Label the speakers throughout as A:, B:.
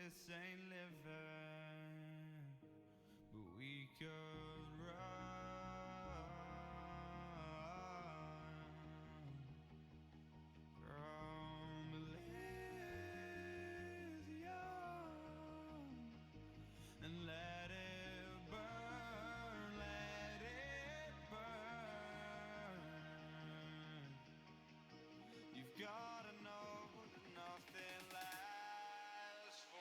A: this ain't living, but we could run. From Elysium and let it burn, let it burn. You've gotta know that nothing lasts forever.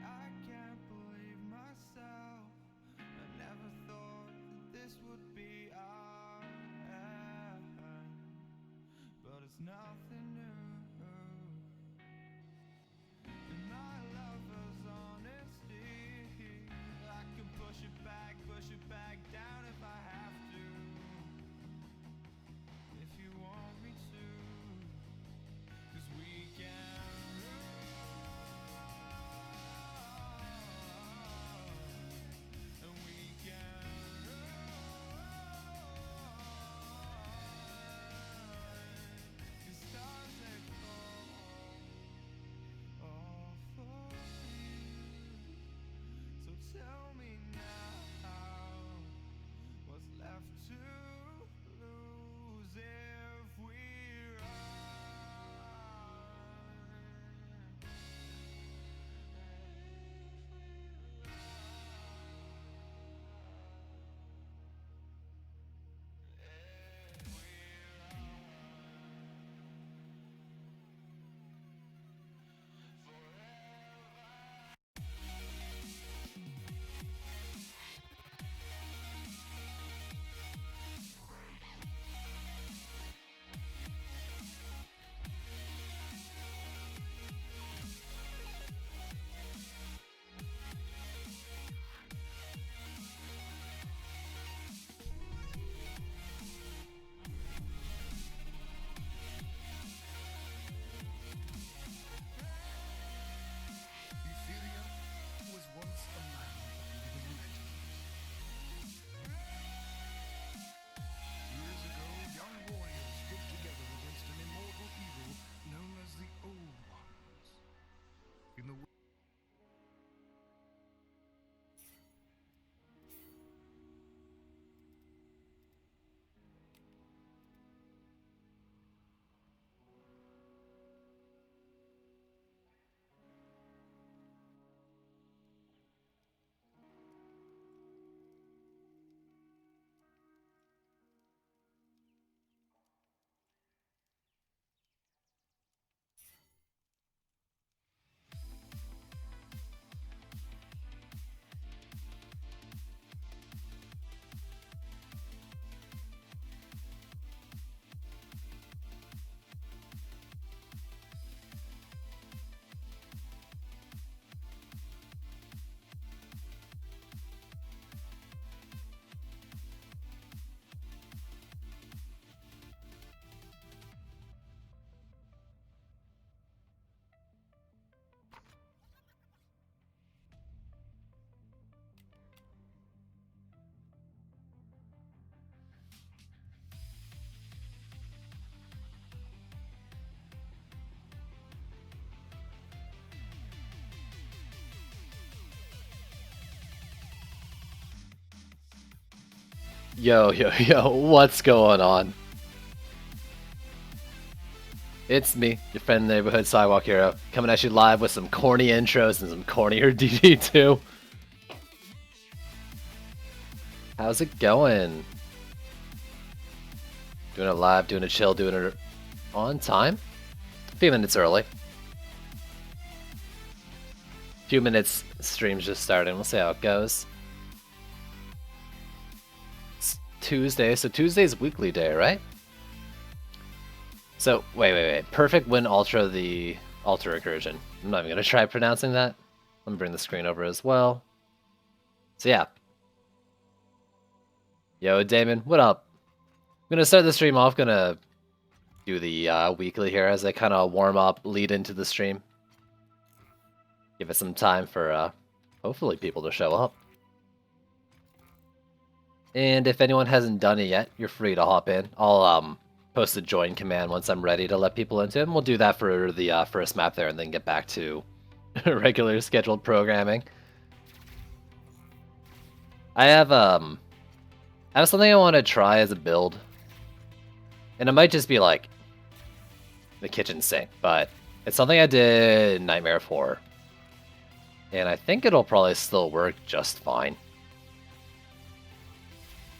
A: I can't believe myself. I never thought that this would be our end, but it's nothing new. And my lover's honesty, I can push it back down if I have to. If you want me to, 'cause we can and we can run. 'Cause stars they fall all for you. So tell me now, what's left to lose if we
B: Euphoria was once a land of living legends. Years ago, young warriors stood together against an immortal evil known as the Old Ones. In the
C: Yo, what's going on? It's me, your friend neighborhood sidewalk hero, coming at you live with some corny intros and some cornier DD2. How's it going? Doing it live, doing it chill, doing it on time? A few minutes early. Few minutes, stream's just starting. We'll see how it goes. It's Tuesday, so Tuesday's weekly day, right? So, wait. Perfect win ultra the altar recursion. I'm not even gonna try pronouncing that. Let me bring the screen over as well. So yeah. Yo, Damon, what up? I'm gonna start the stream off, gonna do the weekly here as I kind of warm up, lead into the stream. Give it some time for hopefully people to show up. And if anyone hasn't done it yet, you're free to hop in. I'll post a join command once I'm ready to let people into it. And we'll do that for the first map there and then get back to regular scheduled programming. I have something I want to try as a build. And it might just be like the kitchen sink, but it's something I did in Nightmare 4. And I think it'll probably still work just fine.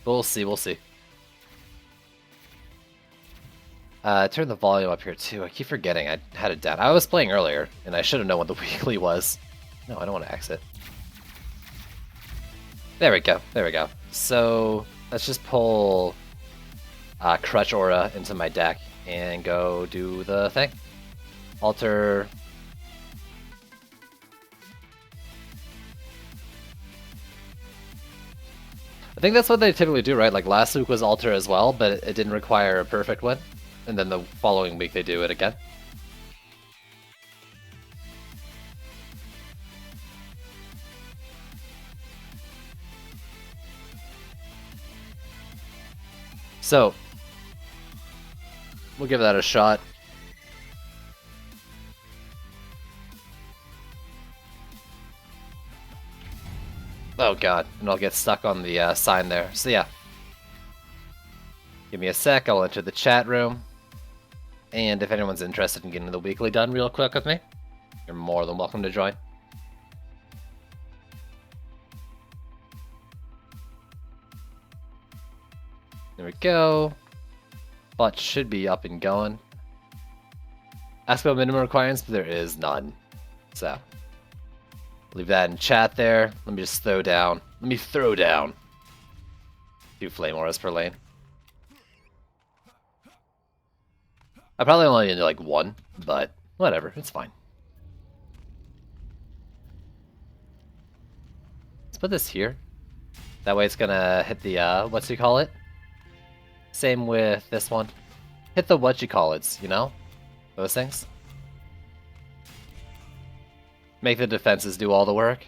C: We'll see. Turn the volume up here too. I keep forgetting I had it down. I was playing earlier, and I should have known what the weekly was. No, I don't want to exit. There we go. So let's just pull Crutch Aura into my deck and go do the thing. Alter. I think that's what they typically do, right? Like last week was Alter as well, but it didn't require a perfect win. And then the following week they do it again. So, we'll give that a shot. Oh god, and I'll get stuck on the sign there. So yeah. Give me a sec, I'll enter the chat room. And if anyone's interested in getting the weekly done real quick with me, you're more than welcome to join. There we go. Bot should be up and going. Ask about minimum requirements, but there is none. So, leave that in chat there. Let me just throw down. 2 flame auras per lane. I probably only need like 1, but whatever, it's fine. Let's put this here. That way it's gonna hit the, what's you call it? Same with this one. Hit the what-you-call-its, you know? Those things. Make the defenses do all the work.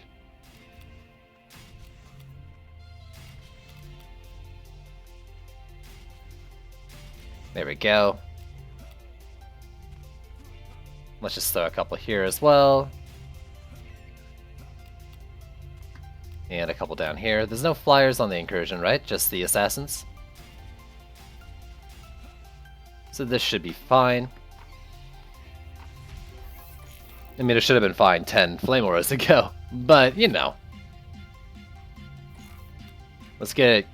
C: There we go. Let's just throw a couple here as well. And a couple down here. There's no flyers on the incursion, right? Just the assassins. So this should be fine. I mean, it should have been fine 10 flame auras to go, but you know. Let's get it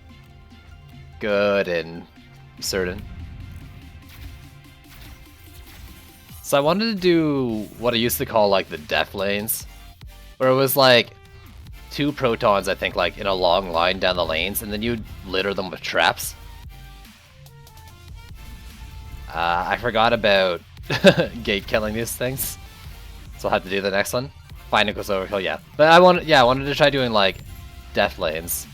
C: good and certain. So I wanted to do what I used to call like the death lanes, where it was like 2 protons, I think, like in a long line down the lanes, and then you'd litter them with traps. I forgot about gate killing these things, so I'll have to do the next one. Fine equals overkill, yeah. But I wanted to try doing like death lanes.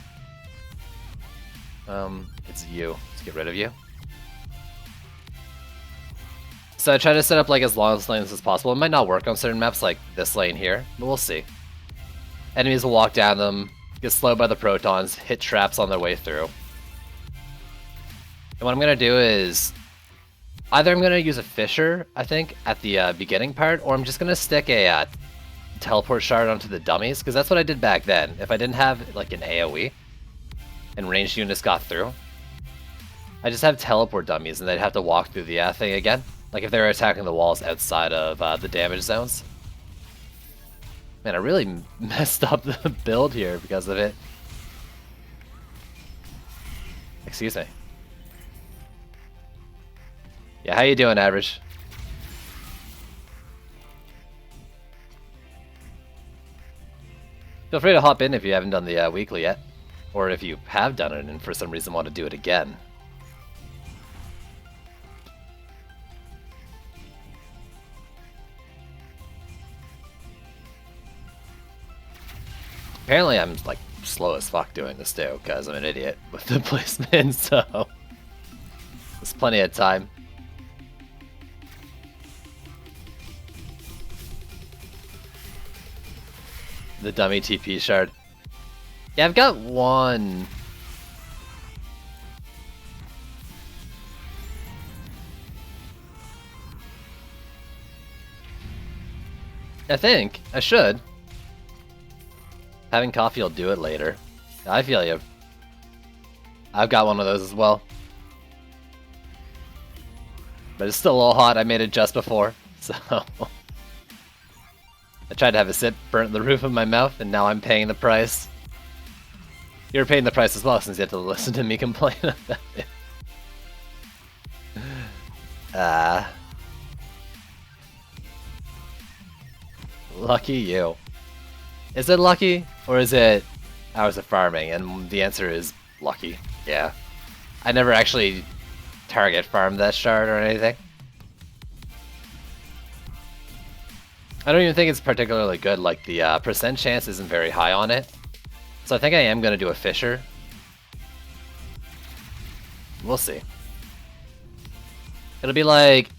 C: It's you. Let's get rid of you. So I try to set up like as long lanes as possible. It might not work on certain maps like this lane here, but we'll see. Enemies will walk down them, get slowed by the protons, hit traps on their way through. And what I'm gonna do is either I'm gonna use a Fisher, I think, at the beginning part, or I'm just gonna stick a teleport shard onto the dummies, because that's what I did back then. If I didn't have like an AoE and ranged units got through, I just have teleport dummies and they'd have to walk through the thing again. Like if they were attacking the walls outside of the damage zones. Man, I really messed up the build here because of it. Excuse me. Yeah, how you doing, Average? Feel free to hop in if you haven't done the weekly yet. Or if you have done it and for some reason want to do it again. Apparently I'm like slow as fuck doing this too, because I'm an idiot with the placement, so there's plenty of time. The dummy TP shard. Yeah, I've got one. I think I should. Having coffee will do it later. I feel you. I've got one of those as well. But it's still a little hot. I made it just before, so I tried to have a sip, burnt the roof of my mouth, and now I'm paying the price. You're paying the price as well, since you have to listen to me complain about it. Lucky you. Is it lucky, or is it hours of farming? And the answer is lucky, yeah. I never actually target farmed that shard or anything. I don't even think it's particularly good, like the percent chance isn't very high on it. So I think I am going to do a Fisher. We'll see. It'll be like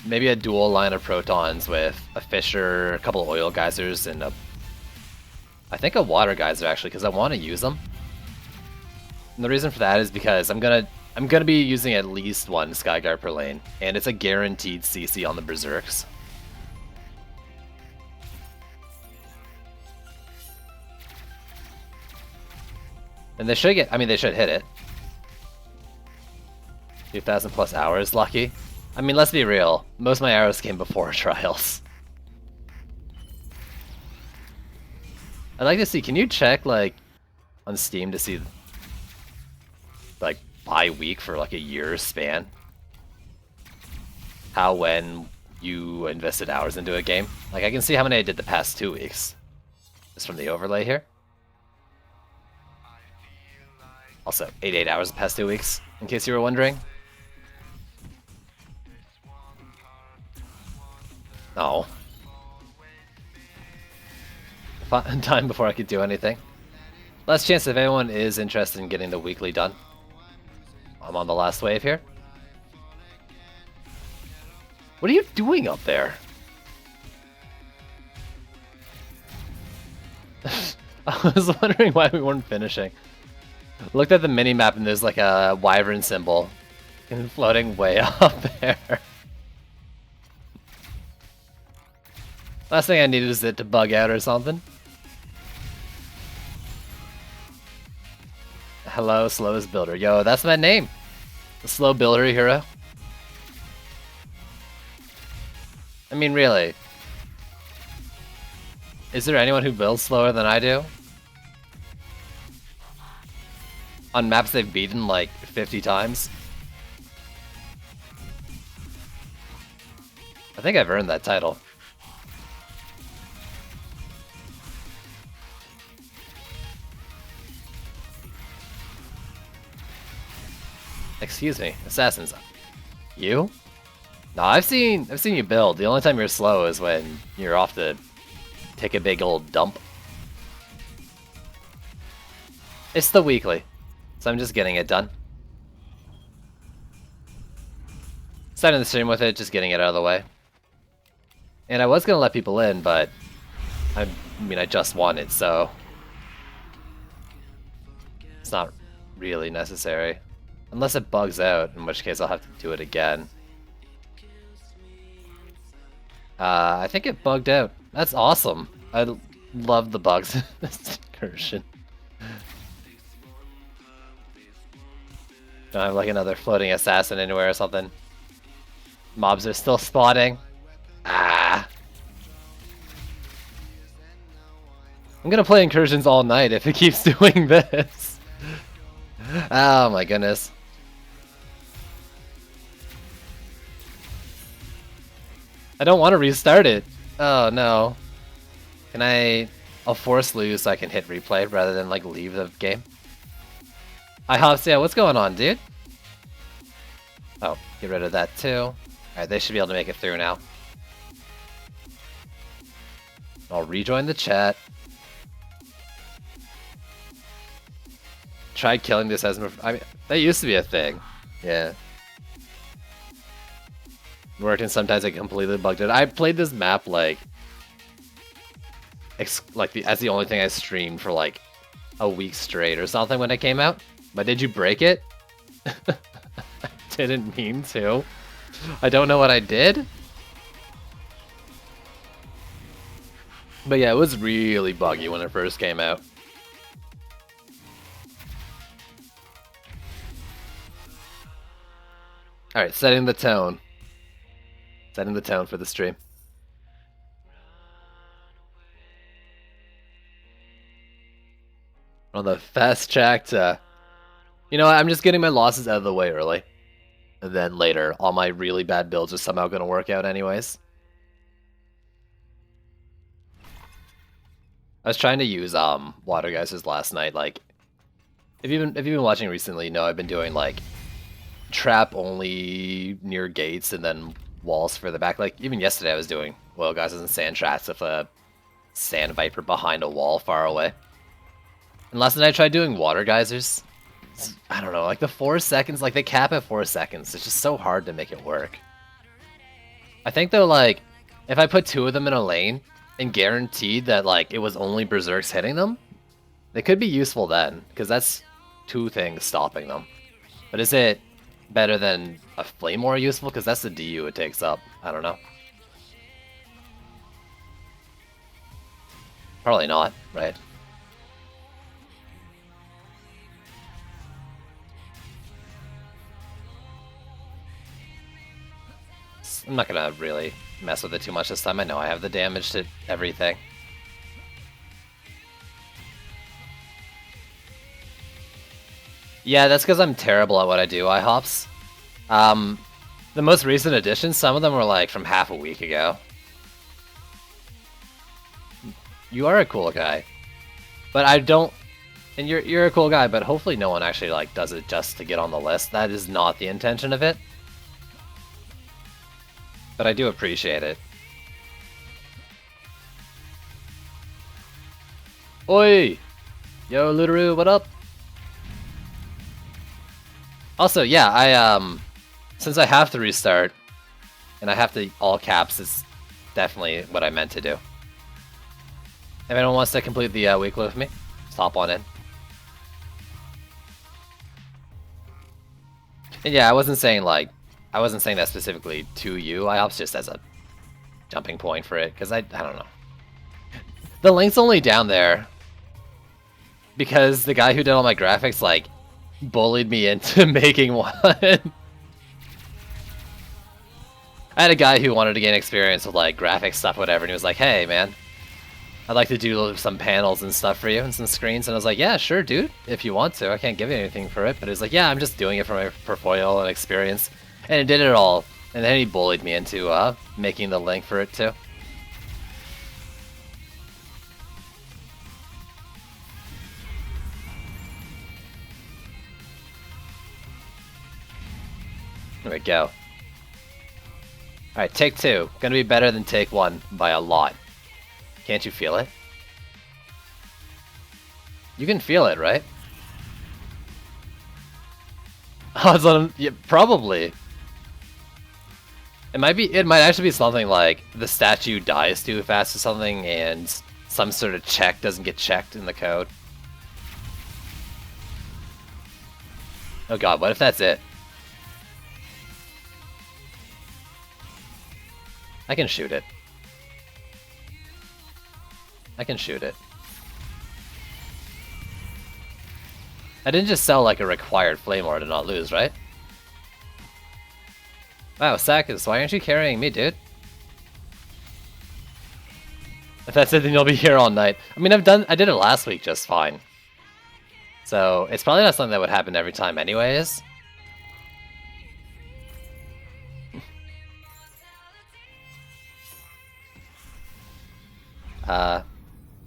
C: maybe a dual line of protons with a Fisher, a couple of oil geysers, and I think a water geyser actually, because I want to use them. And the reason for that is because I'm gonna be using at least one Skyguard per lane, and it's a guaranteed CC on the Berserks. And they should they should hit it. 2,000 plus hours, lucky. I mean, let's be real. Most of my arrows came before trials. I'd like to see, can you check, like, on Steam to see, like, by week for, like, a year span? How, when you invested hours into a game? Like, I can see how many I did the past 2 weeks. Just from the overlay here. Also, 88 hours the past 2 weeks, in case you were wondering. No. Time before I could do anything. Last chance if anyone is interested in getting the weekly done. I'm on the last wave here. What are you doing up there? I was wondering why we weren't finishing. Looked at the mini-map and there's like a wyvern symbol and floating way up there. Last thing I needed is it to bug out or something. Hello, Slowest Builder. Yo, that's my name. The Slow Builder hero. I mean, really. Is there anyone who builds slower than I do? On maps they've beaten like 50 times. I think I've earned that title. Excuse me, assassins. You? No, I've seen you build. The only time you're slow is when you're off to take a big old dump. It's the weekly, so I'm just getting it done. Starting the stream with it, just getting it out of the way. And I was gonna let people in, but I mean I just won it, so it's not really necessary. Unless it bugs out, in which case I'll have to do it again. I think it bugged out. That's awesome. I love the bugs in this incursion. Don't have like another floating assassin anywhere or something. Mobs are still spawning. Ah. I'm gonna play incursions all night if it keeps doing this. Oh my goodness. I don't want to restart it. Oh no. I'll force lose so I can hit replay rather than like leave the game. I hops, yeah, what's going on, dude? Oh, get rid of that too. Alright, they should be able to make it through now. I'll rejoin the chat. Tried killing this as I mean, that used to be a thing. Yeah. Worked, and sometimes I completely bugged it. I played this map like as the only thing I streamed for like a week straight or something when it came out. But did you break it? I didn't mean to. I don't know what I did. But yeah, it was really buggy when it first came out. Alright, setting the tone. Setting the tone for the stream. On the fast track to... You know what, I'm just getting my losses out of the way early. And then later, all my really bad builds are somehow going to work out anyways. I was trying to use water geysers last night. Like, if you've been watching recently, you know I've been doing like trap only near gates and then walls for the back. Like even yesterday I was doing oil geysers and sand traps with a sand viper behind a wall far away. And last night I tried doing water geysers. I don't know, like the 4 seconds, like they cap at 4 seconds. It's just so hard to make it work. I think though, like if I put 2 of them in a lane and guaranteed that like it was only berserks hitting them, they could be useful then, because that's 2 things stopping them. But is it better than a flame war useful? Because that's the DU it takes up. I don't know. Probably not, right? I'm not gonna really mess with it too much this time. I know I have the damage to everything. Yeah, that's because I'm terrible at what I do, IHOPs. The most recent additions, some of them were like from half a week ago. You are a cool guy. But I don't... And you're a cool guy, but hopefully no one actually like does it just to get on the list. That is not the intention of it. But I do appreciate it. Oi! Yo, Ludaru, what up? Also, yeah, I since I have to restart, and I have to all caps, it's definitely what I meant to do. If anyone wants to complete the weekly with me, just hop on in. And yeah, I wasn't saying that specifically to you. I hope just as a jumping point for it, because I don't know. The link's only down there because the guy who did all my graphics like bullied me into making one. I had a guy who wanted to gain experience with like graphic stuff, whatever, and he was like, "Hey, man, I'd like to do some panels and stuff for you and some screens." And I was like, "Yeah, sure, dude. If you want to, I can't give you anything for it." But he was like, "Yeah, I'm just doing it for my portfolio and experience." And it did it all. And then he bullied me into making the link for it too. There we go. Alright, take 2. Gonna be better than take 1 by a lot. Can't you feel it? You can feel it, right? Odds on... Yeah, probably. It might actually be something like the statue dies too fast or something and some sort of check doesn't get checked in the code. Oh god, what if that's it? I can shoot it. I can shoot it. I didn't just sell like a required flame ore to not lose, right? Wow, Sakus, why aren't you carrying me, dude? If that's it, then you'll be here all night. I mean, I did it last week just fine. So it's probably not something that would happen every time anyways.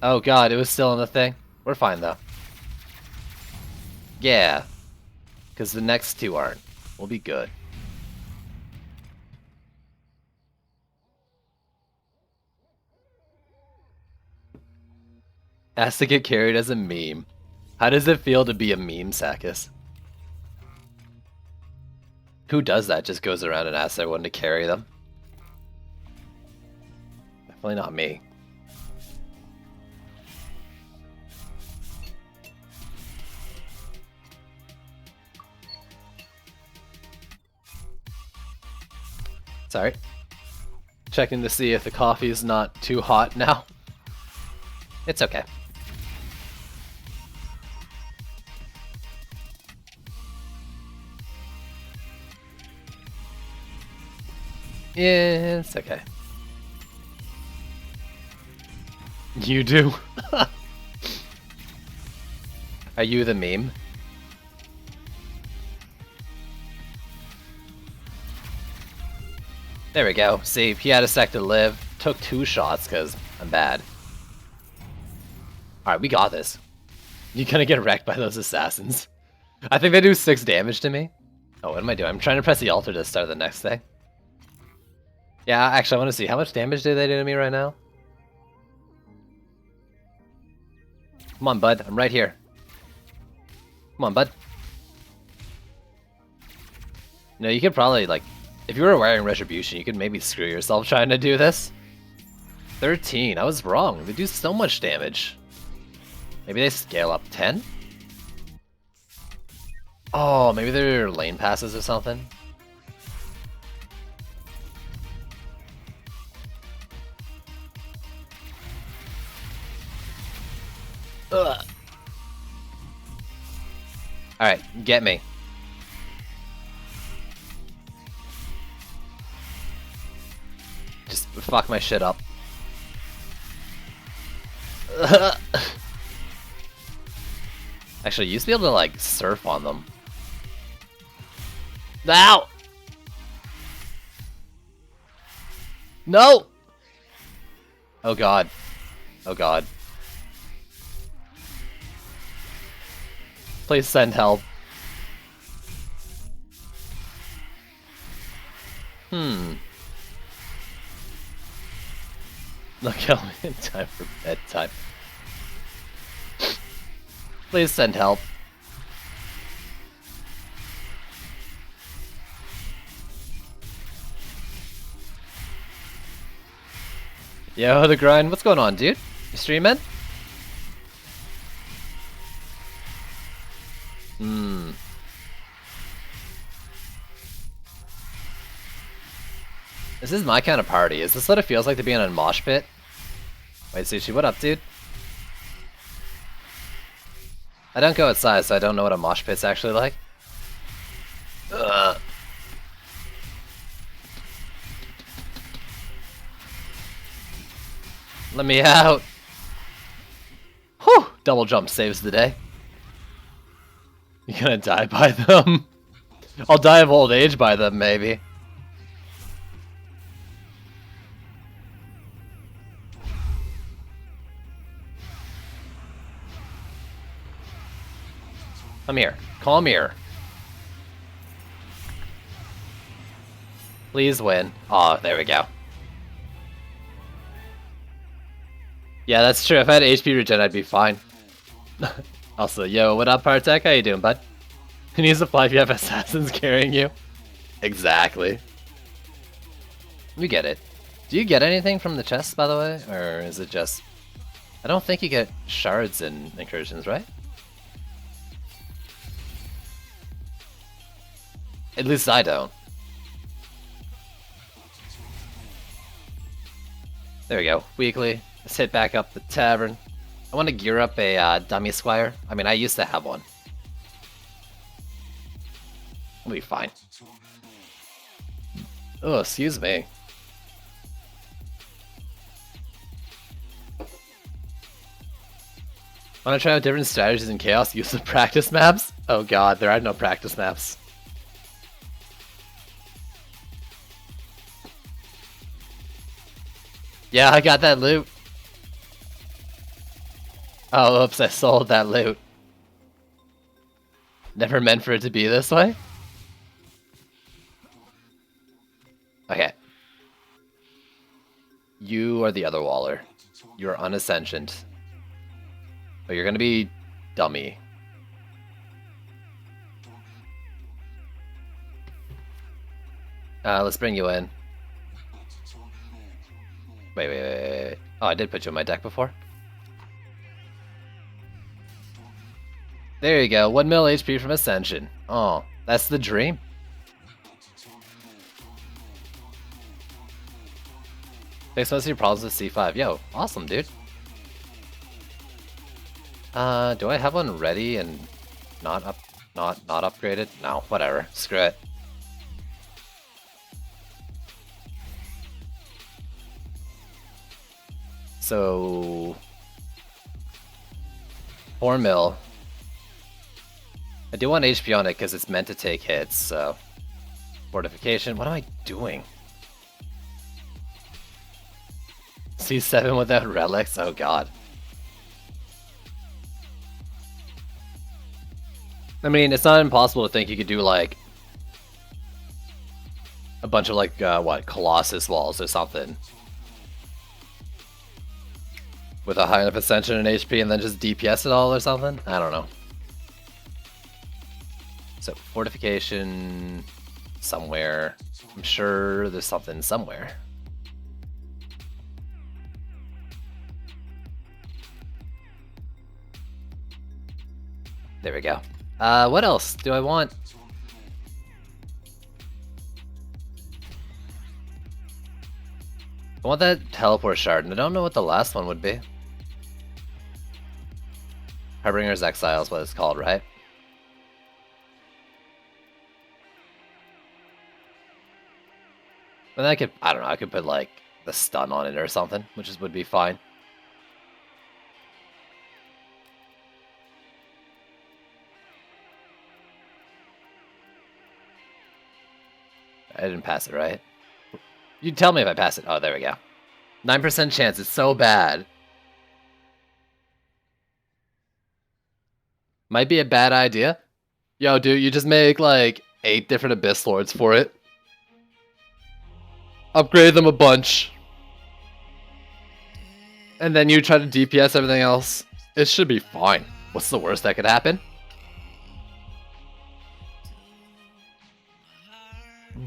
C: Oh god, it was still in the thing. We're fine though. Yeah. Because the next two aren't. We'll be good. Has to get carried as a meme. How does it feel to be a meme, Sakis? Who does that? Just goes around and asks everyone to carry them? Definitely not me. Sorry. Checking to see if the coffee is not too hot now. It's okay. Yeah, it's okay. You do? Are you the meme? There we go. See, he had a sec to live. Took 2 shots because I'm bad. Alright, we got this. You're gonna get wrecked by those assassins. I think they do 6 damage to me. Oh, what am I doing? I'm trying to press the altar to start the next thing. Yeah, actually, I want to see. How much damage do they do to me right now? Come on, bud. I'm right here. Come on, bud. No, you could probably, like... If you were wearing Retribution, you could maybe screw yourself trying to do this. 13. I was wrong. They do so much damage. Maybe they scale up 10? Oh, maybe they're lane passes or something? Ugh. Alright, get me. Just fuck my shit up. Actually, you used to be able to, like, surf on them. Ow! No! Oh god. Oh god. Please send help. Look how in time for bedtime. Please send help. Yo, the grind. What's going on, dude? You streaming? This is my kind of party. Is this what it feels like to be in a mosh pit? Wait, Sushi, what up, dude? I don't go outside, so I don't know what a mosh pit's actually like. Ugh. Let me out. Whew! Double jump saves the day. You're gonna die by them? I'll die of old age by them, maybe. Come here. Come here. Please win. Aw, there we go. Yeah, that's true. If I had HP regen, I'd be fine. Also, yo, what up, Partek? How you doing, bud? Who needs to fly if you have assassins carrying you? Exactly. We get it. Do you get anything from the chests, by the way? Or is it just... I don't think you get shards in incursions, right? At least I don't. There we go. Weekly. Let's hit back up the tavern. I want to gear up a dummy squire. I mean, I used to have one. We'll be fine. Oh, excuse me. Want to try out different strategies in Chaos? Use the practice maps? Oh god, there are no practice maps. Yeah, I got that loot. Oh, oops, I sold that loot. Never meant for it to be this way? Okay. You are the other Waller. You're unascensioned. But you're gonna be dummy. Let's bring you in. Wait. Oh, I did put you in my deck before. There you go, 1 mil HP from Ascension. Oh, that's the dream. Fix most of your problems with C5. Yo, awesome, dude. Do I have one ready and not upgraded? No, whatever. Screw it. So 4 mil. I do want HP on it because it's meant to take hits, so fortification. What am I doing? C7 without relics? Oh god. I mean, it's not impossible to think you could do like a bunch of like what, Colossus walls or something with a high enough ascension and HP and then just DPS it all or something? I don't know. So fortification somewhere. I'm sure there's something somewhere. There we go. What else do I want? I want that teleport shard, and I don't know what the last one would be. Harbinger's Exile is what it's called, right? And then I could, I don't know, I could put like the stun on it or something, which would be fine. I didn't pass it, right? You tell me if I pass it. Oh, there we go. 9% chance. It's so bad. Might be a bad idea. Yo, dude, you just make like 8 different Abyss Lords for it. Upgrade them a bunch. And then you try to DPS everything else. It should be fine. What's the worst that could happen?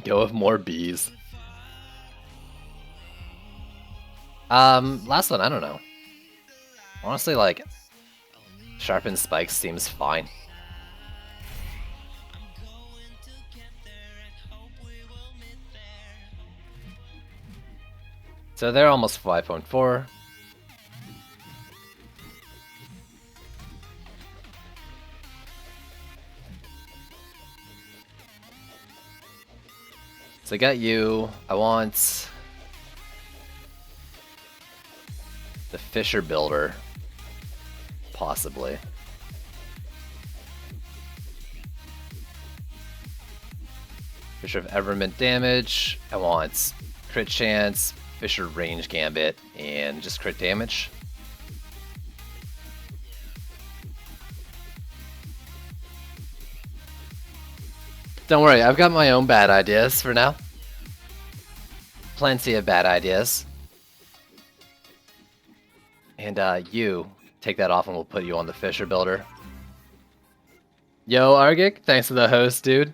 C: Go with more bees. Last one, I don't know. Honestly, like, sharpened spikes seems fine. So they're almost 5.4. So I got you. I want the Fisher Builder, possibly. Fisher of Evermint damage. I want crit chance, Fisher range gambit, and just crit damage. Don't worry, I've got my own bad ideas for now. Plenty of bad ideas. And you, take that off and we'll put you on the Fisher Builder. Yo, Argic, thanks for the host, dude.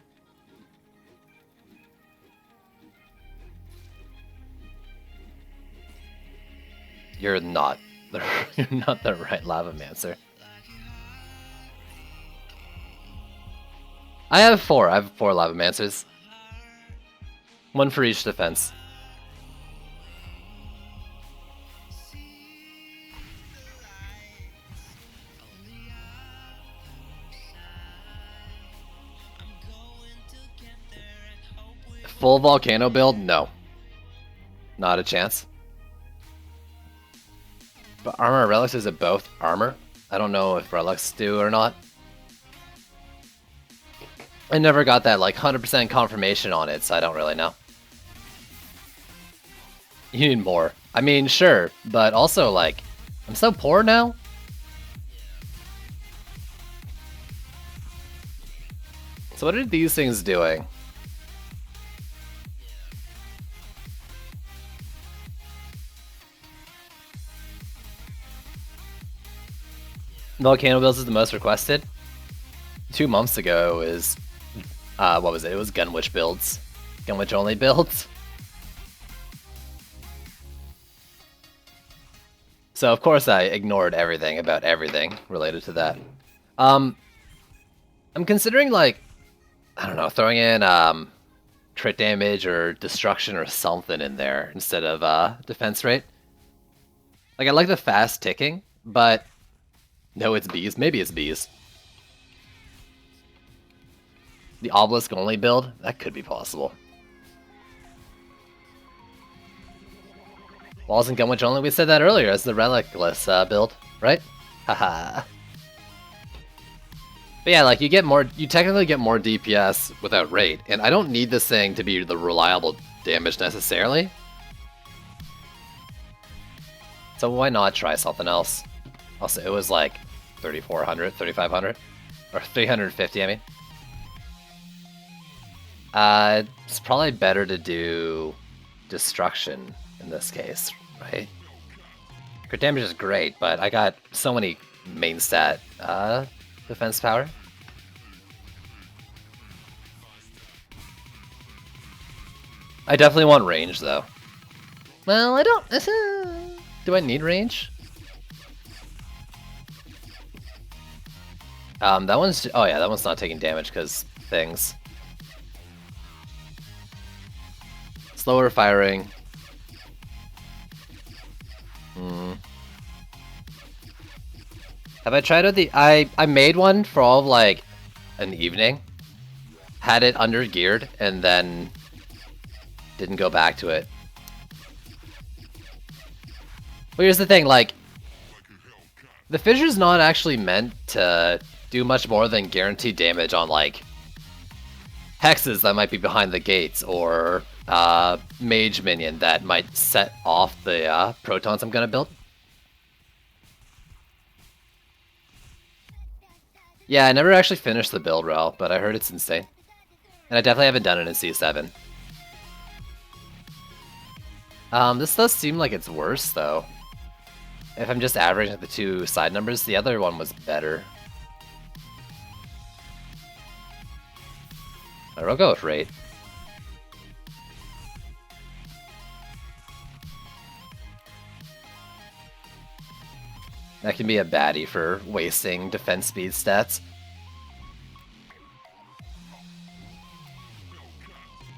C: You're not the right Lavamancer. I have 4 Lavamancers. 1 for each defense. Full volcano build? No. Not a chance. But armor relics, is it both armor? I don't know if relics do or not. I never got that like 100% confirmation on it, so I don't really know. You need more. I mean, sure, but also like, I'm so poor now. So what are these things doing? Volcano builds is the most requested. 2 months ago is, what was it? It was Gunwitch builds. Gunwitch only builds. So of course I ignored everything about everything related to that. I'm considering like, I don't know, throwing in crit damage or destruction or something in there instead of defense rate. Like I like the fast ticking, but no, it's bees. Maybe it's bees. The obelisk only build? That could be possible. Walls and Gunwitch only? We said that earlier as the relicless build, right? Haha. But yeah, like you technically get more DPS without raid, and I don't need this thing to be the reliable damage necessarily. So why not try something else? Also, it was like 3,400, 3,500, or 350, I mean. It's probably better to do destruction in this case, right? Crit damage is great, but I got so many main stat defense power. I definitely want range though. Well, I don't. Do I need range? That one's. Oh yeah, that one's not taking damage because things. Slower firing. Have I tried out the... I made one for all of like an evening. Had it under geared and then didn't go back to it. Well, here's the thing, like the fissure's not actually meant to do much more than guaranteed damage on like hexes that might be behind the gates or mage minion that might set off the protons I'm gonna build. Yeah, I never actually finished the build rel, but I heard it's insane. And I definitely haven't done it in C7. This does seem like it's worse though. If I'm just averaging the two side numbers, the other one was better. Alright, I'll go with rate. That can be a baddie for wasting defense speed stats.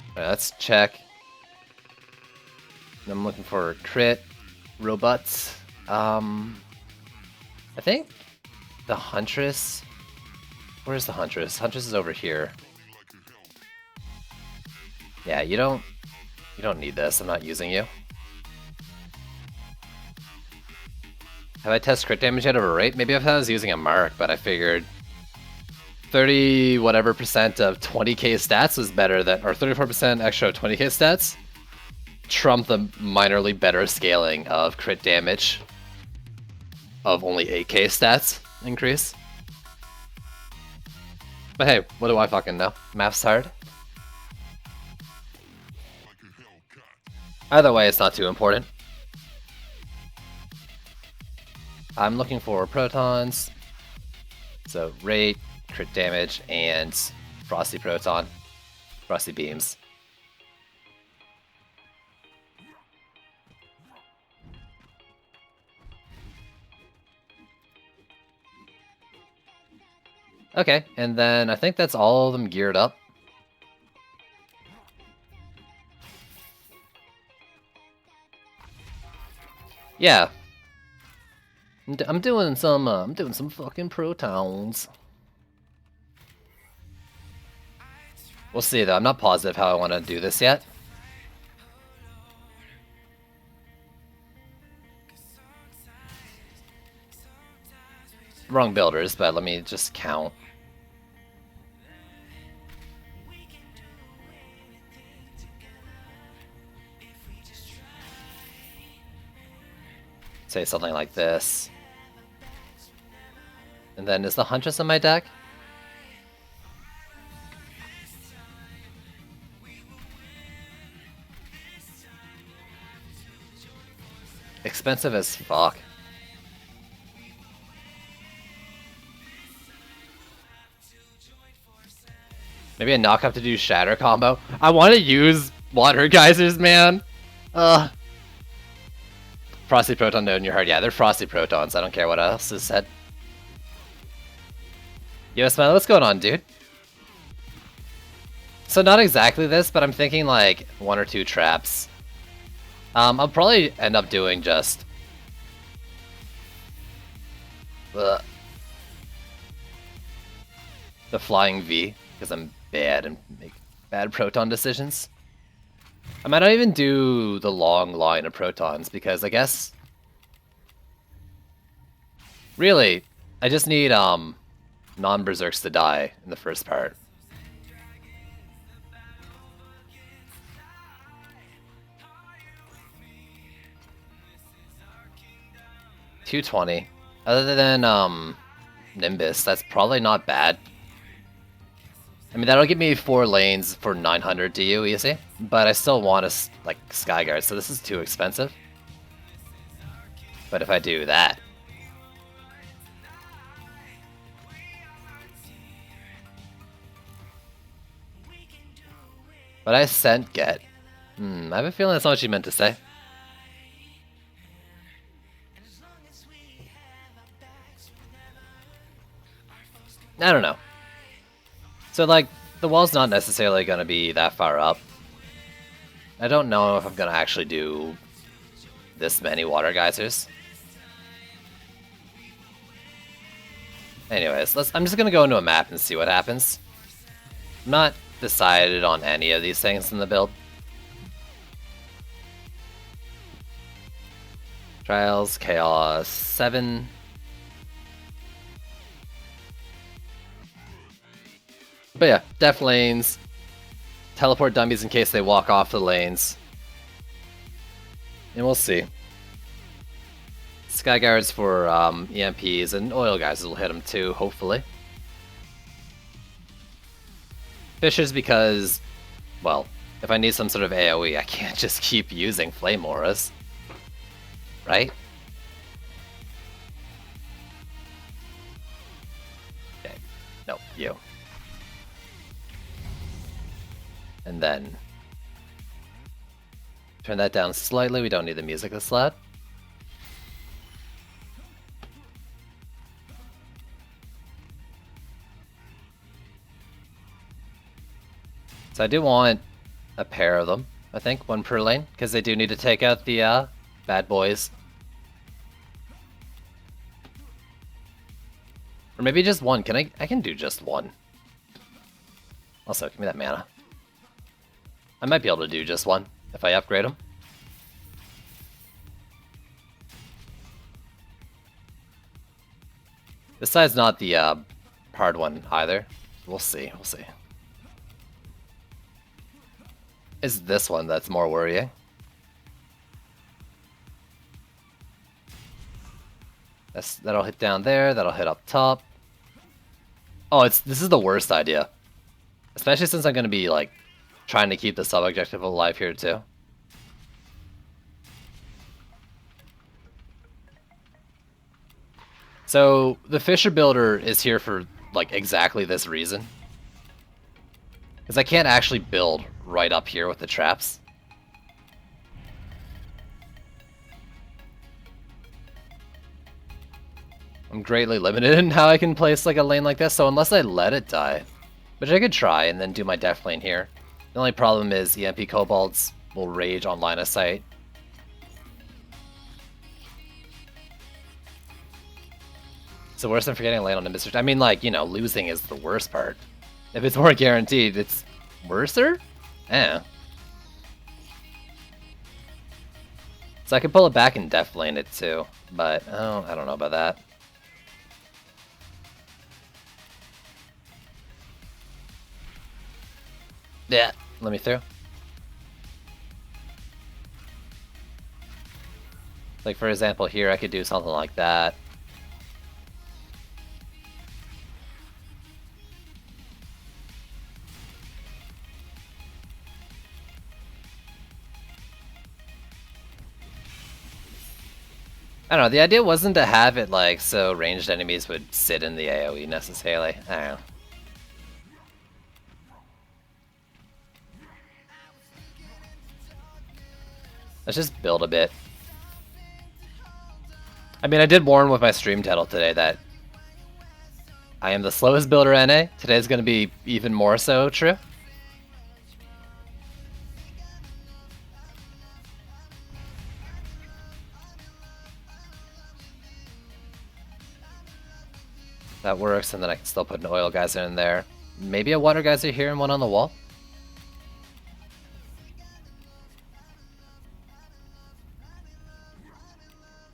C: Alright, let's check. I'm looking for crit, robots. I think the Huntress. Where's the Huntress? Huntress is over here. Yeah, you don't need this. I'm not using you. Have I tested crit damage yet over rate? Maybe if I was using a mark, but I figured 30 whatever percent of 20k stats was better than, or 34% extra of 20k stats trump the minorly better scaling of crit damage of only 8k stats increase. But hey, what do I fucking know? Math's hard. Either way, it's not too important. I'm looking for protons, so rate, crit damage, and frosty proton, frosty beams. Okay, and then I think that's all of them geared up. Yeah. I'm doing some fucking protons. We'll see though. I'm not positive how I want to do this yet. wrong builders, but let me just count. Say something like this. And then is the Huntress in my deck? Expensive as fuck. Maybe a knock up to do Shatter combo. I want to use Water Geysers, man. Frosty Proton node in your heart. Yeah, they're Frosty Protons. I don't care what else is said. Yo, Smiley, what's going on, dude? So not exactly this, but I'm thinking like 1 or 2 traps. I'll probably end up doing just... the Flying V, because I'm bad and make bad Proton decisions. I might not even do the long line of Protons, because I guess... really, I just need non-Berserks to die in the first part. $220. Other than Nimbus, that's probably not bad. I mean, that'll give me 4 lanes for 900 DU easy, but I still want a like Skyguard, so this is too expensive. But if I do that, but I sent get. I have a feeling that's not what you meant to say. I don't know. So, like, the wall's not necessarily going to be that far up. I don't know if I'm going to actually do this many Water Geysers. Anyways, I'm just going to go into a map and see what happens. I'm not decided on any of these things in the build. Trials, Chaos, 7... But yeah, def lanes, teleport dummies in case they walk off the lanes. And we'll see. Skyguards for EMPs, and Oil Guys will hit them too, hopefully. Fishers because, well, if I need some sort of AoE, I can't just keep using Flame Auras. Right? Okay. No, you. And then turn that down slightly. We don't need the music this loud. So I do want a pair of them, I think, 1 per lane, because they do need to take out the bad boys. Or maybe just 1. I can do just 1. Also, give me that mana. I might be able to do just 1 if I upgrade them. This side's not the hard one either. We'll see, we'll see. It's this one that's more worrying. That'll hit down there, that'll hit up top. Oh, this is the worst idea. Especially since I'm going to be, like, trying to keep the sub-objective alive here, too. So, the Fisher Builder is here for, like, exactly this reason. Because I can't actually build right up here with the traps. I'm greatly limited in how I can place, like, a lane like this, so unless I let it die, which I could try and then do my def lane here. The only problem is EMP Kobolds will rage on line of sight. So worse than forgetting a lane on Nimbus. I mean, like, you know, losing is the worst part. If it's more guaranteed, it's worser? Eh. So I could pull it back and def lane it too, but oh, I don't know about that. Yeah, let me through. Like for example here, I could do something like that. I don't know, the idea wasn't to have it like so ranged enemies would sit in the AoE necessarily. I don't know. Let's just build a bit. I mean, I did warn with my stream title today that I am the slowest builder NA. Today's going to be even more so true. That works, and then I can still put an oil geyser in there. Maybe a water geyser here and one on the wall.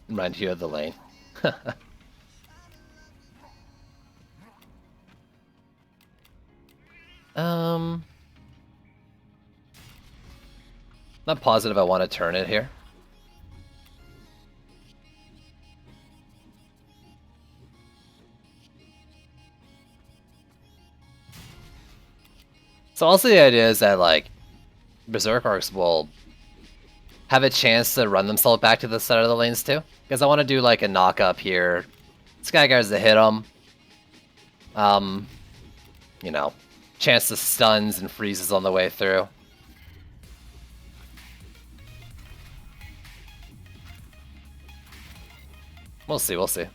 C: Remind you of the lane. Not positive I want to turn it here. So also the idea is that like Berserk Arcs will have a chance to run themselves back to the side of the lanes too. Because I want to do like a knock up here. Skyguards to hit them. You know, chance to stuns and freezes on the way through. We'll see, we'll see.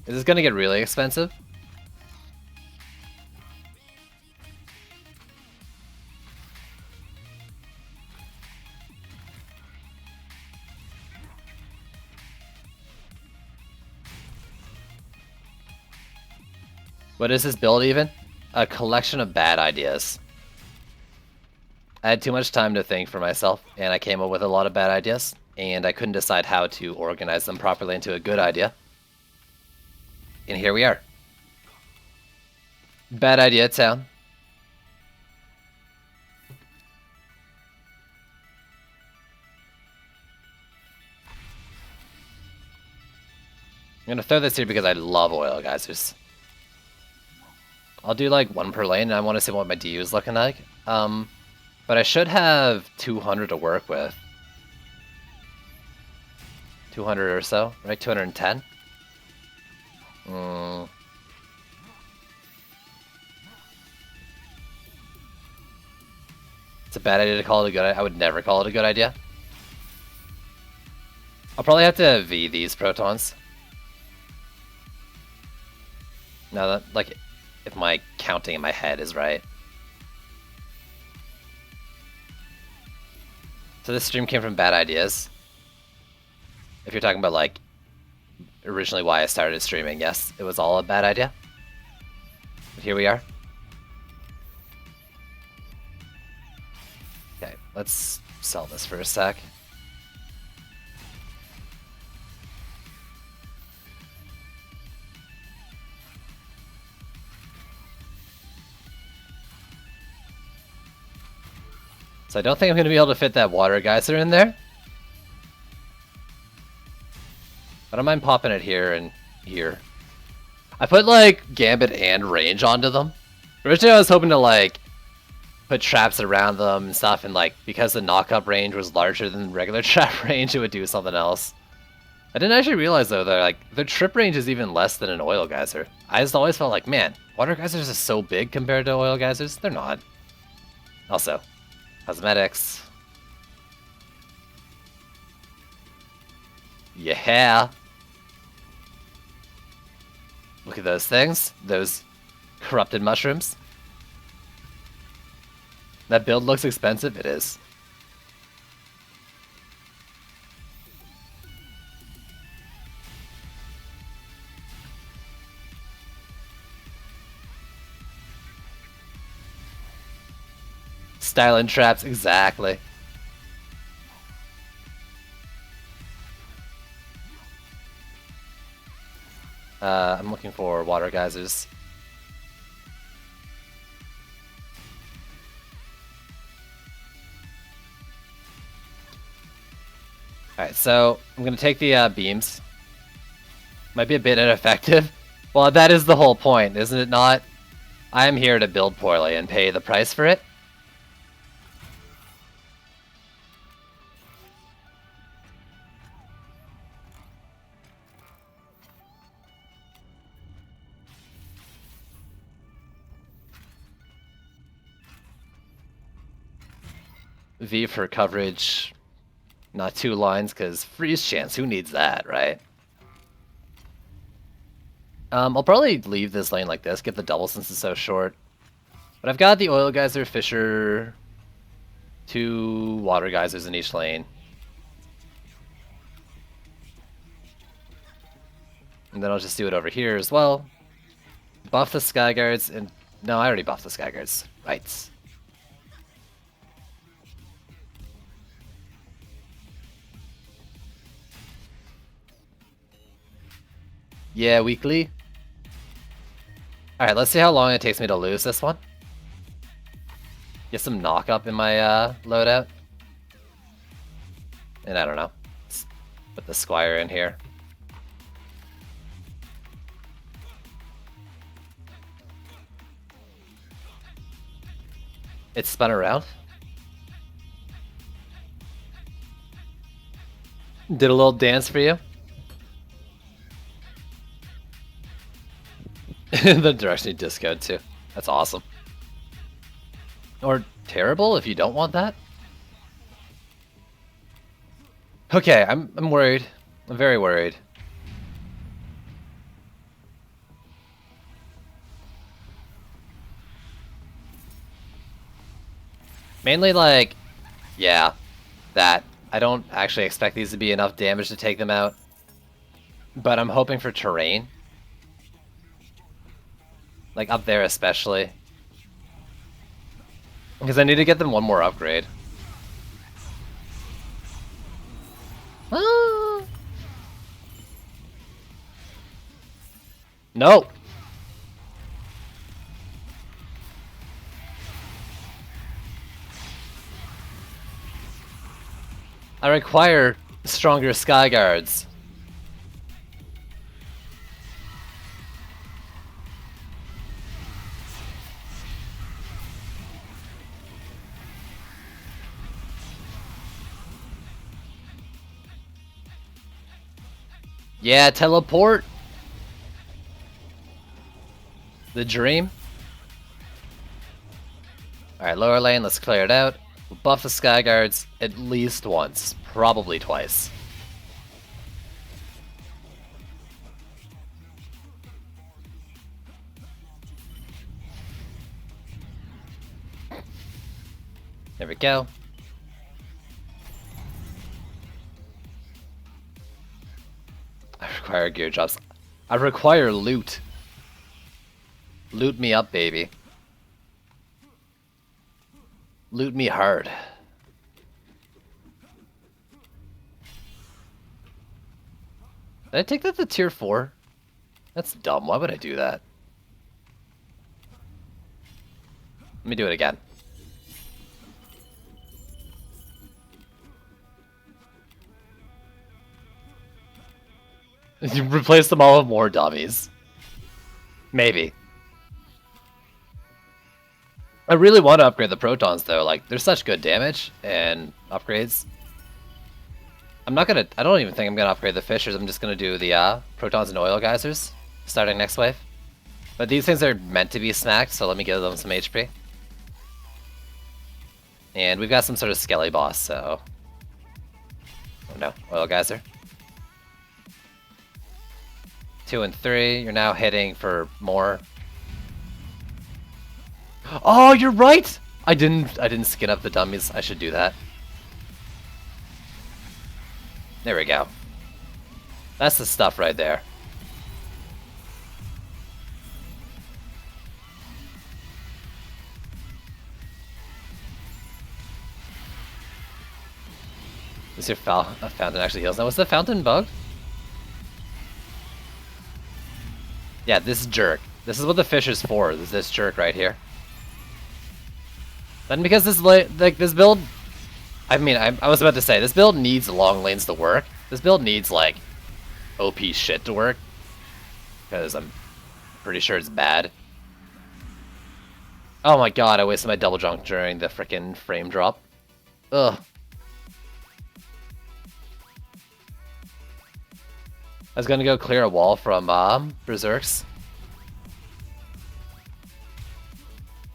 C: Is this gonna get really expensive? What is this build even? A collection of bad ideas. I had too much time to think for myself, and I came up with a lot of bad ideas, and I couldn't decide how to organize them properly into a good idea. And here we are. Bad idea town. I'm gonna throw this here because I love oil geysers. I'll do like one per lane, and I want to see what my DU is looking like. But I should have 200 to work with. 200 or so, right? 210? It's a bad idea to call it a good idea. I would never call it a good idea. I'll probably have to V these protons. Now that, like, if my counting in my head is right. So this stream came from bad ideas. If you're talking about, like, originally why I started streaming, yes, it was all a bad idea. But here we are. Okay, let's sell this for a sec. So I don't think I'm going to be able to fit that water geyser in there. I don't mind popping it here and here. I put like Gambit and range onto them. Originally I was hoping to like put traps around them and stuff, and like because the knock-up range was larger than regular trap range, it would do something else. I didn't actually realize though that like the trip range is even less than an oil geyser. I just always felt like, man, water geysers are so big compared to oil geysers. They're not. Also, cosmetics. Yeah. Look at those things. Those corrupted mushrooms. That build looks expensive. It is. Style and traps, exactly. I'm looking for water geysers. Alright, so I'm gonna take the beams. Might be a bit ineffective. Well, that is the whole point, isn't it not? I am here to build poorly and pay the price for it. V for coverage. Not 2 lines, because freeze chance, who needs that, right? I'll probably leave this lane like this, get the double since it's so short. But I've got the oil geyser, fisher, 2 water geysers in each lane. And then I'll just do it over here as well. Buff the sky guards, and no, I already buffed the sky guards. Right. Yeah, weekly. Alright, let's see how long it takes me to lose this one. Get some knock up in my loadout. And I don't know. Let's put the squire in here. It spun around. Did a little dance for you. The direction discode too. That's awesome. Or terrible if you don't want that. Okay, I'm worried. I'm very worried. Mainly like, yeah, that. I don't actually expect these to be enough damage to take them out. But I'm hoping for terrain. Like up there especially. Because I need to get them one more upgrade. Ah. No! I require stronger sky guards. Yeah, teleport. The dream. Alright, lower lane, let's clear it out. We'll buff the sky guards at least once, probably twice. There we go. I require gear drops. I require loot. Loot me up, baby. Loot me hard. Did I take that to tier 4? That's dumb. Why would I do that? Let me do it again. You replace them all with more dummies. Maybe. I really want to upgrade the protons though, like they're such good damage and upgrades. I don't even think I'm gonna upgrade the fishers, I'm just gonna do the protons and oil geysers starting next wave. But these things are meant to be smacked, so let me give them some HP. And we've got some sort of skelly boss, so... Oh no, oil geyser. 2 and 3, you're now hitting for more. Oh, you're right! I didn't skin up the dummies. I should do that. There we go. That's the stuff right there. Is your fountain actually heals now? Was the fountain bugged? Yeah, this jerk. This is what the fish is for. This jerk right here. Then because this build, I mean, I was about to say, this build needs long lanes to work. This build needs, like, OP shit to work. Because I'm pretty sure it's bad. Oh my god, I wasted my double jump during the frickin' frame drop. Ugh. I was gonna go clear a wall from Berserks.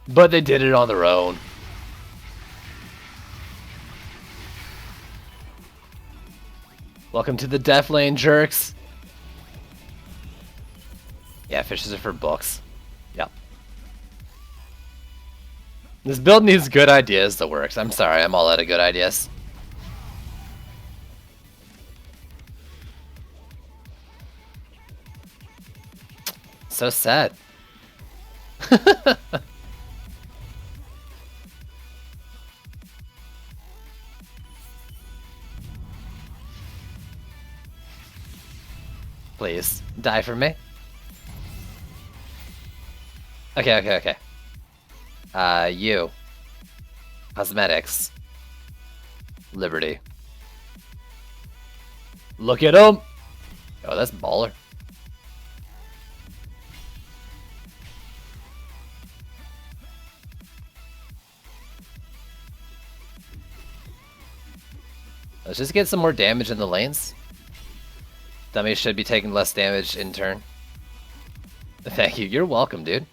C: But they did it on their own. Welcome to the Death Lane, jerks. Yeah, fishes are for books. Yep. This build needs good ideas to work. I'm sorry, I'm all out of good ideas. So sad. Please, die for me. Okay. You. Cosmetics. Liberty. Look at him! Oh, that's baller. Let's just get some more damage in the lanes. Dummies should be taking less damage in turn. Thank you. You're welcome, dude.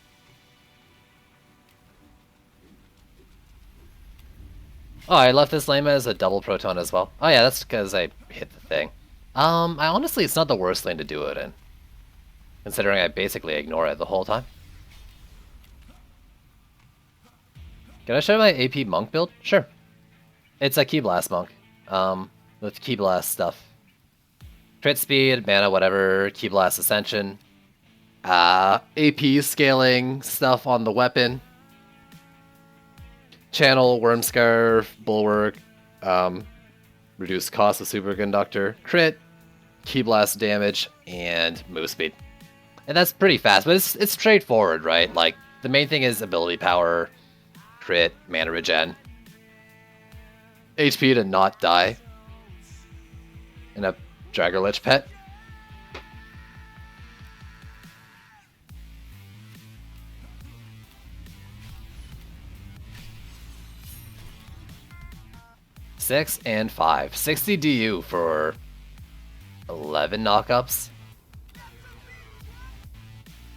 C: Oh, I left this lane as a double proton as well. Oh yeah, that's because I hit the thing. I honestly, it's not the worst lane to do it in. Considering I basically ignore it the whole time. Can I show my AP monk build? Sure. It's a Key Blast monk. With Key Blast stuff. Crit speed, mana, whatever, Key Blast Ascension. AP scaling stuff on the weapon. Channel, Worm Scarf, Bulwark, reduce cost of Superconductor, crit, Key Blast damage, and move speed. And that's pretty fast, but it's straightforward, right? Like, the main thing is ability power, crit, mana regen, HP to not die, and a Dragolich pet. Six and 5. 60 DU for 11 knockups.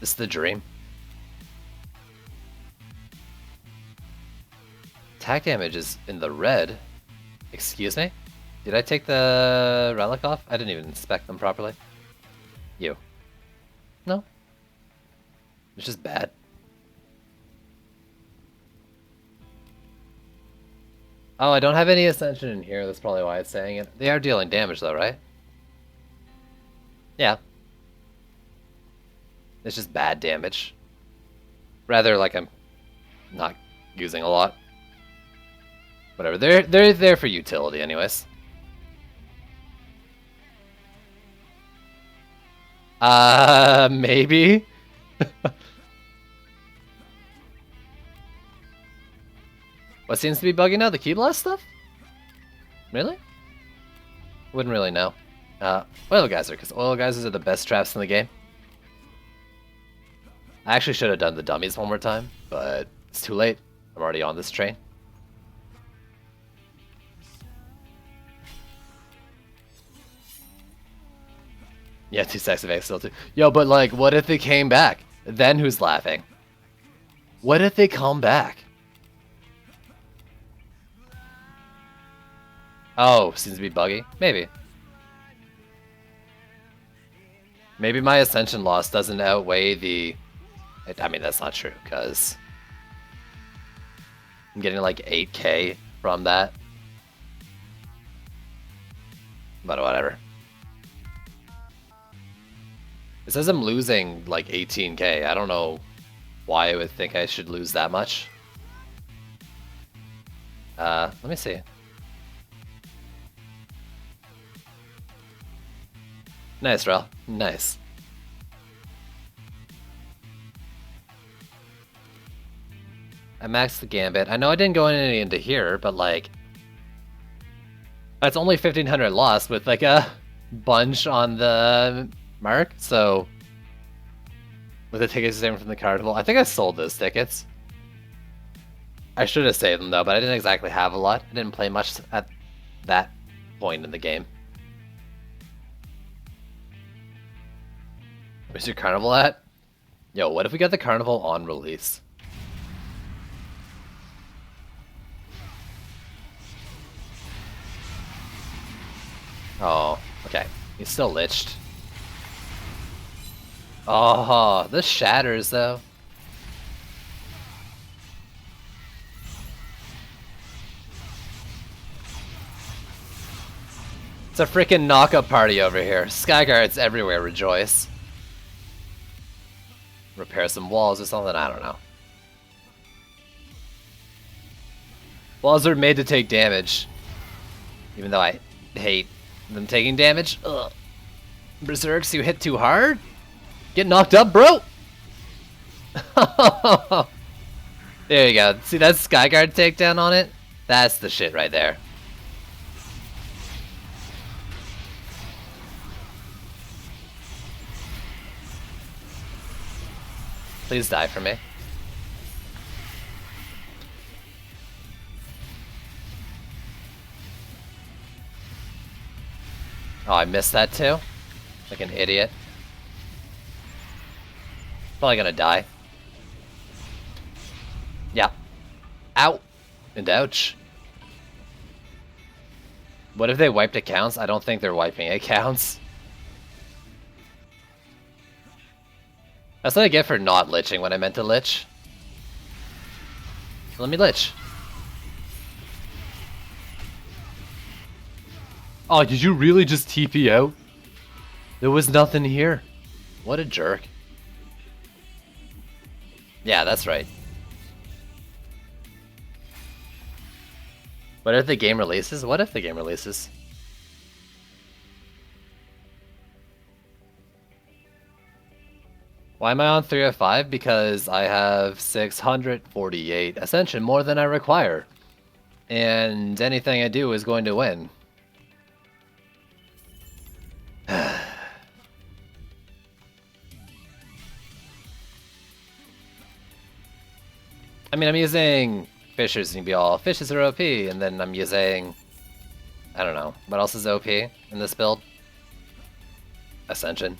C: This is the dream. Attack damage is in the red. Excuse me? Did I take the relic off? I didn't even inspect them properly. You. No. It's just bad. Oh, I don't have any Ascension in here. That's probably why it's saying it. They are dealing damage though, right? Yeah. It's just bad damage. Rather like I'm not using a lot. Whatever. They're there for utility anyways. Maybe? What seems to be bugging now? The Key Blast stuff? Really? Wouldn't really know. Oil Geyser, because Oil Geysers are the best traps in the game. I actually should have done the dummies one more time, but it's too late. I'm already on this train. Yeah, 2 stacks of eggs still too. Yo, but like, what if they came back? Then who's laughing? What if they come back? Oh, seems to be buggy? Maybe. Maybe my Ascension loss doesn't outweigh the... I mean, that's not true, because... I'm getting like 8k from that. But whatever. It says I'm losing like 18k. I don't know why I would think I should lose that much. Let me see. Nice, Rel. Nice. I maxed the Gambit. I know I didn't go any into here, but like... That's only 1,500 lost with like a bunch on the mark, so with the tickets saving from the carnival. I think I sold those tickets. I should have saved them though, but I didn't exactly have a lot. I didn't play much at that point in the game. Where's your carnival at? Yo, what if we got the carnival on release? Oh, okay. He's still liched. Oh, this shatters though. It's a freaking knockup party over here. Skyguards everywhere, rejoice. Repair some walls or something, I don't know. Walls are made to take damage. Even though I hate them taking damage. Ugh. Berserks, you hit too hard? Get knocked up, bro! There you go. See that Skyguard takedown on it? That's the shit right there. Please die for me. Oh, I missed that too? Like an idiot. Probably gonna die. Yeah. Ow! And ouch. What if they wiped accounts? I don't think they're wiping accounts. That's what I get for not liching when I meant to lich. Let me lich. Oh, did you really just TP out? There was nothing here. What a jerk. Yeah, that's right. What if the game releases? What if the game releases? Why am I on 305? Because I have 648 Ascension, more than I require. And anything I do is going to win. I mean, I'm using Fishers and you'd be all, Fishes are OP, and then I'm using, I don't know, what else is OP in this build? Ascension.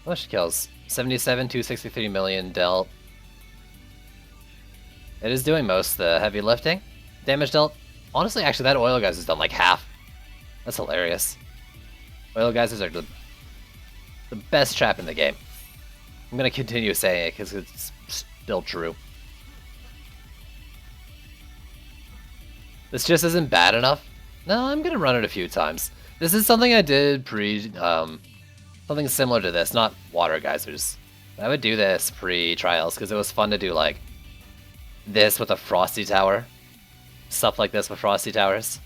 C: How much kills? 77, 263 million dealt. It is doing most of the heavy lifting. Damage dealt. Honestly, actually, that oil geyser has done like half. That's hilarious. Oil geysers are the best trap in the game. I'm gonna continue saying it because it's still true. This just isn't bad enough. No, I'm gonna run it a few times. This is something I did something similar to this, not water geysers. I would do this pre-trials because it was fun to do like this with a frosty tower. Stuff like this with frosty towers.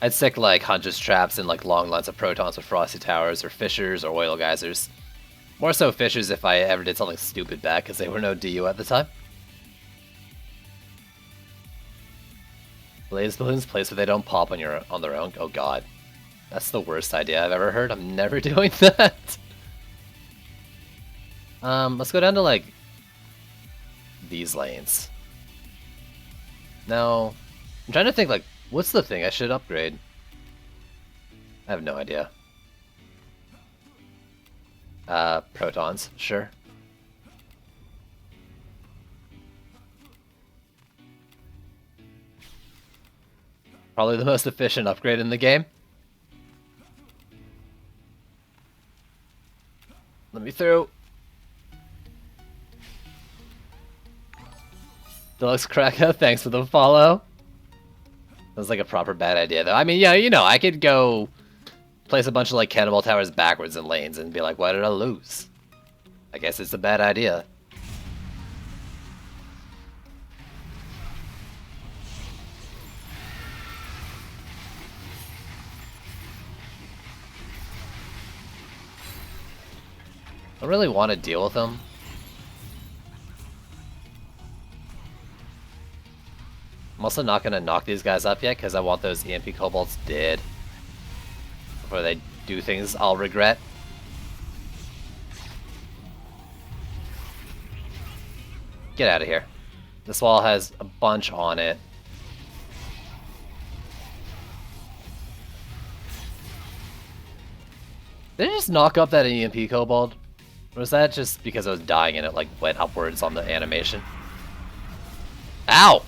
C: I'd stick like Hunter's traps and like long lines of protons with frosty towers or fishers or oil geysers. More so fishers if I ever did something stupid back because they were no DU at the time. Blaze balloons, place where they don't pop on their own. Oh god. That's the worst idea I've ever heard. I'm never doing that. Let's go down to like these lanes. No. I'm trying to think like, what's the thing I should upgrade? I have no idea. Protons, sure. Probably the most efficient upgrade in the game. Let me through. Deluxe Cracker, thanks for the follow. That was like a proper bad idea though. I mean, yeah, you know, I could go place a bunch of like cannonball towers backwards in lanes and be like, why did I lose? I guess it's a bad idea. don't really want to deal with them. I'm also not going to knock these guys up yet because I want those EMP kobolds dead before they do things I'll regret. Get out of here. This wall has a bunch on it. Did I just knock up that EMP kobold? Or was that just because I was dying and it like went upwards on the animation? Ow!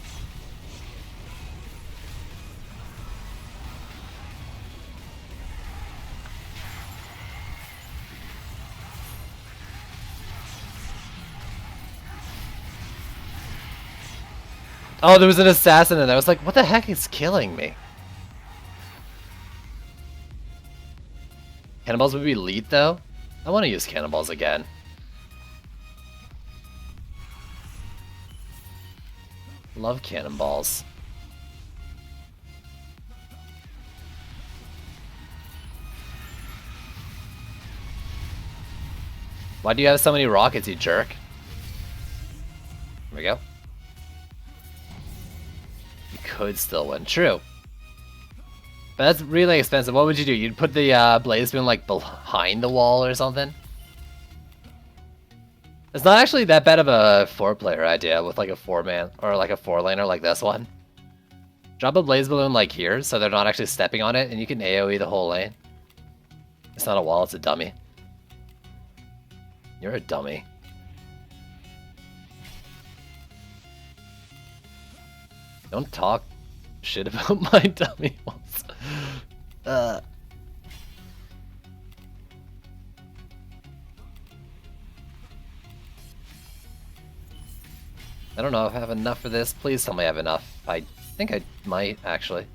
C: Oh, there was an assassin in there. I was like, what the heck is killing me? Cannonballs would be elite though. I want to use cannonballs again. Love cannonballs. Why do you have so many rockets, you jerk? Here we go. You could still win. True. But that's really expensive. What would you do? You'd put the blaze boom like behind the wall or something? It's not actually that bad of a 4-player idea with like a 4-man or like a 4-laner like this one. Drop a blaze balloon like here so they're not actually stepping on it and you can AoE the whole lane. It's not a wall, it's a dummy. You're a dummy. Don't talk shit about my dummy walls. I don't know if I have enough for this. Please tell me I have enough. I think I might, actually.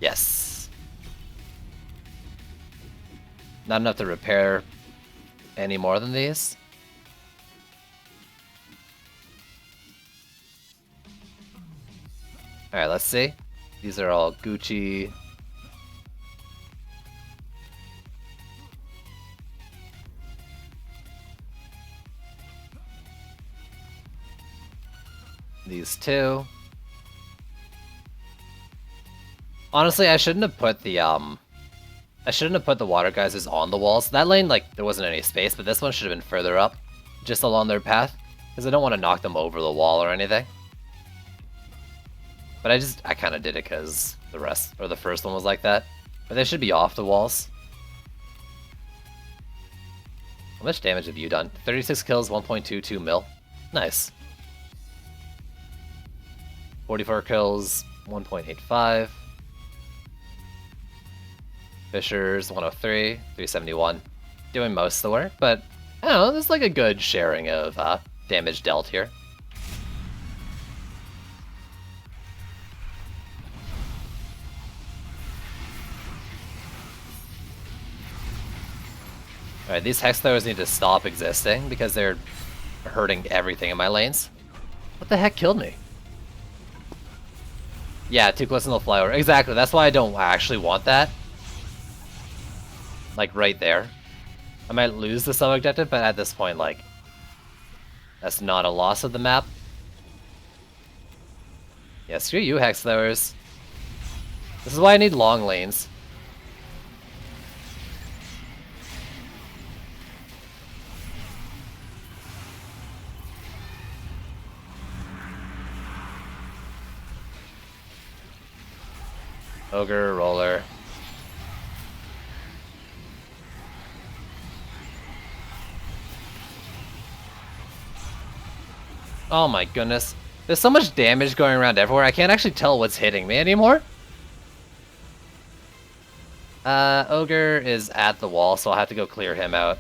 C: Yes. Not enough to repair any more than these. Alright, let's see. These are all Gucci. These two. Honestly, I shouldn't have put the water geysers on the walls. That lane, like, there wasn't any space, but this one should have been further up, just along their path, because I don't want to knock them over the wall or anything. But I kind of did it because the first one was like that. But they should be off the walls. How much damage have you done? 36 kills, 1.22 mil. Nice. 44 kills, 1.85. Fishers, 103, 371. Doing most of the work, but I don't know, there's like a good sharing of damage dealt here. Alright, these Hex Throwers need to stop existing because they're hurting everything in my lanes. What the heck killed me? Yeah, too close and they'll fly over. Exactly, that's why I don't actually want that. Like, right there. I might lose the sub-objective, but at this point, like, that's not a loss of the map. Yeah, screw you, Hex Throwers. This is why I need long lanes. Ogre, roller. Oh my goodness. There's so much damage going around everywhere, I can't actually tell what's hitting me anymore. Ogre is at the wall, so I'll have to go clear him out.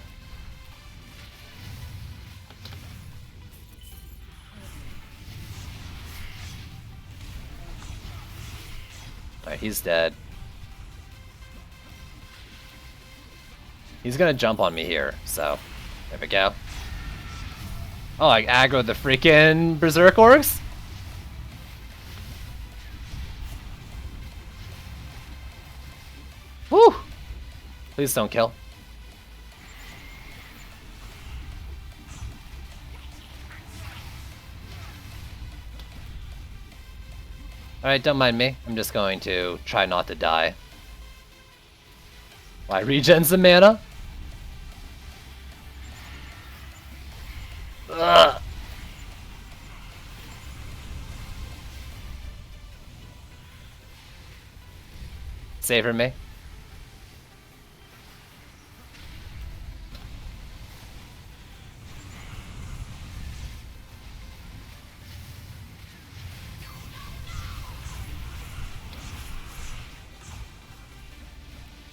C: Alright, he's dead. He's gonna jump on me here, so there we go. Oh, I aggroed the freaking Berserk Orcs? Woo! Please don't kill. Alright, don't mind me. I'm just going to try not to die. Why regen some mana? Ugh. Savor me.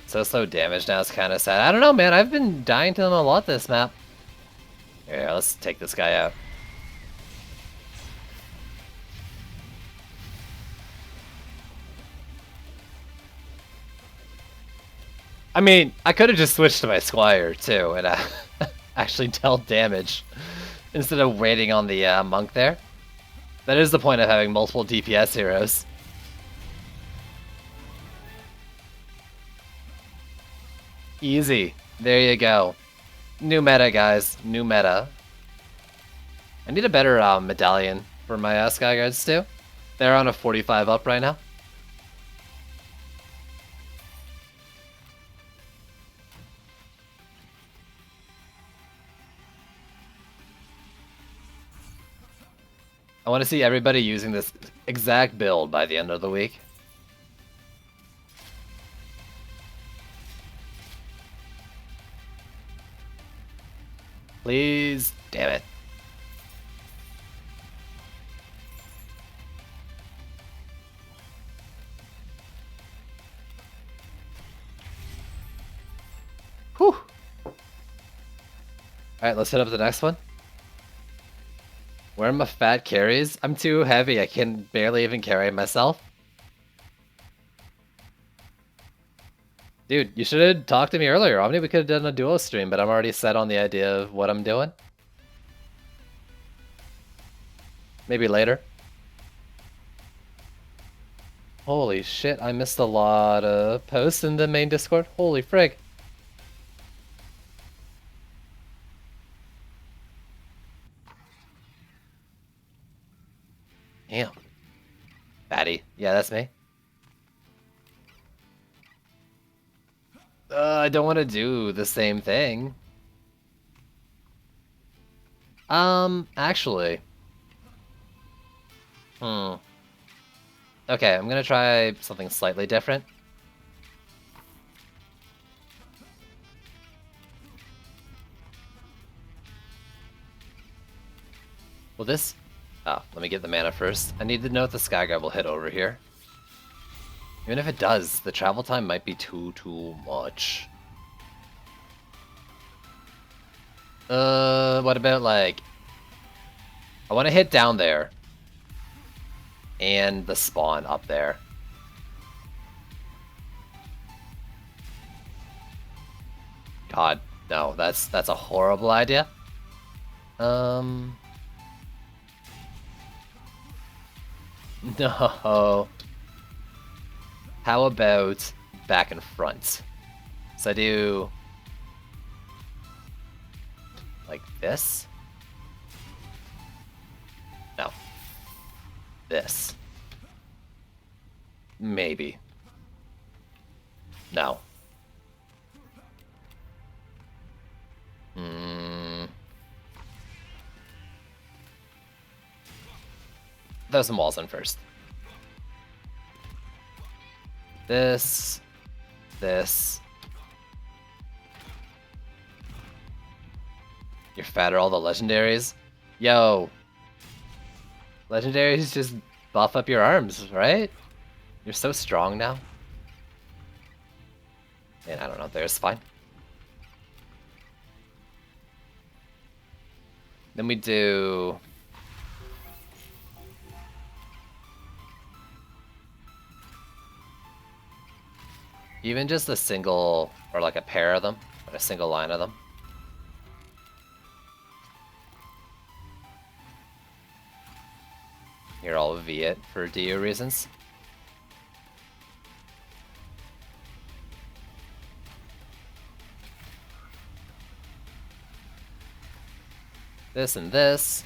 C: So slow damage now is kind of sad. I don't know, man. I've been dying to them a lot this map. Here, let's take this guy out. I mean, I could have just switched to my Squire, too, and actually dealt damage instead of waiting on the monk there. That is the point of having multiple DPS heroes. Easy. There you go. New meta, guys. New meta. I need a better medallion for my Skyguards, too. They're on a 45 up right now. I want to see everybody using this exact build by the end of the week. Please. Damn it. Whew. Alright, let's hit up the next one. Where are my fat carries? I'm too heavy. I can barely even carry myself. Dude, you should have talked to me earlier. Omni, we could have done a duo stream, but I'm already set on the idea of what I'm doing. Maybe later. Holy shit, I missed a lot of posts in the main Discord. Holy frig. Damn. Fatty. Yeah, that's me. I don't want to do the same thing. Actually. Okay, I'm gonna try something slightly different. Will this... Oh, let me get the mana first. I need to know if the Skyguard will hit over here. Even if it does, the travel time might be too much. What about, like... I want to hit down there. And the spawn up there. God, no, that's a horrible idea. No. How about back and front? So I do like this. No. This. Maybe. No. Throw some walls in first. This. You're fatter all the legendaries? Yo. Legendaries just buff up your arms, right? You're so strong now. And I don't know, there's fine. Then we do... even just a single, or like a pair of them, or a single line of them. Here I'll V it for DU reasons. This and this.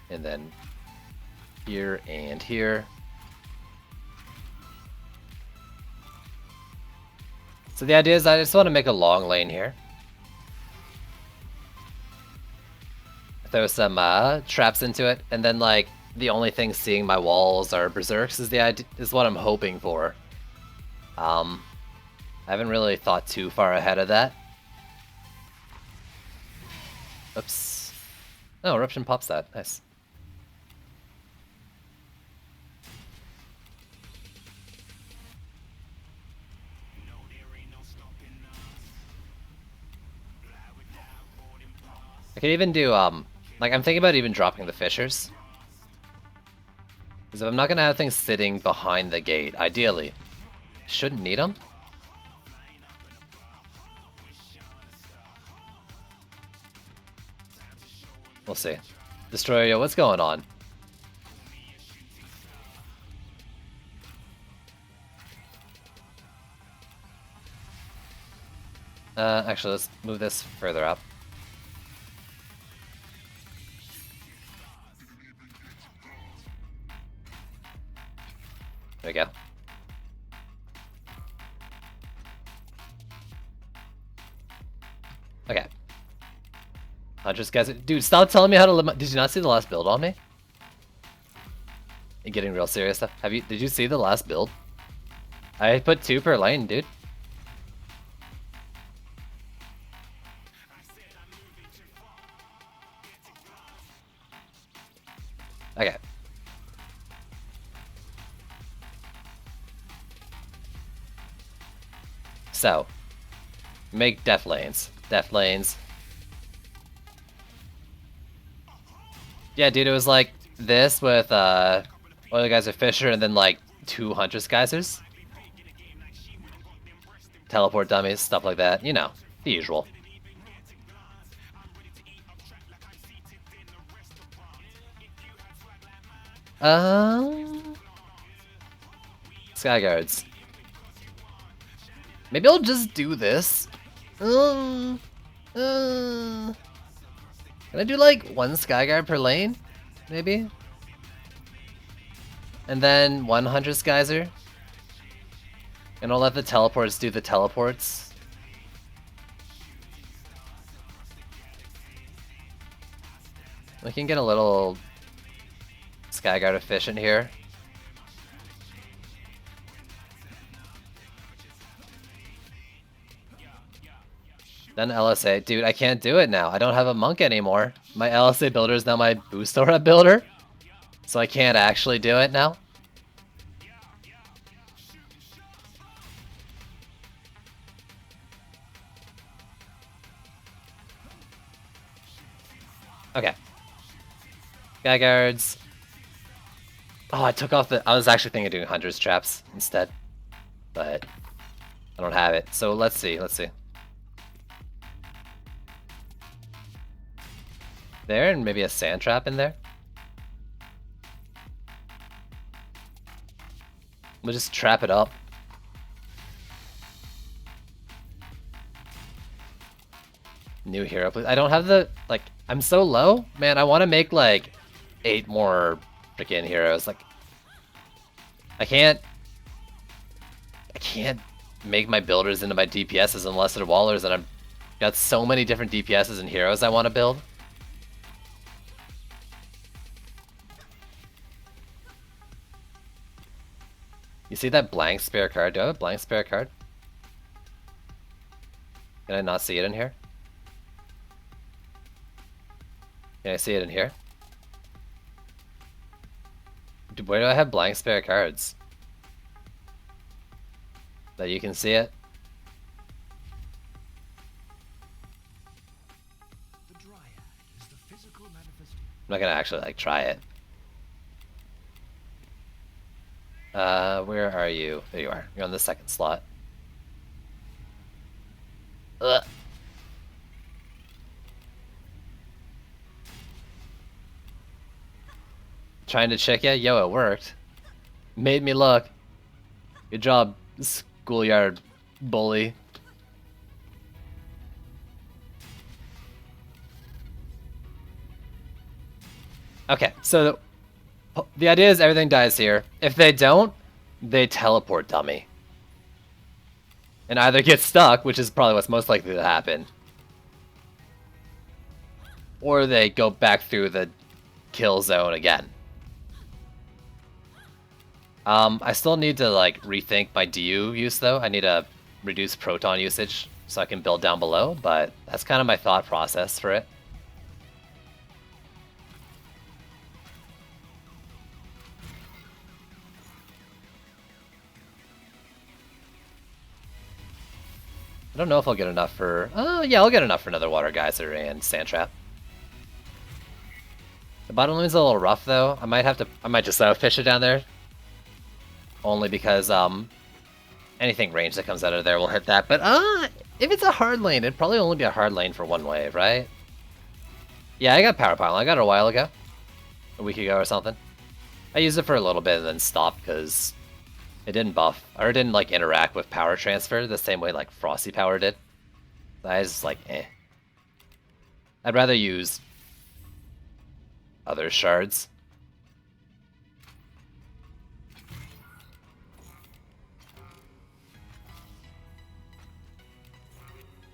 C: And then here and here. So the idea is I just want to make a long lane here. Throw some traps into it, and then like the only thing seeing my walls are berserks is the idea, is what I'm hoping for. I haven't really thought too far ahead of that. Oops. Oh, eruption pops that. Nice. I could even do like I'm thinking about even dropping the fishers. Because if I'm not gonna have things sitting behind the gate, ideally, shouldn't need them. We'll see. Destroyer, what's going on? Actually, let's move this further up. There we go. Okay. Just guys, dude, stop telling me how to live. Did you not see the last build on me? You're getting real serious stuff. Have you? Did you see the last build? I put 2 per lane, dude. Okay. So, make def lanes. Def lanes. Yeah, dude, it was like this with Oil Geyser Fisher and then like 2 Huntress Geysers. Teleport dummies, stuff like that. You know, the usual. Skyguards. Maybe I'll just do this. Can I do like 1 Skyguard per lane? Maybe? And then 1 Huntress Geyser? And I'll let the teleports do the teleports. We can get a little Skyguard efficient here. Then LSA. Dude, I can't do it now. I don't have a monk anymore. My LSA builder is now my boost aura builder. So I can't actually do it now. Okay. Skyguards. Oh, I took off the... I was actually thinking of doing Huntress traps instead. But I don't have it. So let's see. Let's see. There, and maybe a sand trap in there. We'll just trap it up. New hero, please. I don't have the, like, I'm so low. Man, I want to make, like, 8 more freaking heroes. Like, I can't make my builders into my DPSs unless they're wallers, and I've got so many different DPSs and heroes I want to build. You see that blank spare card? Do I have a blank spare card? Can I not see it in here? Can I see it in here? Where do I have blank spare cards? That you can see it? I'm not gonna actually like try it. Where are you? There you are. You're on the 2nd slot. Ugh. Trying to check ya? Yo, it worked. Made me look. Good job, schoolyard bully. Okay, so the idea is everything dies here. If they don't, they teleport dummy. And either get stuck, which is probably what's most likely to happen, or they go back through the kill zone again. I still need to like rethink my DU use though. I need to reduce proton usage so I can build down below, but that's kind of my thought process for it. I don't know if I'll get enough for... yeah, I'll get enough for another Water Geyser and Sand Trap. The bottom lane's a little rough, though. I might just fish it down there. Only because, anything ranged that comes out of there will hit that. But, if it's a hard lane, it'd probably only be a hard lane for one wave, right? Yeah, I got Power Pylon. I got it a while ago. A week ago or something. I used it for a little bit and then stopped because... it didn't buff, or it didn't, like, interact with power transfer the same way, like, Frosty Power did. I was just like, eh. I'd rather use other shards.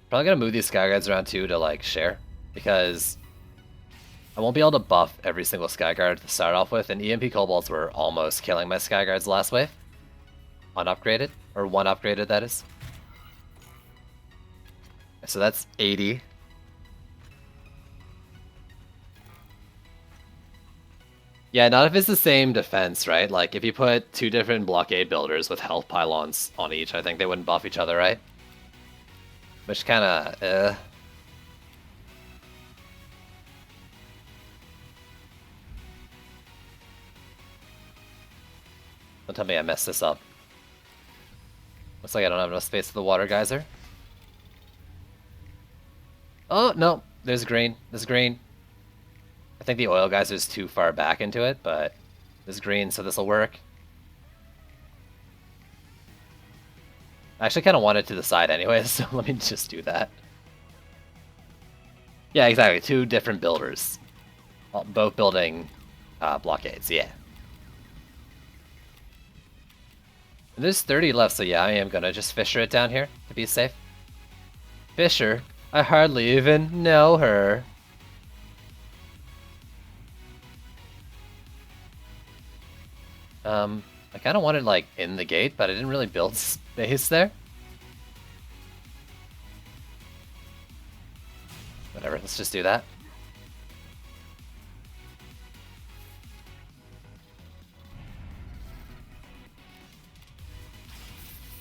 C: Probably gonna move these Skyguards around, too, to, like, share. Because I won't be able to buff every single Skyguard to start off with, and EMP Kobolds were almost killing my Skyguards last wave. Unupgraded, or one upgraded, that is. So that's 80. Yeah, not if it's the same defense, right? Like, if you put two different blockade builders with health pylons on each, I think they wouldn't buff each other, right? Which kinda, Don't tell me I messed this up. Looks like I don't have enough space for the Water Geyser. Oh, no. There's green. There's green. I think the Oil Geyser is too far back into it, but there's green, so this will work. I actually kind of want it to the side anyway, so let me just do that. Yeah, exactly. Two different builders. Both building blockades, yeah. And there's 30 left, so yeah, I am gonna just Fisher it down here to be safe. Fisher? I hardly even know her. I kind of wanted, like, in the gate, but I didn't really build space there. Whatever, let's just do that.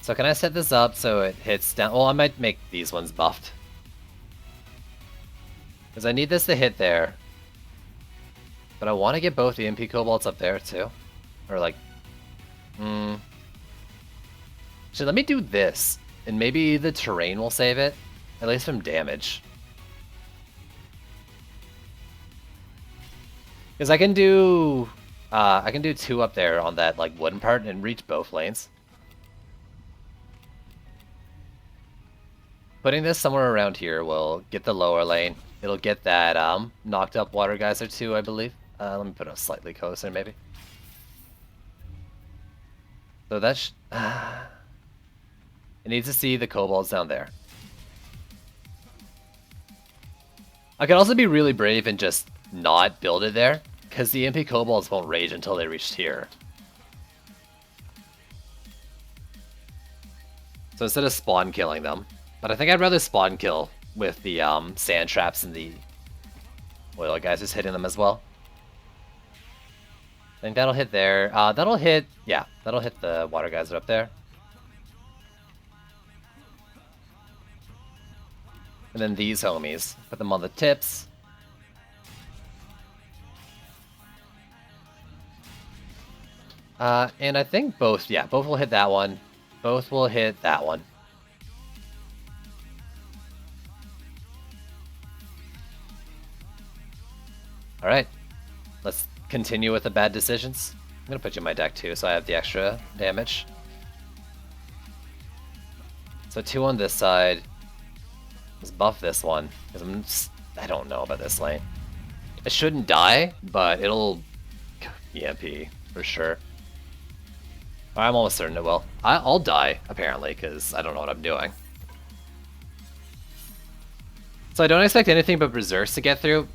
C: So can I set this up so it hits down? Well, I might make these ones buffed. Because I need this to hit there. But I want to get both the MP Kobolds up there too. Or like... Actually, let me do this. And maybe the terrain will save it. At least from damage. Because I can do... two up there on that like wooden part and reach both lanes. Putting this somewhere around here will get the lower lane. It'll get that knocked up Water Geyser too, I believe. Let me put it slightly closer, maybe. So that's... it needs to see the kobolds down there. I could also be really brave and just not build it there, because the MP kobolds won't rage until they reach here. So instead of spawn killing them, but I think I'd rather spawn kill with the sand traps and the oil geysers hitting them as well. I think that'll hit there. That'll hit, yeah, that'll hit the Water Geyser up there. And then these homies, put them on the tips. And I think both, yeah, both will hit that one. Both will hit that one. Alright, let's continue with the bad decisions. I'm gonna put you in my deck too, so I have the extra damage. So 2 on this side. Let's buff this one, because I don't know about this lane. It shouldn't die, but it'll EMP for sure. I'm almost certain it will. I'll die, apparently, because I don't know what I'm doing. So I don't expect anything but Berserks to get through,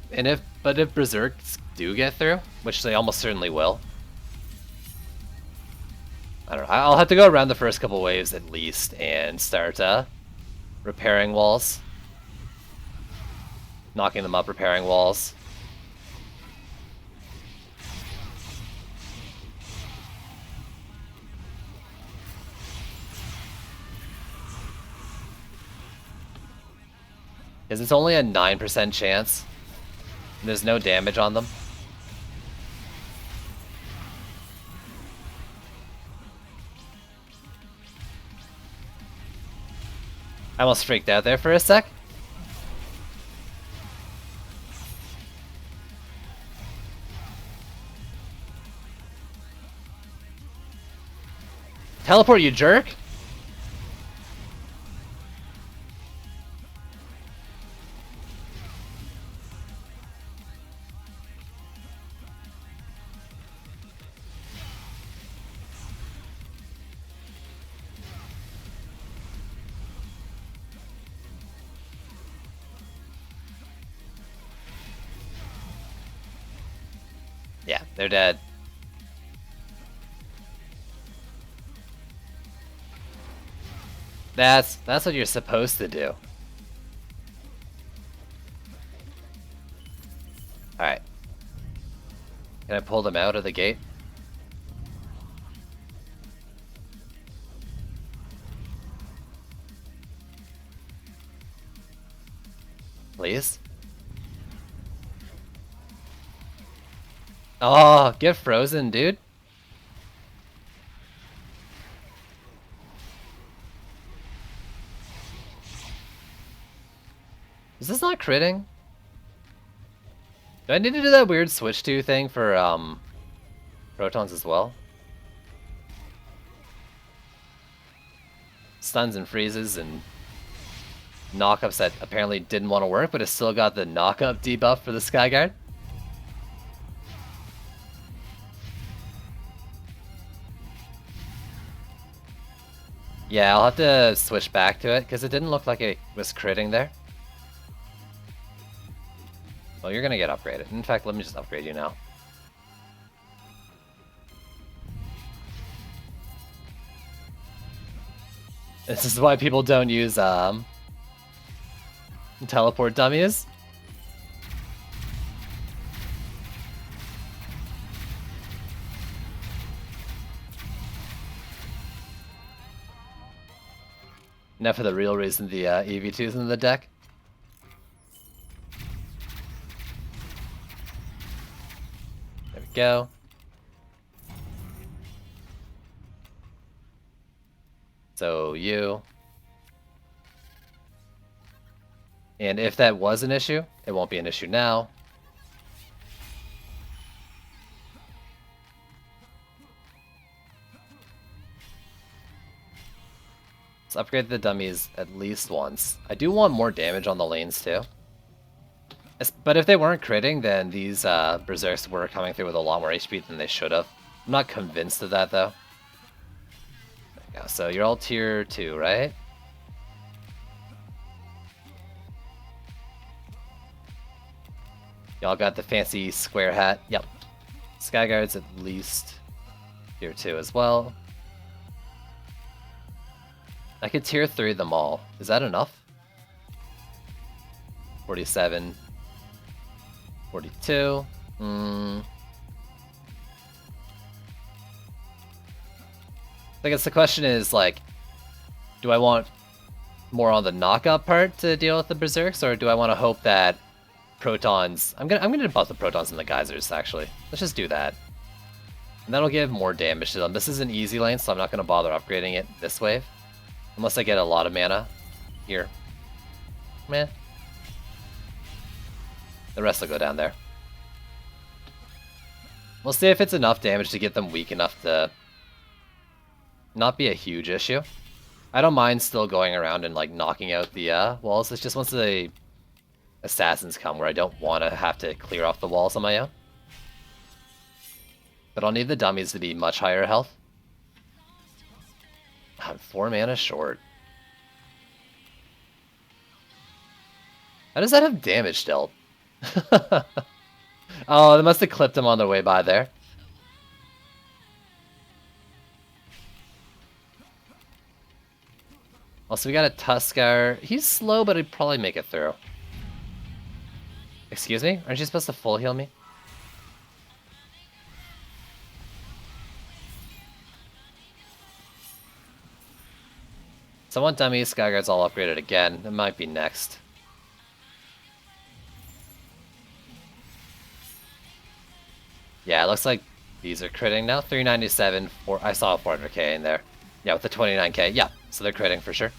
C: but if Berserks do get through, which they almost certainly will, I don't know. I'll have to go around the first couple waves at least and start repairing walls. Knocking them up, repairing walls. Because it's only a 9% chance. There's no damage on them. I almost freaked out there for a sec. Teleport, you jerk! Yeah, they're dead. That's what you're supposed to do. Alright. Can I pull them out of the gate? Please? Oh, get frozen, dude. Is this not critting? Do I need to do that weird switch to thing for protons as well? Stuns and freezes and knockups that apparently didn't want to work, but it still got the knockup debuff for the Skyguard. Yeah, I'll have to switch back to it, because it didn't look like it was critting there. Well, you're gonna get upgraded. In fact, let me just upgrade you now. This is why people don't use teleport dummies. Now for the real reason the EV2's in the deck. There we go. So you. And if that was an issue, it won't be an issue now. Let's upgrade the dummies at least once. I do want more damage on the lanes too. But if they weren't critting, then these Berserks were coming through with a lot more HP than they should have. I'm not convinced of that though. There we go. So you're all tier 2, right? Y'all got the fancy square hat. Yep. Skyguard's at least tier 2 as well. I could tier 3 them all. Is that enough? 47. 42. I guess the question is, like, do I want more on the knockup part to deal with the Berserks, or do I want to hope that protons... I'm gonna buff the protons and the geysers, actually. Let's just do that. And that'll give more damage to them. This is an easy lane, so I'm not gonna bother upgrading it this wave. Unless I get a lot of mana. Here. Meh. The rest will go down there. We'll see if it's enough damage to get them weak enough to not be a huge issue. I don't mind still going around and like knocking out the walls. It's just once the assassins come where I don't want to have to clear off the walls on my own. But I'll need the dummies to be much higher health. I'm 4 mana short. How does that have damage dealt? Oh, they must have clipped him on their way by there. Also, we got a Tuskar. He's slow, but he'd probably make it through. Excuse me? Aren't you supposed to full heal me? So I want dummies, Skyguard's all upgraded again. It might be next. Yeah, it looks like these are critting now. 397, I saw a 400k in there. Yeah, with the 29k. Yeah, so they're critting for sure.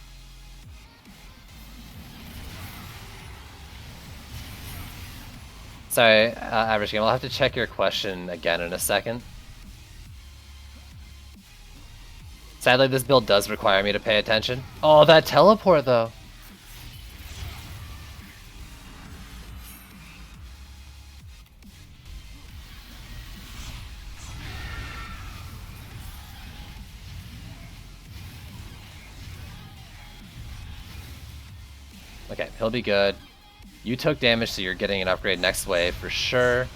C: Sorry, Average Game, I'll have to check your question again in a second. Sadly, this build does require me to pay attention. Oh, that teleport, though. Okay, he'll be good. You took damage, so you're getting an upgrade next wave for sure.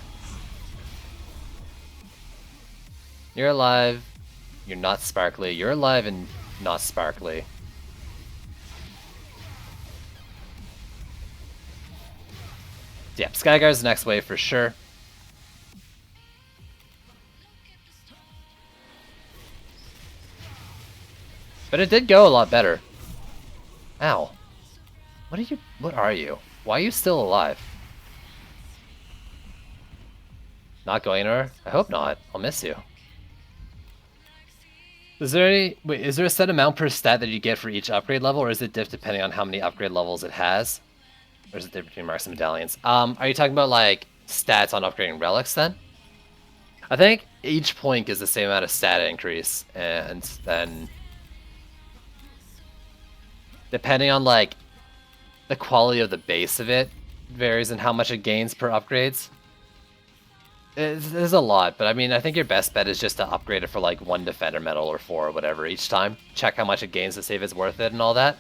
C: You're alive. You're not sparkly. You're alive and not sparkly. Yeah, Skyguard's next wave for sure. But it did go a lot better. Ow. What are you? Why are you still alive? Not going anywhere? I hope not. I'll miss you. Is there a set amount per stat that you get for each upgrade level, or is it diff depending on how many upgrade levels it has? Or is it different between marks and medallions? Are you talking about like stats on upgrading relics then? I think each point is the same amount of stat increase, and then depending on like the quality of the base of it varies in how much it gains per upgrades. There's a lot, but I mean, I think your best bet is just to upgrade it for like 1 defender medal or 4 or whatever each time. Check how much it gains to see if it's worth it and all that.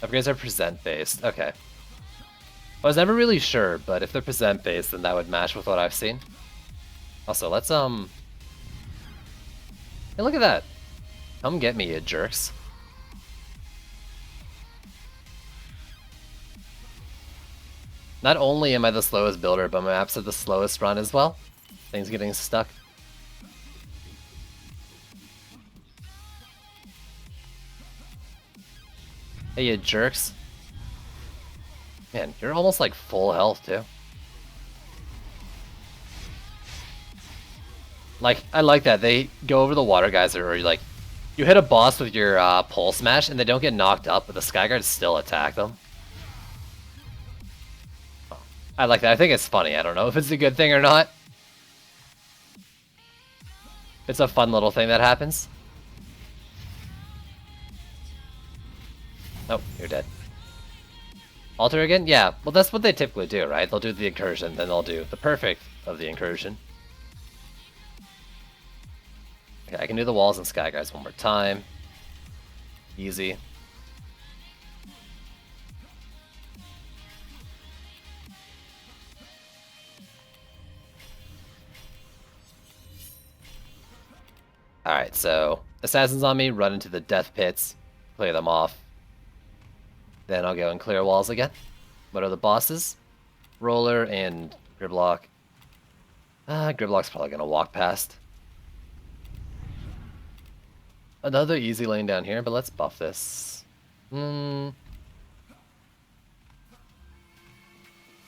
C: Upgrades are present based. Okay. I was never really sure, but if they're present based, then that would match with what I've seen. Also, let's Hey, look at that. Come get me, you jerks. Not only am I the slowest builder, but my maps have the slowest run as well. Things getting stuck. Hey, you jerks. Man, you're almost like full health, too. Like, I like that. They go over the water geyser, or like, you hit a boss with your pole smash, and they don't get knocked up, but the Skyguards still attack them. Oh, I like that. I think it's funny. I don't know if it's a good thing or not. It's a fun little thing that happens. Oh, you're dead. Alter again? Yeah, well that's what they typically do, right? They'll do the incursion, then they'll do the perfect of the incursion. Okay, I can do the walls and Skyguards one more time. Easy. Alright, so assassins on me, run into the death pits, clear them off. Then I'll go and clear walls again. What are the bosses? Roller and Gridlock. Gridlock's probably gonna walk past. Another easy lane down here, but let's buff this. There's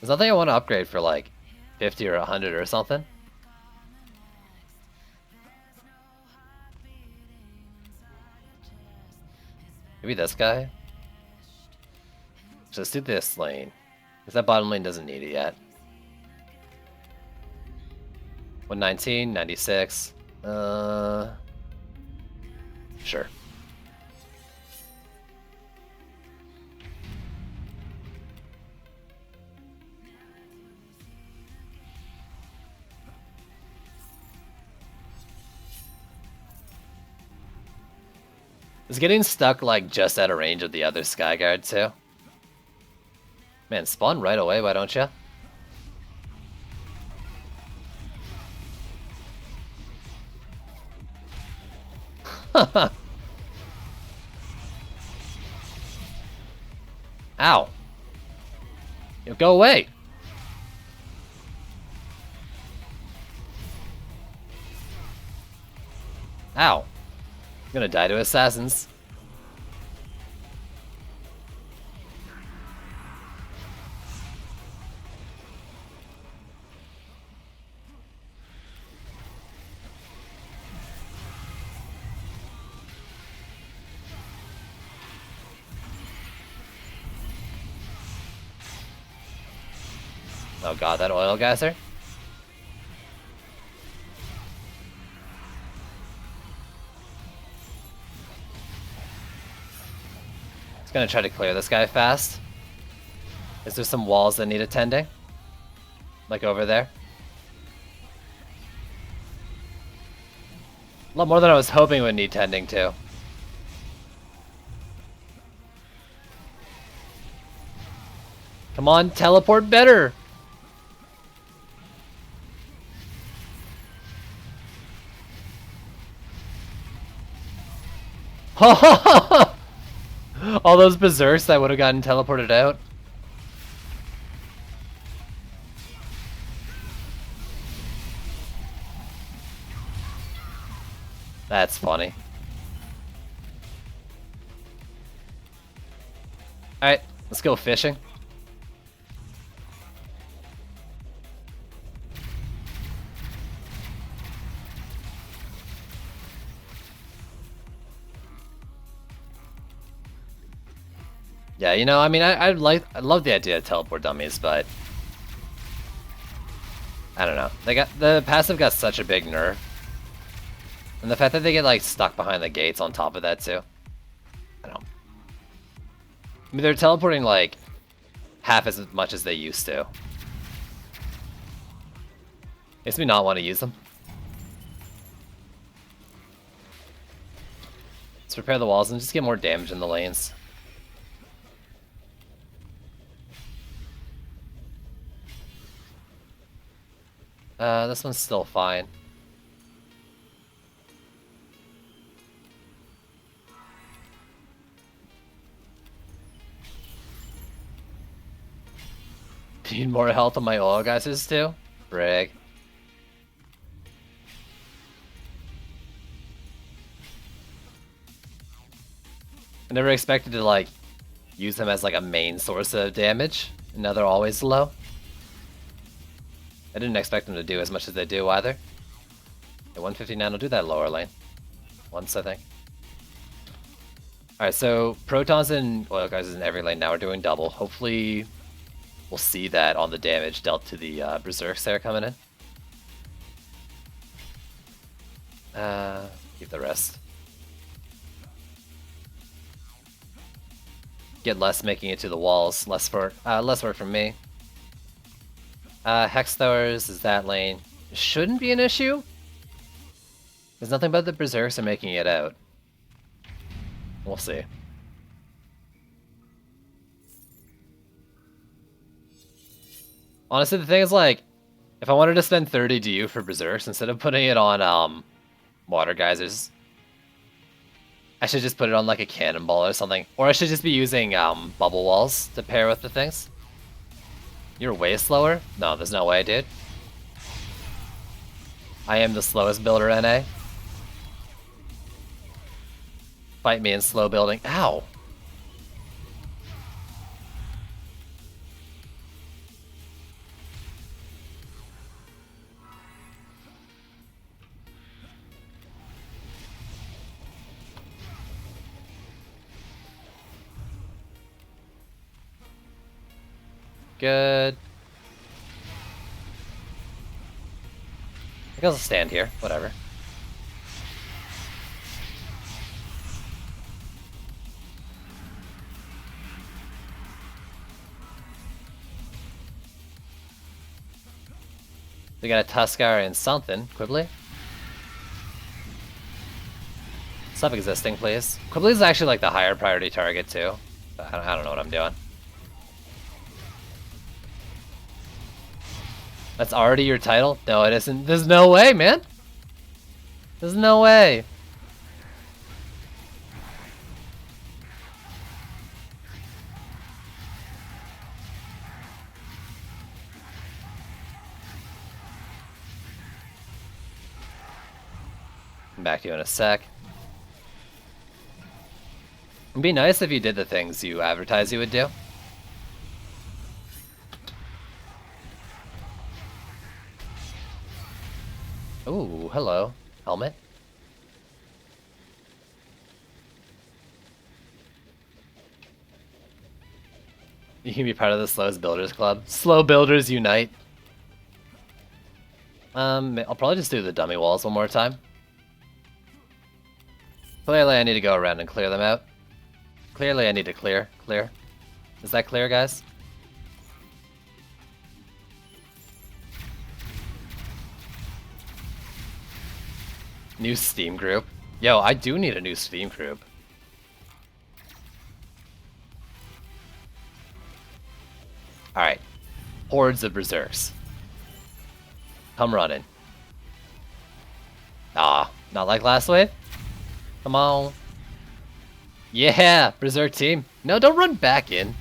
C: nothing I want to upgrade for like 50 or 100 or something. Maybe this guy? So let's do this lane. Because that bottom lane doesn't need it yet. 119, 96. Sure. Is getting stuck like just out of range of the other Skyguard too? Man, spawn right away, why don't you? Ow. You go away. Ow. I'm gonna die to assassins. Oh god, that oil geyser? Just gonna try to clear this guy fast. Is there some walls that need attending? Like over there? A lot more than I was hoping it would need tending to. Come on, teleport better! All those berserks that would have gotten teleported out. That's funny. Alright, let's go fishing. Yeah, you know, I mean, I love the idea of teleport dummies, but I don't know. The passive got such a big nerf, and the fact that they get like stuck behind the gates on top of that too. I don't know. I mean, they're teleporting like half as much as they used to. Makes me not want to use them. Let's repair the walls and just get more damage in the lanes. This one's still fine. Need more health on my oil geysers too? Brig. I never expected to like use them as like a main source of damage, and now they're always low. I didn't expect them to do as much as they do either. The 159 will do that lower lane. Once, I think. Alright, so protons and oil geysers in every lane now are doing double. Hopefully we'll see that on the damage dealt to the berserks there coming in. Keep the rest. Get less making it to the walls. Less work from me. Hex throwers is that lane. Shouldn't be an issue. There's nothing but the berserks are making it out. We'll see. Honestly, the thing is, like, if I wanted to spend 30 DU for berserks instead of putting it on water geysers, I should just put it on like a cannonball or something. Or I should just be using bubble walls to pair with the things. You're way slower? No, there's no way, dude. I am the slowest builder NA. Fight me in slow building. Ow! Good. I guess I'll stand here. Whatever. We got a Tuskar and something. Quibbly? Stop existing, please. Quibbly is actually like the higher priority target too. But I don't know what I'm doing. That's already your title? No, it isn't. There's no way, man. There's no way. Come back to you in a sec. It'd be nice if you did the things you advertise you would do. Ooh, hello. Helmet. You can be part of the Slowest Builders Club. Slow Builders Unite. I'll probably just do the dummy walls one more time. Clearly I need to go around and clear them out. Clearly I need to clear. Clear. Is that clear, guys? New Steam group. Yo, I do need a new Steam group. Alright. Hordes of Berserks. Come running. Ah, not like last wave? Come on. Yeah, Berserk team. No, don't run back in.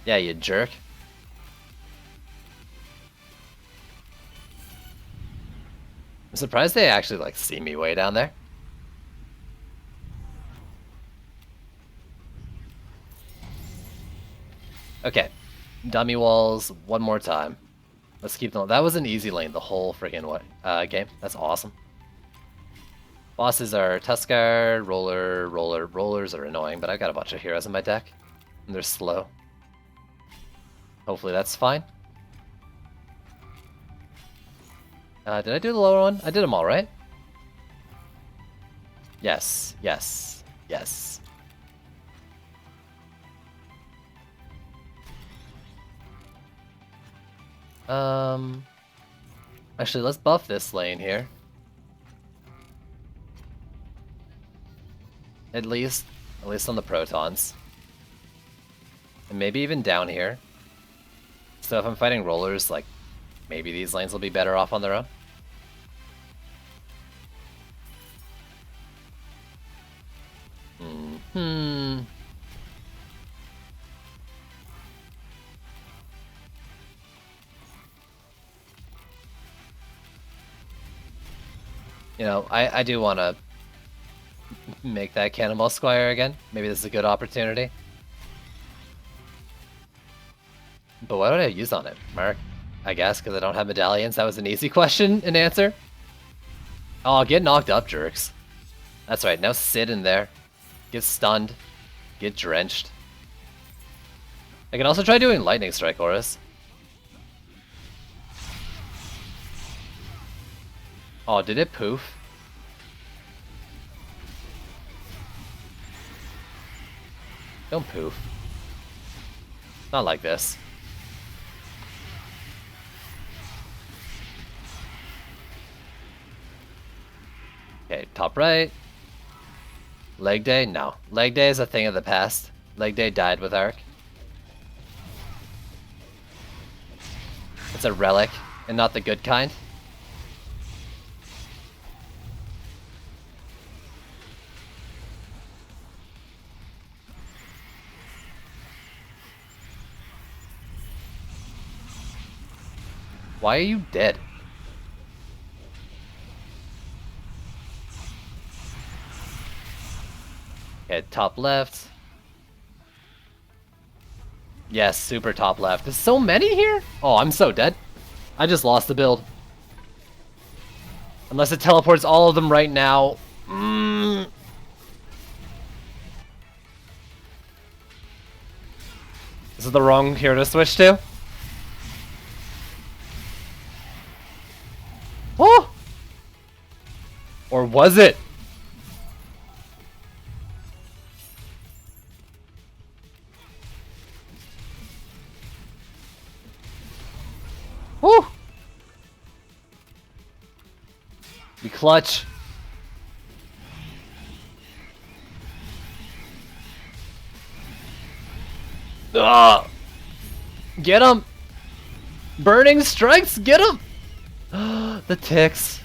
C: Yeah, you jerk. I'm surprised they actually like see me way down there. Okay, dummy walls one more time. Let's keep them. That was an easy lane the whole freaking game. That's awesome. Bosses are Tuskar, Rollers are annoying, but I got a bunch of heroes in my deck, and they're slow. Hopefully that's fine. Did I do the lower one? I did them all, right? Yes, yes, yes. Actually, let's buff this lane here. At least on the protons. And maybe even down here. So if I'm fighting rollers, like, maybe these lanes will be better off on their own. You know, I do want to make that Cannonball Squire again. Maybe this is a good opportunity. But what did I use on it? Mark? I guess because I don't have medallions. That was an easy question and answer. Oh, get knocked up, jerks. That's right, now sit in there. Get stunned. Get drenched. I can also try doing Lightning Strike, Horus. Oh, did it poof? Don't poof. Not like this. Okay, top right. Leg day? No. Leg day is a thing of the past. Leg day died with Arc. It's a relic, and not the good kind. Why are you dead? Okay, top left. Yes, super top left. There's so many here? Oh, I'm so dead. I just lost the build. Unless it teleports all of them right now. This is the wrong hero to switch to. Oh! Or was it? Be clutch. Ah! Get him! Burning strikes, get him! The ticks.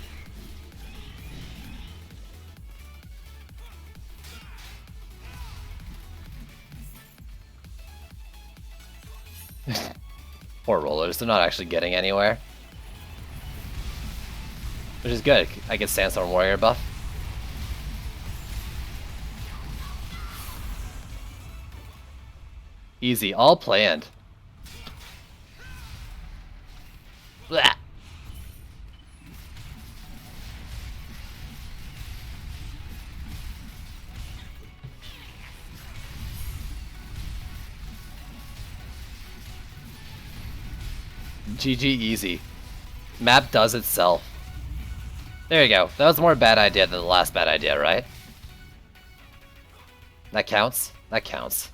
C: Poor rollers, they're not actually getting anywhere. Which is good, I get Sandstorm Warrior buff. Easy, all planned. Blah. GG easy. Map does itself. There you go. That was more bad idea than the last bad idea, right? That counts? That counts.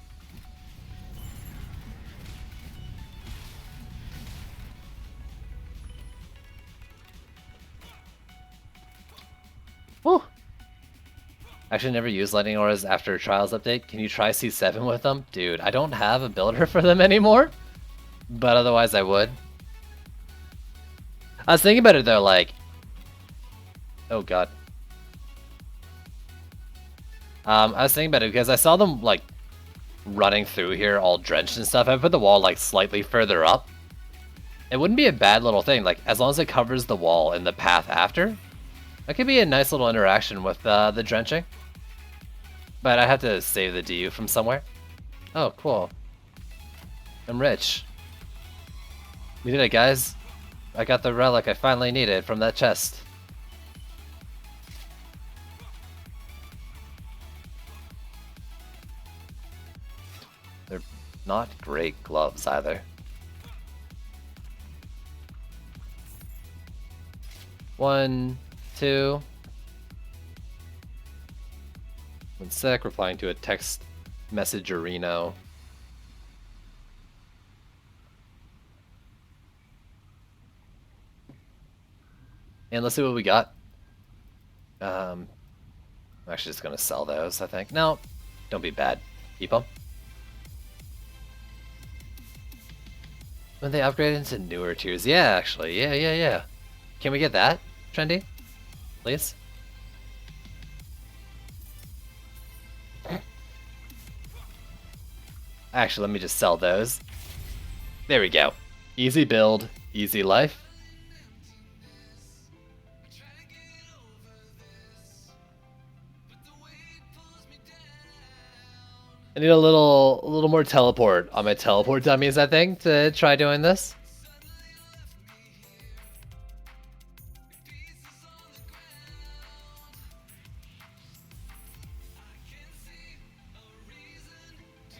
C: Woo! Actually never used Lightning Auras after Trials update. Can you try C7 with them? Dude, I don't have a builder for them anymore. But otherwise I would. I was thinking about it though, like... Oh god. I was thinking about it because I saw them, like, running through here all drenched and stuff. I put the wall, like, slightly further up. It wouldn't be a bad little thing, like, as long as it covers the wall and the path after. That could be a nice little interaction with the drenching. But I have to save the DU from somewhere. Oh, cool. I'm rich. We did it, guys. I got the relic I finally needed from that chest. They're not great gloves either. One, two. 1 sec, replying to a text messagerino. And let's see what we got. I'm actually just gonna sell those, I think. No, don't be bad. Keep them. When they upgrade into newer tiers. Yeah, actually. Yeah. Can we get that, Trendy? Please? Actually, let me just sell those. There we go. Easy build, easy life. I need a little more teleport on my teleport dummies, I think, to try doing this.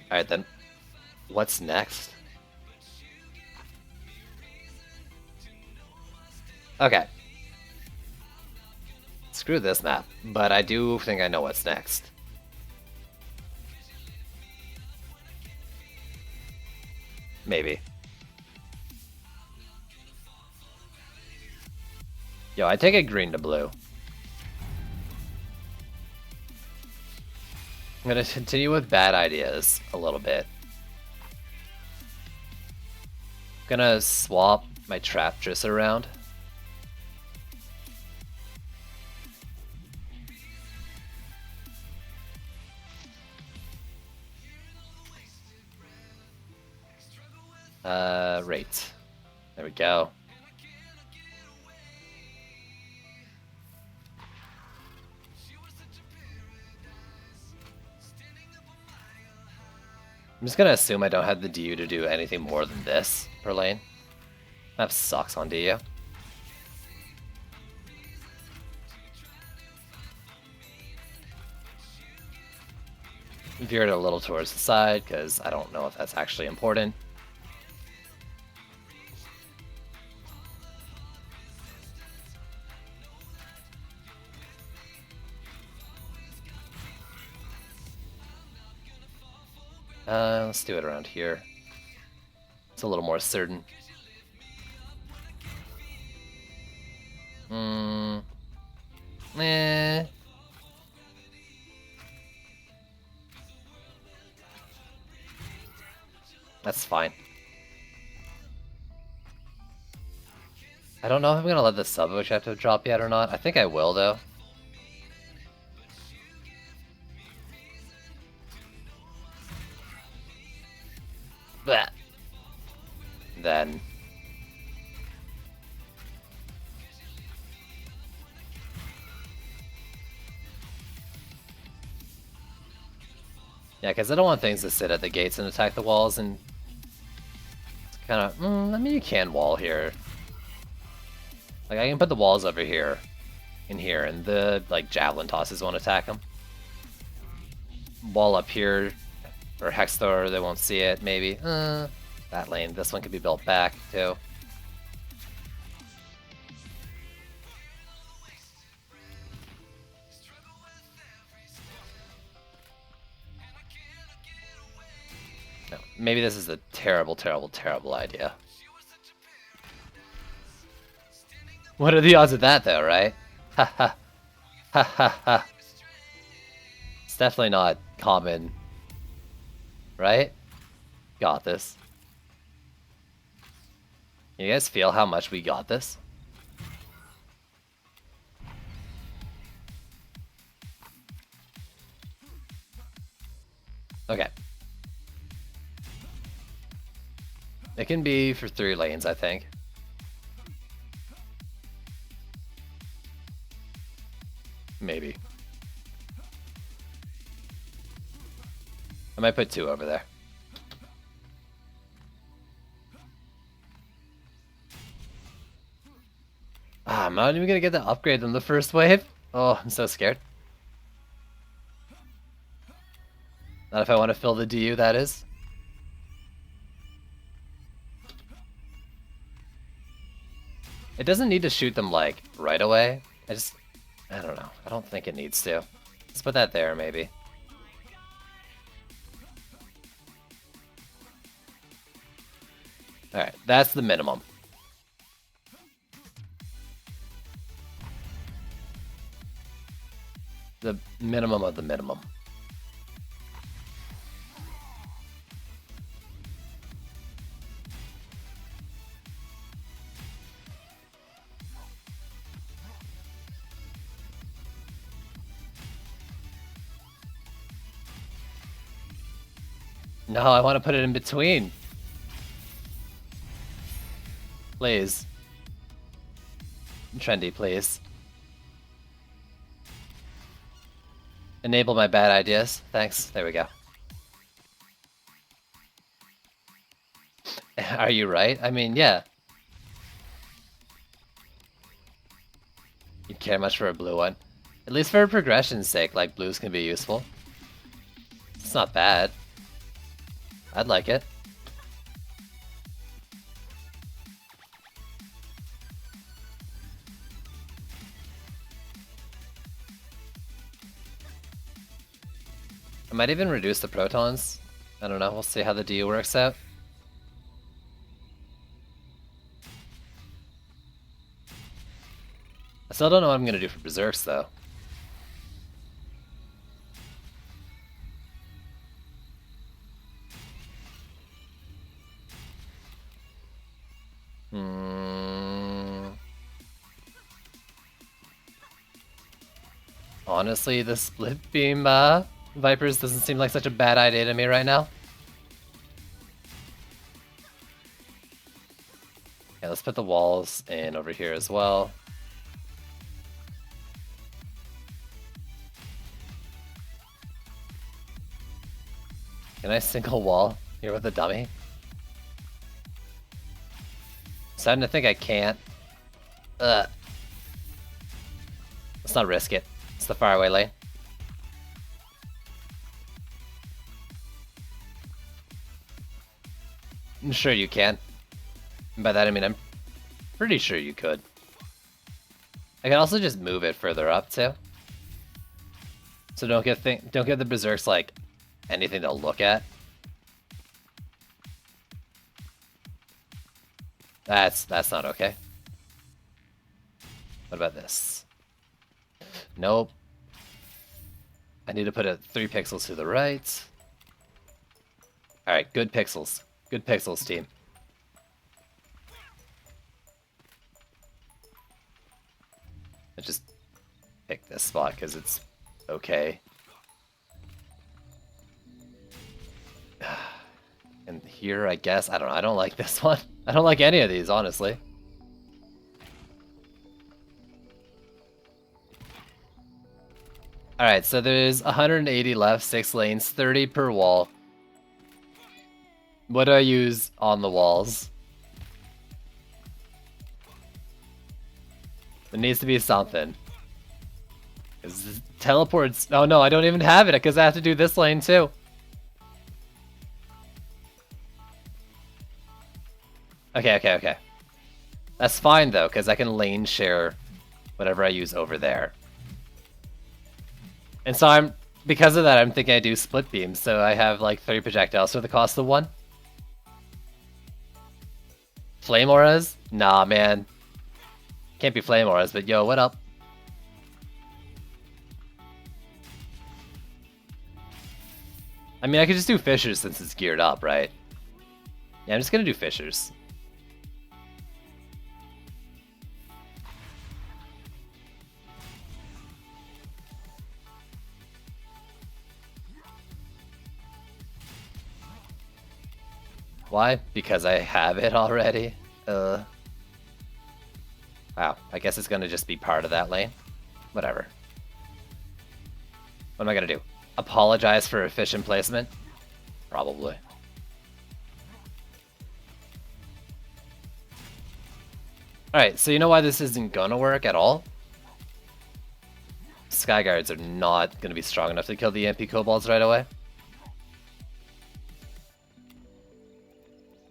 C: Alright then. What's next? Okay. Screw this map, but I do think I know what's next. Maybe. Yo, I take it green to blue. I'm gonna continue with bad ideas a little bit. Gonna swap my Traptress around. Right. There we go. I'm just gonna assume I don't have the DU to do anything more than this per lane. Map sucks on DU. Veer it a little towards the side because I don't know if that's actually important. Let's do it around here. It's a little more certain. Eh. That's fine. I don't know if I'm gonna let the sub objective drop yet or not. I think I will though. But then yeah, because I don't want things to sit at the gates and attack the walls, and it's kind of. I mean, you can wall here. Like I can put the walls over here, in here, and the like javelin tosses won't attack them. Wall up here, or hex thrower, they won't see it. Maybe that lane. This one could be built back too. No, maybe this is a terrible, terrible, terrible idea. What are the odds of that, though, right? Ha ha. Ha ha ha. It's definitely not common. Right? Got this. You guys feel how much we got this? Okay. It can be for 3 lanes, I think. Maybe. I might put 2 over there. I'm not even gonna get the upgrade on the first wave. Oh, I'm so scared. Not if I want to fill the DU, that is. It doesn't need to shoot them, like, right away. I don't know. I don't think it needs to. Let's put that there, maybe. Alright, that's the minimum. The minimum of the minimum. No, I want to put it in between. Please. Trendy, please. Enable my bad ideas. Thanks. There we go. Are you right? I mean, yeah. You care much for a blue one. At least for progression's sake, like, blues can be useful. It's not bad. I'd like it. I might even reduce the protons. I don't know, we'll see how the DU works out. I still don't know what I'm gonna do for Berserks though. Honestly, the split beam Vipers doesn't seem like such a bad idea to me right now. Yeah, let's put the walls in over here as well. Can I single wall here with a dummy? Starting to think I can't. Let's not risk it. It's the faraway lane. I'm sure you can. And by that I mean I'm pretty sure you could. I can also just move it further up too. So don't give the berserks like anything to look at. That's not okay. What about this? Nope. I need to put it 3 pixels to the right. Alright, good pixels. Good pixels, team. I just pick this spot because it's okay. And here, I guess, I don't know, I don't like this one. I don't like any of these, honestly. Alright, so there's 180 left, 6 lanes, 30 per wall. What do I use on the walls? There needs to be something. Because teleports... Oh no, I don't even have it because I have to do this lane too. Okay. That's fine though, because I can lane share whatever I use over there. And so because of that, I'm thinking I do split beams, so I have like 30 projectiles for the cost of 1. Flame auras? Nah, man. Can't be flame auras, but yo, what up? I mean, I could just do fissures since it's geared up, right? Yeah, I'm just gonna do fissures. Why? Because I have it already? Wow, I guess it's gonna just be part of that lane. Whatever. What am I gonna do? Apologize for efficient placement? Probably. Alright, so you know why this isn't gonna work at all? Skyguards are not gonna be strong enough to kill the EMP kobolds right away.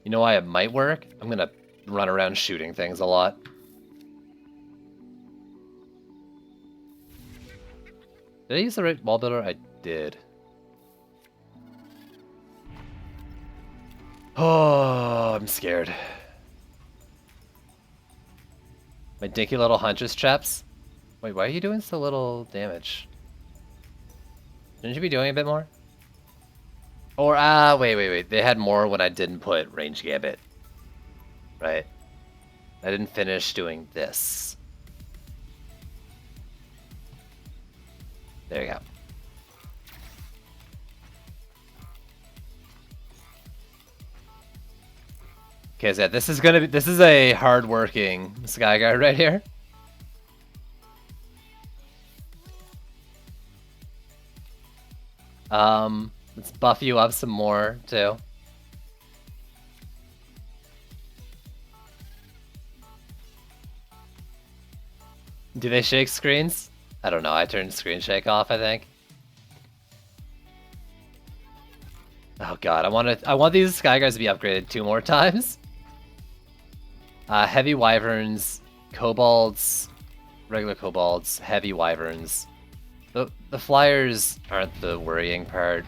C: You know why it might work? I'm gonna run around shooting things a lot. Did I use the right wall builder? I did. Oh, I'm scared. My dinky little huntress traps. Wait, why are you doing so little damage? Shouldn't you be doing a bit more? Or, wait. They had more when I didn't put range gambit. Right? I didn't finish doing this. There you go. Okay, so yeah, this is a hard-working Skyguard right here. Let's buff you up some more too. Do they shake screens? I don't know. I turned screen shake off, I think. Oh god, I want these Skyguards to be upgraded 2 more times. Heavy wyverns, kobolds, regular kobolds, heavy wyverns. The flyers aren't the worrying part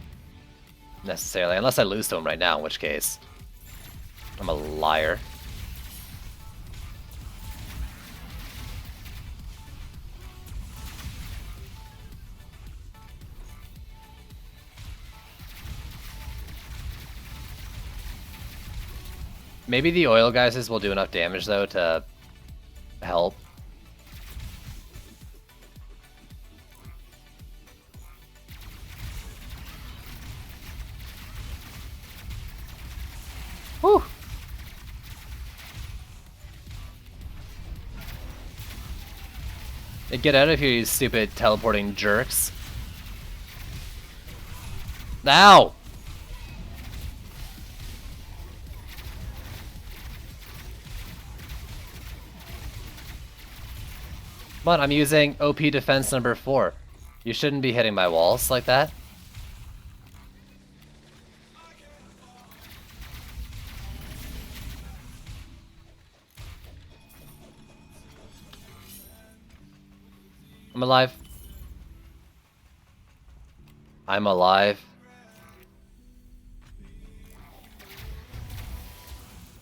C: necessarily, unless I lose to them right now, in which case I'm a liar. Maybe the oil geysers will do enough damage though to help. Whew. Get out of here, you stupid teleporting jerks. Ow! Come on, I'm using OP defense number 4. You shouldn't be hitting my walls like that. I'm alive. I'm alive.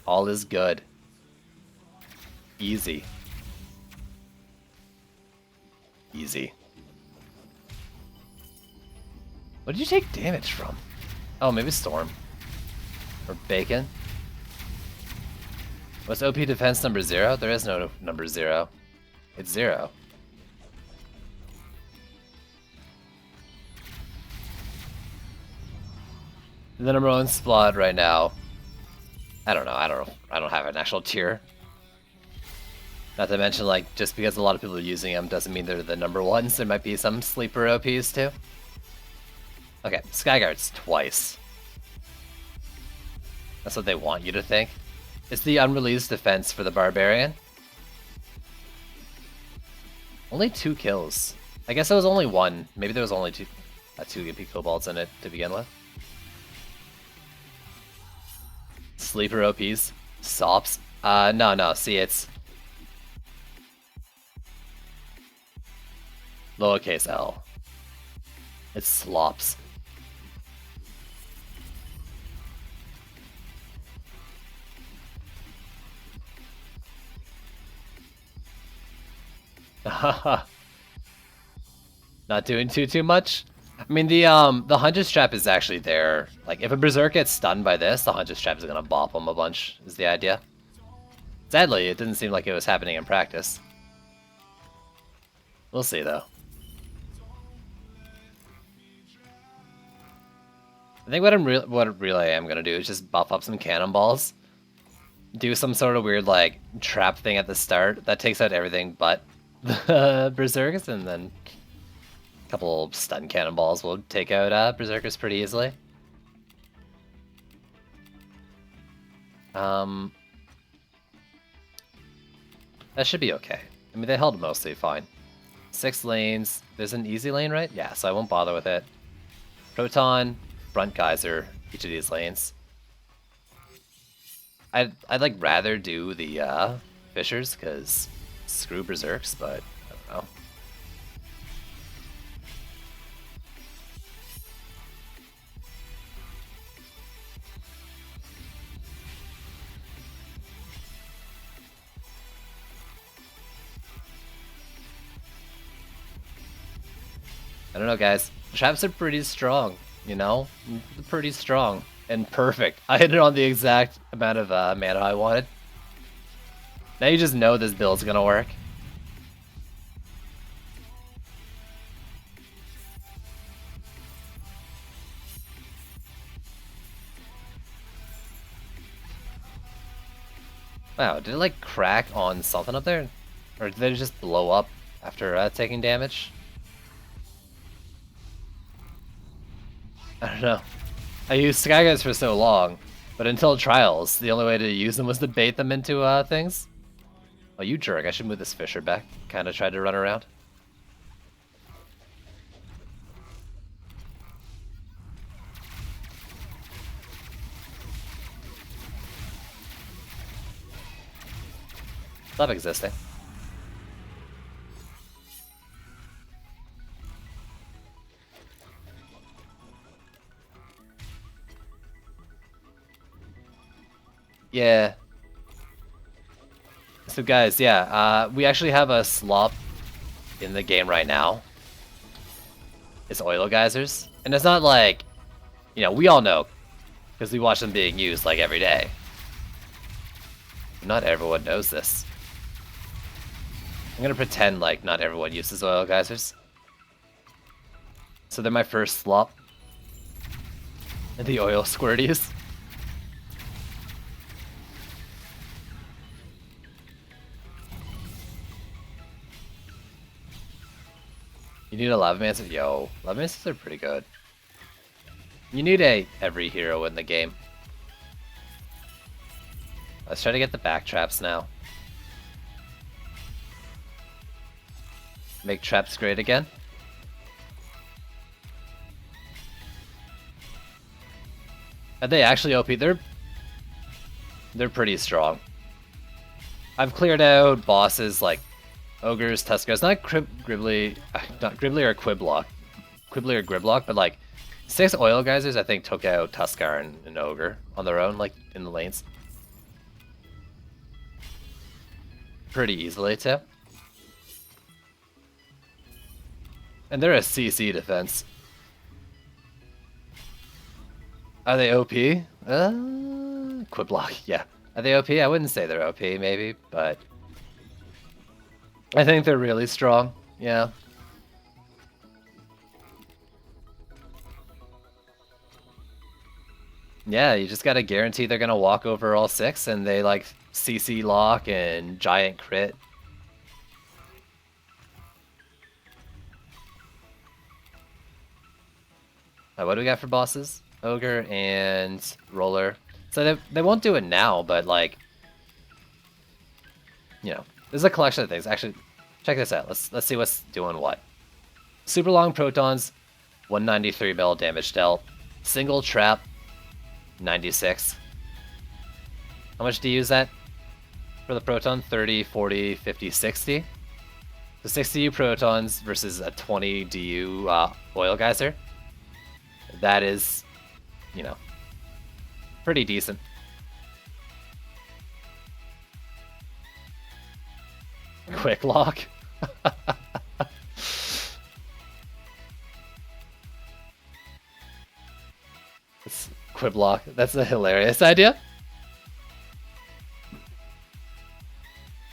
C: All is good. Easy. Easy. What did you take damage from? Oh, maybe Storm. Or Bacon. What's OP defense number 0? There is no number 0. It's 0. The number 1 spot right now. I don't know. I don't have an actual tier. Not to mention, like, just because a lot of people are using them doesn't mean they're the number ones. There might be some sleeper OPs too. Okay, Skyguards twice. That's what they want you to think. It's the unreleased defense for the Barbarian. Only 2 kills. I guess it was only 1. Maybe there was only 2 Gimpy Kobolds in it to begin with. Sleeper OPs. Sops. No. See, it's lowercase l. It's slops. Not doing too much. I mean, the Hunter's Trap is actually there. Like, if a Berserk gets stunned by this, the Hunter's Trap is gonna bop him a bunch, is the idea. Sadly, it didn't seem like it was happening in practice. We'll see, though. I think what really I am gonna do is just buff up some cannonballs. Do some sort of weird, like, trap thing at the start that takes out everything but the Berserkers, and then a couple stun cannonballs will take out Berserkers pretty easily. That should be okay. I mean, they held mostly fine. 6 lanes. There's an easy lane, right? Yeah, so I won't bother with it. Proton, Front Geyser, each of these lanes. I'd like rather do the Fissures, because screw Berserks, but I don't know. I don't know, guys. Traps are pretty strong, you know? Pretty strong. And perfect. I hit it on the exact amount of mana I wanted. Now you just know this build's gonna work. Wow, did it like crack on something up there? Or did it just blow up after taking damage? I don't know. I used Skyguys for so long, but until Trials, the only way to use them was to bait them into things. Oh, you jerk. I should move this Fissure back. Kinda tried to run around. Stop existing. Yeah. So guys, yeah, we actually have a slop in the game right now. It's Oil Geysers. And it's not like, you know, we all know, because we watch them being used like every day. Not everyone knows this. I'm gonna pretend like not everyone uses Oil Geysers. So they're my first slop. And the Oil Squirties. You need a Lavamancer? Yo, Lavamancers are pretty good. You need every hero in the game. Let's try to get the back traps now. Make traps great again. Are they actually OP? They're pretty strong. I've cleared out bosses like Ogres, Tuskers, not Gribbly or Quiblock. Quibbly or Griblock, but like 6 Oil Geysers I think took out Tuskar and Ogre on their own, like in the lanes. Pretty easily too. And they're a CC defense. Are they OP? Quit block, yeah. Are they OP? I wouldn't say they're OP, maybe, but I think they're really strong, yeah. Yeah, you just gotta guarantee they're gonna walk over all 6 and they like CC lock and giant crit. What do we got for bosses? Ogre and Roller. So they won't do it now, but like, you know, there's a collection of things. Actually, check this out. Let's see what's doing what. Super long protons, 193 mil damage dealt. Single trap, 96. How much do you use that for the proton? 30, 40, 50, 60. So 60 DU protons versus a 20 DU oil geyser. That is, you know, pretty decent. Quick lock. Quiblock. That's a hilarious idea.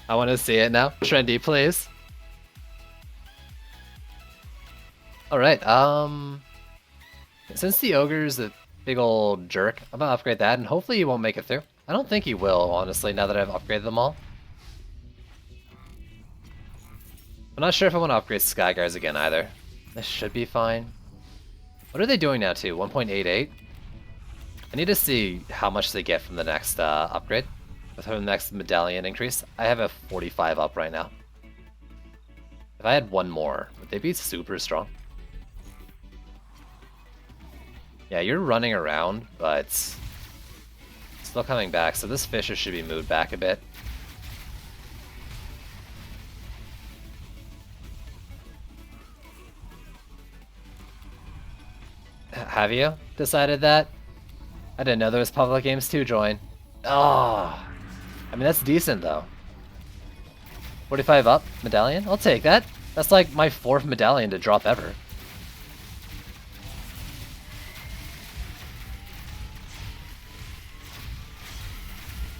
C: I want to see it now. Trendy, please. Alright, since the ogre's a big old jerk, I'm gonna upgrade that, and hopefully he won't make it through. I don't think he will, honestly, now that I've upgraded them all. I'm not sure if I want to upgrade Skyguards again either. This should be fine. What are they doing now too? 1.88? I need to see how much they get from the next upgrade. From the next medallion increase. I have a 45 up right now. If I had one more, would they be super strong? Yeah, you're running around, but still coming back, so this fisher should be moved back a bit. Have you decided that? I didn't know there was public games to join. Oh, I mean, that's decent though. 45 up medallion? I'll take that. That's like my 4th medallion to drop ever.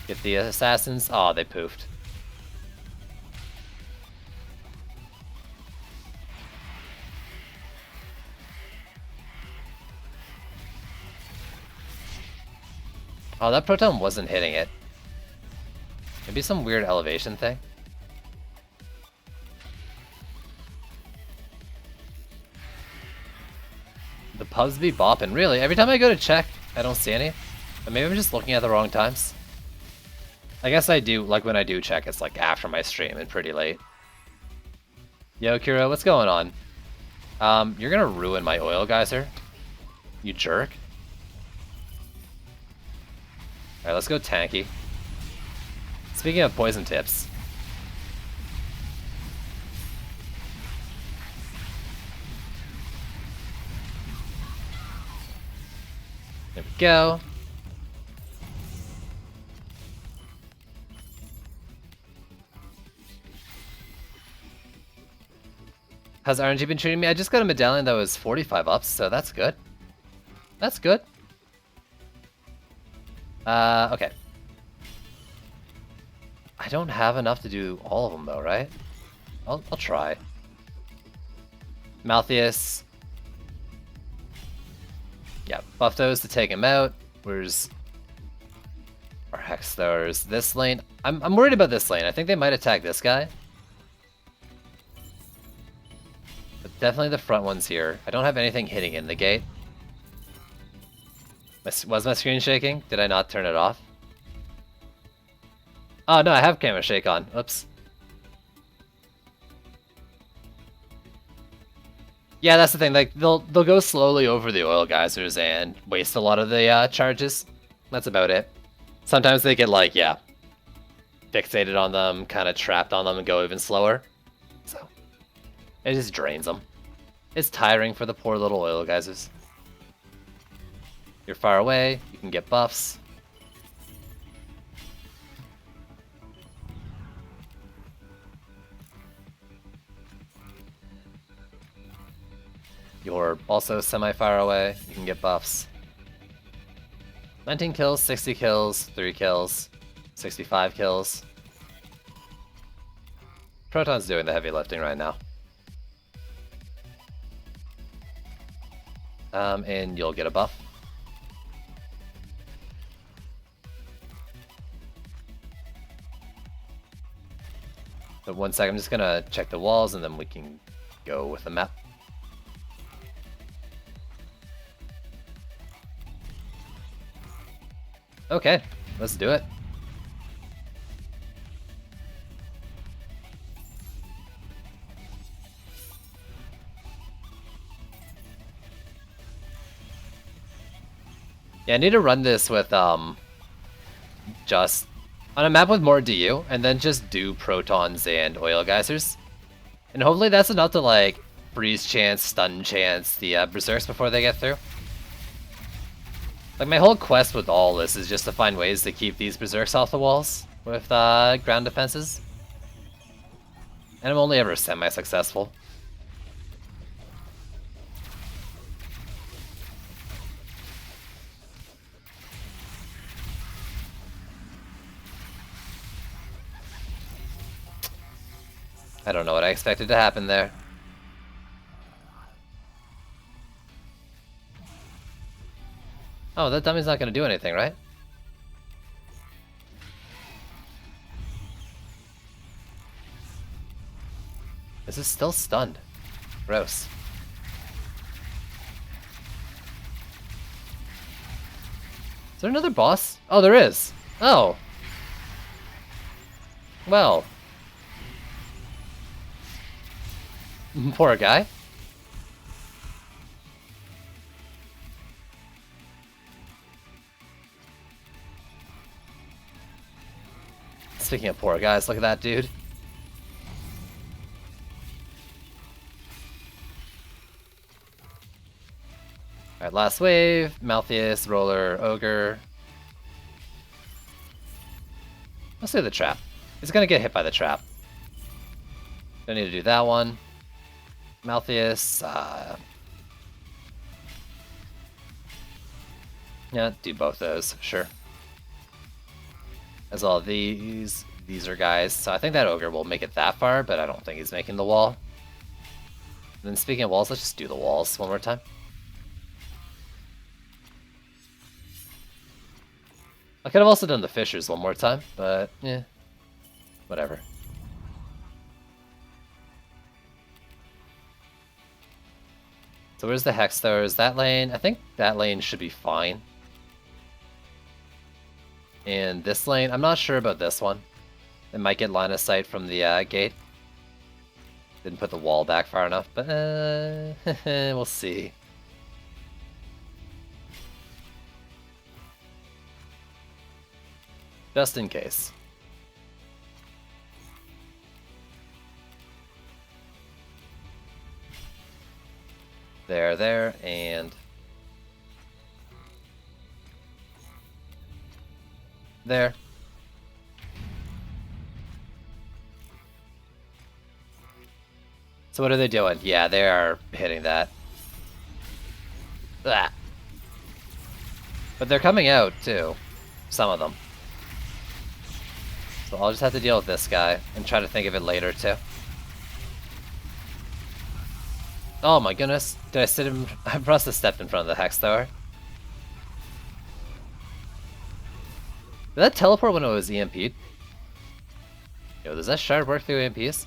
C: Get the assassins. Oh, they poofed. Oh, that proton wasn't hitting it. Maybe some weird elevation thing. The pubs be bopping. Really, every time I go to check, I don't see any. But maybe I'm just looking at the wrong times. I guess I do, like when I do check, it's like after my stream and pretty late. Yo, Kiro, what's going on? You're gonna ruin my oil geyser. You jerk. Alright, let's go tanky. Speaking of poison tips. There we go. How's RNG been treating me? I just got a medallion that was 45 ups, so that's good. That's good. Okay. I don't have enough to do all of them though, right? I'll try. Malthius. Yeah, buff those to take him out. Where's our Hex Throwers? This lane. I'm worried about this lane. I think they might attack this guy. But definitely the front ones here. I don't have anything hitting in the gate. Was my screen shaking? Did I not turn it off? Oh no, I have camera shake on. Oops. Yeah, that's the thing. Like they'll go slowly over the oil geysers and waste a lot of the charges. That's about it. Sometimes they get like, yeah, fixated on them, kind of trapped on them, and go even slower. So it just drains them. It's tiring for the poor little oil geysers. You're far away. You can get buffs. You're also semi-far away. You can get buffs. 19 kills, 60 kills, 3 kills, 65 kills. Proton's doing the heavy lifting right now. And you'll get a buff. But 1 second, I'm just gonna check the walls and then we can go with the map. Okay, let's do it. Yeah, I need to run this with just on a map with more DU, and then just do protons and oil geysers. And hopefully that's enough to like freeze chance, stun chance the berserks before they get through. Like my whole quest with all this is just to find ways to keep these berserks off the walls with ground defenses. And I'm only ever semi-successful. I don't know what I expected to happen there. Oh, that dummy's not going to do anything, right? This is still stunned. Gross. Is there another boss? Oh, there is. Oh. Well. Poor guy. Speaking of poor guys, look at that dude. Alright, last wave. Malthius, Roller, Ogre. Let's do the trap. He's gonna get hit by the trap. Don't need to do that one. Malthius, yeah, do both those, sure. As all these are guys, so I think that Ogre will make it that far, but I don't think he's making the wall. And then speaking of walls, let's just do the walls one more time. I could have also done the fissures one more time, but yeah, whatever. So where's the Hex though? Is that lane? I think that lane should be fine. And this lane, I'm not sure about this one. It might get line of sight from the gate. Didn't put the wall back far enough, but we'll see. Just in case. There, and there. So what are they doing? Yeah, they are hitting that. Ah. But they're coming out too. Some of them. So I'll just have to deal with this guy and try to think of it later too. Oh my goodness. Did I sit in? I must have stepped in front of the Hex Tower. Did that teleport when it was EMP'd? Yo, does that shard work through EMPs?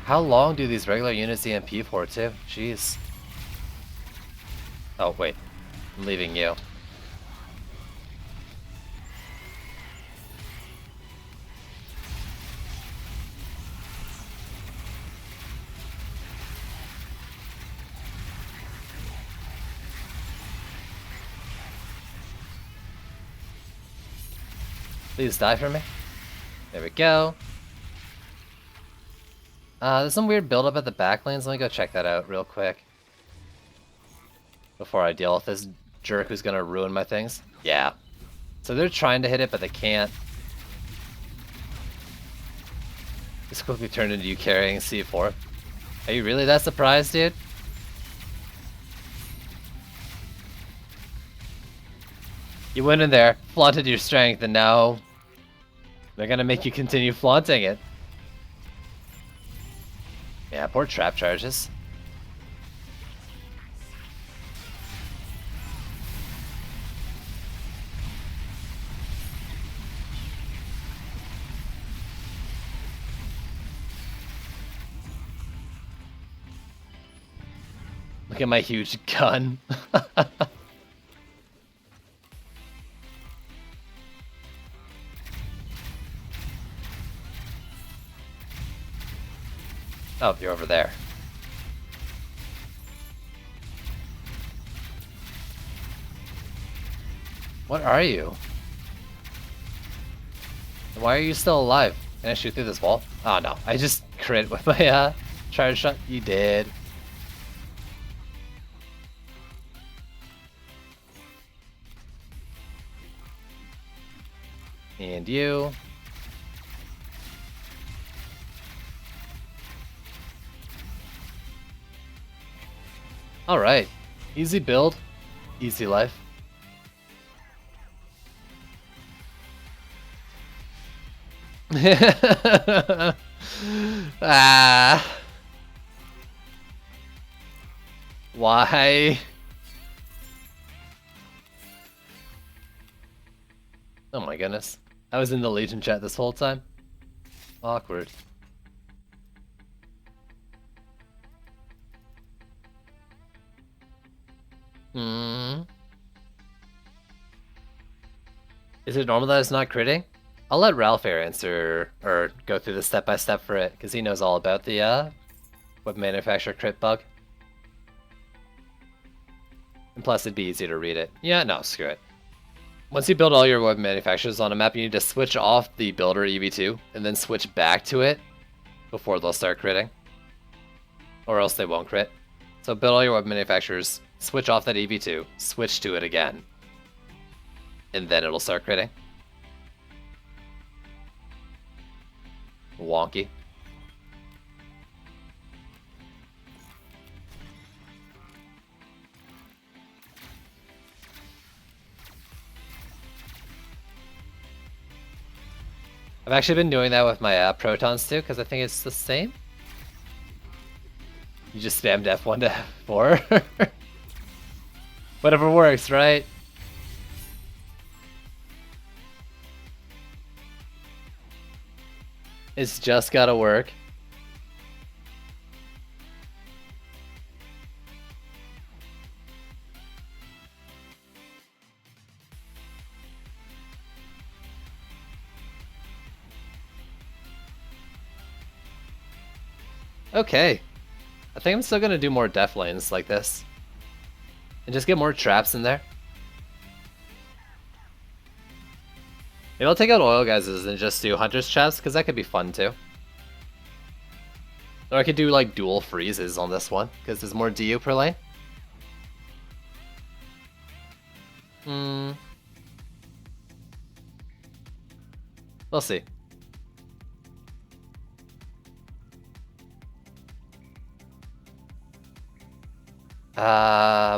C: How long do these regular units EMP for too? Jeez. Oh, wait. I'm leaving you. Please die for me. There we go. There's some weird buildup at the back lanes. Let me go check that out real quick. Before I deal with this jerk who's gonna ruin my things. Yeah. So they're trying to hit it, but they can't. This quickly turned into you carrying C4. Are you really that surprised, dude? You went in there, flaunted your strength, and now they're gonna make you continue flaunting it. Yeah, poor trap charges. Look at my huge gun. Oh, you're over there. What are you? Why are you still alive? Can I shoot through this wall? Oh no, I just crit with my charge shot. You did. And you. Alright. Easy build. Easy life. Ah. Why? Oh my goodness. I was in the Legion chat this whole time. Awkward. Is it normal that it's not critting? I'll let Ralph here answer, or go through the step-by-step for it, because he knows all about the web manufacturer crit bug. And plus it'd be easy to read it. Yeah, no, screw it. Once you build all your web manufacturers on a map, you need to switch off the builder EV2, and then switch back to it before they'll start critting. Or else they won't crit. So build all your web manufacturers, switch off that EV2, switch to it again, and then it'll start critting. Wonky. I've actually been doing that with my protons too, because I think it's the same. You just spammed F1 to F4. Whatever works, right? It's just gotta work. Okay. I think I'm still gonna do more def lanes like this. And just get more traps in there. Maybe I'll take out oil guys' and just do hunter's traps, because that could be fun too. Or I could do like dual freezes on this one, because there's more DU per lane. We'll see.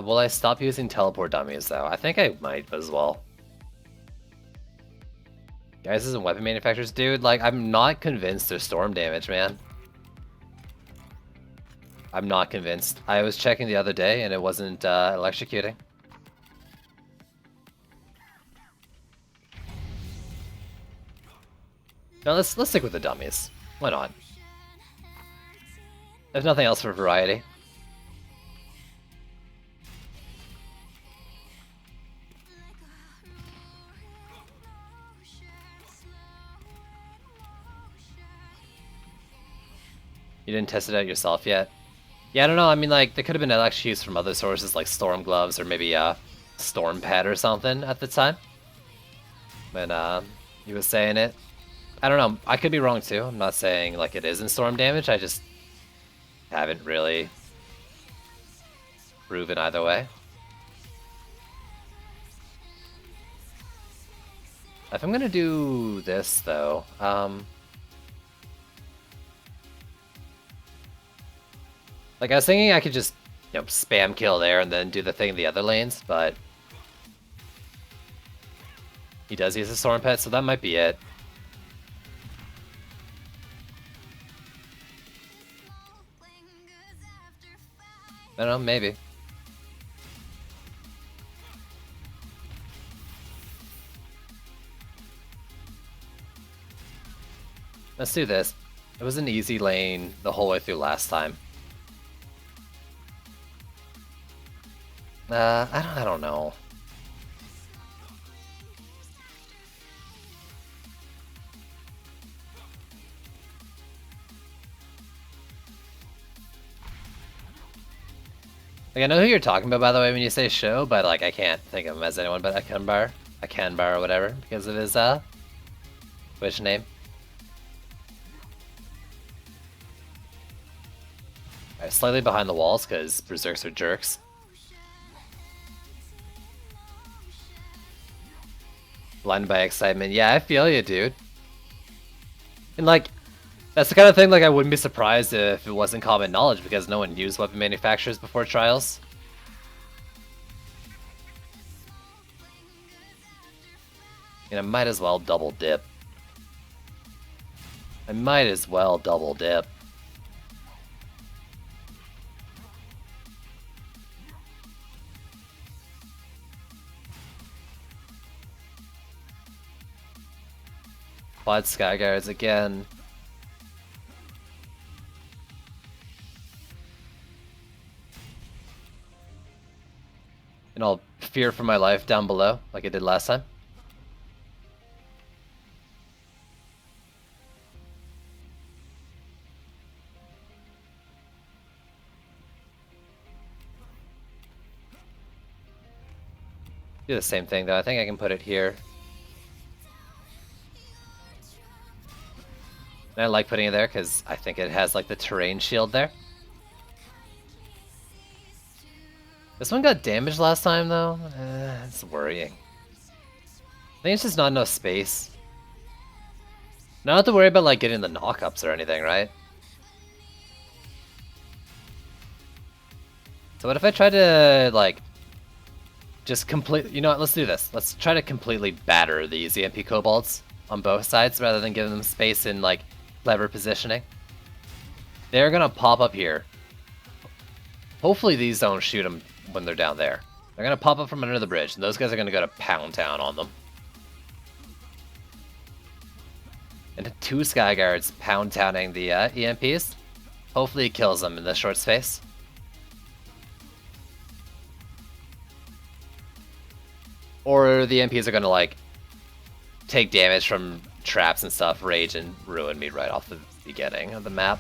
C: Will I stop using teleport dummies though? I think I might as well. Guys, isn't weapon manufacturers, dude? Like, I'm not convinced they're storm damage, man. I'm not convinced. I was checking the other day and it wasn't electrocuting. No, let's stick with the dummies. Why not? There's nothing else for variety. You didn't test it out yourself yet? Yeah, I don't know. I mean, like, there could have been LXQs from other sources like Storm Gloves or maybe Storm Pad or something at the time. When he was saying it. I don't know. I could be wrong too. I'm not saying like it isn't storm damage. I just haven't really proven either way. If I'm gonna do this though, Like, I was thinking I could just, spam kill there and then do the thing in the other lanes, but he does use a Storm Pet, so that might be it. I don't know, maybe. Let's do this. It was an easy lane the whole way through last time. I don't know. Like, I know who you're talking about, by the way, when you say show, but like I can't think of him as anyone but Akanbar or whatever, because of his Twitch name. Alright, slightly behind the walls because berserks are jerks. Blinded by excitement. Yeah, I feel you, dude. And like, that's the kind of thing, like, I wouldn't be surprised if it wasn't common knowledge because no one used weapon manufacturers before trials. And I might as well double dip. I might as well double dip. Quad Skyguards again. And I'll fear for my life down below, like I did last time. Do the same thing though, I think I can put it here. And I like putting it there because I think it has like the terrain shield there. This one got damaged last time though. It's worrying. I think it's just not enough space. Not have to worry about like getting the knockups or anything, right? So what if I try to like just completely, you know what, let's do this. Let's try to completely batter these EMP kobolds on both sides rather than giving them space in like clever positioning. They're gonna pop up here. Hopefully these don't shoot them when they're down there. They're gonna pop up from under the bridge, and those guys are gonna go to Pound Town on them. And 2 Skyguards Pound Towning the EMPs. Hopefully it kills them in this short space. Or the EMPs are gonna like take damage from traps and stuff, rage, and ruin me right off the beginning of the map.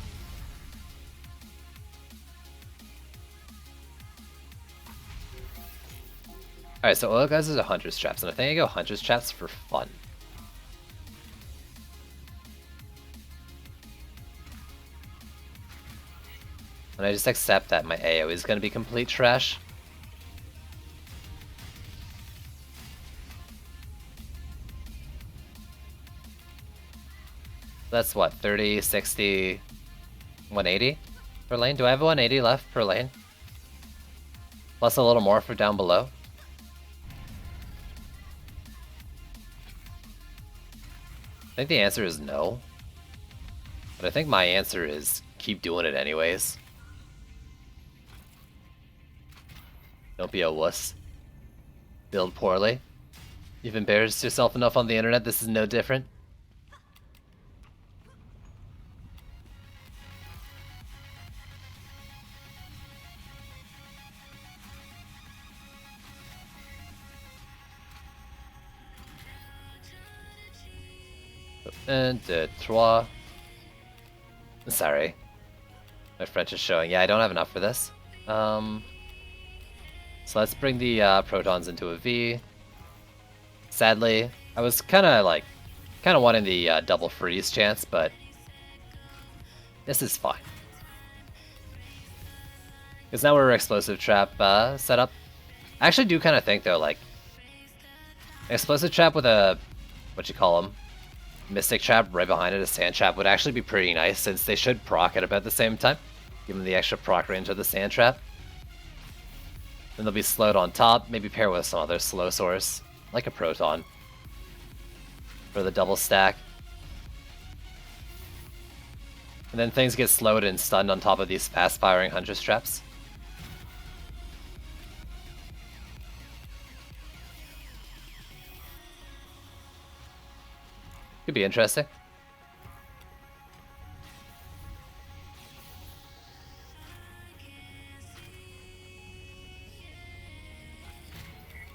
C: Alright, so oil guys is a Hunter's Traps, and I think I go Hunter's Traps for fun. And I just accept that my AO is going to be complete trash. That's what, 30, 60, 180 per lane? Do I have 180 left per lane? Plus a little more for down below? I think the answer is no. But I think my answer is keep doing it anyways. Don't be a wuss. Build poorly. You've embarrassed yourself enough on the internet, this is no different. And 3. Sorry. My French is showing. Yeah, I don't have enough for this. So let's bring the protons into a V. Sadly, I was kind of wanting the double freeze chance, but this is fine. Because now we're explosive trap setup. I actually do kind of think though, like, an explosive trap with a, what you call them, Mystic Trap right behind it, a Sand Trap, would actually be pretty nice since they should proc at about the same time. Give him the extra proc range of the sand trap. Then they'll be slowed on top, maybe pair with some other slow source, like a proton, for the double stack. And then things get slowed and stunned on top of these fast-firing Huntress traps. Could be interesting.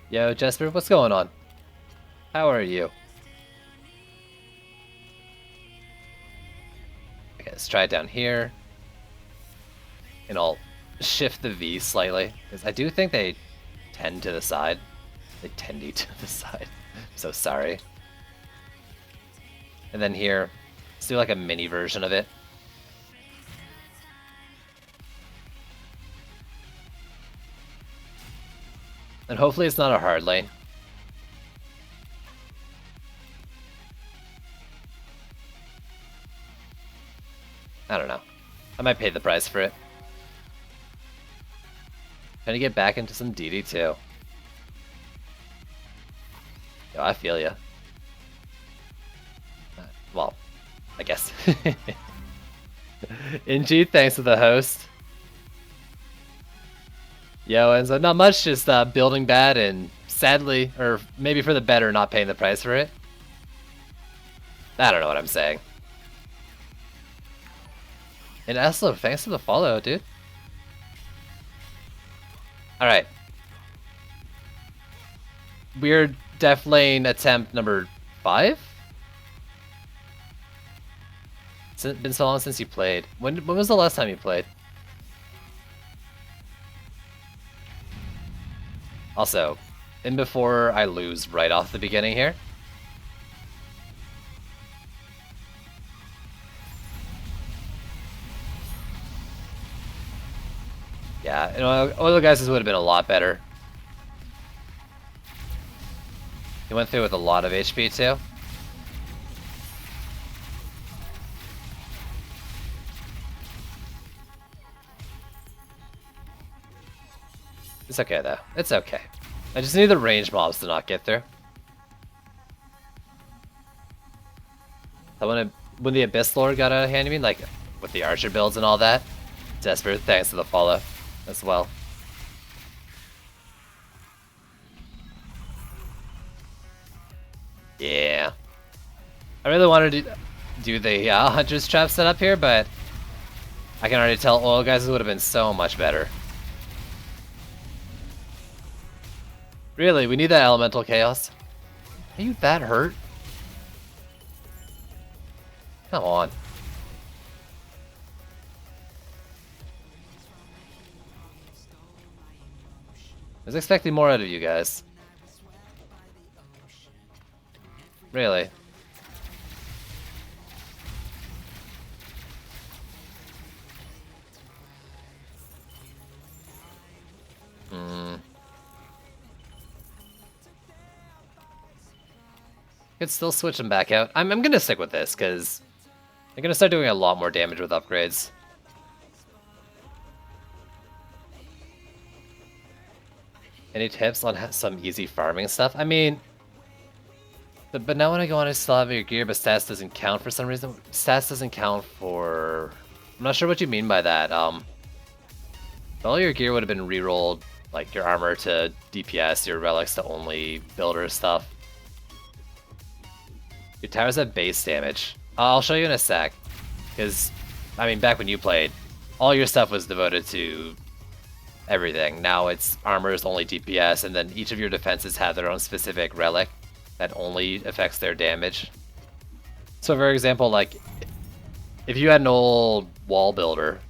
C: Yo, Jesper, what's going on? How are you? Okay, let's try it down here. And I'll shift the V slightly, because I do think they tend to the side. They tendy to the side. I'm so sorry. And then here, let's do like a mini version of it. And hopefully it's not a hard lane. I don't know. I might pay the price for it. Trying to get back into some DD too. Yo, I feel ya. Well, I guess. NG, thanks for the host. Yo, and so not much, just building bad and sadly, or maybe for the better, not paying the price for it. I don't know what I'm saying. And Eslo, thanks for the follow, dude. Alright. Weird def lane attempt number 5? It's been so long since you played. When was the last time you played? Also, and before I lose right off the beginning here. Yeah, and Oil Guys would have been a lot better. He went through with a lot of HP too. It's okay though. It's okay. I just need the range mobs to not get through. So when the Abyss Lord got out of hand, you mean like with the Archer builds and all that? Desperate, thanks for the follow as well. Yeah. I really wanted to do the Hunter's Trap setup here, but I can already tell Oil Guys would have been so much better. Really, we need that Elemental Chaos. Are you that hurt? Come on. I was expecting more out of you guys. Really? Could still switch them back out. I'm gonna stick with this because I'm gonna start doing a lot more damage with upgrades. Any tips on some easy farming stuff? I mean, but now when I go on, I still have your gear, but stats doesn't count for some reason. Stats doesn't count for... I'm not sure what you mean by that. All your gear would have been re-rolled, like your armor to DPS, your relics to only builder stuff. Your towers have base damage. I'll show you in a sec. Because, I mean, back when you played, all your stuff was devoted to everything. Now it's armor is only DPS, and then each of your defenses have their own specific relic that only affects their damage. So for example, like, if you had an old wall builder,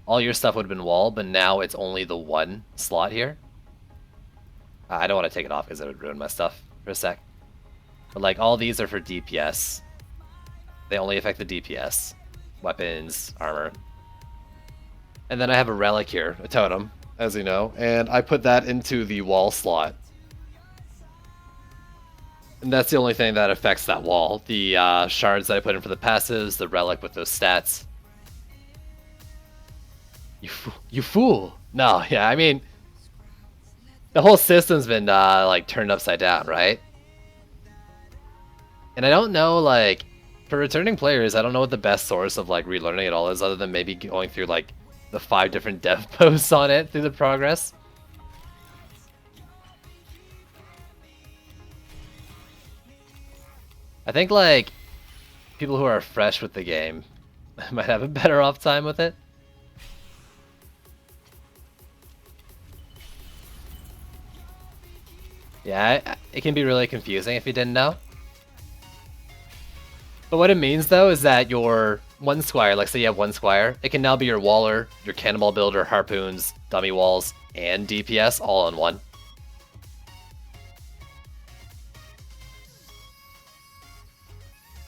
C: all your stuff would have been wall, but now it's only the one slot here. I don't want to take it off because it would ruin my stuff for a sec. But like all these are for DPS. They only affect the DPS. Weapons, armor. And then I have a relic here, a totem, as you know, and I put that into the wall slot. And that's the only thing that affects that wall. The shards that I put in for the passives, the relic with those stats. You fool! No, yeah, I mean, the whole system's been like turned upside down, right? And I don't know, like, for returning players, I don't know what the best source of like relearning it all is, other than maybe going through like the 5 different dev posts on it through the progress. I think like people who are fresh with the game might have a better off time with it. Yeah, it can be really confusing if you didn't know. But what it means though is that your one squire, like say you have one squire, it can now be your waller, your cannonball builder, harpoons, dummy walls, and DPS all in one.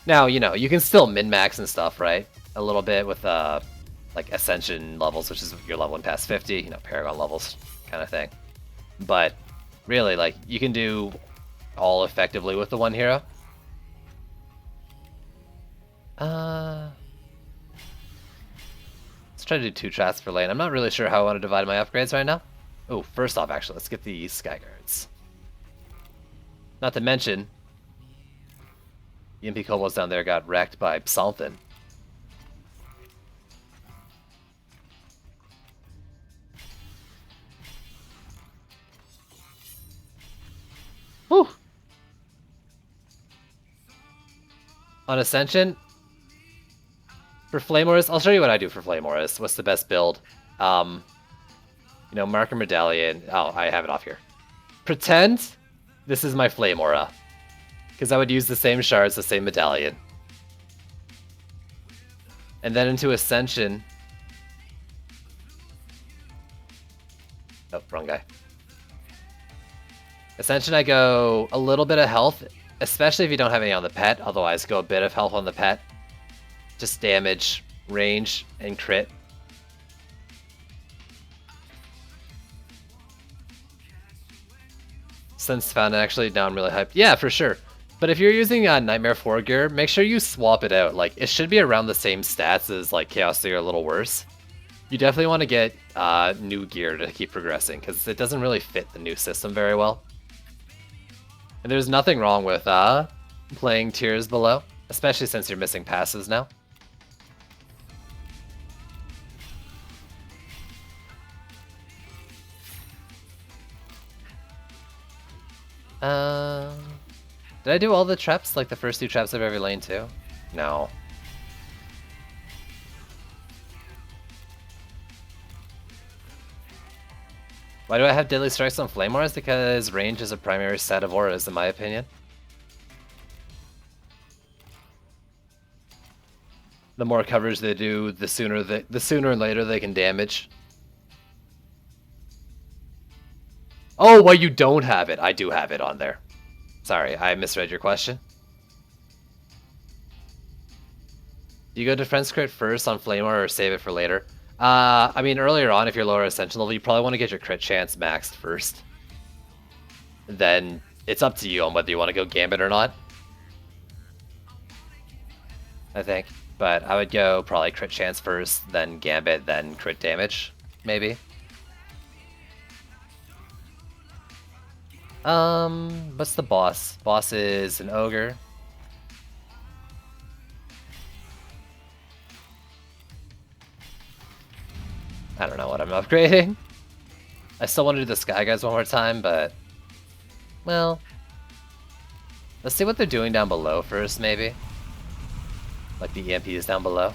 C: Now, you know, you can still min-max and stuff, right? A little bit with like Ascension levels, which is your leveling past 50, you know, Paragon levels kind of thing. But really, like, you can do all effectively with the one hero. Let's try to do 2 traps per lane. I'm not really sure how I want to divide my upgrades right now. Oh, first off, actually, let's get the Sky Guards. Not to mention, the MP Kobolds down there got wrecked by something. Whew! On Ascension, for Flame Auras, I'll show you what I do for Flame Auras. What's the best build? You know, Marker Medallion. Oh, I have it off here. Pretend this is my Flame Aura, because I would use the same shards, the same medallion. And then into Ascension. Oh, wrong guy. Ascension, I go a little bit of health, especially if you don't have any on the pet. Otherwise, go a bit of health on the pet. Just damage, range, and crit. Since found it, actually, now I'm really hyped. Yeah, for sure. But if you're using Nightmare 4 gear, make sure you swap it out. Like, it should be around the same stats as like Chaos 3 or a little worse. You definitely want to get new gear to keep progressing, because it doesn't really fit the new system very well. And there's nothing wrong with playing tiers below, especially since you're missing passes now. Did I do all the traps, like the first 2 traps of every lane too? No. Why do I have Deadly Strikes on Flame Auras? Because range is a primary set of auras, in my opinion. The more coverage they do, the sooner and later they can damage. Oh, well, you don't have it. I do have it on there. Sorry, I misread your question. Do you go defense crit first on Flame Aura or save it for later? I mean, earlier on, if you're lower Ascension level, you probably want to get your crit chance maxed first. Then it's up to you on whether you want to go Gambit or not. I think. But I would go probably crit chance first, then Gambit, then crit damage, maybe. What's the boss? Boss is an ogre. I don't know what I'm upgrading. I still want to do the Sky Guys one more time, but... well... let's see what they're doing down below first, maybe. Like the EMPs down below.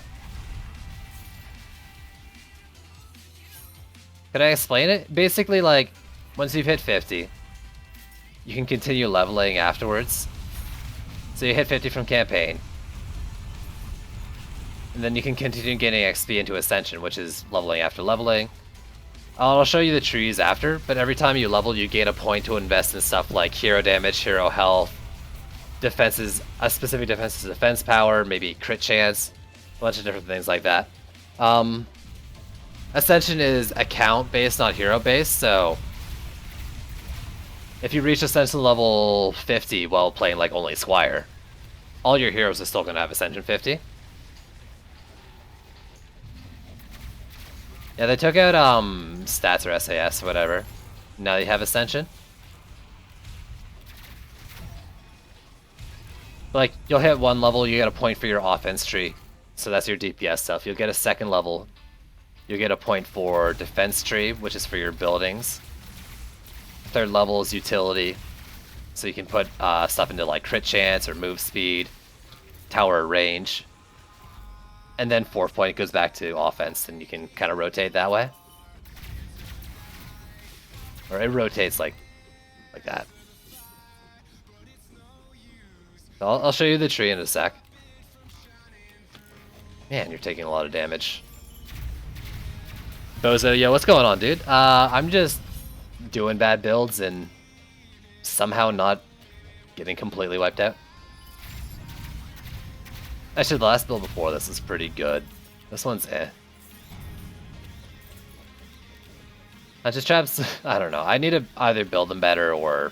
C: Could I explain it? Basically, like, once you've hit 50, you can continue leveling afterwards. So you hit 50 from campaign. And then you can continue getting XP into Ascension, which is leveling after leveling. I'll show you the trees after, but every time you level, you gain a point to invest in stuff like hero damage, hero health, defenses, a specific defense's defense power, maybe crit chance, a bunch of different things like that. Ascension is account based, not hero based, so if you reach Ascension level 50 while playing like only Squire, all your heroes are still going to have Ascension 50. Yeah, they took out stats or SAS or whatever. Now you have Ascension. Like, you'll hit one level, you get a point for your offense tree. So that's your DPS stuff. You'll get a second level. You'll get a point for defense tree, which is for your buildings. Third level is utility. So you can put stuff into like crit chance or move speed, tower range. And then fourth point goes back to offense, and you can kind of rotate that way. Or it rotates like that. So I'll show you the tree in a sec. Man, you're taking a lot of damage. Bozo, yo, what's going on, dude? I'm just doing bad builds and somehow not getting completely wiped out. Actually, the last build before this is pretty good. This one's eh. Just traps, I don't know. I need to either build them better or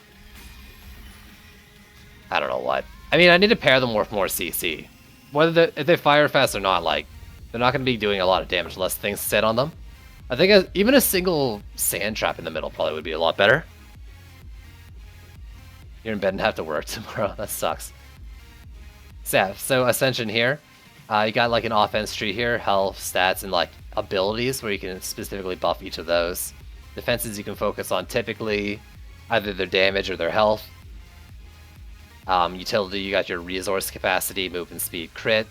C: I don't know what. I mean, I need to pair them with more CC. Whether if they fire fast or not, like, they're not going to be doing a lot of damage unless things sit on them. I think even a single sand trap in the middle probably would be a lot better. You're in bed and have to work tomorrow. That sucks. So Ascension here. You got like an offense tree here, health, stats, and like abilities where you can specifically buff each of those. Defenses you can focus on typically either their damage or their health. Utility, you got your resource capacity, movement speed crit,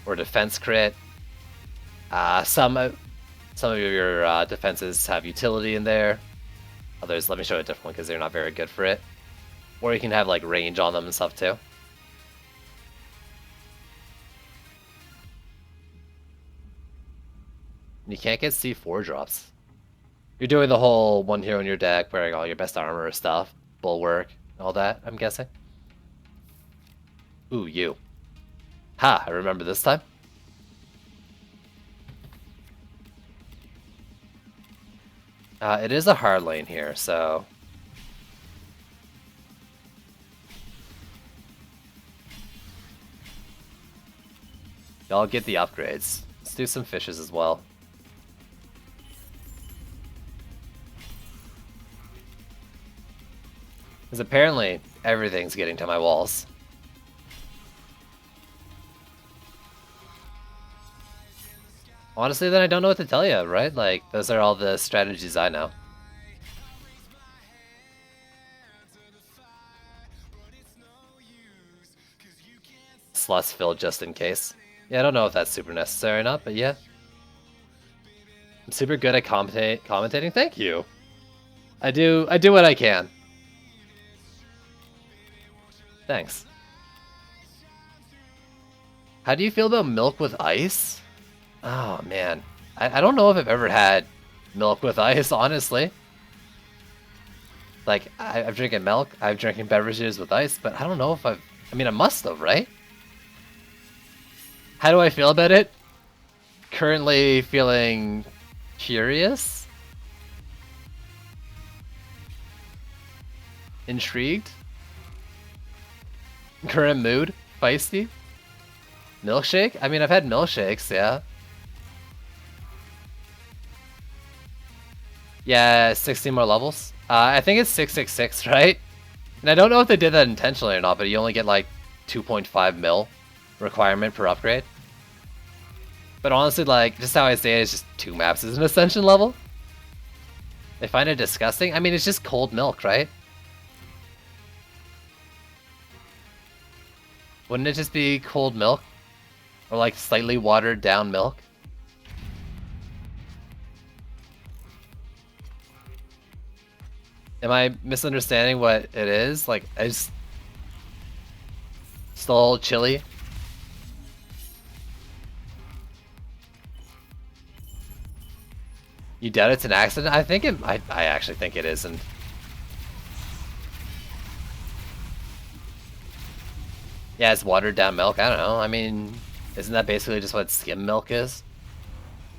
C: or defense crit. Some of your defenses have utility in there. Others, let me show you a different one because they're not very good for it. Or you can have like range on them and stuff too. And you can't get C4 drops. You're doing the whole one hero in your deck, wearing all your best armor stuff, bulwark, all that, I'm guessing. Ooh, you. Ha, I remember this time. It is a hard lane here, so... Y'all get the upgrades. Let's do some fishes as well. Because apparently, everything's getting to my walls. Honestly, then I don't know what to tell you, right? Like, those are all the strategies I know. Slots filled just in case. Yeah, I don't know if that's super necessary or not, but yeah. I'm super good at commentating. Thank you. I do what I can. Thanks. How do you feel about milk with ice? Oh, man. I don't know if I've ever had milk with ice, honestly. Like, I've drinking milk, I've drinking beverages with ice, but I don't know if I mean, I must have, right? How do I feel about it? Currently feeling curious? Intrigued? Current mood? Feisty? Milkshake? I mean, I've had milkshakes, yeah. Yeah, 16 more levels. I think it's 666, right? And I don't know if they did that intentionally or not, but you only get like 2.5 mil requirement per upgrade. But honestly, like, just how I say it is just 2 maps is an Ascension level. They find it disgusting. I mean, it's just cold milk, right? Wouldn't it just be cold milk? Or like slightly watered down milk? Am I misunderstanding what it is? Like, it's still chilly. You doubt it's an accident? I think I actually think it isn't. Yeah, it's watered down milk. I don't know. I mean, isn't that basically just what skim milk is?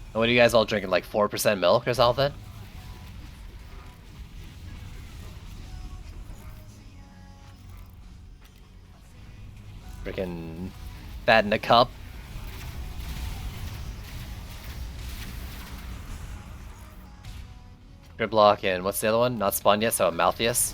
C: And what are you guys all drinking? Like 4% milk or something? Freaking fat in a cup. Gridlock and what's the other one? Not spawned yet, so Malthius.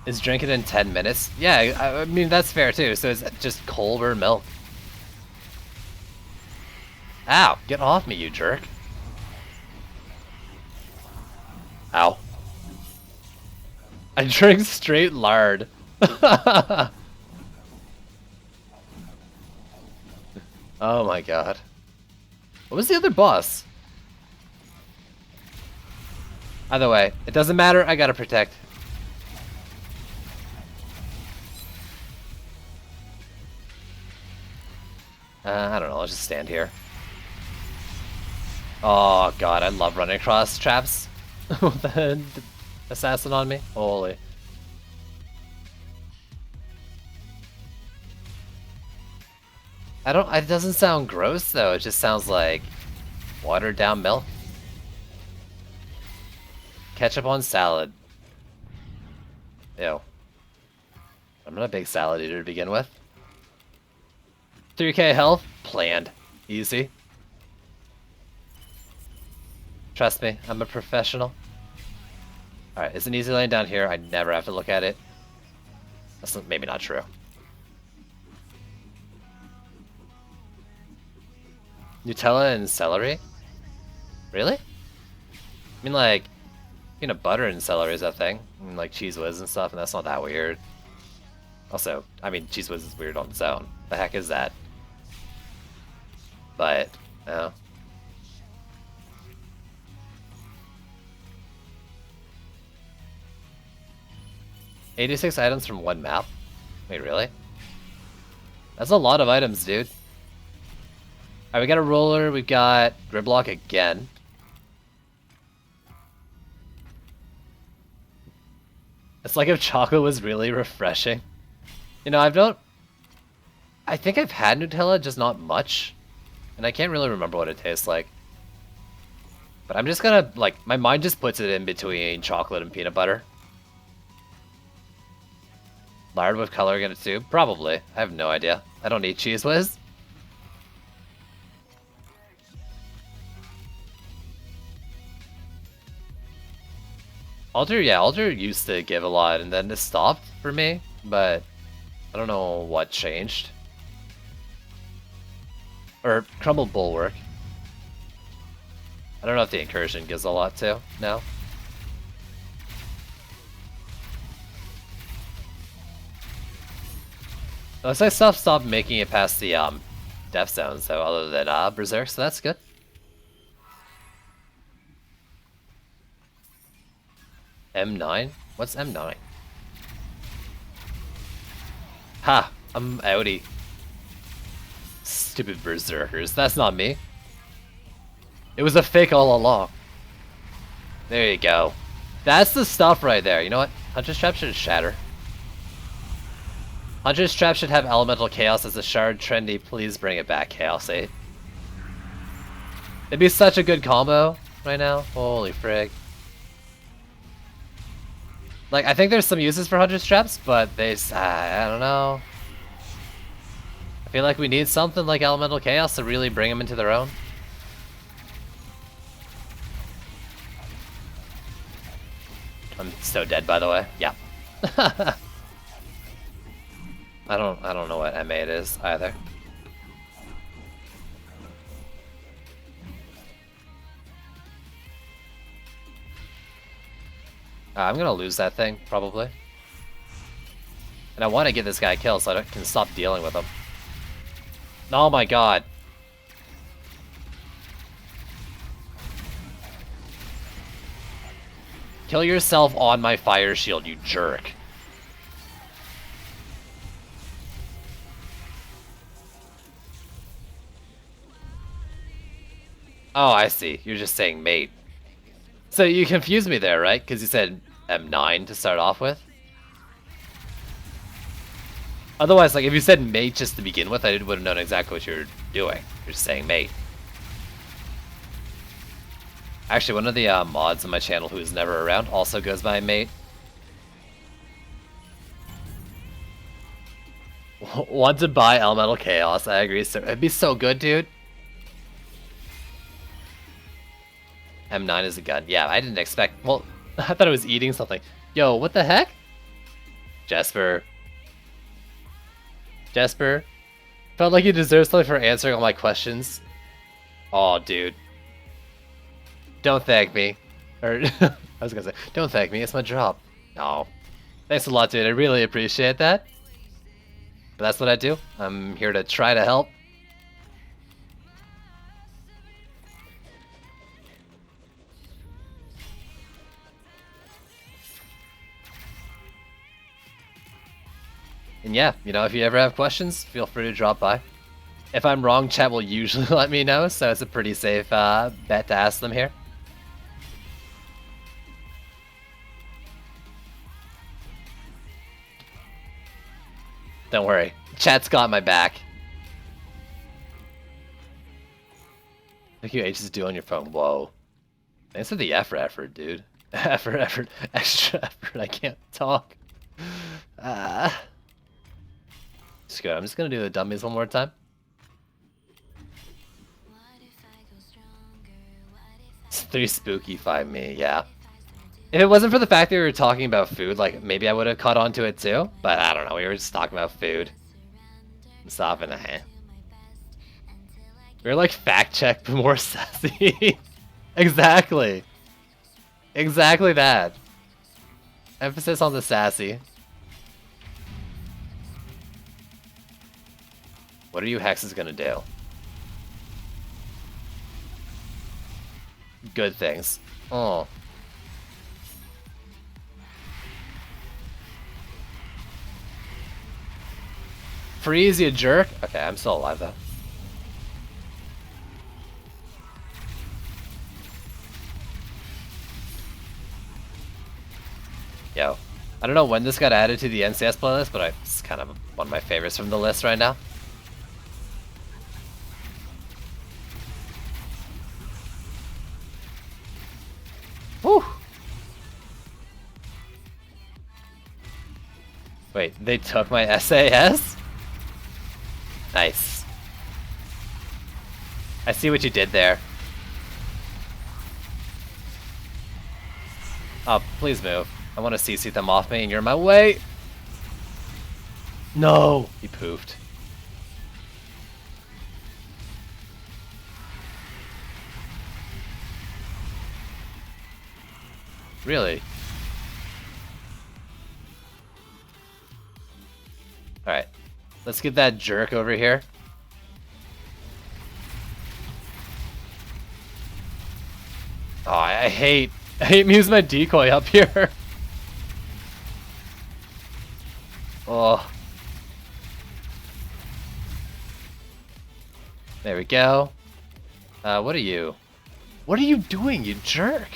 C: Is drinking in 10 minutes? Yeah, I mean, that's fair too. So it's just cold or milk. Ow, get off me, you jerk. Ow. I drink straight lard. Oh my god. What was the other boss? Either way, it doesn't matter, I gotta protect. I don't know, I'll just stand here. Oh god, I love running across traps with the assassin on me. Holy. It doesn't sound gross though, it just sounds like watered down milk. Ketchup on salad. Ew. I'm not a big salad eater to begin with. 3k health? Planned. Easy. Trust me, I'm a professional. Alright, is an easy lane down here? I never have to look at it. That's maybe not true. Nutella and celery? Really? I mean, like, peanut butter and celery is a thing. I mean, like Cheese Whiz and stuff, and that's not that weird. Also, I mean, Cheese Whiz is weird on its own. The heck is that? But, no. $86 items from one map? Wait, really? That's a lot of items, dude. Alright, we got a roller, we've got Gridlock again. It's like if chocolate was really refreshing. You know, I think I've had Nutella, just not much. And I can't really remember what it tastes like. But I'm just gonna, like, my mind just puts it in between chocolate and peanut butter. Lard with color in it too? Probably. I have no idea. I don't eat Cheese Whiz. Alter, yeah, Alter used to give a lot and then it stopped for me, but I don't know what changed. Or Crumble Bulwark. I don't know if the Incursion gives a lot too, no? Looks like stuff stopped making it past the death zones though, other than Berserk, so that's good. M9? What's M9? Ha! I'm outie. Stupid berserkers. That's not me. It was a fake all along. There you go. That's the stuff right there. You know what? Hunter's Trap should shatter. Hunter's Trap should have Elemental Chaos as a shard. Trendy, please bring it back, Chaos 8. It'd be such a good combo right now. Holy frig. Like, I think there's some uses for Hunter's Traps, but I don't know. I feel like we need something like Elemental Chaos to really bring them into their own. I'm so dead, by the way. Yeah. I don't know what M8 is either. I'm gonna lose that thing, probably. And I want to get this guy killed so I can stop dealing with him. Oh my god. Kill yourself on my fire shield, you jerk. Oh, I see. You're just saying mate. So you confused me there, right? Because you said M9 to start off with. Otherwise, like, if you said mate just to begin with, I would have known exactly what you're doing. You're just saying mate. Actually, one of the mods on my channel who is never around also goes by mate. Want to buy Elemental Chaos, I agree. So it'd be so good, dude. M9 is a gun. Yeah, I didn't expect... Well, I thought it was eating something. Yo, what the heck? Jesper. Jesper. Felt like you deserve something for answering all my questions. Oh, dude. Don't thank me. Or, I was gonna say, don't thank me, it's my job. No. Thanks a lot, dude. I really appreciate that. But that's what I do. I'm here to try to help. And yeah, you know, if you ever have questions, feel free to drop by. If I'm wrong, chat will usually let me know, so it's a pretty safe bet to ask them here. Don't worry, chat's got my back. Look you H's do on your phone. Whoa. Thanks for the effort, dude. Effort, extra effort. I can't talk. Just good. I'm just gonna do the dummies one more time. It's 3 spooky, 5 me, yeah. If it wasn't for the fact that we were talking about food, like, maybe I would have caught on to it too. But I don't know, we were just talking about food. Stop in the hand. We were like, fact check, but more sassy. Exactly. Exactly that. Emphasis on the sassy. What are you hexes gonna do? Good things. Oh. Freeze, you jerk. Okay, I'm still alive though. Yo, I don't know when this got added to the NCS playlist, but it's kind of one of my favorites from the list right now. Whew. Wait, they took my SAS? Nice. I see what you did there. Oh, please move. I want to CC them off me and you're in my way. No! He poofed. Really? Alright. Let's get that jerk over here. Oh, I hate me using my decoy up here. Oh. There we go. What are you? What are you doing, you jerk?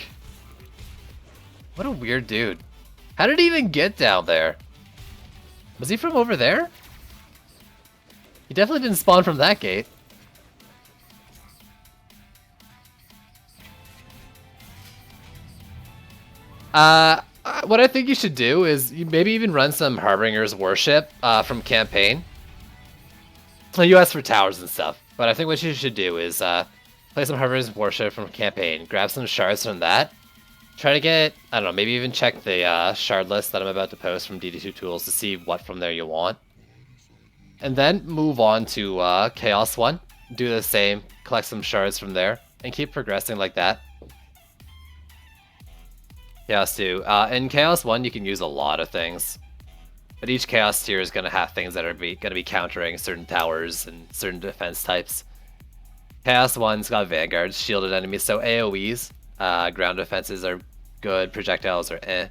C: What a weird dude. How did he even get down there? Was he from over there? He definitely didn't spawn from that gate. What I think you should do is you maybe even run some Harbinger's Worship from campaign. You asked for towers and stuff, but I think what you should do is play some Harbinger's Worship from campaign, grab some shards from that, try to get, I don't know, maybe even check the shard list that I'm about to post from DD2 Tools to see what from there you want. And then move on to Chaos 1, do the same, collect some shards from there, and keep progressing like that. Chaos 2. In Chaos 1, you can use a lot of things. But each Chaos tier is going to have things that are going to be countering certain towers and certain defense types. Chaos 1's got Vanguards, shielded enemies, so AoEs, ground defenses are good, projectiles are eh.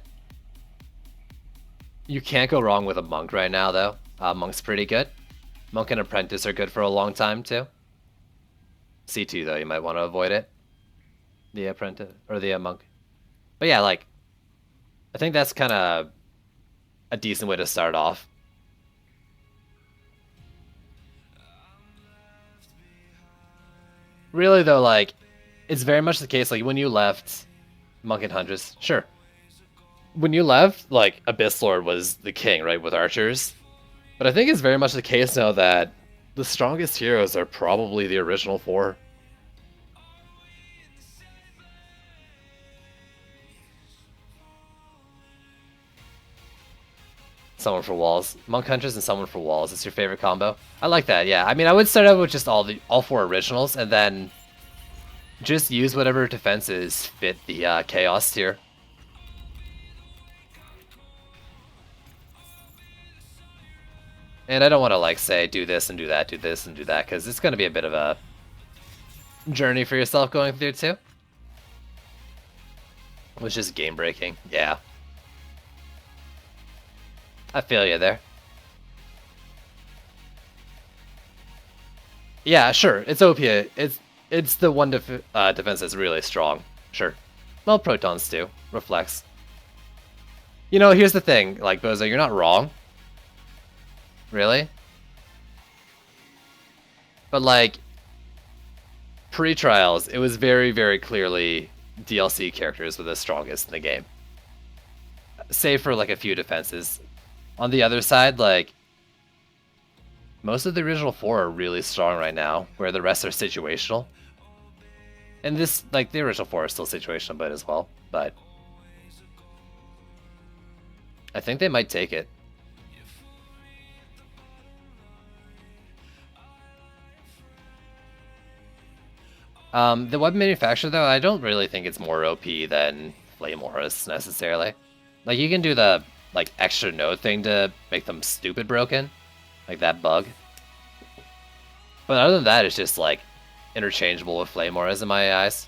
C: You can't go wrong with a Monk right now, though. Monk's pretty good. Monk and Apprentice are good for a long time, too. C2, though, you might want to avoid it. The Apprentice, or the Monk. But yeah, like, I think that's kind of a decent way to start off. Really, though, like, it's very much the case, like, when you left Monk and Huntress, sure. When you left, like, Abyss Lord was the king, right, with archers. But I think it's very much the case now that the strongest heroes are probably the original 4. Someone for walls. Monk Hunters and someone for walls. It's your favorite combo? I like that, yeah. I mean, I would start out with just all 4 originals, and then just use whatever defenses fit the Chaos tier. And I don't want to, like, say, do this and do that, do this and do that, because it's going to be a bit of a journey for yourself going through, too. Which is game-breaking, yeah. I feel you there. Yeah, sure. It's OP. It's the one defense that's really strong. Sure. Well, protons too. Reflects. You know, here's the thing. Like, Bozo, you're not wrong. Really? But, like, pre-trials, it was very, very clearly DLC characters were the strongest in the game. Save for, like, a few defenses. On the other side, like, most of the original 4 are really strong right now, where the rest are situational. And this, like, the original 4 is still situational a bit as well, but I think they might take it. The weapon manufacturer, though, I don't really think it's more OP than Flame Auras, necessarily. Like, you can do the like extra node thing to make them stupid broken, like that bug. But other than that, it's just like interchangeable with Flame Auras in my eyes.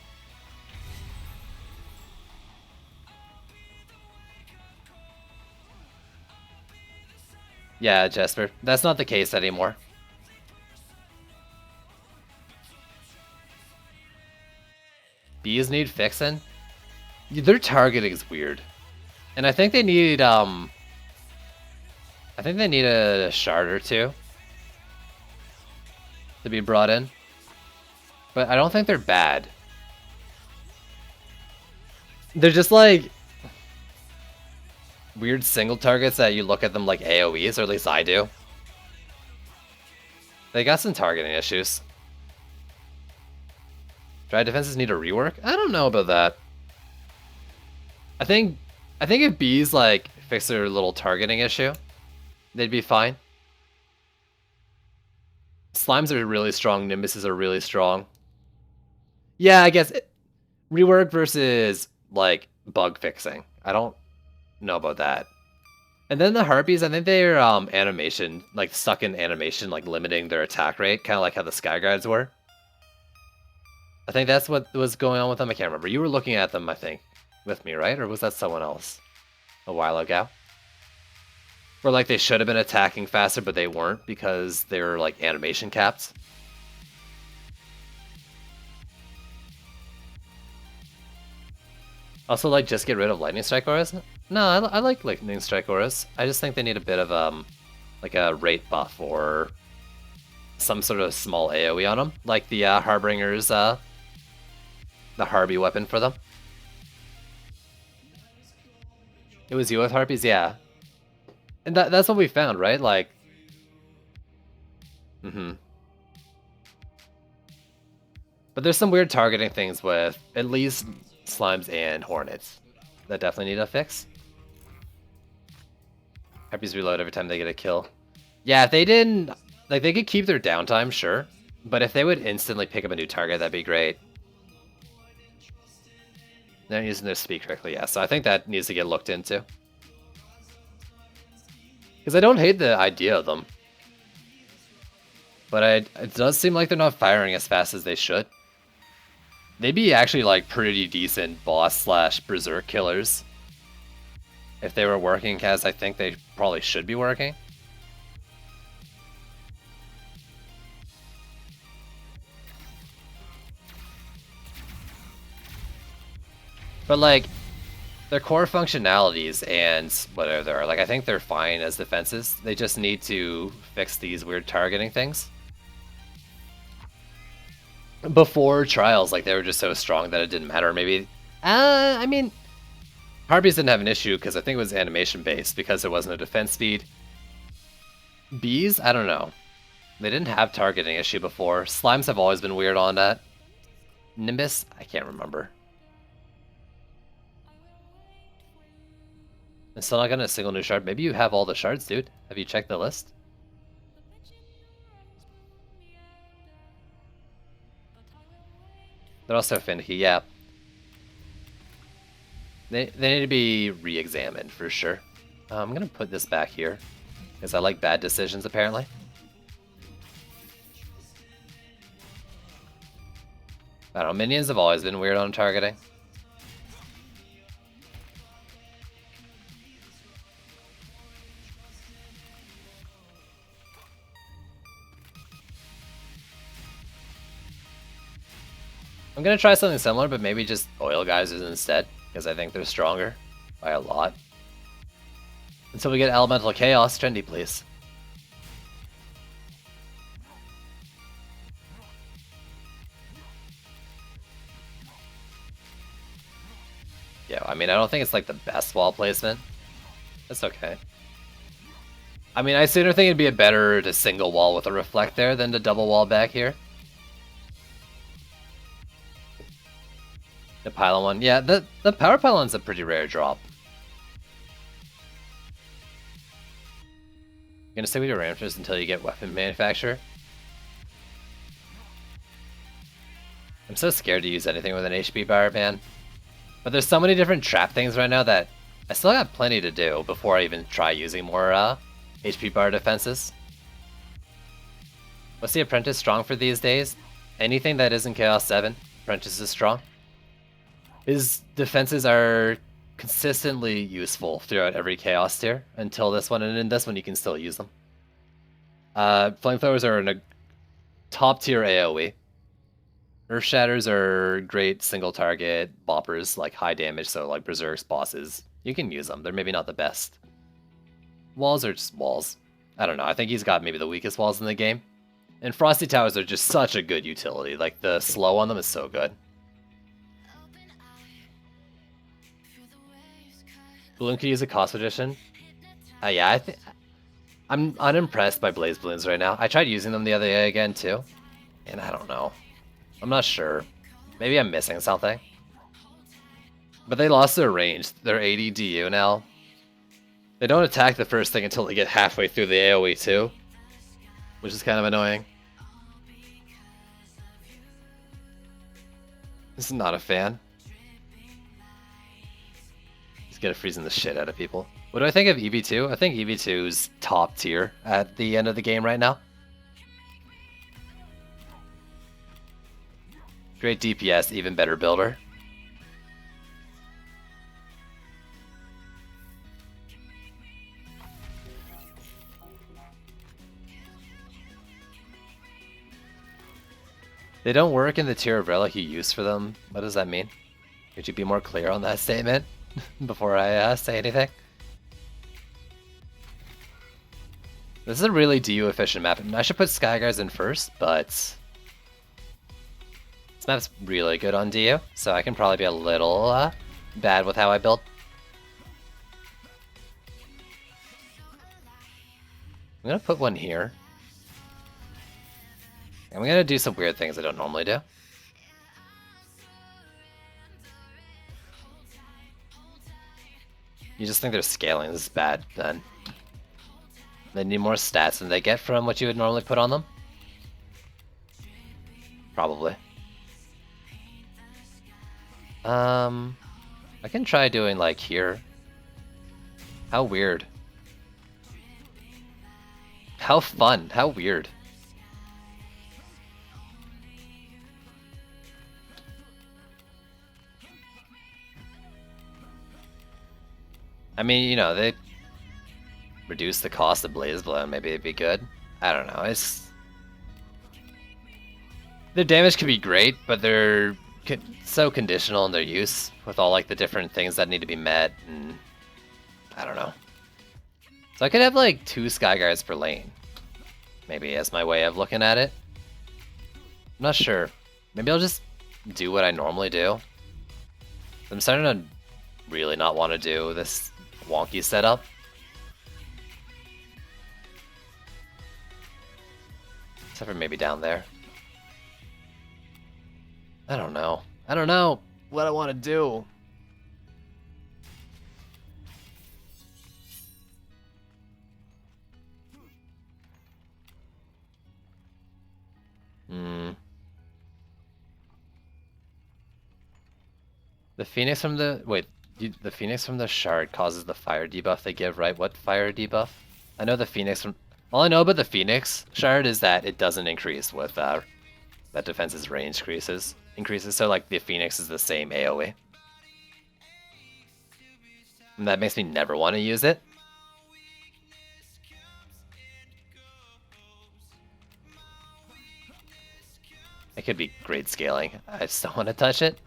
C: Yeah, Jesper, that's not the case anymore. Bees need fixing. Their targeting is weird. And I think they need a shard or two to be brought in. But I don't think they're bad. They're just like weird single targets that you look at them like AoEs, or at least I do. They got some targeting issues. Dry defenses need a rework? I don't know about that. I think if bees like fix their little targeting issue, they'd be fine. Slimes are really strong, Nimbuses are really strong. Yeah, I guess rework versus like bug fixing. I don't know about that. And then the Harpies, I think they're animation, like stuck in animation, like limiting their attack rate, kind of like how the Sky Guards were. I think that's what was going on with them. I can't remember. You were looking at them, I think, with me, right? Or was that someone else a while ago? Where like they should have been attacking faster, but they weren't because they were like animation capped. Also, like, just get rid of Lightning Strike Auras? No, I like Lightning Strike Auras. I just think they need a bit of like a rate buff or some sort of small AoE on them, like the Harbinger's the Harpy weapon for them. It was you with Harpies, yeah. And that's what we found, right? Like, But there's some weird targeting things with at least Slimes and Hornets that definitely need a fix. Harpies reload every time they get a kill. Yeah, if they didn't, like, they could keep their downtime, sure. But if they would instantly pick up a new target, that'd be great. They're using their speed correctly, yeah. So I think that needs to get looked into. Because I don't hate the idea of them. But it does seem like they're not firing as fast as they should. They'd be actually like pretty decent boss/berserk killers. If they were working as I think they probably should be working. But like, their core functionalities and whatever they are, like I think they're fine as defenses. They just need to fix these weird targeting things. Before trials, like they were just so strong that it didn't matter. Maybe, I mean, Harpies didn't have an issue because I think it was animation based because it wasn't a defense speed. Bees? I don't know. They didn't have targeting issue before. Slimes have always been weird on that. Nimbus? I can't remember. I'm still not getting a single new shard. Maybe you have all the shards, dude. Have you checked the list? They're also finicky, yeah. They need to be re-examined for sure. I'm gonna put this back here because I like bad decisions apparently. I don't know, minions have always been weird on targeting. I'm gonna try something similar, but maybe just oil geysers instead, because I think they're stronger by a lot. Until we get elemental chaos, trendy please. Yeah, I mean, I don't think it's like the best wall placement. That's okay. I mean, I sooner think it'd be better to single wall with a reflect there than to double wall back here. The pylon one, yeah, the power pylon's a pretty rare drop. You're gonna stay with your ranchers until you get weapon manufacturer. I'm so scared to use anything with an HP bar, man. But there's so many different trap things right now that I still got plenty to do before I even try using more HP bar defenses. What's the Apprentice strong for these days? Anything that isn't Chaos 7, Apprentice is strong. His defenses are consistently useful throughout every Chaos tier until this one, and in this one you can still use them. Flamethrowers are in a top tier AoE. Earth Shatters are great single target boppers, like high damage, so like Berserks, bosses. You can use them, they're maybe not the best. Walls are just walls. I don't know, I think he's got maybe the weakest walls in the game. And Frosty Towers are just such a good utility, like the slow on them is so good. Balloon could use a cost addition. Yeah, I'm unimpressed by Blaze Balloons right now. I tried using them the other day again too, and I don't know. I'm not sure. Maybe I'm missing something. But they lost their range. They're 80 DU now. They don't attack the first thing until they get halfway through the AoE too, which is kind of annoying. This is not a fan. Gonna freezing the shit out of people. What do I think of EV2? I think EV2's top tier at the end of the game right now. Great DPS, even better builder. They don't work in the tier of relic you use for them. What does that mean? Could you be more clear on that statement before I say anything? This is a really DU efficient map. I should put Skyguards in first, but this map's really good on DU, so I can probably be a little bad with how I build. I'm gonna put one here. I'm gonna do some weird things I don't normally do. You just think they're scaling, this is bad then. They need more stats than they get from what you would normally put on them? Probably. I can try doing like here. How weird. How fun, how weird. I mean, you know, they reduce the cost of Blaze Blow, maybe it'd be good. I don't know, it's... Their damage can be great, but they're so conditional in their use, with all like the different things that need to be met, and... I don't know. So I could have like 2 Skyguards per lane. Maybe as my way of looking at it. I'm not sure. Maybe I'll just do what I normally do. I'm starting to really not want to do this wonky setup. Except for maybe down there. I don't know. I don't know what I want to do. The Phoenix from the... Wait, the Phoenix from the Shard causes the fire debuff they give, right? What fire debuff? I know the Phoenix from... All I know about the Phoenix Shard is that it doesn't increase with that defense's range increases. So like the Phoenix is the same AoE. And that makes me never want to use it. It could be great scaling. I just don't want to touch it.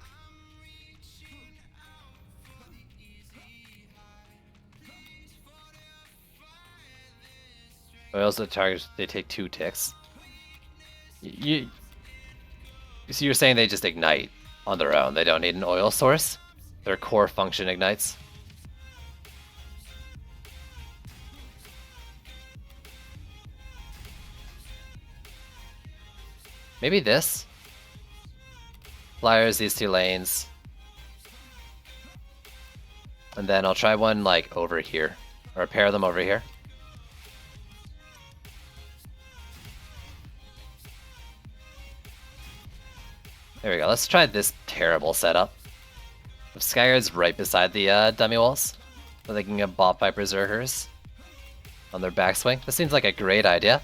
C: Oils that target, they take 2 ticks. So you're saying they just ignite on their own. They don't need an oil source? Their core function ignites? Maybe this? Flyers, these 2 lanes. And then I'll try one like over here. Or pair them over here. There we go. Let's try this terrible setup. With Skyguards right beside the dummy walls, so they can get bot by Berserkers on their backswing. This seems like a great idea.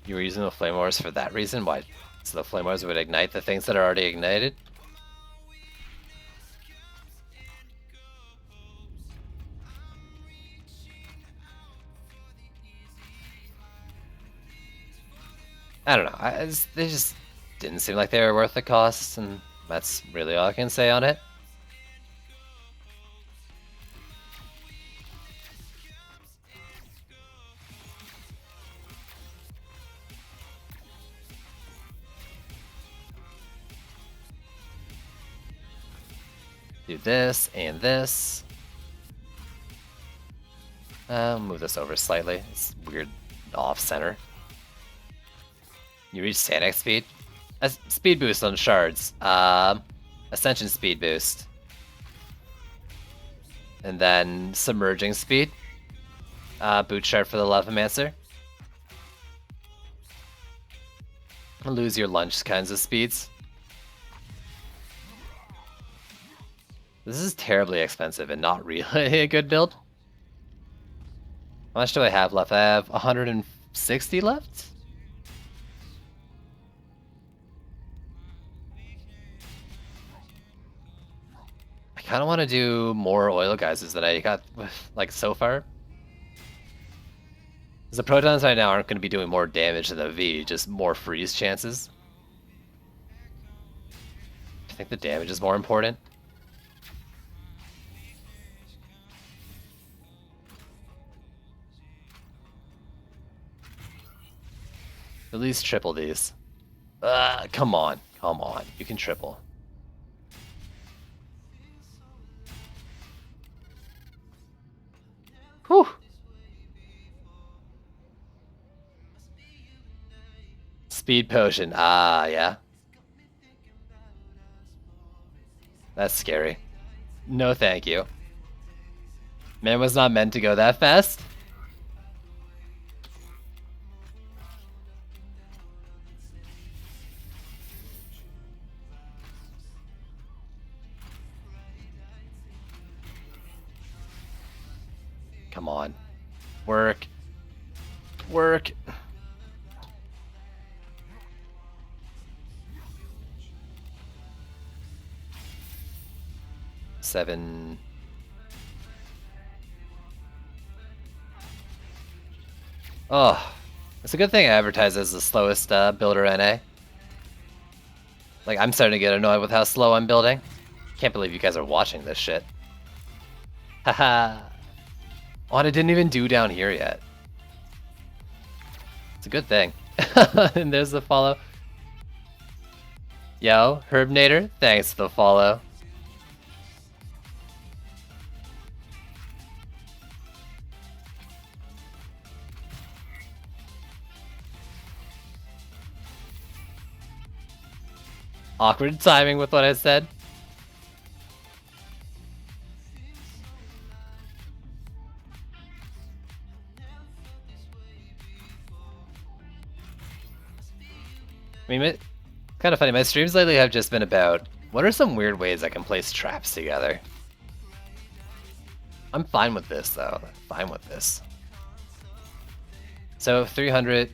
C: You were using the Flame Wars for that reason? Why? So the Flame Wars would ignite the things that are already ignited? I don't know. They just didn't seem like they were worth the cost, and that's really all I can say on it. Do this and this. Move this over slightly. It's weird off center. You reach Sanic speed. Speed boost on shards. Ascension speed boost. And then submerging speed. Boot shard for the Levimancer. Lose your lunge kinds of speeds. This is terribly expensive and not really a good build. How much do I have left? I have 160 left? I kind of want to do more oil geysers than I got like so far. Because the protons right now aren't going to be doing more damage than the V, just more freeze chances. I think the damage is more important. At least triple these. Come on. Come on. You can triple. Whew. Speed potion. Ah, yeah. That's scary. No thank you. Man was not meant to go that fast. Come on. Work. Work. Seven. Oh, it's a good thing I advertise as the slowest builder NA. Like, I'm starting to get annoyed with how slow I'm building. Can't believe you guys are watching this shit. Haha. Oh, and I didn't even do down here yet. It's a good thing. And there's the follow. Yo, Herbnator, thanks for the follow. Awkward timing with what I said. I mean, kind of funny. My streams lately have just been about what are some weird ways I can place traps together. I'm fine with this, though. Fine with this. So 300.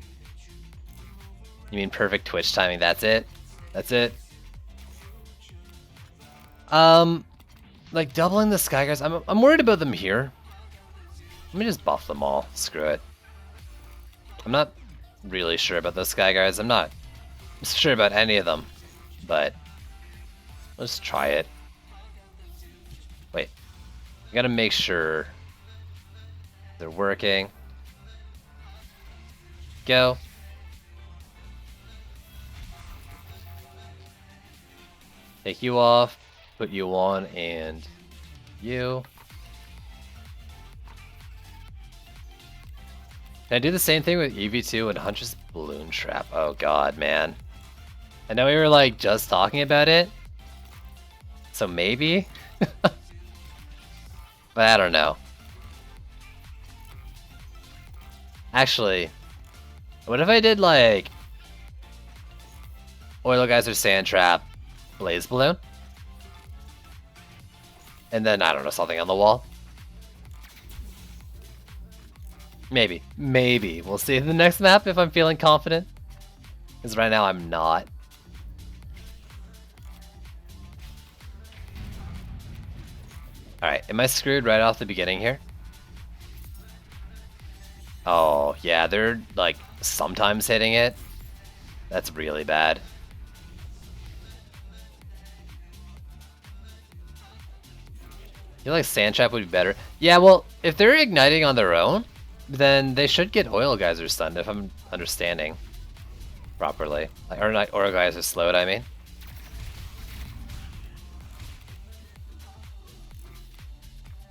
C: You mean perfect Twitch timing? That's it. That's it. Like doubling the Skyguards. I'm worried about them here. Let me just buff them all. Screw it. I'm not really sure about those Skyguards. I'm not sure about any of them, but let's try it. Wait, I gotta make sure they're working. Go. Take you off, put you on, and you. Can I do the same thing with EV2 and Huntress Balloon Trap? Oh god, man. I know we were like just talking about it, so maybe? But I don't know. Actually, what if I did like Oil Geyser Sand Trap, Blaze Balloon? And then, I don't know, something on the wall? Maybe. Maybe. We'll see in the next map if I'm feeling confident. Because right now I'm not. Alright, am I screwed right off the beginning here? Oh, yeah, they're, like, sometimes hitting it. That's really bad. I feel like Sand Trap would be better. Yeah, well, if they're igniting on their own, then they should get Oil Geyser stunned, if I'm understanding properly. Like, or not Oil Geyser slowed, I mean.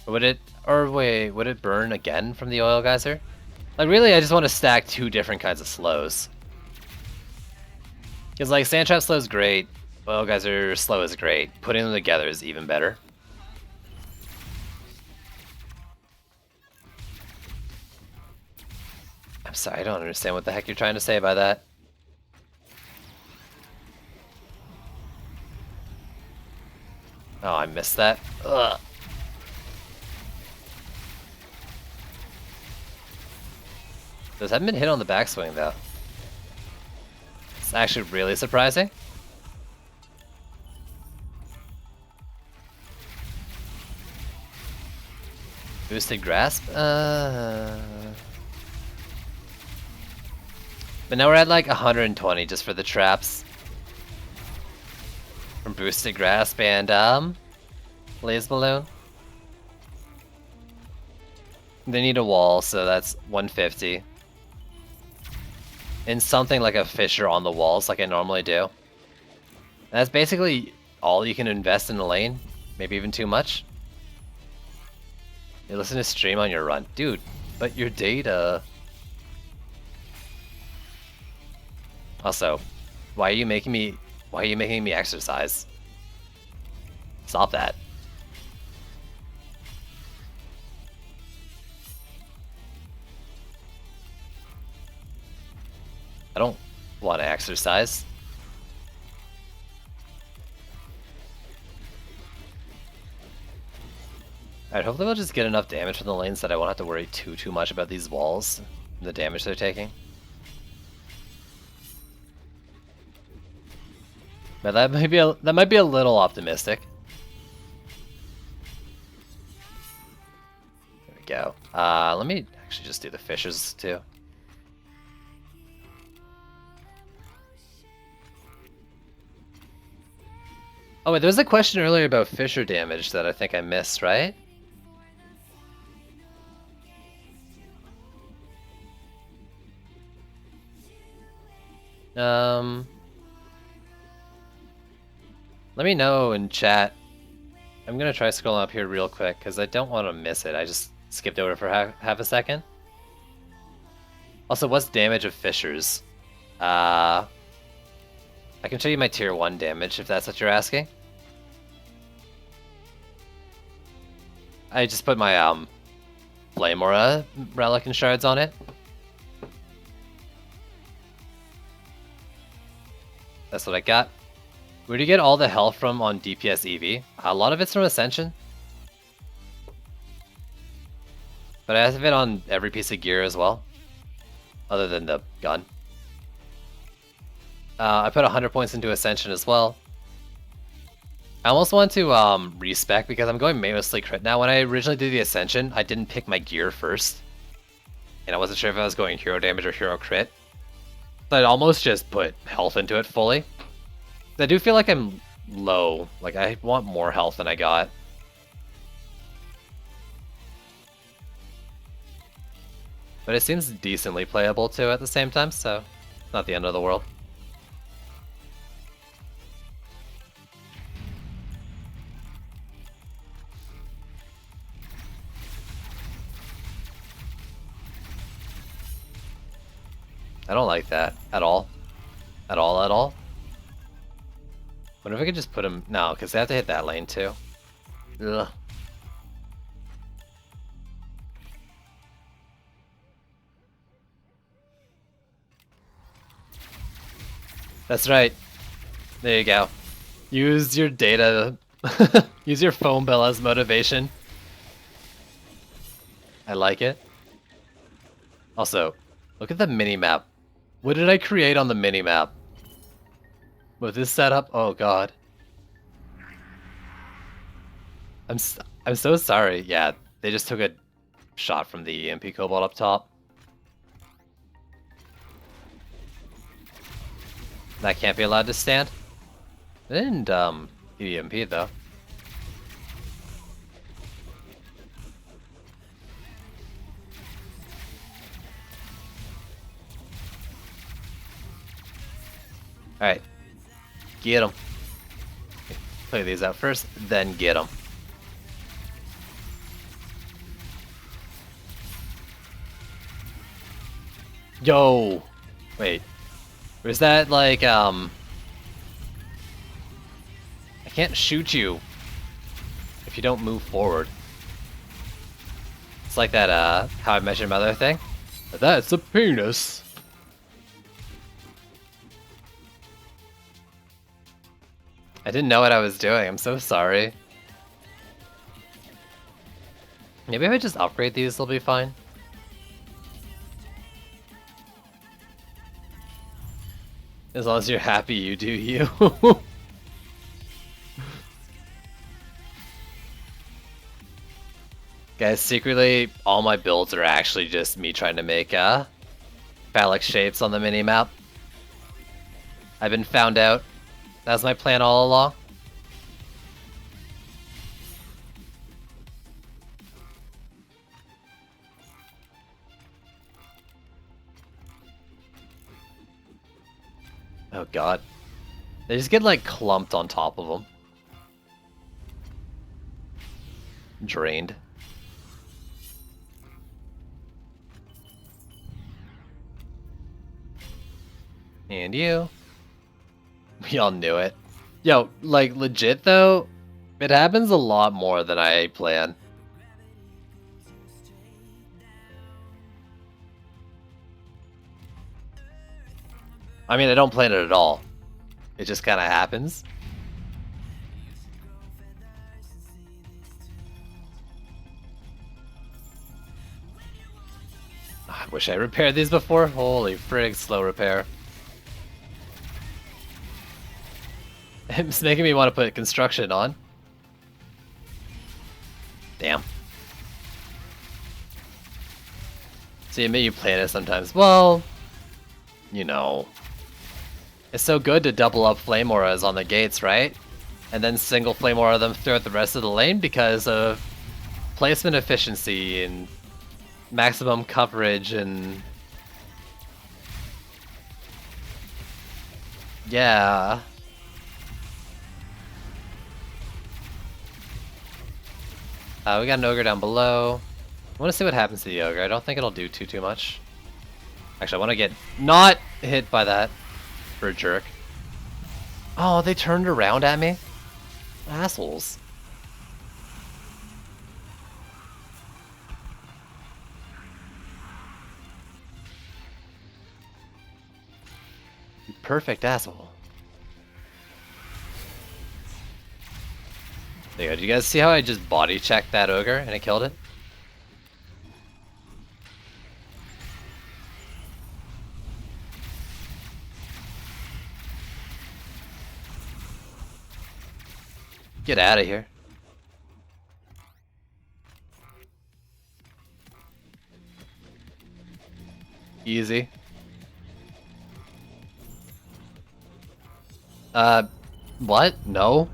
C: Would it, or wait, would it burn again from the Oil Geyser? Like, really, I just want to stack two different kinds of slows. Because, like, Sand Trap slow is great, Oil Geyser slow is great. Putting them together is even better. I'm sorry, I don't understand what the heck you're trying to say by that. Oh, I missed that. Ugh. Those haven't been hit on the backswing, though. It's actually really surprising. Boosted Grasp? But now we're at like 120 just for the traps. From Boosted Grasp and, Blaze Balloon. They need a wall, so that's 150. And something like a Fissure on the walls like I normally do. And that's basically all you can invest in the lane. Maybe even too much. You listen to stream on your run. Dude, but your data... Also, why are you making me exercise? Stop that. I don't want to exercise. Alright, hopefully we'll just get enough damage from the lanes that I won't have to worry too much about these walls and the damage they're taking. But that might be a little optimistic. There we go. Let me actually just do the fissures too. Oh wait, there was a question earlier about fissure damage that I think I missed, right? Let me know in chat. I'm gonna try scrolling up here real quick because I don't want to miss it. I just skipped over for half a second. Also, what's damage of fissures? I can show you my tier 1 damage if that's what you're asking. I just put my Flame Aura relic and shards on it. That's what I got. Where do you get all the health from on DPS EV? A lot of it's from Ascension. But I have it on every piece of gear as well. Other than the gun. I put 100 points into Ascension as well. I almost want to respec because I'm going mostly crit now. When I originally did the Ascension, I didn't pick my gear first. And I wasn't sure if I was going hero damage or hero crit. So I'd almost just put health into it fully. I do feel like I'm low. Like, I want more health than I got. But it seems decently playable too at the same time, so not the end of the world. I don't like that at all. At all, at all. Wonder if I could just put him... No, because they have to hit that lane too. Ugh. That's right. There you go. Use your data. Use your phone bill as motivation. I like it. Also, look at the mini-map. What did I create on the mini-map? With this setup? Oh god. I'm so sorry. Yeah, they just took a shot from the EMP Cobalt up top. That can't be allowed to stand. They didn't EMP though. Alright. Get him. Play these out first, then get them. Yo! Wait. Where's that, like, I can't shoot you if you don't move forward. It's like that, How I Met Your Mother thing. That's a penis. I didn't know what I was doing. I'm so sorry. Maybe if I just upgrade these, they'll be fine. As long as you're happy, you do you. Guys, secretly, all my builds are actually just me trying to make phallic shapes on the mini-map. I've been found out. That was my plan all along. Oh god. They just get like clumped on top of them. Drained. And you. We all knew it. Yo, like legit though, it happens a lot more than I plan. I mean, I don't plan it at all. It just kind of happens. I wish I repaired these before. Holy frig, slow repair. It's making me want to put construction on. Damn. So you admit you plan it sometimes. Well, you know. It's so good to double up flame auras on the gates, right? And then single flame aura them throughout the rest of the lane because of placement efficiency and maximum coverage and... Yeah. We got an ogre down below. I want to see what happens to the ogre. I don't think it'll do too much. Actually, I want to get not hit by that for a jerk. Oh, they turned around at me? Assholes. You perfect asshole. There you go. Do you guys see how I just body checked that ogre and it killed it? Get out of here. Easy. What? No?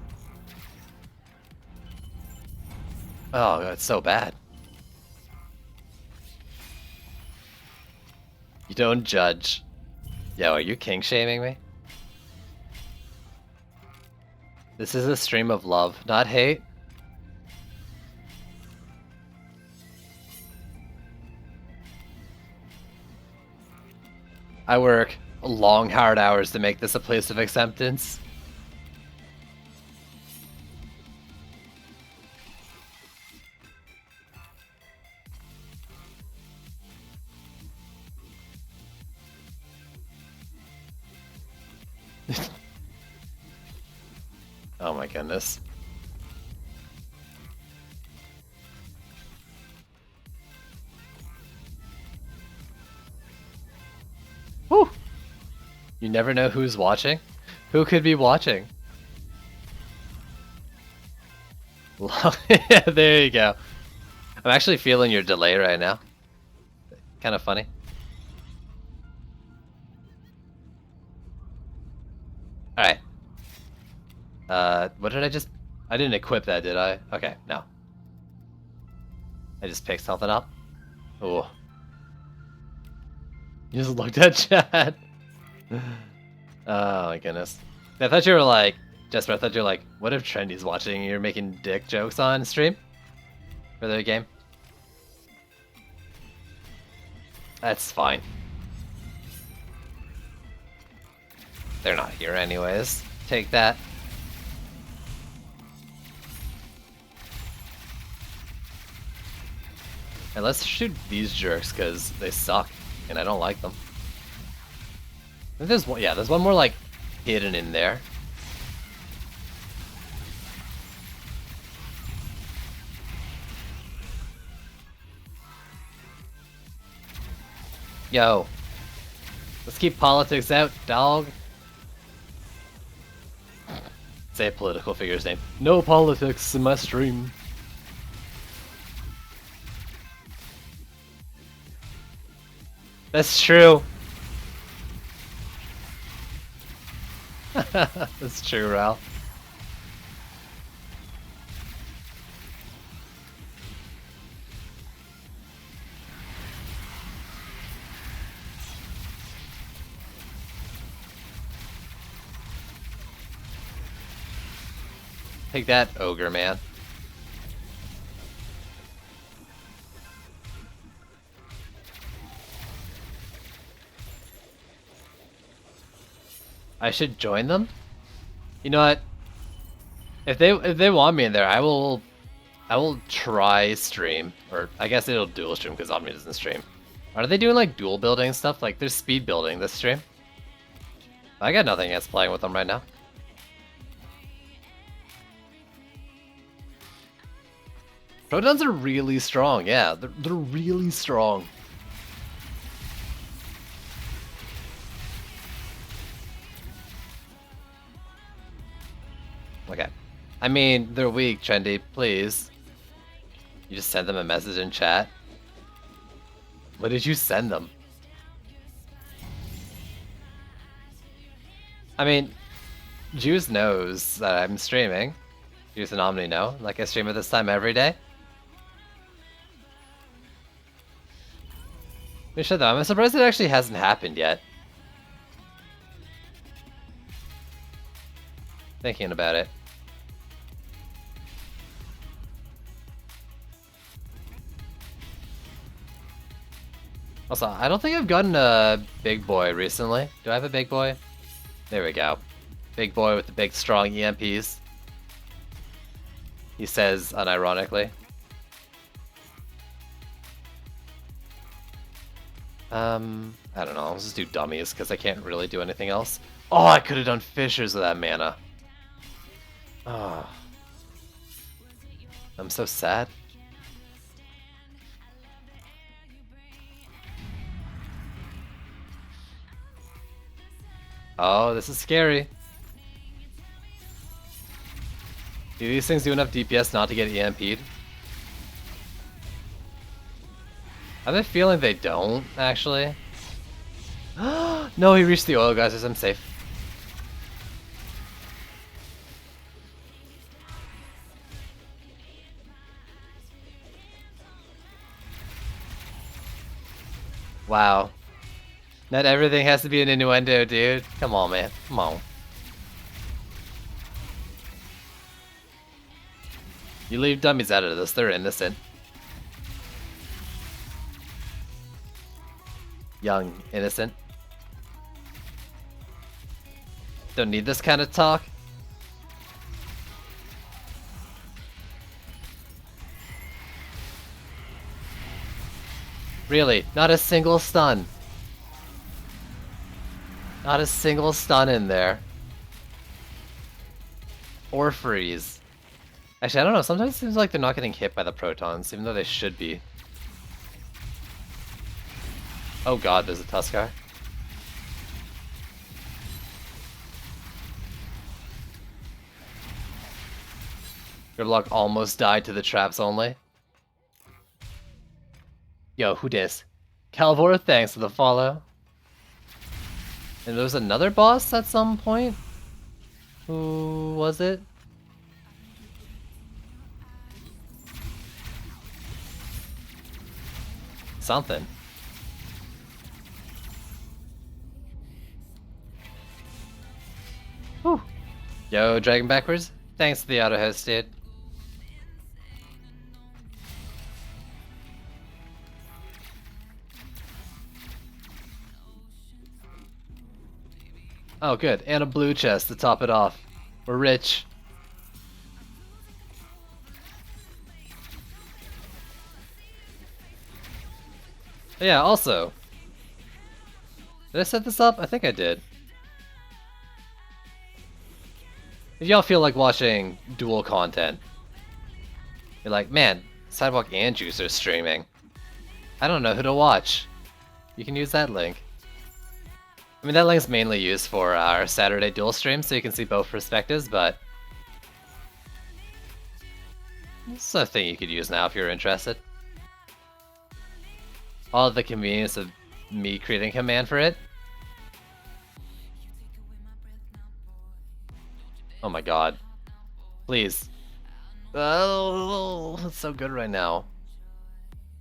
C: Oh, that's so bad. You don't judge. Yo, are you king shaming me? This is a stream of love, not hate. I work long, hard hours to make this a place of acceptance. Oh my goodness. Whew! You never know who's watching. Who could be watching? There you go. I'm actually feeling your delay right now. Kind of funny. Alright. What did I just... I didn't equip that, did I? Okay, no. I just picked something up. Ooh. You just looked at chat. Oh my goodness. I thought you were like... Jesper, I thought you were like, what if Trendy's watching and you're making dick jokes on stream? For their game? That's fine. They're not here anyways. Take that. And let's shoot these jerks because they suck and I don't like them. I think there's one, yeah, there's one more like hidden in there. Yo, let's keep politics out, dog. Say a political figure's name. No politics in my stream. That's true. That's true, Ralph. Take that, ogre man. I should join them? You know what? If they want me in there, I will try stream. Or I guess it'll dual stream because Omni doesn't stream. Are they doing like dual building stuff? Like there's speed building this stream. I got nothing against playing with them right now. Protons are really strong, yeah. They're really strong. Okay. I mean, they're weak, Trendy, please. You just sent them a message in chat? What did you send them? I mean, Juice knows that I'm streaming. Juice and Omni know. Like I stream at this time every day. We should though. I'm surprised it actually hasn't happened yet. Thinking about it. Also, I don't think I've gotten a big boy recently. Do I have a big boy? There we go. Big boy with the big strong EMPs. He says unironically. I don't know, I'll just do dummies because I can't really do anything else. Oh, I could have done fissures with that mana. Oh. I'm so sad. Oh, this is scary. Do these things do enough DPS not to get EMP'd? I have a feeling they don't, actually. No, he reached the oil geysers, I'm safe. Wow. Not everything has to be an innuendo, dude. Come on, man. Come on. You leave dummies out of this, they're innocent. Young, innocent. Don't need this kind of talk. Really, not a single stun. Not a single stun in there. Or freeze. Actually, I don't know, sometimes it seems like they're not getting hit by the protons, even though they should be. Oh god, there's a Tuskar. Gridlock almost died to the traps only. Yo, who dis? Calvor, thanks for the follow. And there was another boss at some point? Who was it? Something. Whew. Yo, Dragon Backwards, thanks to the auto host, dude. Oh, good. And a blue chest to top it off. We're rich. But yeah, also. Did I set this up? I think I did. If y'all feel like watching dual content, you're like, man, Sidewalk and Juice are streaming. I don't know who to watch. You can use that link. I mean, that link's mainly used for our Saturday dual stream, so you can see both perspectives, but it's a thing you could use now if you're interested. All the convenience of me creating a command for it. Oh my god. Please. Oh, it's so good right now.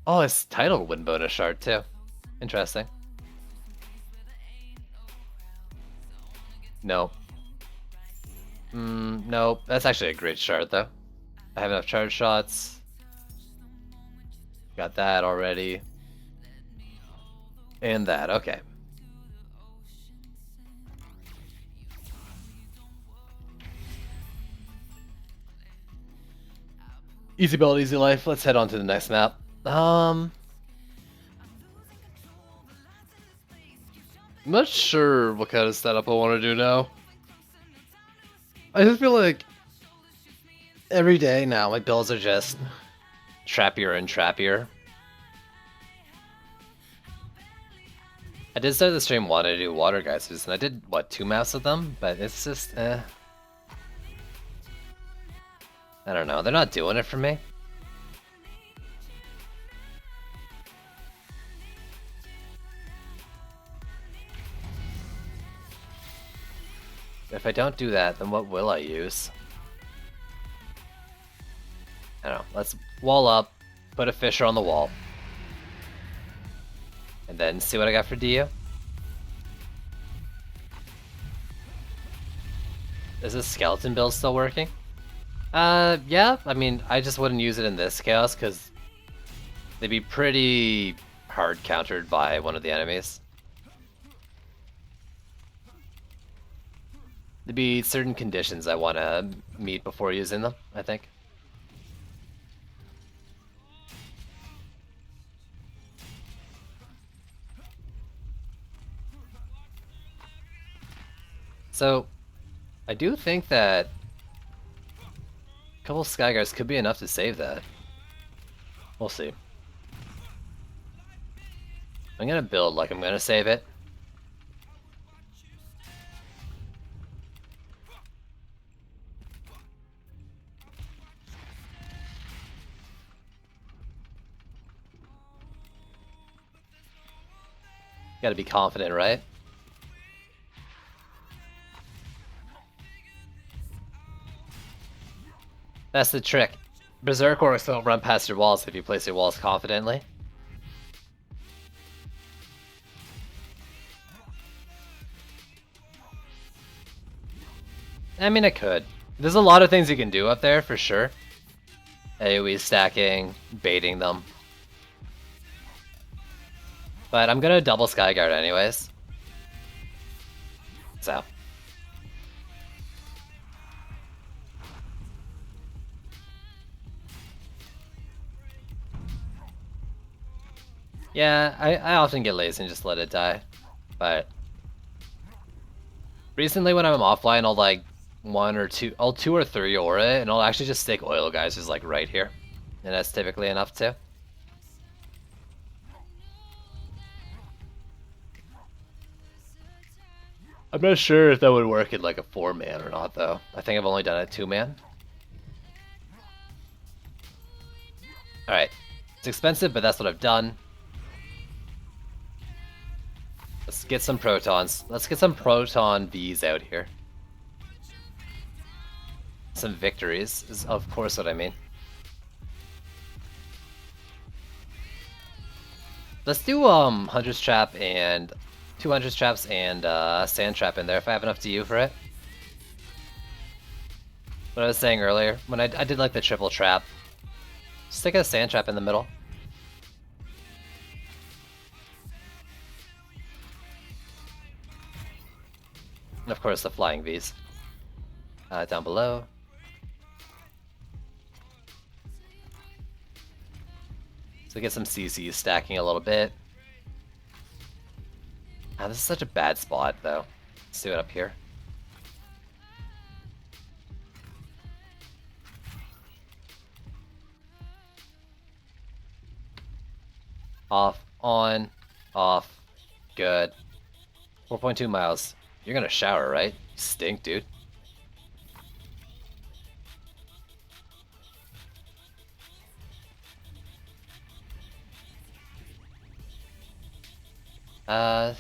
C: Oh, it's title win bonus shard too. Interesting. No. Nope. That's actually a great shard though. I have enough charge shots. Got that already. And that, okay. Easy build, easy life. Let's head on to the next map. I'm not sure what kind of setup I want to do now. I just feel like every day now my builds are just trappier and trappier. I did start the stream wanting to do water geysers, and I did, what, 2 maps of them? But it's just, I don't know, they're not doing it for me. If I don't do that, then what will I use? I don't know, let's wall up, put a Fisher on the wall. And then see what I got for Dio. Is this skeleton build still working? Yeah, I mean, I just wouldn't use it in this chaos because they'd be pretty hard countered by one of the enemies. There'd be certain conditions I want to meet before using them, I think. So, I do think that a couple Skyguards could be enough to save that. We'll see. I'm gonna build like I'm gonna save it. Gotta be confident, right? That's the trick. Berserk Orcs don't run past your walls if you place your walls confidently. I mean, I could. There's a lot of things you can do up there, for sure. AoE stacking, baiting them. But I'm gonna double Skyguard anyways. So. Yeah, I often get lazy and just let it die. But recently when I'm offline, I'll like I'll 2 or 3 aura it, and I'll actually just stick oil geysers like right here. And that's typically enough too. I'm not sure if that would work in like a 4-man or not though. I think I've only done a 2-man. Alright. It's expensive, but that's what I've done. Let's get some protons. Let's get some proton Vs out here. Some victories is of course what I mean. Let's do Hunter's Trap and 2 Hunter's Traps and Sand Trap in there if I have enough DU for it. What I was saying earlier, when I did like the triple trap, stick a Sand Trap in the middle. And of course the flying Vs. Down below. So get some CCs stacking a little bit. Ah, this is such a bad spot though. Let's do it up here. Off, on, off, good. 4.2 miles. You're gonna shower, right? You stink, dude.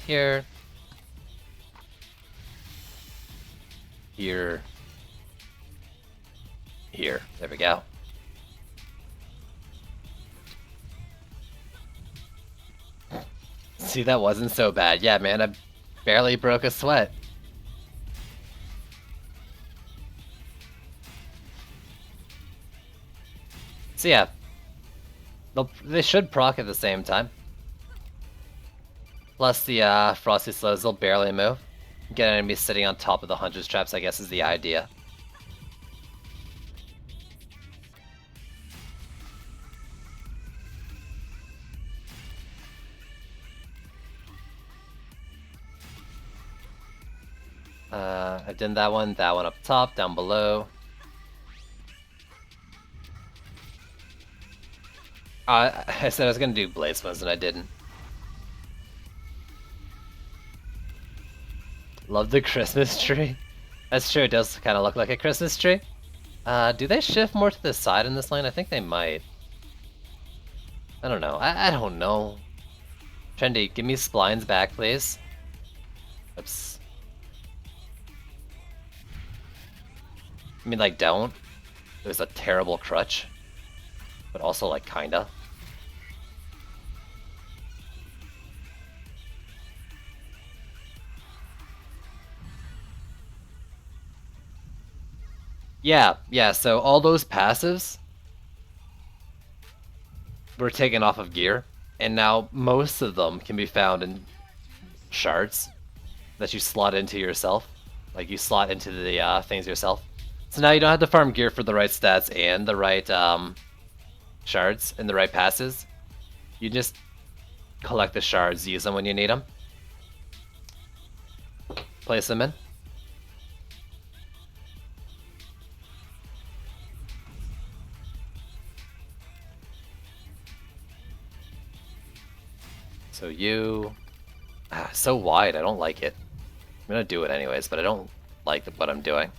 C: Here. Here. Here. There we go. See, that wasn't so bad. Yeah, man, I barely broke a sweat. So yeah, they should proc at the same time. Plus the Frosty Slows, they'll barely move. Get enemies sitting on top of the Hunter's Traps, I guess, is the idea. I've done that one up top, down below. I said I was gonna do Blaze ones and I didn't. Love the Christmas tree. That's true, it does kind of look like a Christmas tree. Do they shift more to the side in this lane? I think they might. I don't know. I don't know. Trendy, give me splines back, please. Oops. I mean, like, don't. It was a terrible crutch. But also, like, kinda. Yeah, so all those passives were taken off of gear. And now most of them can be found in shards that you slot into yourself. Like you slot into the things yourself. So now you don't have to farm gear for the right stats and the right shards and the right passes. You just collect the shards, use them when you need them. Place them in. So you... so wide, I don't like it. I'm gonna do it anyways, but I don't like what I'm doing.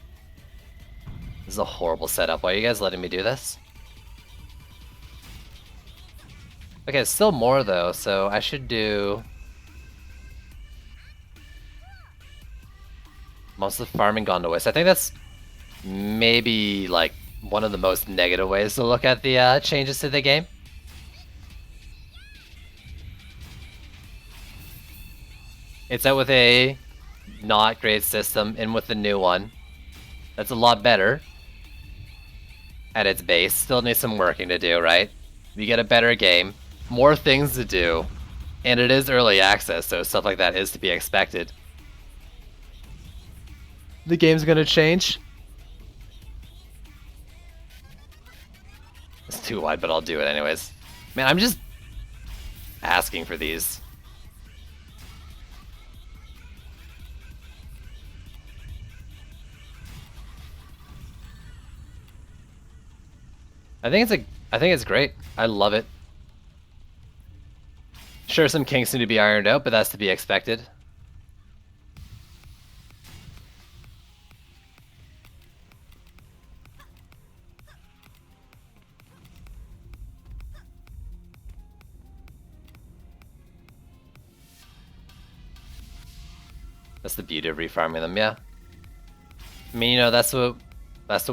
C: This is a horrible setup. Why are you guys letting me do this? Okay, still more though, so I should do... Most of the farming gone to waste. I think that's maybe like one of the most negative ways to look at the changes to the game. It's out with a not great system, in with the new one. That's a lot better at its base. Still needs some working to do, right? You get a better game, more things to do, and it is early access, so stuff like that is to be expected. The game's gonna change. It's too wide, but I'll do it anyways. Man, I'm just asking for these. I think it's great. I love it. Sure, some kinks need to be ironed out, but that's to be expected. That's the beauty of refarming them, yeah. I mean, you know, that's what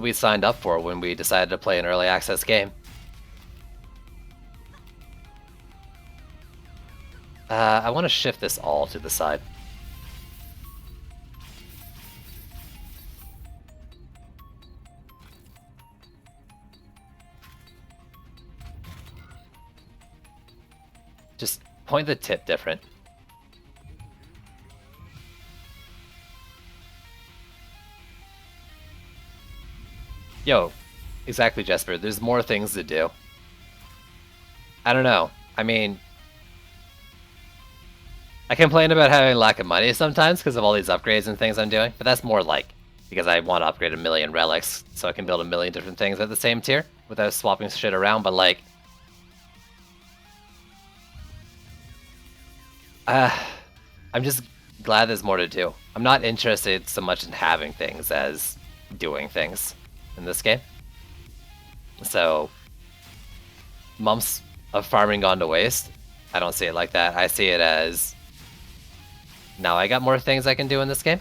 C: we signed up for when we decided to play an early access game. I want to shift this all to the side. Just point the tip different. Yo, exactly, Jesper. There's more things to do. I don't know. I mean, I complain about having lack of money sometimes because of all these upgrades and things I'm doing, but that's more like because I want to upgrade 1,000,000 relics so I can build 1,000,000 different things at the same tier without swapping shit around, but like... I'm just glad there's more to do. I'm not interested so much in having things as doing things in this game. So, months of farming gone to waste. I don't see it like that. I see it as, now I got more things I can do in this game.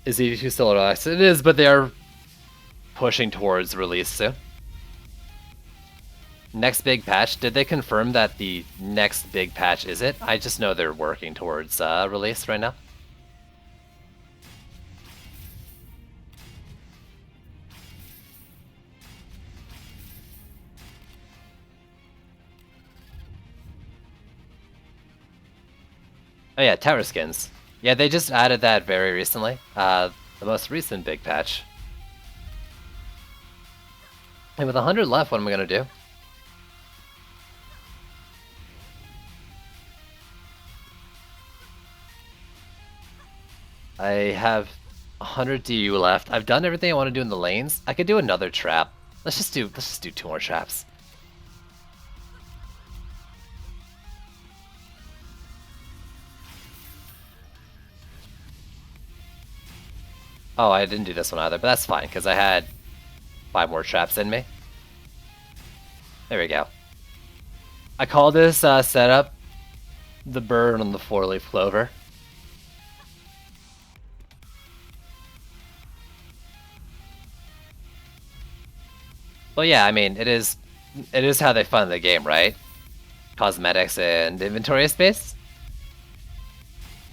C: Is EV2 still relaxed? It is, but they are pushing towards release soon. Next big patch, did they confirm that the next big patch is it? I just know they're working towards release right now. Oh yeah, tower skins. Yeah, they just added that very recently. The most recent big patch. And with 100 left, what am I gonna do? I have 100 DU left. I've done everything I want to do in the lanes. I could do another trap. Let's just do 2 more traps. Oh, I didn't do this one either, but that's fine, because I had 5 more traps in me. There we go. I call this setup the burn on the 4-leaf clover. Well, yeah, I mean, it is how they fund the game, right? Cosmetics and inventory space.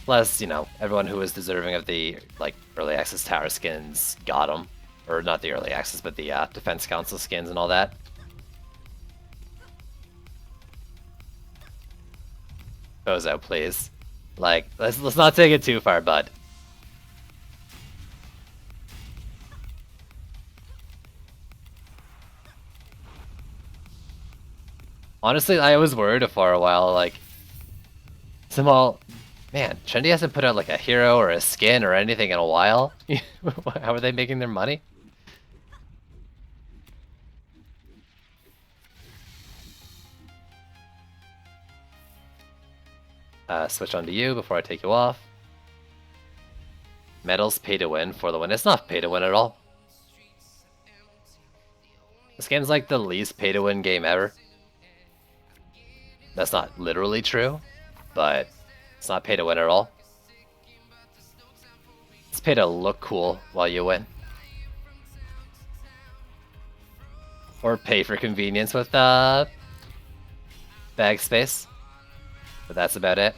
C: Plus, you know, everyone who was deserving of the, like, early access tower skins got them. Or not the early access, but the defense council skins and all that. Bozo, please. Like, let's not take it too far, bud. Honestly, I was worried for a while, like, Simul, man, Trendy hasn't put out like a hero or a skin or anything in a while. How are they making their money? Switch on to you before I take you off. Medals pay to win for the win. It's not pay to win at all. This game's like the least pay to win game ever. That's not literally true, but it's not pay to win at all. It's pay to look cool while you win. Or pay for convenience with bag space. But that's about it.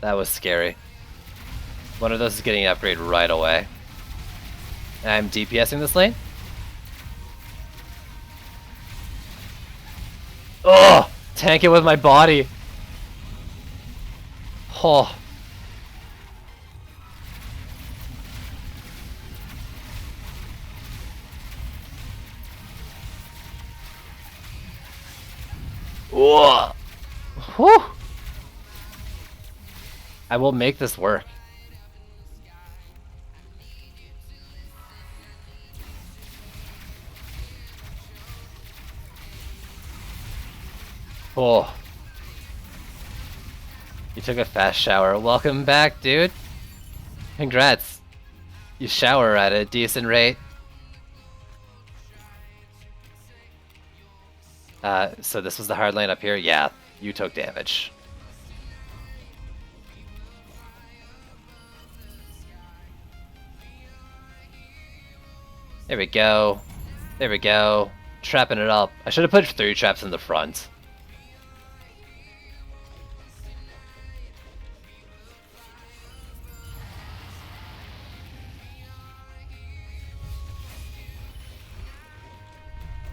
C: That was scary. One of those is getting an upgrade right away. I'm DPSing this lane. Oh! Tank it with my body. Oh. Whoa! Whew. I will make this work. Oh. You took a fast shower. Welcome back, dude. Congrats. You shower at a decent rate. So this was the hard lane up here? Yeah, you took damage. There we go. There we go. Trapping it up. I should have put 3 traps in the front.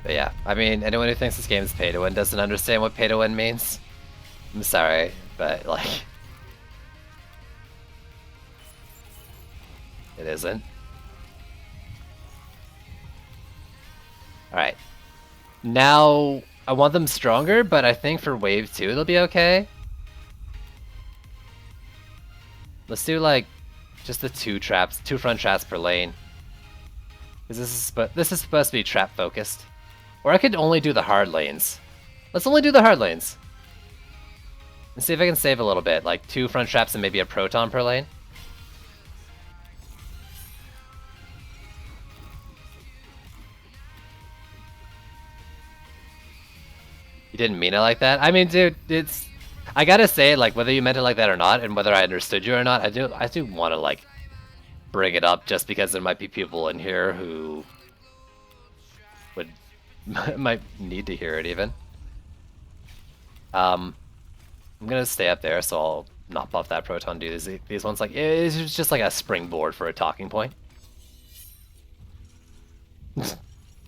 C: But yeah, I mean, anyone who thinks this game is pay to win doesn't understand what pay to win means. I'm sorry, but like, it isn't. Alright. Now, I want them stronger, but I think for wave 2 they'll be okay. Let's do like, just the 2 front traps per lane. Because this is supposed to be trap focused. Or I could only do the hard lanes. Let's only do the hard lanes. And see if I can save a little bit, like 2 front traps and maybe a proton per lane. You didn't mean it like that? I mean, dude, it's... I gotta say, like, whether you meant it like that or not, and whether I understood you or not, I do want to, like, bring it up just because there might be people in here who might need to hear it even. I'm gonna stay up there, so I'll not buff that proton. Do these ones like it's just like a springboard for a talking point.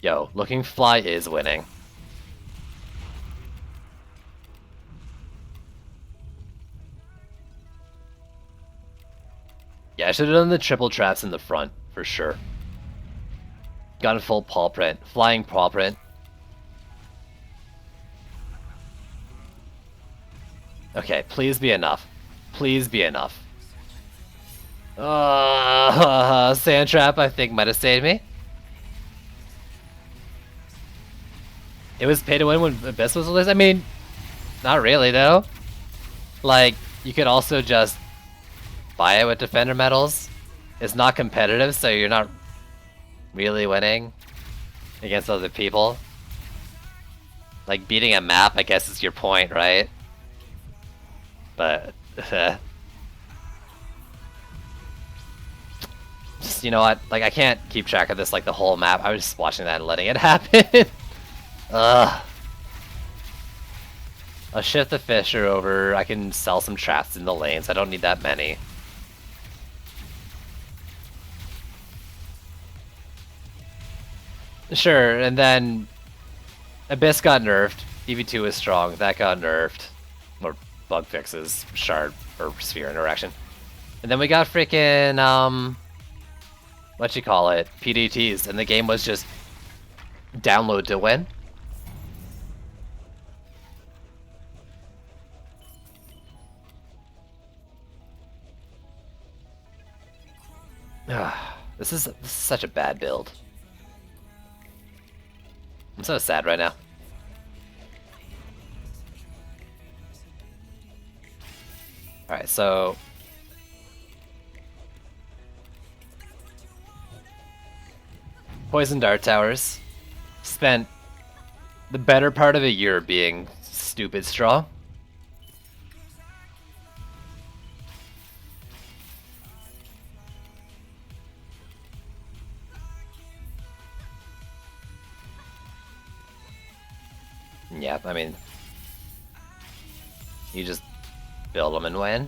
C: Yo, looking fly is winning. Yeah, I should have done the triple traps in the front for sure. Got a full paw print, flying paw print. Okay, please be enough. Please be enough. Sand trap I think might have saved me. It was pay to win when Abyss was released? I mean, not really though. Like, you could also just buy it with defender medals. It's not competitive, so you're not really winning against other people. Like, beating a map, I guess, is your point, right? But just, you know what? Like, I can't keep track of this, like, the whole map. I was just watching that and letting it happen. Ugh. I'll shift the Fisher over. I can sell some traps in the lanes. I don't need that many. Sure, and then Abyss got nerfed. EV2 is strong. That got nerfed. Or bug fixes, shard, or sphere interaction. And then we got freaking, what you call it, PDTs, and the game was just download to win. This is such a bad build. I'm so sad right now. Alright, so Poison Dart Towers spent the better part of a year being stupid strong. Yeah, I mean, you just build them and win.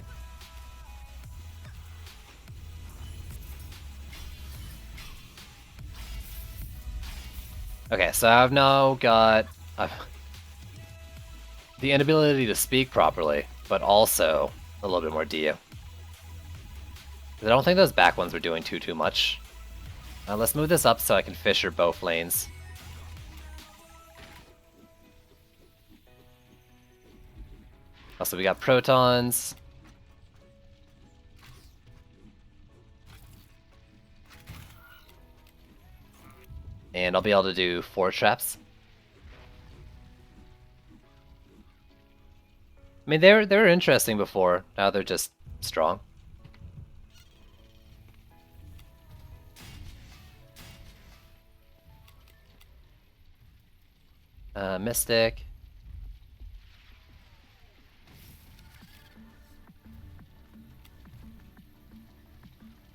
C: Okay, so I've now got the inability to speak properly, but also a little bit more DU. I don't think those back ones were doing too much. Let's move this up so I can Fisher both lanes. Also, we got protons. And I'll be able to do 4 traps. I mean, they were interesting before. Now they're just strong. Mystic.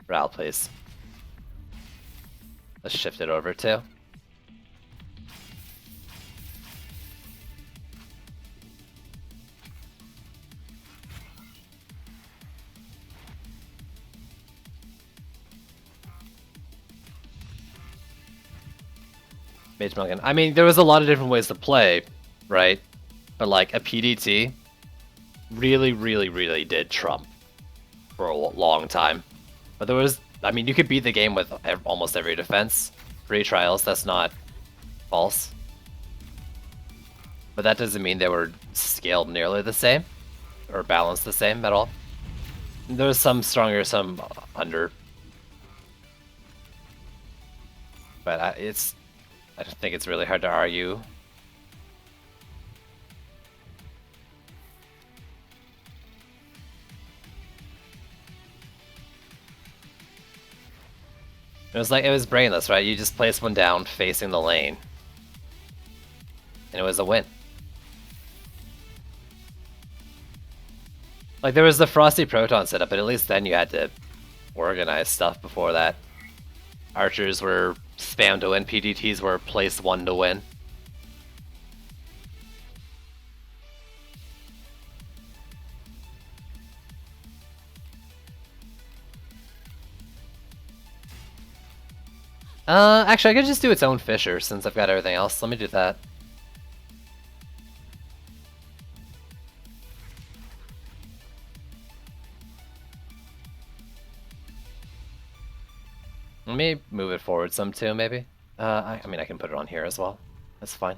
C: Ral, please. Let's shift it over too. Mage Mulligan. I mean, there was a lot of different ways to play, right? But like a PDT really did trump for a long time. But there was, I mean, you could beat the game with almost every defense. Free trials, that's not false. But that doesn't mean they were scaled nearly the same or balanced the same at all. There was some stronger, some under. But I think it's really hard to argue. It was brainless, right? You just place one down facing the lane. And it was a win. Like, there was the Frosty Proton setup, but at least then you had to organize stuff before that. Archers were spam to win, PDTs were place 1 to win. Actually, I could just do its own Fisher since I've got everything else. Let me do that. Let me move it forward some too, maybe. I mean, I can put it on here as well. That's fine.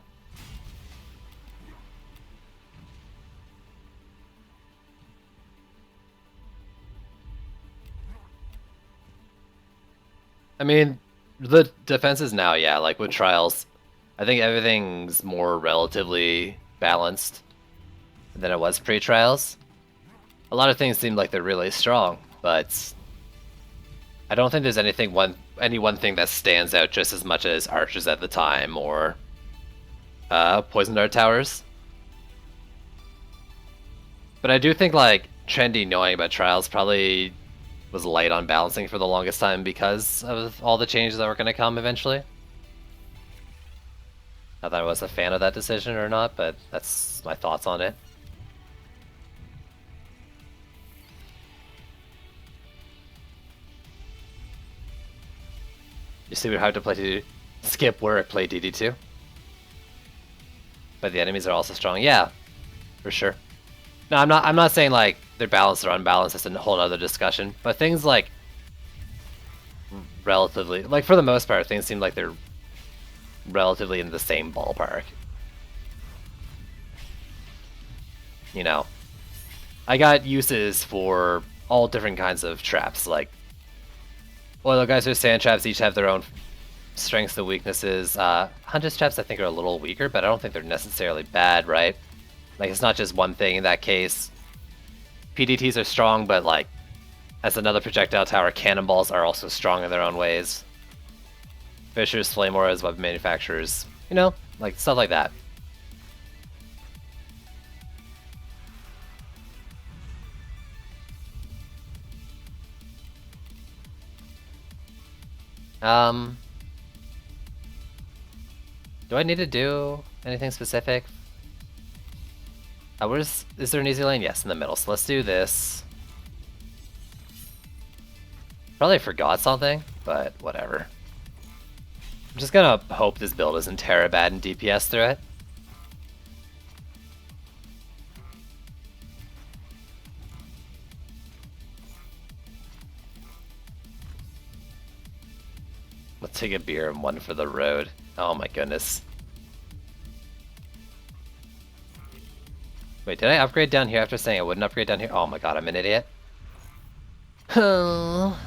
C: I mean, the defenses now, yeah, like with trials, I think everything's more relatively balanced than it was pre-trials. A lot of things seem like they're really strong, but I don't think there's any one thing that stands out just as much as Archers at the time or Poison Dart Towers. But I do think like trendy knowing about trials probably was light on balancing for the longest time because of all the changes that were going to come eventually. Not that I was a fan of that decision or not, but that's my thoughts on it. You see, we have to play to skip work, play DD2. But the enemies are also strong. Yeah, for sure. No, I'm not saying like they're balanced or unbalanced. That's a whole other discussion. But things like relatively, like for the most part, things seem like they're relatively in the same ballpark. You know, I got uses for all different kinds of traps. Like oil geyser, sand traps each have their own strengths and weaknesses. Huntress traps I think are a little weaker, but I don't think they're necessarily bad, right? Like it's not just one thing in that case. PDTs are strong, but like as another projectile tower, cannonballs are also strong in their own ways. Fishers, flame auras, weapon manufacturers, you know, like stuff like that. Do I need to do anything specific? Is there an easy lane? Yes, in the middle. So let's do this. Probably forgot something, but whatever. I'm just gonna hope this build isn't terra bad and DPS through it. Let's take a beer and one for the road. Oh my goodness. Wait, did I upgrade down here after saying I wouldn't upgrade down here? Oh my god, I'm an idiot. Oh.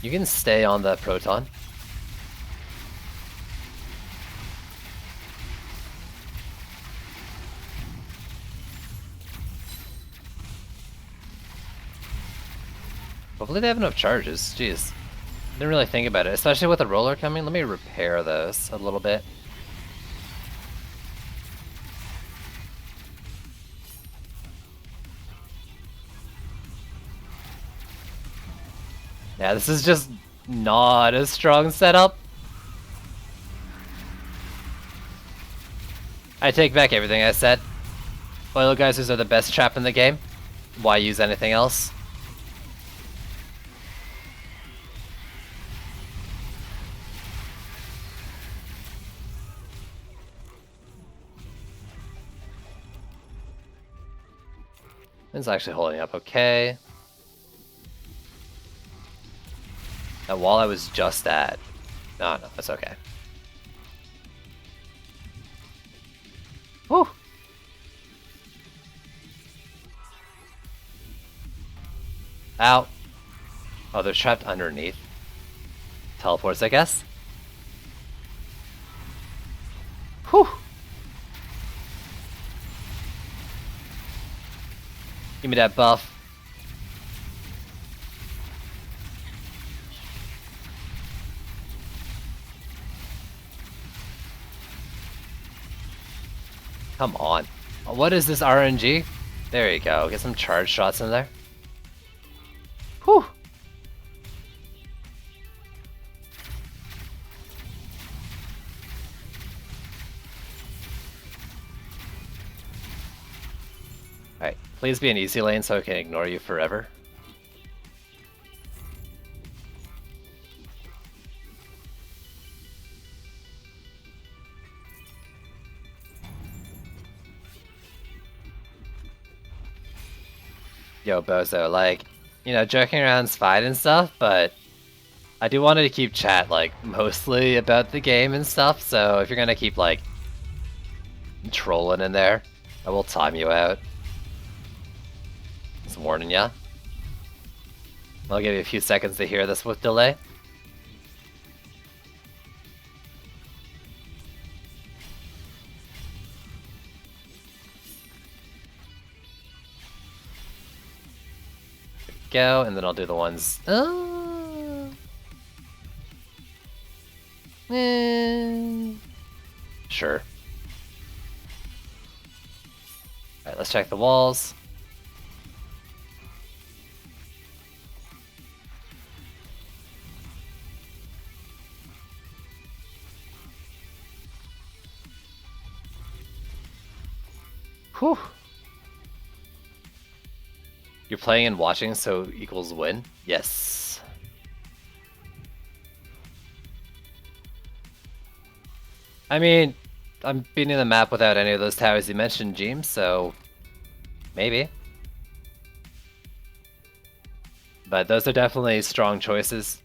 C: You can stay on the proton. Hopefully they have enough charges. Jeez. Didn't really think about it, especially with the roller coming. Let me repair those a little bit. Yeah, this is just not a strong setup. I take back everything I said. Oil geysers are the best trap in the game. Why use anything else? It's actually holding up okay. That wall I was just at. No, that's okay. Whew. Ow. Oh, they're trapped underneath. Teleports, I guess. Whew. Give me that buff. Come on. What is this RNG? There you go. Get some charge shots in there. Whew. Alright, please be an easy lane so I can ignore you forever. Yo, Bozo, like, you know, joking around's fine and stuff, but I do want to keep chat, like, mostly about the game and stuff, so if you're gonna keep, like, trolling in there, I will time you out. Just warning ya. I'll give you a few seconds to hear this with delay. Go, and then I'll do the ones. Oh. Sure. Alright, let's check the walls. Whew. You're playing and watching, so equals win? Yes. I mean, I'm beating the map without any of those towers you mentioned, James, so maybe. But those are definitely strong choices.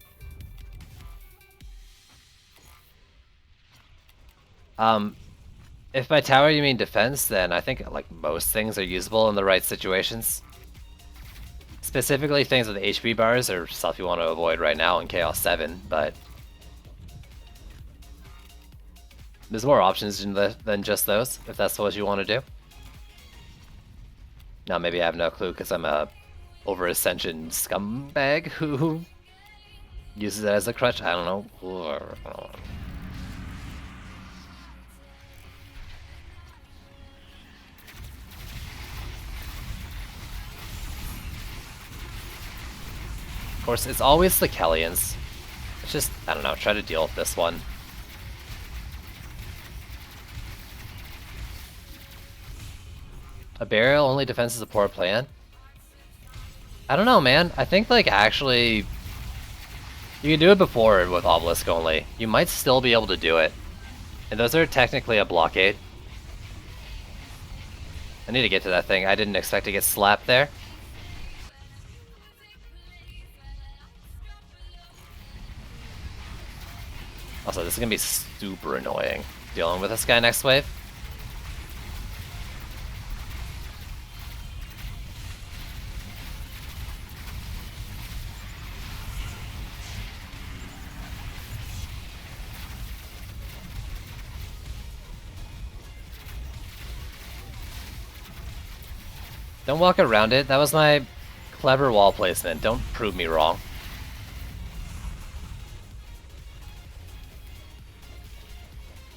C: If by tower you mean defense, then I think like most things are usable in the right situations. Specifically, things with HP bars are stuff you want to avoid right now in Chaos 7, but there's more options than just those, if that's what you want to do. Now, maybe I have no clue because I'm a over-ascension scumbag who uses it as a crutch. I don't know. Of course, it's always the Kellians. It's just, I don't know, try to deal with this one. A burial only defense is a poor plan? I don't know, man. I think, like, actually, you can do it before with Obelisk only. You might still be able to do it. And those are technically a blockade. I need to get to that thing. I didn't expect to get slapped there. Also, this is gonna be super annoying dealing with this guy next wave. Don't walk around it. That was my clever wall placement. Don't prove me wrong.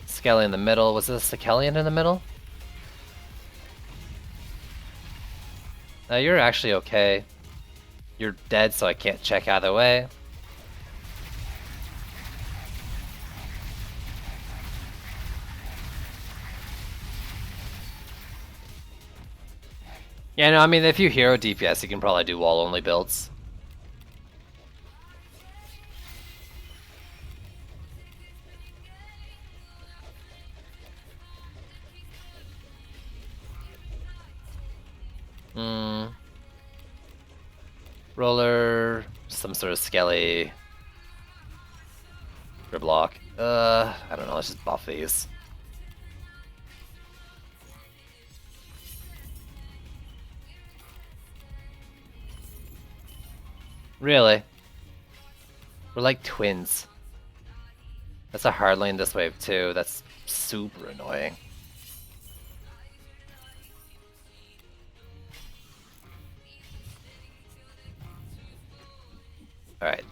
C: Skelly in the middle. Was this the Kellian in the middle? No, you're actually okay. You're dead, so I can't check either way. Yeah, no, I mean, if you hero DPS, you can probably do wall-only builds. Roller, some sort of skelly. Gridlock. I don't know, let's just buff these. Really? We're like twins. That's a hard lane this wave too. That's super annoying. Alright.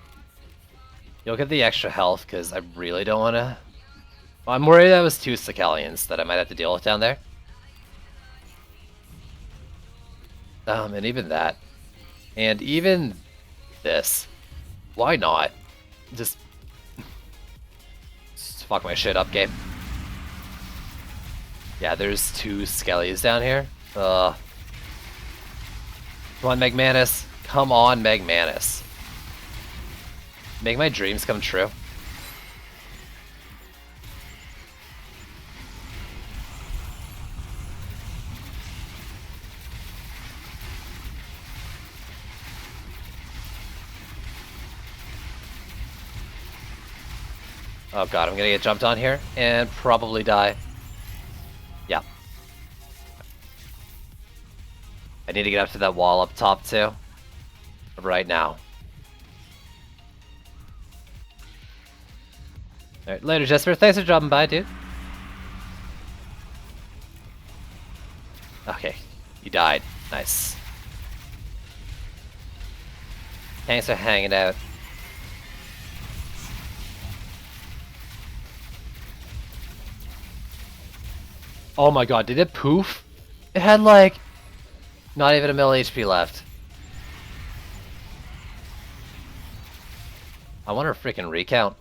C: You'll get the extra health because I really don't want to... Well, I'm worried that was two Sicalians that I might have to deal with down there. And even that. And even this. Why not? Just fuck my shit up, game. Yeah, there's two Skellies down here. Come on, Megmanus. Come on, Megmanus. Make my dreams come true. Oh god, I'm gonna get jumped on here and probably die. Yeah. I need to get up to that wall up top too. Right now. Alright, later Jesper. Thanks for dropping by, dude. Okay, you died. Nice. Thanks for hanging out. Oh my god, did it poof? It had like not even a mil HP left. I want to freaking recount.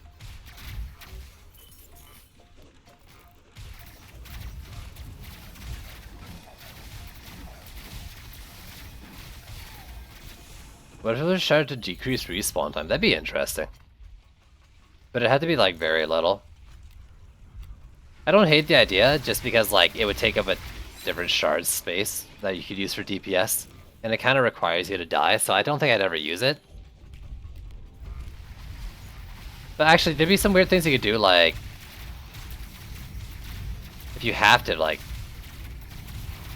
C: What if it was shard to decrease respawn time? That'd be interesting. But it had to be like very little. I don't hate the idea just because like it would take up a different shard space that you could use for DPS. And it kind of requires you to die, so I don't think I'd ever use it. But actually, there'd be some weird things you could do, like if you have to, like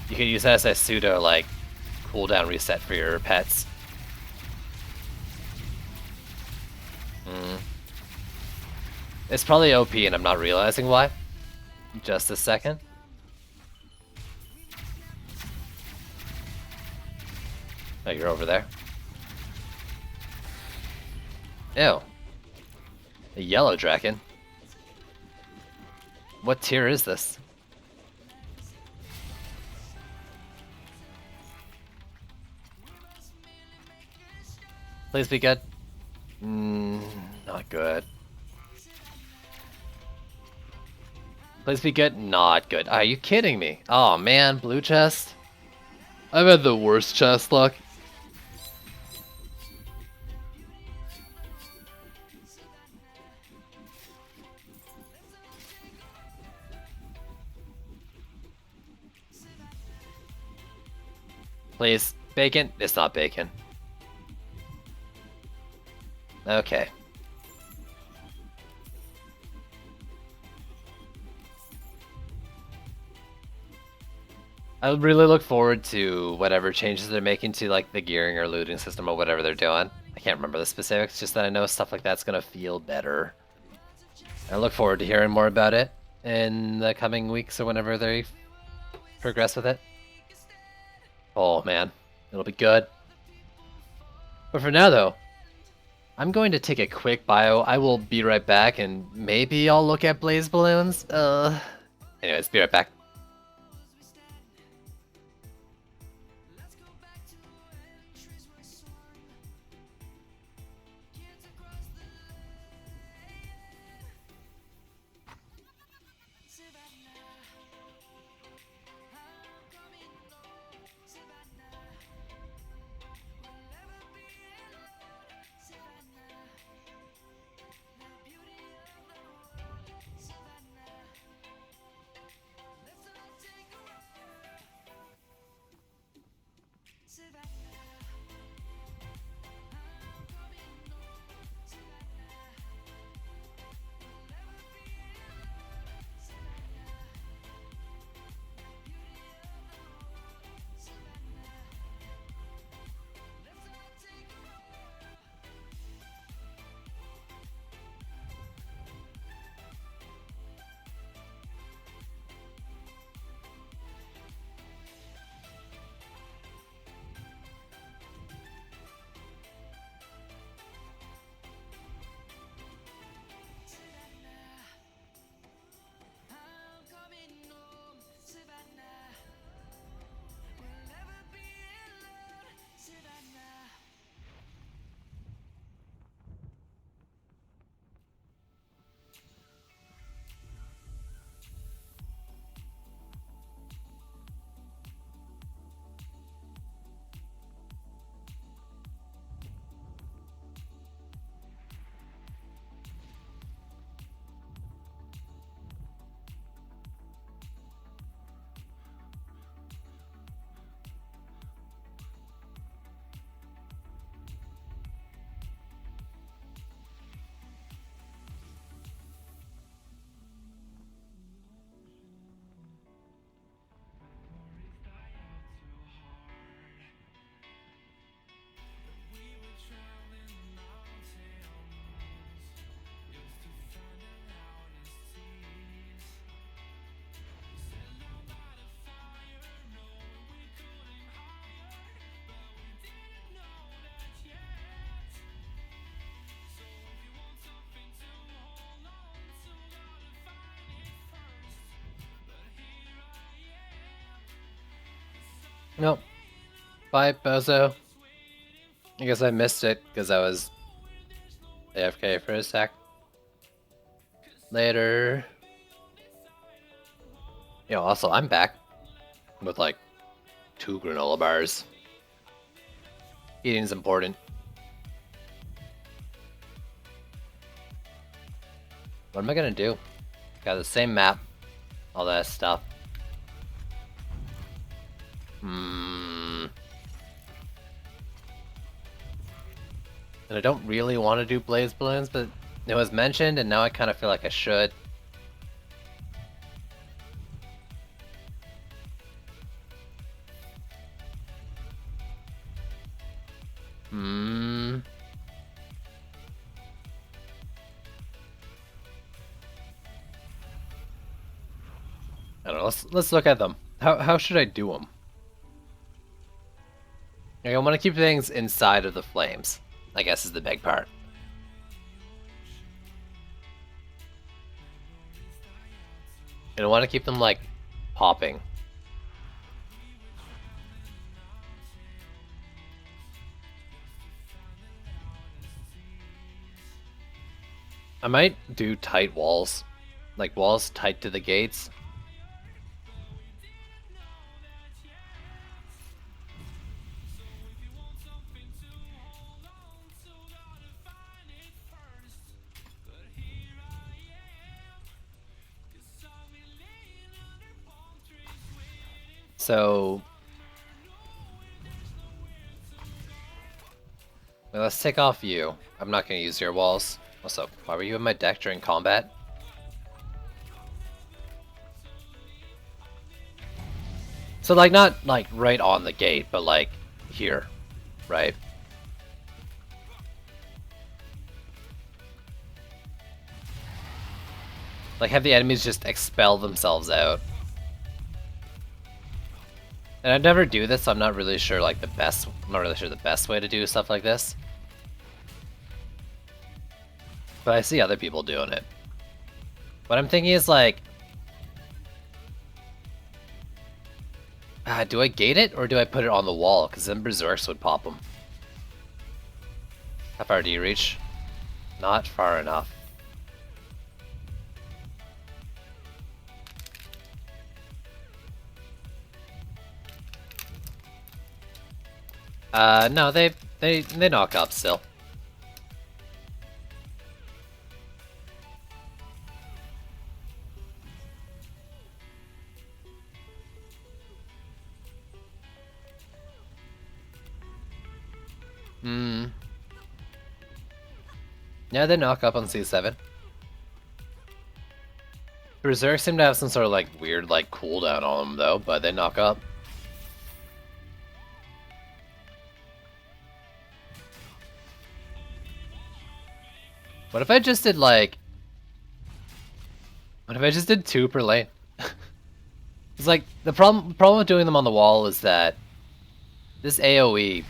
C: you could use that as a pseudo like cooldown reset for your pets. It's probably OP and I'm not realizing why. Just a second. Oh, you're over there. Ew. A yellow dragon. What tier is this? Please be good. Not good. Please be good. Not good. Are you kidding me? Oh man, blue chest. I've had the worst chest luck. Please. Bacon? It's not bacon. Okay. I really look forward to whatever changes they're making to like the gearing or looting system or whatever they're doing. I can't remember the specifics, just that I know stuff like that's gonna feel better. I look forward to hearing more about it in the coming weeks or whenever they progress with it. Oh man, it'll be good. But for now though, I'm going to take a quick bio. I will be right back and maybe I'll look at blaze balloons. Anyways, be right back. Nope. Bye, Bozo. I guess I missed it because I was AFK for a sec. Later. Yo, also, I'm back with like 2 granola bars. Eating's important. What am I gonna do? Got the same map, all that stuff. And I don't really want to do blaze balloons, but it was mentioned, and now I kind of feel like I should. I don't know. Let's look at them. How should I do them? I want to keep things inside of the flames, I guess, is the big part. And I want to keep them like popping. I might do tight walls, like walls tight to the gates. So well, let's take off you. I'm not going to use your walls. Also, why were you in my deck during combat? So like not like right on the gate, but like here, right? Like have the enemies just expel themselves out. And I'd never do this, so I'm not really sure like I'm not really sure the best way to do stuff like this. But I see other people doing it. What I'm thinking is like, do I gate it or do I put it on the wall? Because then berserks would pop them. How far do you reach? Not far enough. No, they knock up still. Yeah, they knock up on C7. Berserk seem to have some sort of like weird like cooldown on them though, but they knock up. What if I just did like... What if I just did 2 per lane? It's like, the problem with doing them on the wall is that this AoE...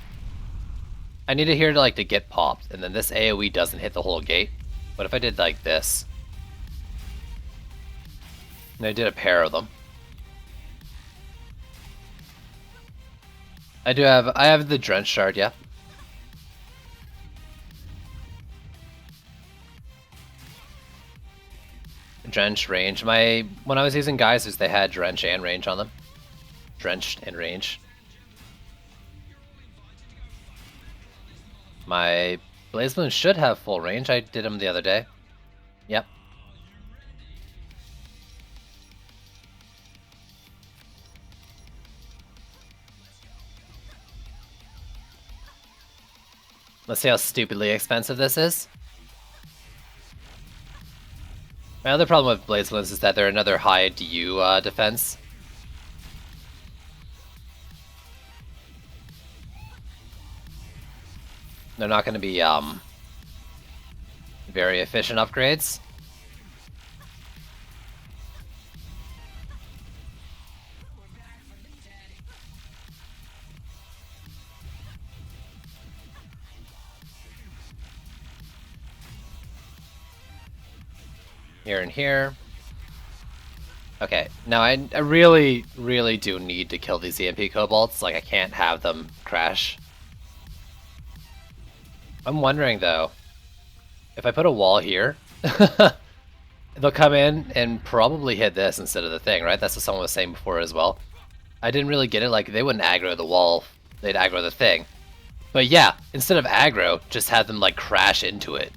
C: I need it here to get popped, and then this AoE doesn't hit the whole gate. What if I did like this? And I did a pair of them. I have the Drench Shard, yeah. Drench range. When I was using geysers, they had drench and range on them. Drenched and range. My Blaze Balloon should have full range. I did them the other day. Yep. Let's see how stupidly expensive this is. My other problem with Blaze Balloons is that they're another high DU defense. They're not going to be very efficient upgrades. Here and here. Okay, now I really, really do need to kill these EMP kobolds. Like, I can't have them crash. I'm wondering, though, if I put a wall here, they'll come in and probably hit this instead of the thing, right? That's what someone was saying before as well. I didn't really get it. Like, they wouldn't aggro the wall. They'd aggro the thing. But yeah, instead of aggro, just have them, like, crash into it.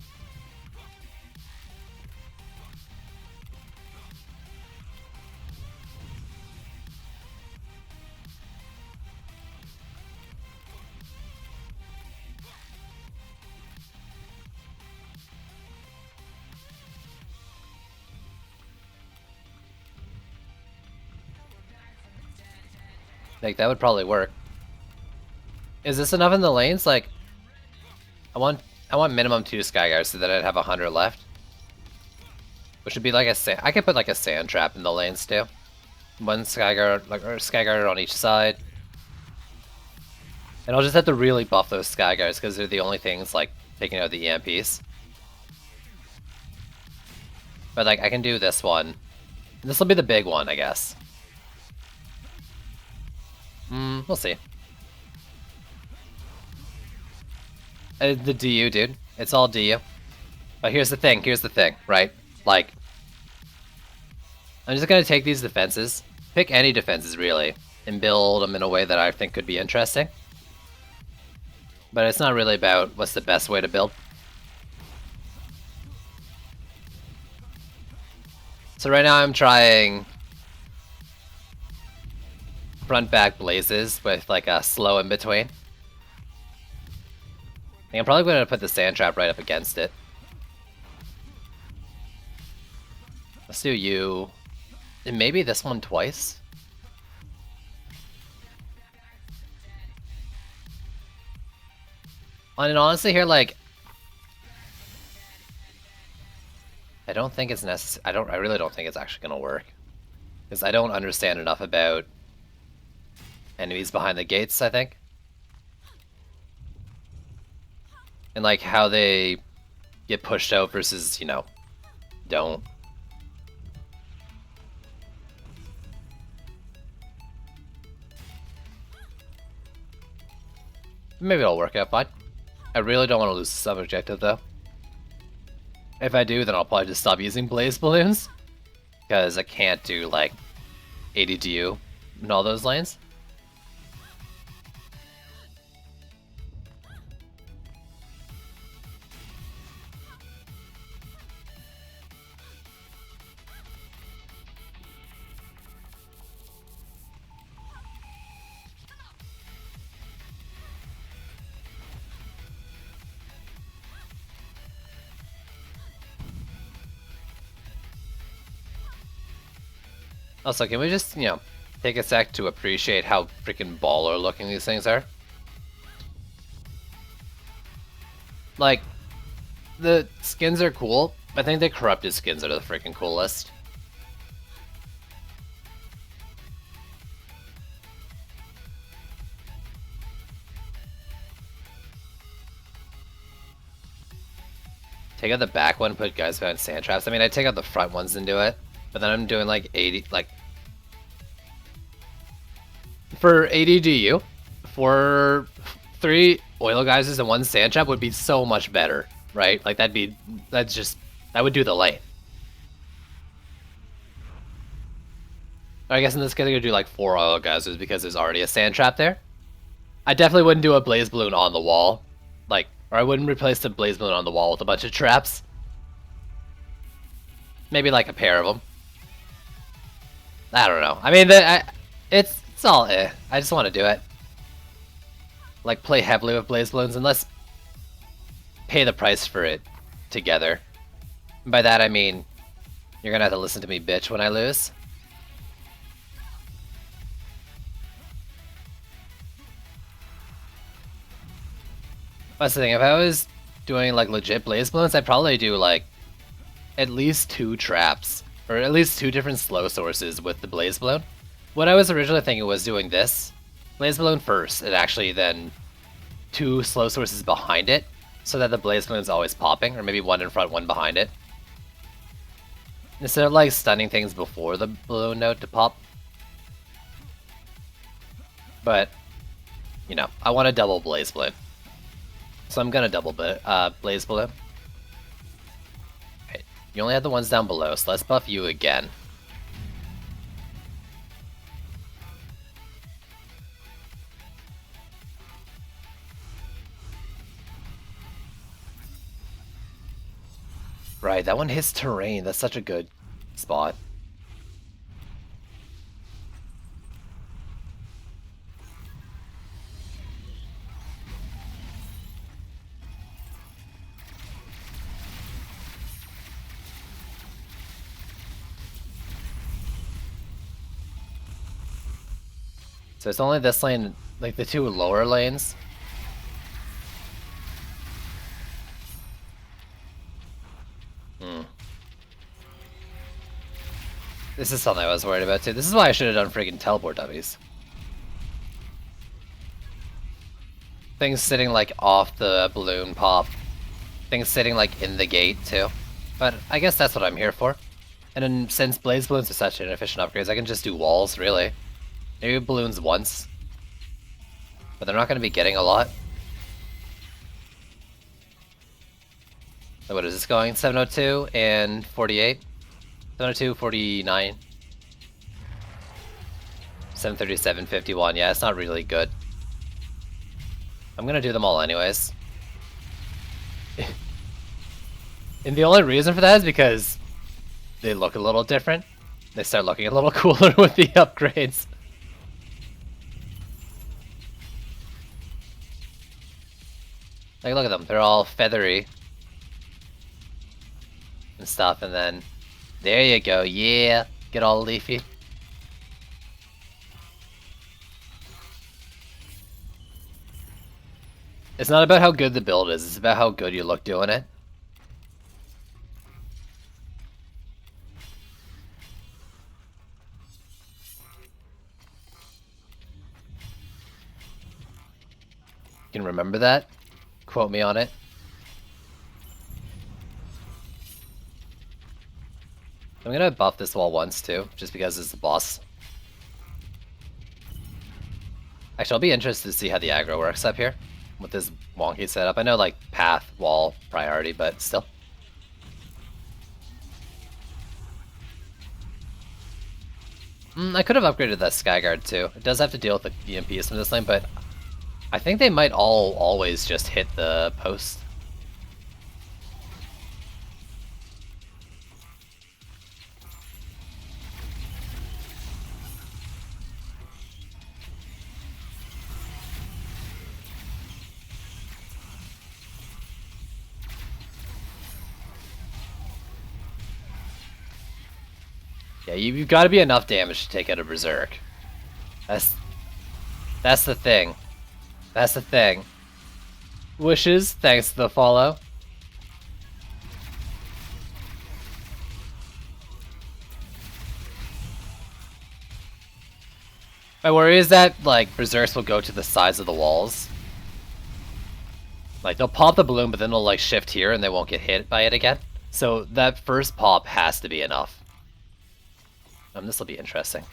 C: Like, that would probably work. Is this enough in the lanes? Like, I want minimum 2 Skyguards so that I'd have 100 left. Which would be like a sand... I could put like a sand trap in the lanes too. 1 Skyguard, like, or Skyguard on each side. And I'll just have to really buff those Skyguards because they're the only things like taking out the EMPs. But like, I can do this one. This will be the big one, I guess. We'll see. The DU, dude. It's all DU. But here's the thing, right? Like, I'm just gonna take these defenses, pick any defenses really, and build them in a way that I think could be interesting. But it's not really about what's the best way to build. So right now I'm trying front back blazes with like a slow in between. I'm probably going to put the sand trap right up against it. Let's do you. And maybe this one twice. And honestly here, like, I don't think it's necessary. I really don't think it's actually going to work. Because I don't understand enough about enemies behind the gates, I think. And like how they get pushed out versus, you know, don't. Maybe it'll work out fine. I really don't want to lose the sub-objective though. If I do, then I'll probably just stop using blaze balloons. Because I can't do like 80 DU in all those lanes. Also, can we just, you know, take a sec to appreciate how freaking baller looking these things are? Like, the skins are cool. I think the corrupted skins are the freaking coolest. Take out the back one, put guys behind sand traps. I mean, I take out the front ones and do it. But then I'm doing like 80, like, for 80 DU, for 3 oil geysers and 1 sand trap would be so much better, right? Like that would do the lane. I guess in this case I'm gonna do like 4 oil geysers because there's already a sand trap there. I definitely wouldn't do a blaze balloon on the wall, like, or I wouldn't replace the blaze balloon on the wall with a bunch of traps. Maybe like a pair of them. I don't know. I mean, it's all eh. I just want to do it. Like, play heavily with blaze balloons and let's pay the price for it together. And by that I mean, you're gonna have to listen to me bitch when I lose. That's the thing, if I was doing like legit blaze balloons, I'd probably do like at least 2 traps. Or at least 2 different slow sources with the blaze balloon. What I was originally thinking was doing this blaze balloon first, and actually then 2 slow sources behind it, so that the blaze balloon is always popping, or maybe 1 in front, 1 behind it. Instead of like stunning things before the balloon node to pop. But, you know, I want to double Blaze Balloon. So I'm gonna double Blaze Balloon. Okay, you only have the ones down below, so let's buff you again. Right, that one hits terrain. That's such a good spot. So it's only this lane, like the two lower lanes. This is something I was worried about too. This is why I should have done freaking teleport dummies. Things sitting like off the balloon pop. Things sitting like in the gate too. But I guess that's what I'm here for. And then since Blaze Balloons are such inefficient upgrades, I can just do walls, really. Maybe balloons once. But they're not going to be getting a lot. So what is this going? 702 and 48? 702, 49. 737, 51. Yeah, it's not really good. I'm gonna do them all anyways. And the only reason for that is because they look a little different. They start looking a little cooler with the upgrades. Like, look at them. They're all feathery and stuff, and then there you go. Yeah, get all leafy. It's not about how good the build is, it's about how good you look doing it. You can remember that? Quote me on it. I'm gonna buff this wall once too, just because it's the boss. Actually, I'll be interested to see how the aggro works up here with this wonky setup. I know like path, wall, priority, but still. I could have upgraded that Skyguard too. It does have to deal with the EMPs from this lane, but I think they might all always just hit the post. Yeah, you've got to be enough damage to take out a Berserk. That's the thing. That's the thing. Wishes, thanks to the follow. My worry is that, like, Berserks will go to the sides of the walls. Like, they'll pop the balloon, but then they'll, like, shift here and they won't get hit by it again. So that first pop has to be enough. This will be interesting.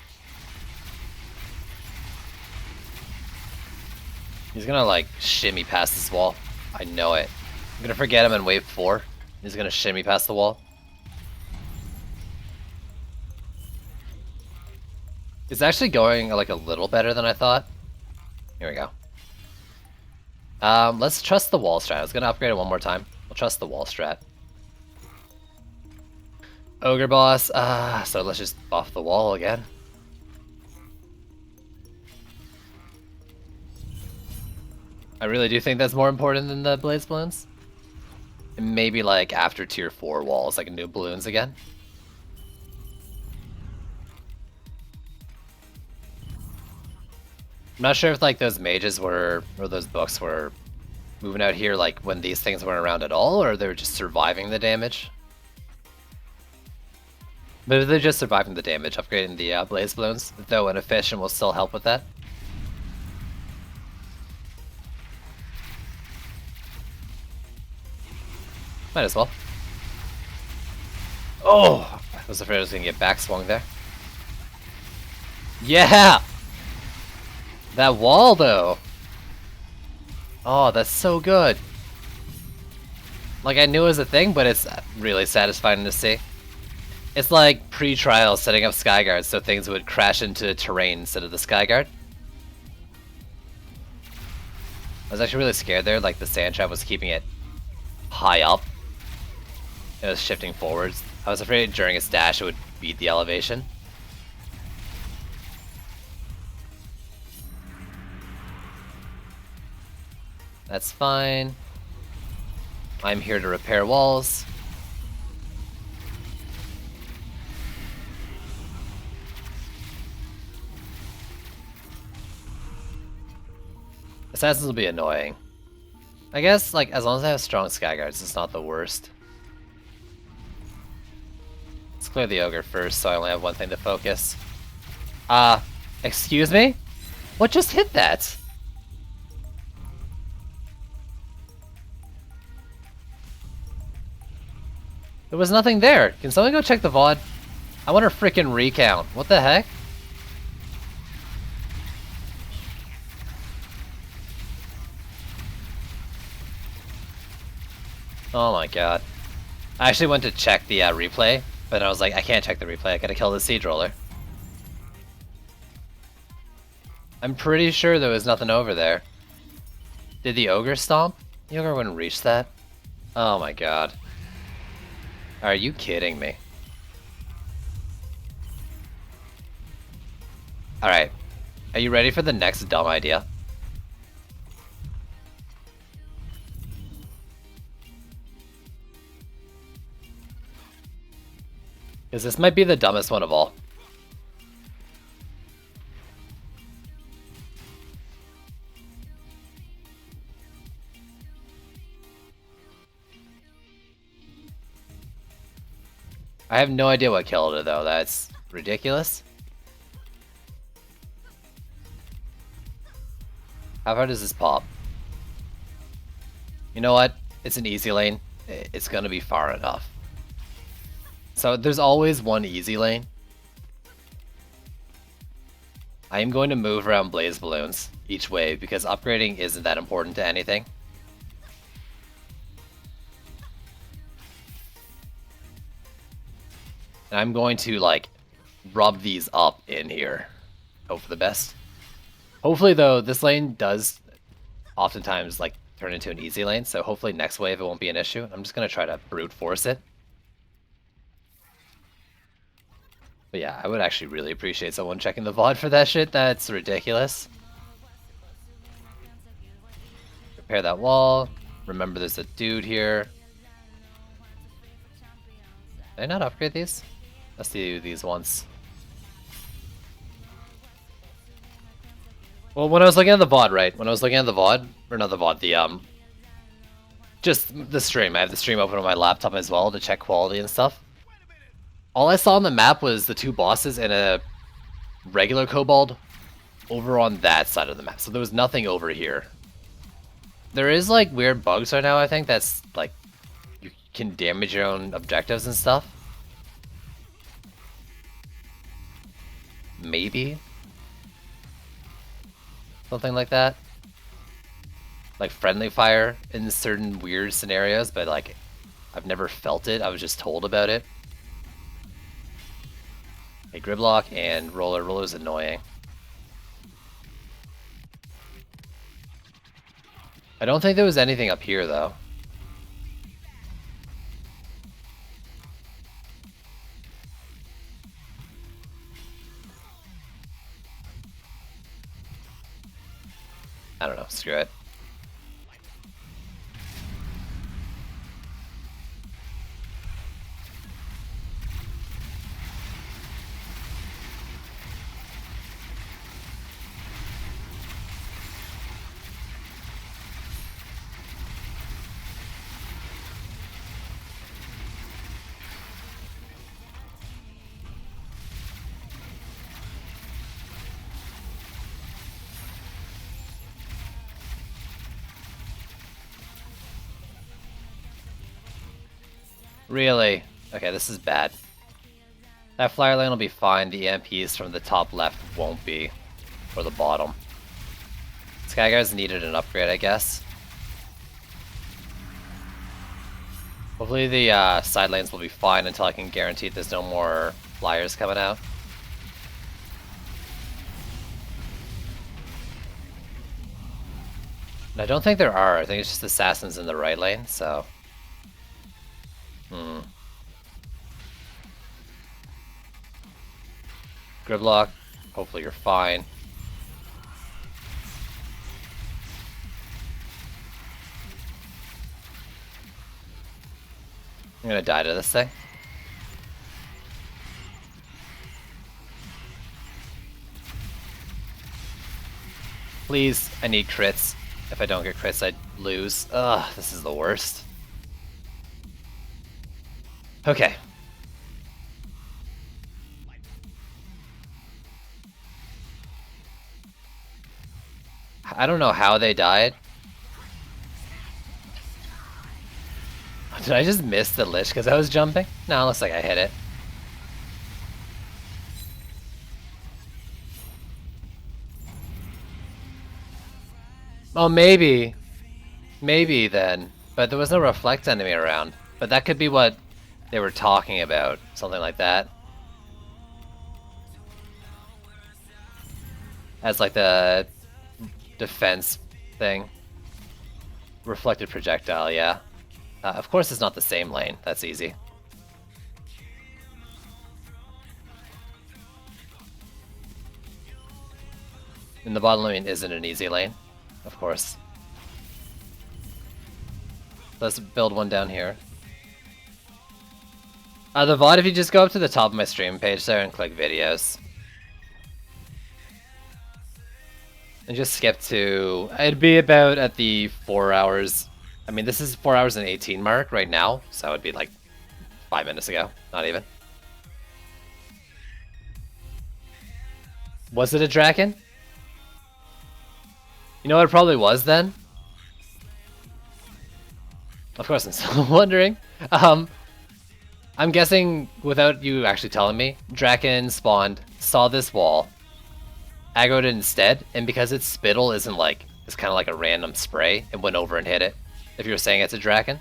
C: He's gonna like shimmy past this wall. I know it. I'm gonna forget him in wave 4. He's gonna shimmy past the wall. It's actually going like a little better than I thought. Here we go. Let's trust the wall strat. I was gonna upgrade it one more time. We'll trust the wall strat. Ogre boss, so let's just buff the wall again. I really do think that's more important than the blaze balloons. And maybe like after tier 4 walls, I can do balloons again. I'm not sure if like those mages were, or those books were moving out here like when these things weren't around at all, or they were just surviving the damage. But if they're just surviving the damage, upgrading the blaze balloons, though inefficient, will still help with that. Might as well. Oh, was afraid I was gonna get back swung there. Yeah! That wall though! Oh, that's so good. Like, I knew it was a thing, but it's really satisfying to see. It's like pre-trial setting up Skyguards so things would crash into terrain instead of the Skyguard. I was actually really scared there, like the sand trap was keeping it high up. It was shifting forwards. I was afraid during its dash it would beat the elevation. That's fine. I'm here to repair walls. Assassins will be annoying. I guess, like, as long as I have strong Skyguards, it's not the worst. Let's clear the ogre first, so I only have one thing to focus. Excuse me? What just hit that? There was nothing there. Can someone go check the VOD? I want a freaking recount. What the heck? Oh my god. I actually went to check the replay, but I was like, I can't check the replay, I gotta kill the siege roller. I'm pretty sure there was nothing over there. Did the ogre stomp? The ogre wouldn't reach that. Oh my god. Are you kidding me? Alright. Are you ready for the next dumb idea? Because this might be the dumbest one of all. I have no idea what killed it though, that's ridiculous. How far does this pop? You know what? It's an easy lane. It's gonna be far enough. So there's always one easy lane. I am going to move around blaze balloons each wave because upgrading isn't that important to anything. And I'm going to like rub these up in here. Hope for the best. Hopefully though, this lane does oftentimes like turn into an easy lane, so hopefully next wave it won't be an issue. I'm just gonna try to brute force it. But yeah, I would actually really appreciate someone checking the VOD for that shit. That's ridiculous. Repair that wall. Remember there's a dude here. Did I not upgrade these? Let's do these once. Well, when I was looking at the VOD, right? When I was looking at the VOD, or not the VOD, just the stream. I have the stream open on my laptop as well to check quality and stuff. All I saw on the map was the two bosses and a regular kobold over on that side of the map. So there was nothing over here. There is like weird bugs right now, I think, that's like you can damage your own objectives and stuff. Maybe. Something like that. Like friendly fire in certain weird scenarios, but like I've never felt it, I was just told about it. A Gridlock and Roller. Roller's annoying. I don't think there was anything up here though. I don't know, screw it. Really? Okay, this is bad. That flyer lane will be fine, the EMPs from the top left won't be, or the bottom. Skyguards needed an upgrade, I guess. Hopefully the side lanes will be fine until I can guarantee there's no more flyers coming out. And I don't think there are, I think it's just assassins in the right lane, so... Gridlock, hopefully you're fine. I'm gonna die to this thing. Please, I need crits. If I don't get crits, I lose. Ugh, this is the worst. Okay. I don't know how they died. Did I just miss the Lich because I was jumping? No, it looks like I hit it. Oh, maybe. Maybe then. But there was no reflect enemy around. But that could be what they were talking about. Something like that. As like the defense thing. Reflected projectile, yeah. Of course it's not the same lane. That's easy. And the bottom lane isn't an easy lane. Of course. Let's build one down here. The VOD, if you just go up to the top of my stream page there and click videos. And just skip to... It'd be about at the 4 hours... I mean, this is 4 hours and 18 mark right now, so it would be like 5 minutes ago. Not even. Was it a Draken? You know what it probably was then? Of course I'm still wondering. I'm guessing, without you actually telling me, Draken spawned, saw this wall, aggroed it instead, and because its spittle isn't like, it's kind of like a random spray, it went over and hit it. If you were saying it's a Draken.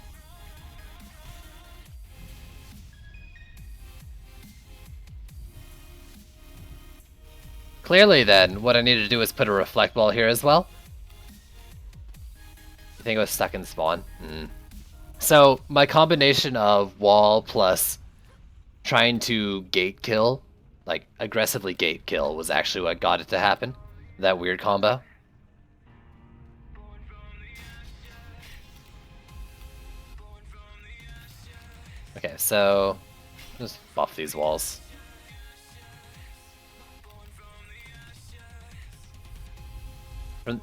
C: Clearly then, what I needed to do was put a reflect wall here as well. I think it was stuck in spawn. So my combination of wall plus trying to gate kill, like aggressively gate kill, was actually what got it to happen. That weird combo. Okay, so just buff these walls.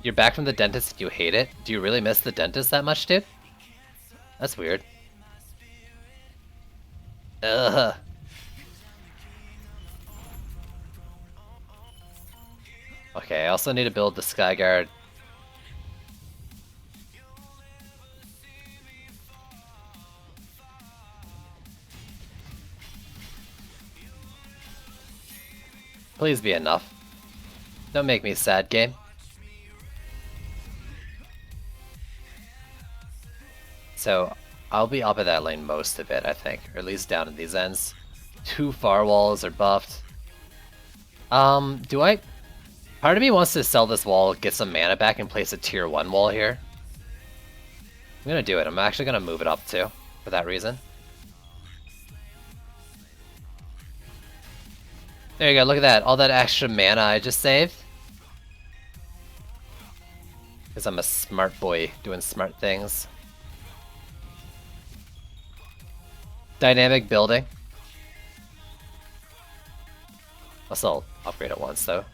C: You're back from the dentist and you hate it? Do you really miss the dentist that much, dude? That's weird. Ugh. Okay, I also need to build the Skyguard. Please be enough. Don't make me sad, game. So, I'll be up at that lane most of it, I think. Or at least down at these ends. 2 far walls are buffed. Do I... Part of me wants to sell this wall, get some mana back, and place a tier 1 wall here. I'm gonna do it. I'm actually gonna move it up too, for that reason. There you go, look at that. All that extra mana I just saved. Because I'm a smart boy doing smart things. Dynamic building. I'll still upgrade it once though.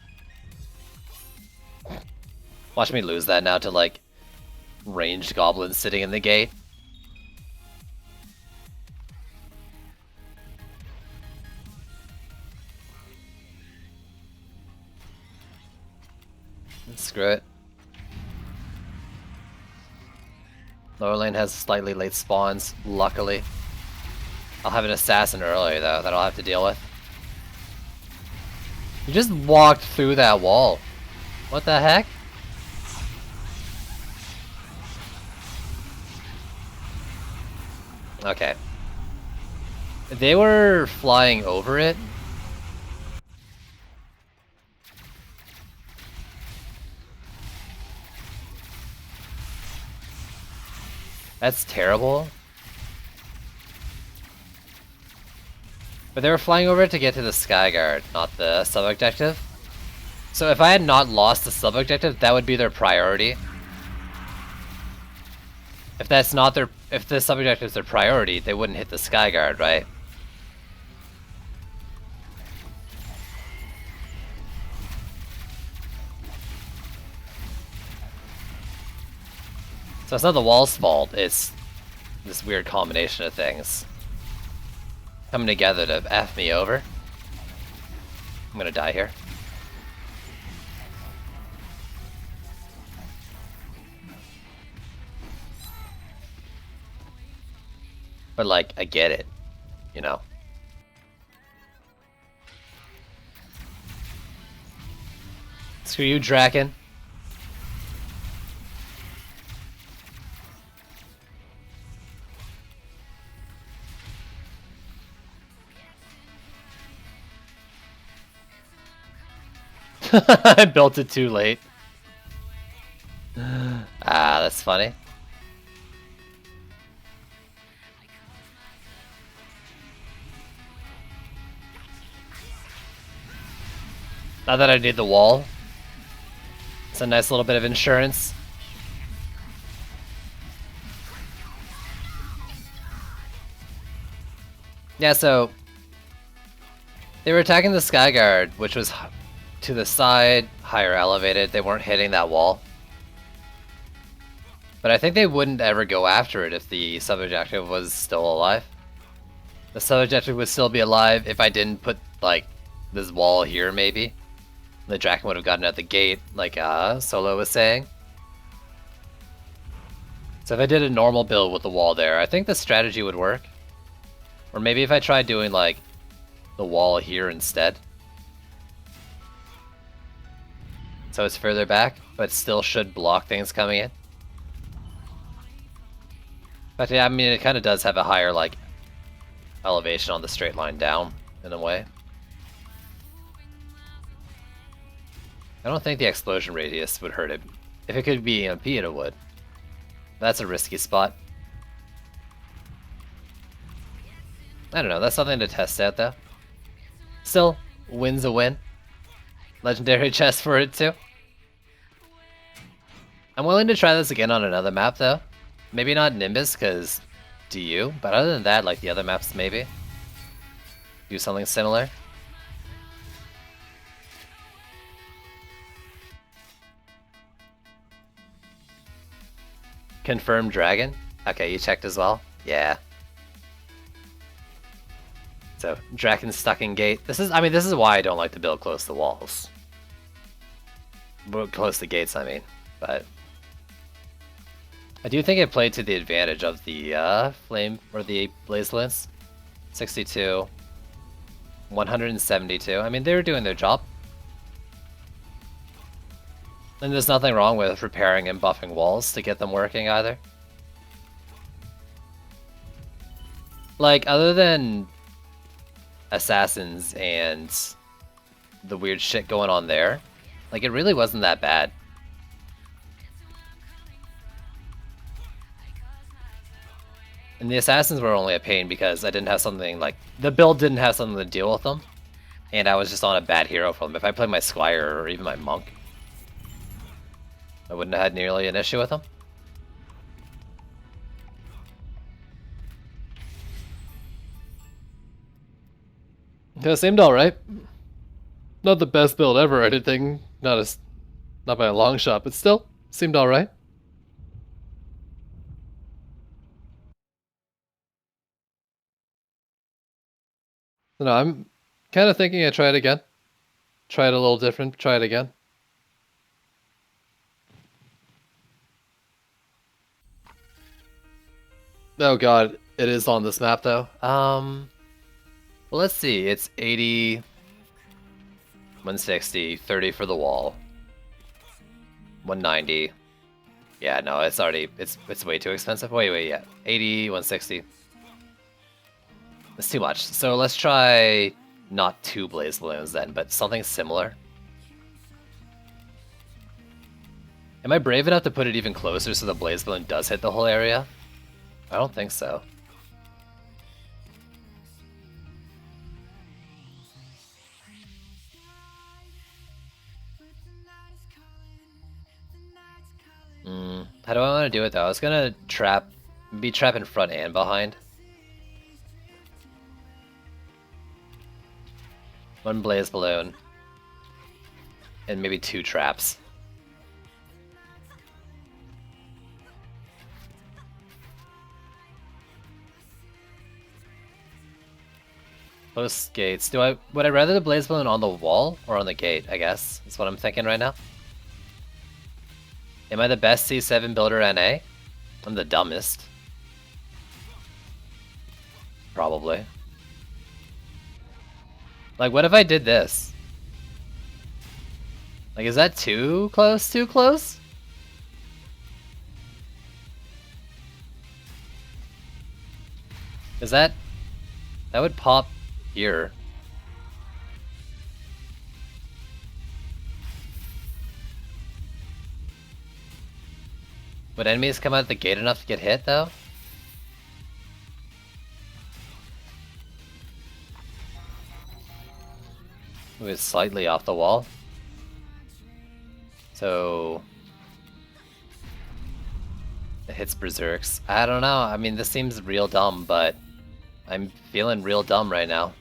C: Watch me lose that now to like ranged goblins sitting in the gate. Screw it. Lower lane has slightly late spawns, luckily. I'll have an assassin earlier though that I'll have to deal with. You just walked through that wall. What the heck? Okay. They were flying over it. That's terrible. But they were flying over it to get to the Skyguard, not the sub-objective. So if I had not lost the sub-objective, that would be their priority. If that's not their, if the sub-objective is their priority, they wouldn't hit the Skyguard, right? So it's not the wall's fault, it's this weird combination of things coming together to F me over. I'm gonna die here. But like, I get it, you know? Screw you, Draken. I built it too late. Ah, that's funny. Now that I need the wall, it's a nice little bit of insurance. Yeah, so they were attacking the Skyguard, which was to the side, higher elevated. They weren't hitting that wall. But I think they wouldn't ever go after it if the sub-objective was still alive. The sub-objective would still be alive if I didn't put, like, this wall here, maybe. The Draken would have gotten out the gate, like Solo was saying. So if I did a normal build with the wall there, I think the strategy would work. Or maybe if I tried doing, like, the wall here instead. So it's further back, but still should block things coming in. But yeah, I mean, it kind of does have a higher, like, elevation on the straight line down, in a way. I don't think the explosion radius would hurt it. If it could be EMP, it would. That's a risky spot. I don't know, that's something to test out, though. Still, win's a win. Legendary chest for it, too. I'm willing to try this again on another map, though. Maybe not Nimbus, because DU, but other than that, like the other maps, maybe. Do something similar. Confirmed dragon? Okay, you checked as well? Yeah. So, Draken stuck in gate. This is why I don't like to build close to walls. Close to gates, I mean. But I do think it played to the advantage of the flame, or the blaze lance. 62. 172. I mean, they were doing their job. And there's nothing wrong with repairing and buffing walls to get them working either. Like, other than assassins and the weird shit going on there, like, it really wasn't that bad. And the assassins were only a pain because I didn't have something, like, the build didn't have something to deal with them. And I was just on a bad hero for them. If I played my Squire or even my Monk, I wouldn't have had nearly an issue with them. Yeah, seemed alright. Not the best build ever or anything. Not by a long shot, but still, seemed alright. No, I'm kind of thinking I try it again. Try it a little different, try it again. Oh god, it is on this map though. Well, let's see, it's 80... 160, 30 for the wall. 190. Yeah, no, it's already, it's way too expensive. Wait, yeah. 80, 160. It's too much. So let's try not 2 blaze balloons then, but something similar. Am I brave enough to put it even closer so the blaze balloon does hit the whole area? I don't think so. How do I want to do it though? I was gonna be trap in front and behind. 1 blaze balloon. And maybe 2 traps. Post gates. Would I rather the blaze balloon on the wall or on the gate, I guess? That's what I'm thinking right now. Am I the best C7 builder NA? I'm the dumbest. Probably. Like, what if I did this? Like, is that too close? Too close? Is that would pop here. Would enemies come out the gate enough to get hit though? Move it slightly off the wall. So it hits berserks. I don't know. I mean, this seems real dumb, but I'm feeling real dumb right now.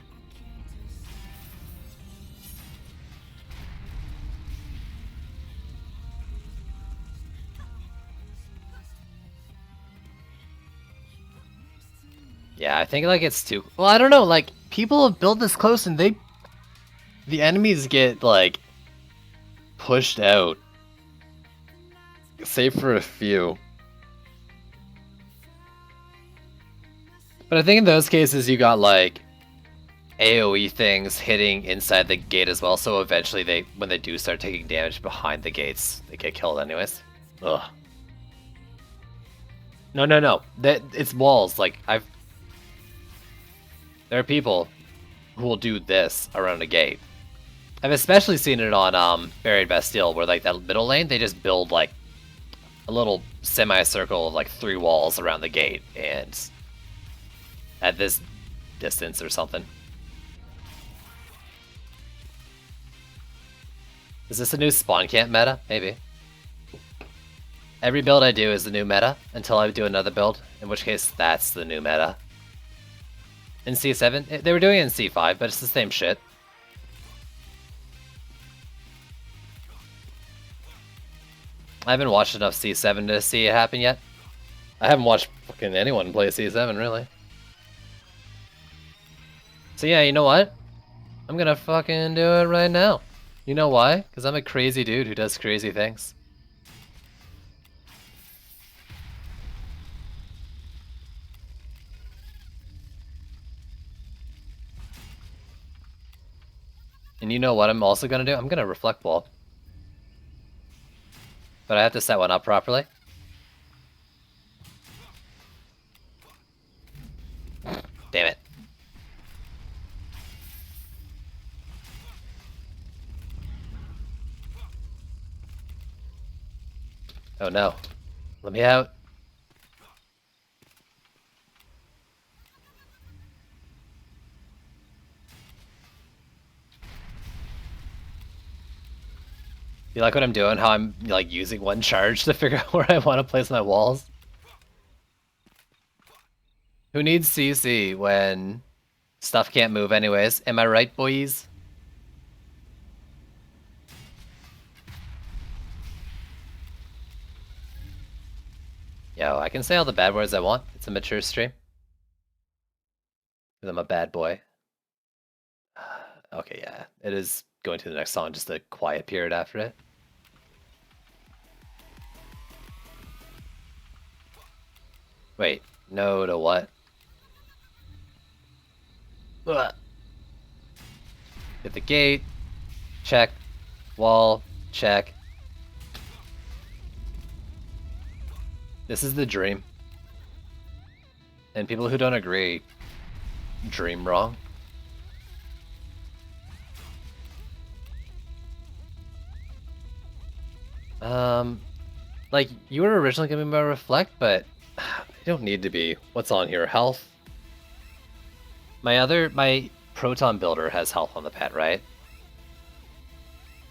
C: Yeah, I think like it's too... Well, I don't know, like, people have built this close and the enemies get, like, pushed out. Save for a few. But I think in those cases you got, like, AoE things hitting inside the gate as well, so eventually when they do start taking damage behind the gates, they get killed anyways. Ugh. No. It's walls, like, there are people who will do this around a gate. I've especially seen it on Buried Bastille, where like that middle lane, they just build like a little semicircle of like 3 walls around the gate, and at this distance or something. Is this a new spawn camp meta? Maybe. Every build I do is the new meta until I do another build, in which case that's the new meta. In C7? They were doing it in C5, but it's the same shit. I haven't watched enough C7 to see it happen yet. I haven't watched fucking anyone play C7, really. So yeah, you know what? I'm gonna fucking do it right now. You know why? Because I'm a crazy dude who does crazy things. And you know what I'm also gonna do? I'm gonna reflect wall. But I have to set one up properly. Damn it. Oh no. Let me out. You like what I'm doing? How I'm like using one charge to figure out where I want to place my walls? Who needs CC when stuff can't move anyways? Am I right, boys? Yo, I can say all the bad words I want. It's a mature stream. Because I'm a bad boy. Okay, yeah. It is going to the next song, just a quiet period after it. Wait, no to what? Ugh. Hit the gate. Check. Wall. Check. This is the dream. And people who don't agree dream wrong. Like, you were originally gonna be my reflect, but you don't need to be. What's on here? Health? My proton builder has health on the pet, right?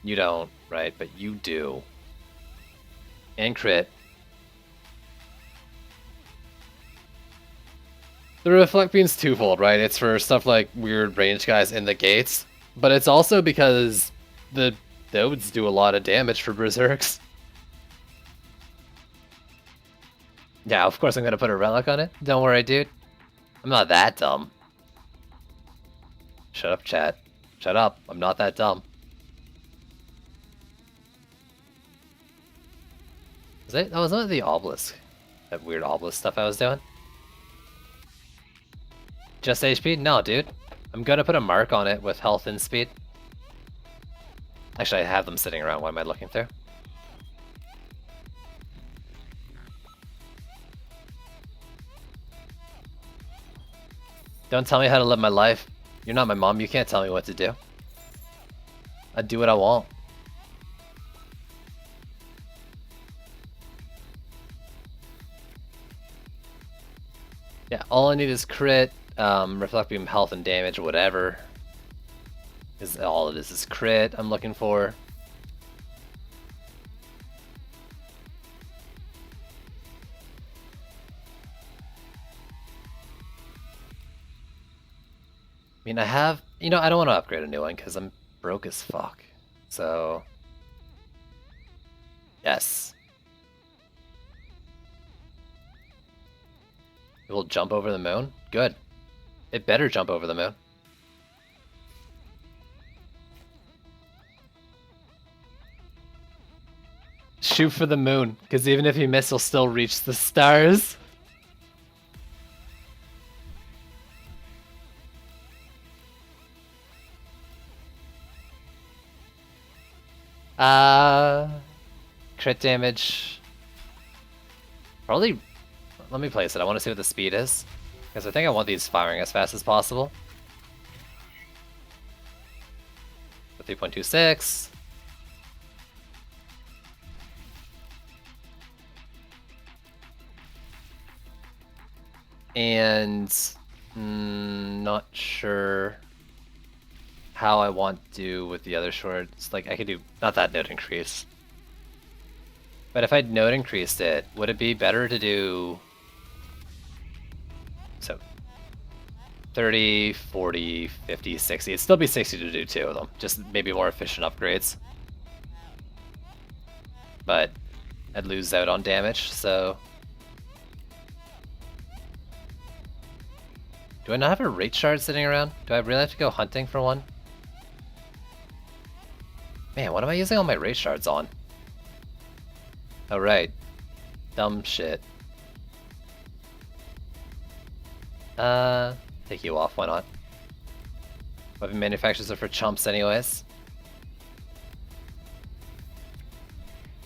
C: You don't, right? But you do. And crit. The reflect beam's twofold, right? It's for stuff like weird range guys in the gates, but it's also because the nodes do a lot of damage for berserks. Yeah, of course I'm gonna put a relic on it. Don't worry, dude. I'm not that dumb. Shut up, chat. Shut up. I'm not that dumb. That was not the obelisk. That weird obelisk stuff I was doing. Just HP? No, dude. I'm gonna put a mark on it with health and speed. Actually, I have them sitting around. What am I looking through? Don't tell me how to live my life. You're not my mom. You can't tell me what to do. I do what I want. Yeah, all I need is crit, reflect beam, health and damage, whatever. Is all it is crit I'm looking for. I mean, I have, I don't want to upgrade a new one because I'm broke as fuck. So, yes. It will jump over the moon? Good. It better jump over the moon. Shoot for the moon, because even if you miss, you'll still reach the stars. Crit damage. Probably. Let me place it. I want to see what the speed is, because I think I want these firing as fast as possible. 3.26. And not sure how I want to do with the other shorts. Like, I could do not that node increase, but if I'd node increased it, would it be better to do so 30, 40, 50, 60? It'd still be 60 to do two of them, just maybe more efficient upgrades. But I'd lose out on damage, so. Do I not have a rate shard sitting around? Do I really have to go hunting for one? Man, what am I using all my rate shards on? Oh, right. Dumb shit. Take you off, why not? Weapon manufacturers are for chumps anyways.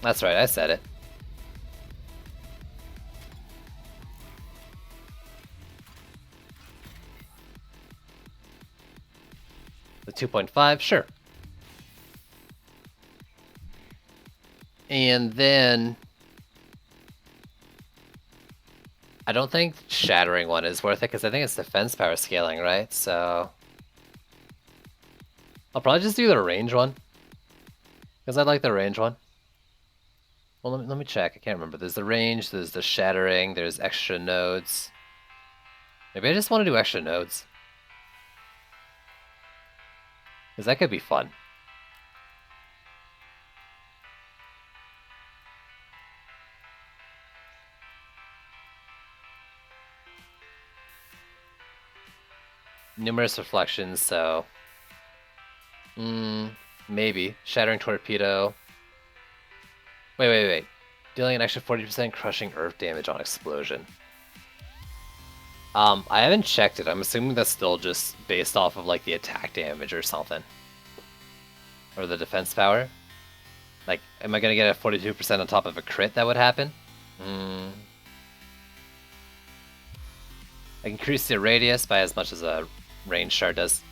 C: That's right, I said it. The 2.5, sure. And then I don't think shattering one is worth it because I think it's defense power scaling, right? So I'll probably just do the range one because I like the range one. Well, let me check. I can't remember. There's the range, there's the shattering, there's extra nodes. Maybe I just want to do extra nodes, because that could be fun. Numerous reflections, so maybe shattering torpedo. Wait. Dealing an extra 40% crushing earth damage on explosion. I haven't checked it. I'm assuming that's still just based off of like the attack damage or something. Or the defense power? Like, am I gonna get a 42% on top of a crit that would happen? I can increase the radius by as much as a range shard does.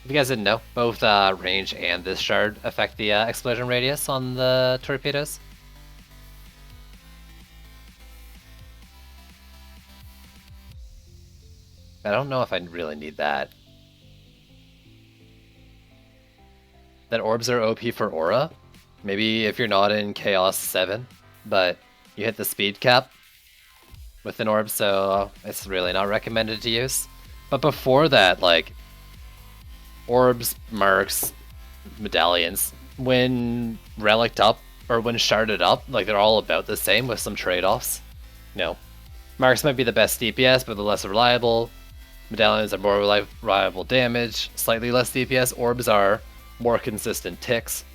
C: If you guys didn't know, both range and this shard affect the explosion radius on the torpedoes. I don't know if I really need that. That orbs are OP for aura? Maybe if you're not in Chaos 7, but you hit the speed cap with an orb, so it's really not recommended to use. But before that, like, orbs, marks, medallions, when reliced up, or when sharded up, like, they're all about the same with some trade-offs. No. Marks might be the best DPS, but they're less reliable. Medallions are more reliable damage, slightly less DPS. Orbs are more consistent ticks.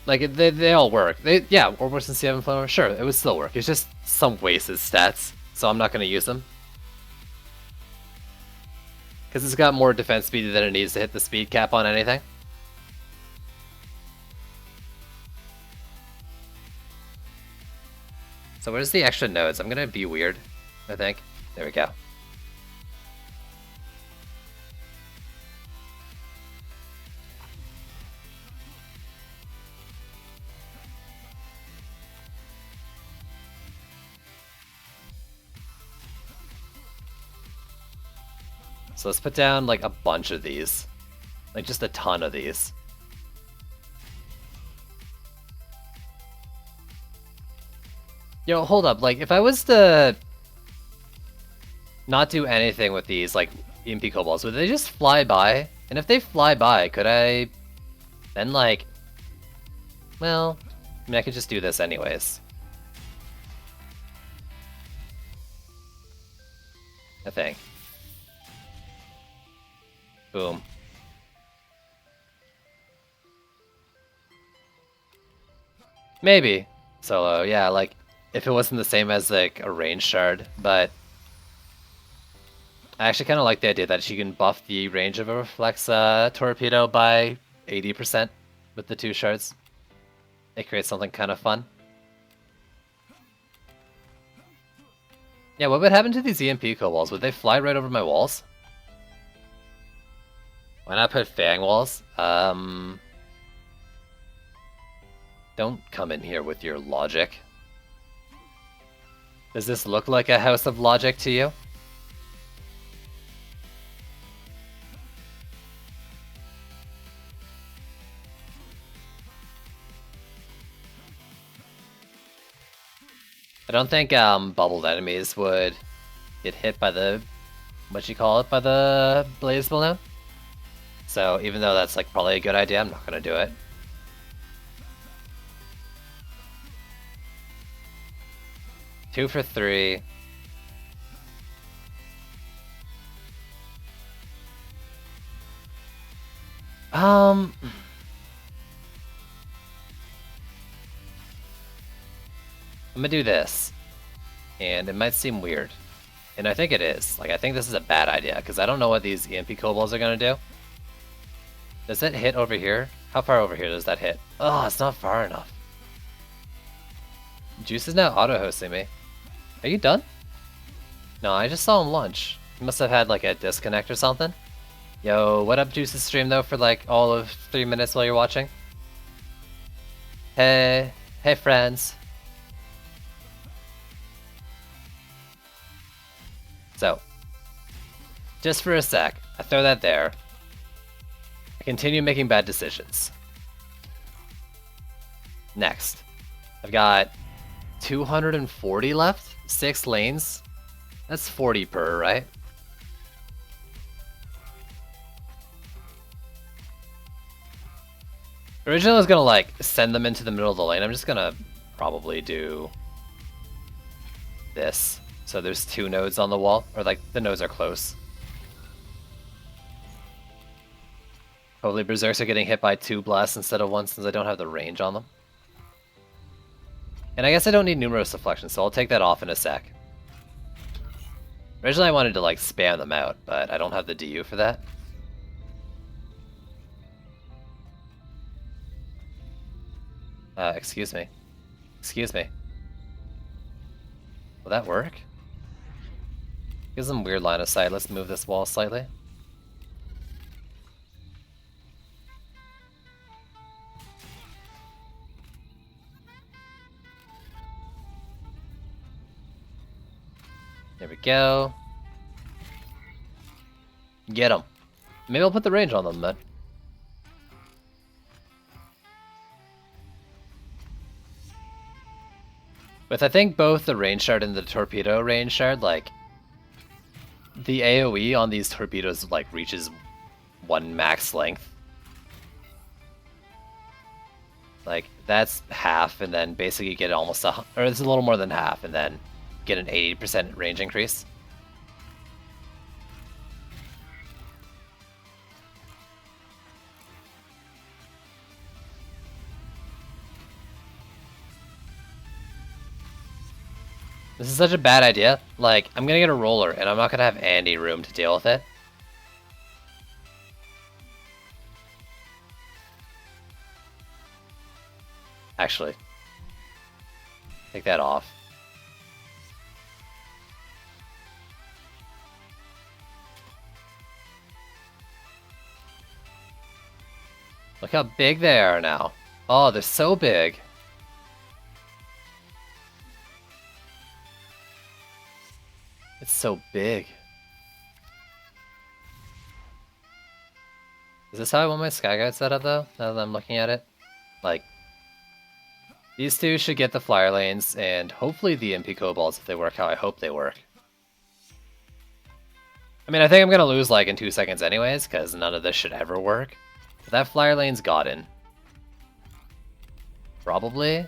C: Like, they all work. Yeah, Orbor's and C7 Flamer, sure, it would still work. It's just some wasted stats, so I'm not going to use them. Because it's got more defense speed than it needs to hit the speed cap on anything. So where's the extra nodes? I'm going to be weird, I think. There we go. So let's put down like a bunch of these. Like just a ton of these. Yo, hold up, like if I was to not do anything with these like EMP kobolds, would they just fly by? And if they fly by, could I then like, well, I mean I could just do this anyways. I think. Boom. Maybe. Solo, yeah, like, if it wasn't the same as, like, a range shard, but I actually kind of like the idea that she can buff the range of a Reflex torpedo by 80% with the 2 shards. It creates something kind of fun. Yeah, what would happen to these EMP kobolds? Would they fly right over my walls? Why not put fang walls? Don't come in here with your logic. Does this look like a house of logic to you? I don't think bubbled enemies would get hit by the, what you call it, by the blaze balloon. So even though that's like probably a good idea, I'm not gonna do it. Two for 3. I'm gonna do this, and it might seem weird, and I think it is. Like, I think this is a bad idea, because I don't know what these EMP kobolds are gonna do. Does it hit over here? How far over here does that hit? Oh, it's not far enough. Juice is now auto-hosting me. Are you done? No, I just saw him launch. He must have had like a disconnect or something. Yo, what up Juice's stream though for like all of 3 minutes while you're watching? Hey friends. So, just for a sec, I throw that there. I continue making bad decisions. Next, I've got 240 left, 6 lanes. That's 40 per, right? Originally I was gonna like send them into the middle of the lane. I'm just gonna probably do this. So there's 2 nodes on the wall, or like the nodes are close. Hopefully Berserks are getting hit by 2 blasts instead of 1 since I don't have the range on them. And I guess I don't need numerous deflections, so I'll take that off in a sec. Originally I wanted to like spam them out, but I don't have the DU for that. Excuse me. Excuse me. Will that work? Gives them weird line of sight. Let's move this wall slightly. There we go. Get them. Maybe I'll put the range on them then. With I think both the range shard and the torpedo range shard, like the AoE on these torpedoes like reaches 1 max length. Like that's half, and then basically you get almost or it's a little more than half, and then get an 80% range increase. This is such a bad idea. Like, I'm gonna get a roller, and I'm not gonna have any room to deal with it. Actually, take that off. Look how big they are now. Oh, they're so big. It's so big. Is this how I want my Skyguard set up though, now that I'm looking at it? Like, these two should get the flyer lanes, and hopefully the MP Kobolds if they work how I hope they work. I mean, I think I'm gonna lose like in 2 seconds anyways, because none of this should ever work. But that flyer lane's gotten. Probably.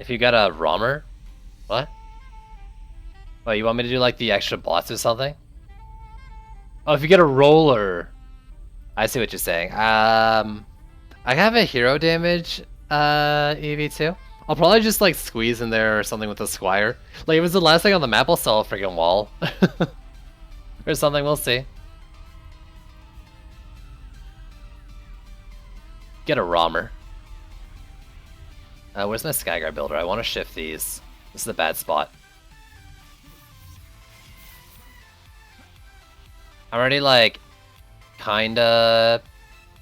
C: If you got a Romer? What? Oh, you want me to do like the extra bots or something? Oh, if you get a roller. I see what you're saying. I have a hero damage EV2. I'll probably just like squeeze in there or something with the Squire. Like if it was the last thing on the map, I'll sell a freaking wall. Or something, we'll see. Get a Romer. Where's my Skyguard builder? I want to shift these. This is a bad spot. I'm already like kinda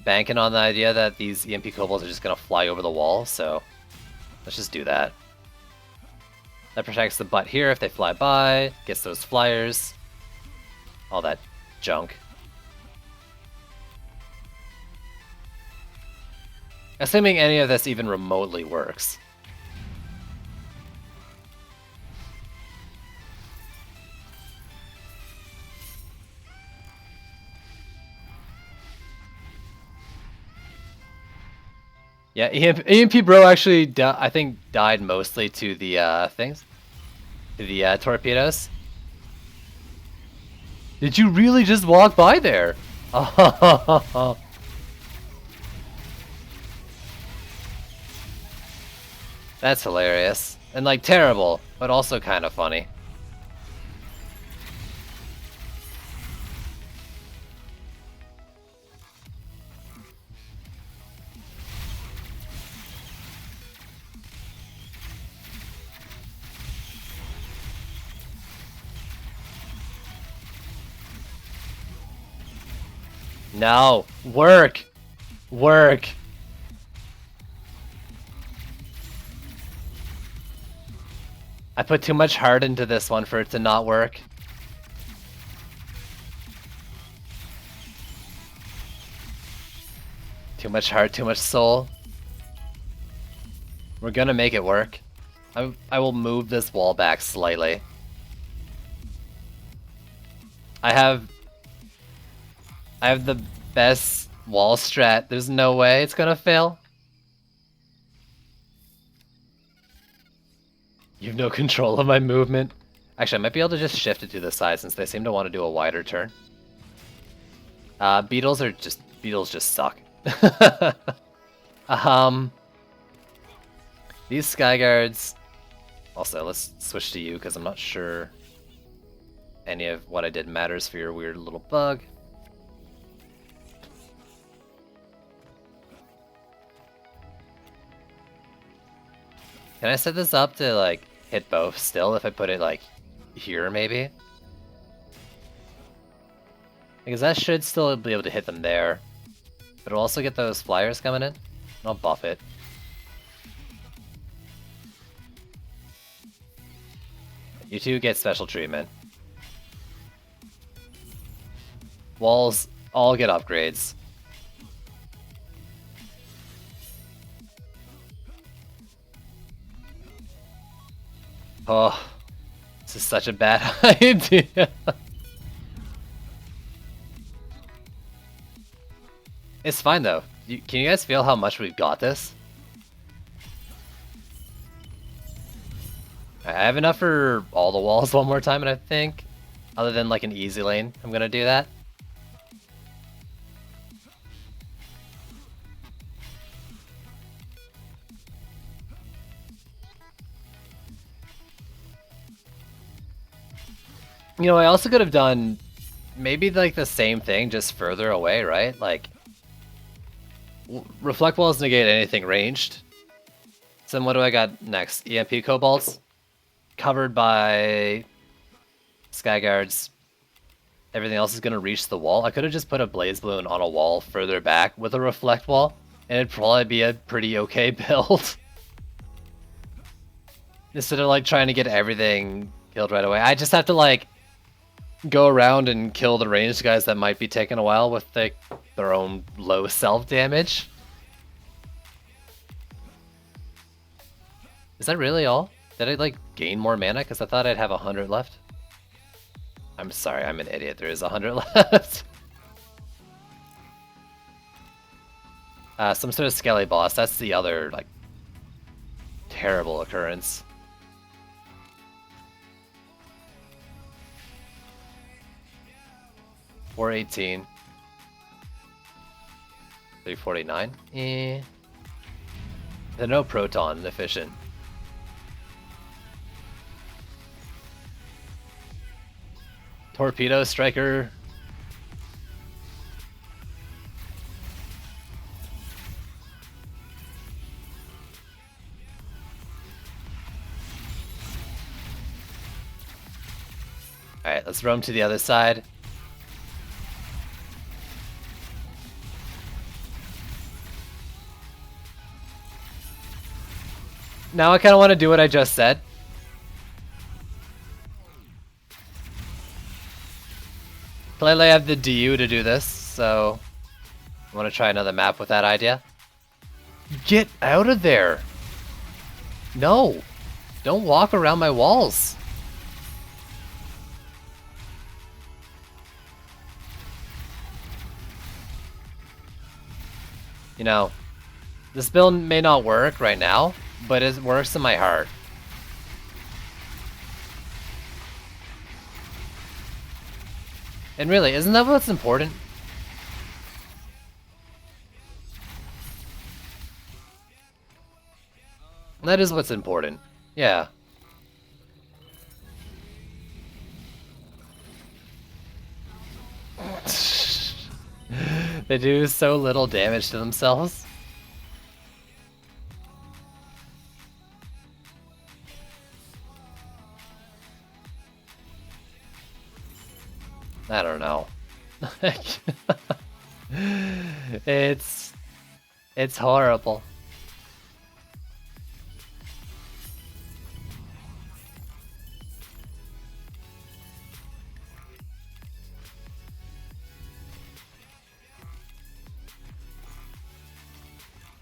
C: banking on the idea that these EMP kobolds are just gonna fly over the wall, so let's just do that. That protects the butt here if they fly by, gets those flyers, all that junk. Assuming any of this even remotely works. Yeah, EMP Bro actually, I think, died mostly to the things. To the torpedoes. Did you really just walk by there? Oh. That's hilarious. And like terrible, but also kind of funny. No, work! Work! I put too much heart into this one for it to not work. Too much heart, too much soul. We're gonna make it work. I will move this wall back slightly. I have the best wall strat. There's no way it's gonna fail. You have no control of my movement. Actually, I might be able to just shift it to the side since they seem to want to do a wider turn. Beetles just suck. These Skyguards. Also, let's switch to you because I'm not sure. any of what I did matters for your weird little bug. Can I set this up to like hit both still if I put it like here maybe? Because that should still be able to hit them there. But it'll also get those flyers coming in. I'll buff it. You two get special treatment. Walls all get upgrades. Oh, this is such a bad idea. It's fine though. Can you guys feel how much we've got this? I have enough for all the walls one more time, and I think, other than like an easy lane, I'm gonna do that. You know, I also could have done maybe like the same thing, just further away, right? Like, reflect walls negate anything ranged. So then what do I got next? EMP kobolds? Covered by sky guards. Everything else is going to reach the wall. I could have just put a blaze balloon on a wall further back with a reflect wall, and it'd probably be a pretty okay build. Instead of like trying to get everything killed right away. I just have to like go around and kill the ranged guys that might be taking a while with like their own low self damage. Is that really all? Did I like gain more mana? Because I thought I'd have 100 left. I'm sorry, I'm an idiot. There is 100 left. Some sort of skelly boss. That's the other like terrible occurrence. $418. 349. They're no proton efficient. Torpedo striker. Alright, let's roam to the other side. Now I kind of want to do what I just said. Clearly I have the DU to do this, so I want to try another map with that idea. Get out of there! No! Don't walk around my walls! You know, this build may not work right now, but it works in my heart. And really, isn't that what's important? That is what's important. Yeah. They do so little damage to themselves. I don't know. It's horrible.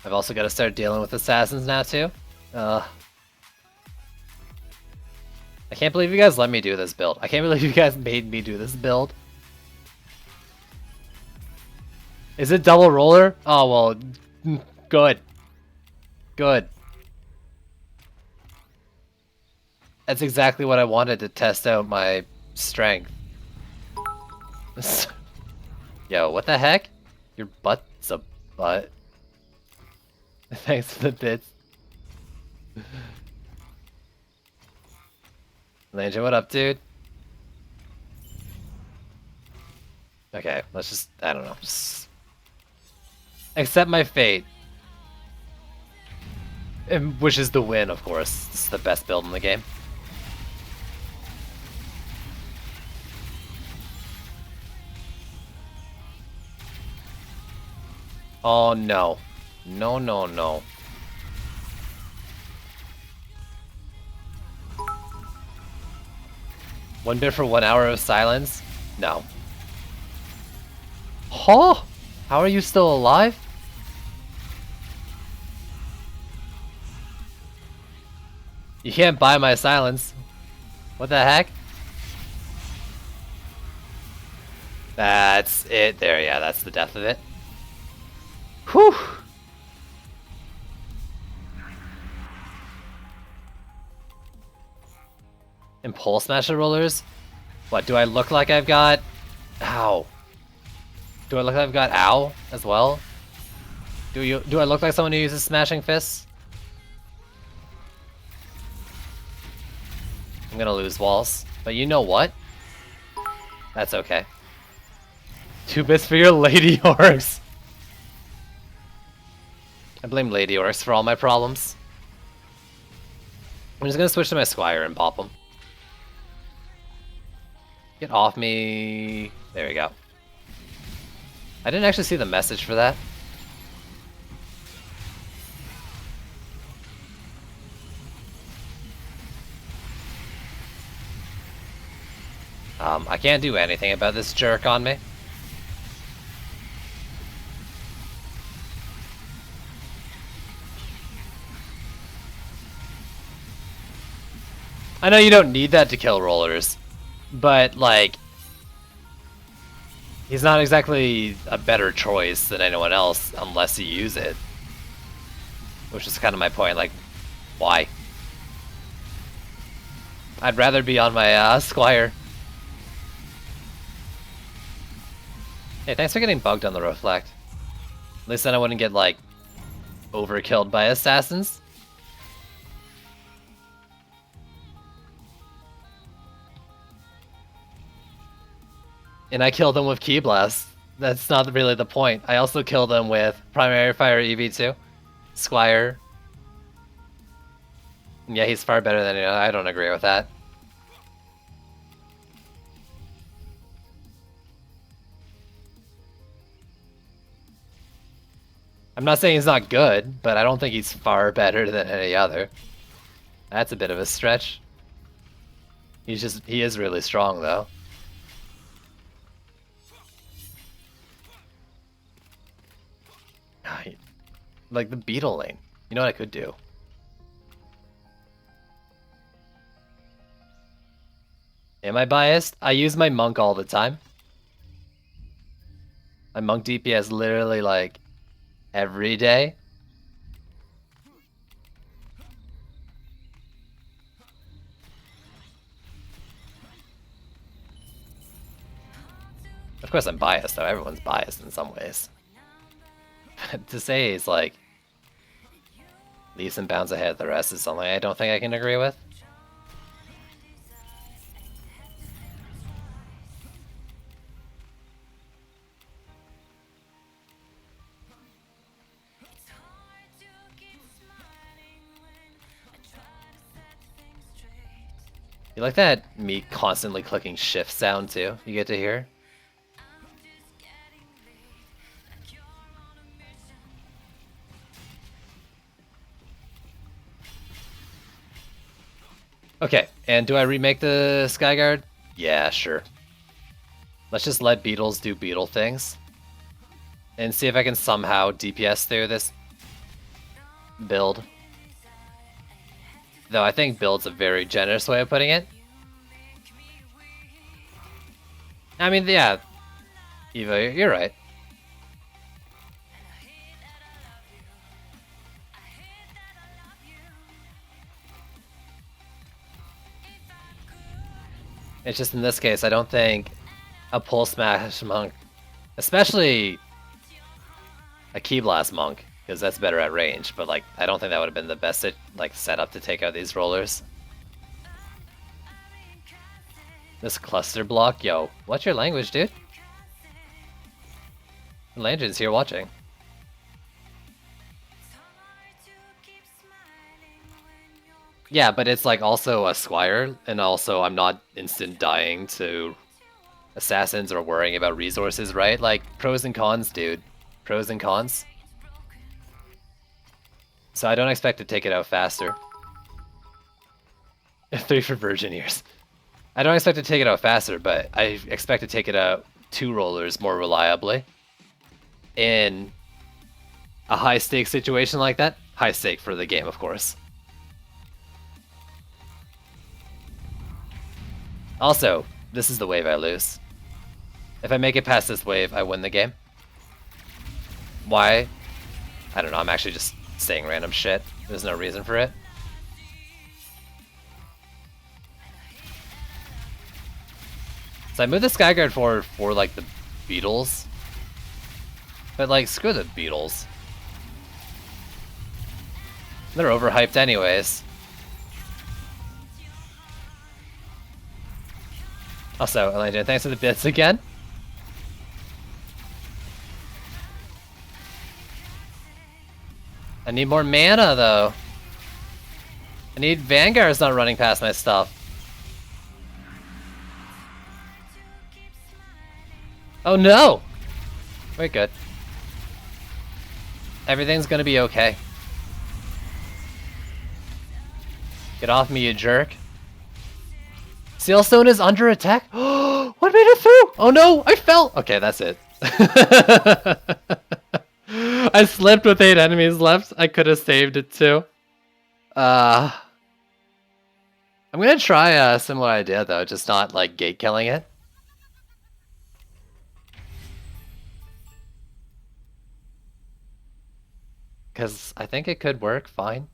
C: I've also got to start dealing with assassins now too. I can't believe you guys let me do this build. I can't believe you guys made me do this build. Is it double roller? Oh, well, good. Good. That's exactly what I wanted to test out my strength. Yo, what the heck? Your butt's a butt. Thanks for the bits. Landra, what up, dude? Okay, let's just, I don't know. Just accept my fate. Which is the win, of course. This is the best build in the game. Oh no. No, no, no. One bit for 1 hour of silence? No. Huh? How are you still alive? You can't buy my silence. What the heck? That's it. There, yeah, that's the death of it. Whew! Impulse Smasher rollers? What, do I look like I've got... Ow. Do I look like I've got ow as well? Do I look like someone who uses smashing fists? I'm gonna lose walls. But you know what? That's okay. 2 bits for your Lady Orcs. I blame Lady Orcs for all my problems. I'm just gonna switch to my Squire and pop them. Get off me. There we go. I didn't actually see the message for that. I can't do anything about this jerk on me. I know you don't need that to kill rollers, but like, he's not exactly a better choice than anyone else unless you use it. Which is kind of my point, like, why? I'd rather be on my Squire. Hey, thanks for getting bugged on the reflect. At least then I wouldn't get, like, overkilled by assassins. And I kill them with Key Blast. That's not really the point. I also kill them with Primary Fire EV2, Squire. And yeah, he's far better than you. I don't agree with that. I'm not saying he's not good, but I don't think he's far better than any other. That's a bit of a stretch. He is really strong though. Like the beetle lane. You know what I could do? Am I biased? I use my monk all the time. My monk DPS literally like every day. Of course I'm biased though, everyone's biased in some ways. To say he's like leaps and bounds ahead of the rest is something I don't think I can agree with. You like that me constantly clicking shift sound too? You get to hear? Okay, and do I remake the Skyguard? Yeah, sure. Let's just let beetles do beetle things. And see if I can somehow DPS through this build. Though I think build's a very generous way of putting it. I mean, yeah. Eva, you're right. It's just in this case, I don't think a Pulse Smash Monk, especially a Key Blast Monk, because that's better at range, but like, I don't think that would have been the best like setup to take out these rollers. This cluster block, yo, what's your language, dude? Landon's here watching. Yeah, but it's like also a squire, and also I'm not instant dying to assassins or worrying about resources, right? Like, pros and cons, dude. Pros and cons. So I don't expect to take it out faster. 3 for virgin ears. I don't expect to take it out faster, but I expect to take it out 2 rollers more reliably. In a high stake situation like that, high stake for the game, of course. Also, this is the wave I lose. If I make it past this wave, I win the game. Why? I don't know, I'm actually just saying random shit. There's no reason for it. So I moved the Skyguard forward for like the beetles. But like, screw the beetles. They're overhyped anyways. Also, Elijah, thanks for the bits again. I need more mana though. I need Vanguard's not running past my stuff. Oh no! We're good. Everything's gonna be okay. Get off me, you jerk. Sealstone is under attack? What made it through? Oh no, I fell! Okay, that's it. I slipped with 8 enemies left. I could have saved it too. I'm gonna try a similar idea though, just not like gate killing it. Because I think it could work fine.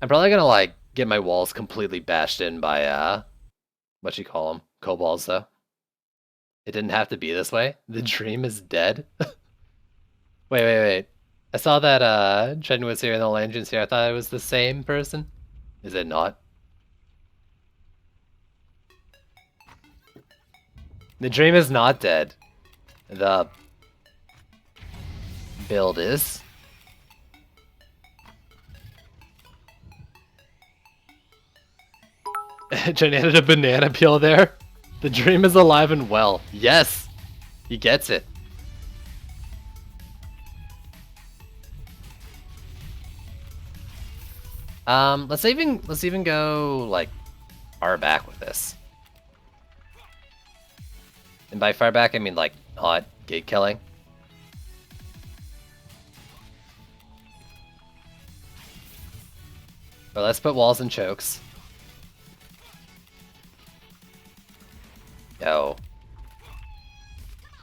C: I'm probably gonna like get my walls completely bashed in by what you call them? Kobolds though. It didn't have to be this way. The dream is dead. Wait. I saw that Chen was here and all engines here. I thought it was the same person. Is it not? The dream is not dead. The build is. Jen added a banana peel there. The dream is alive and well. Yes! He gets it. Let's even go like far back with this. And by far back I mean like not gate killing. But let's put walls and chokes.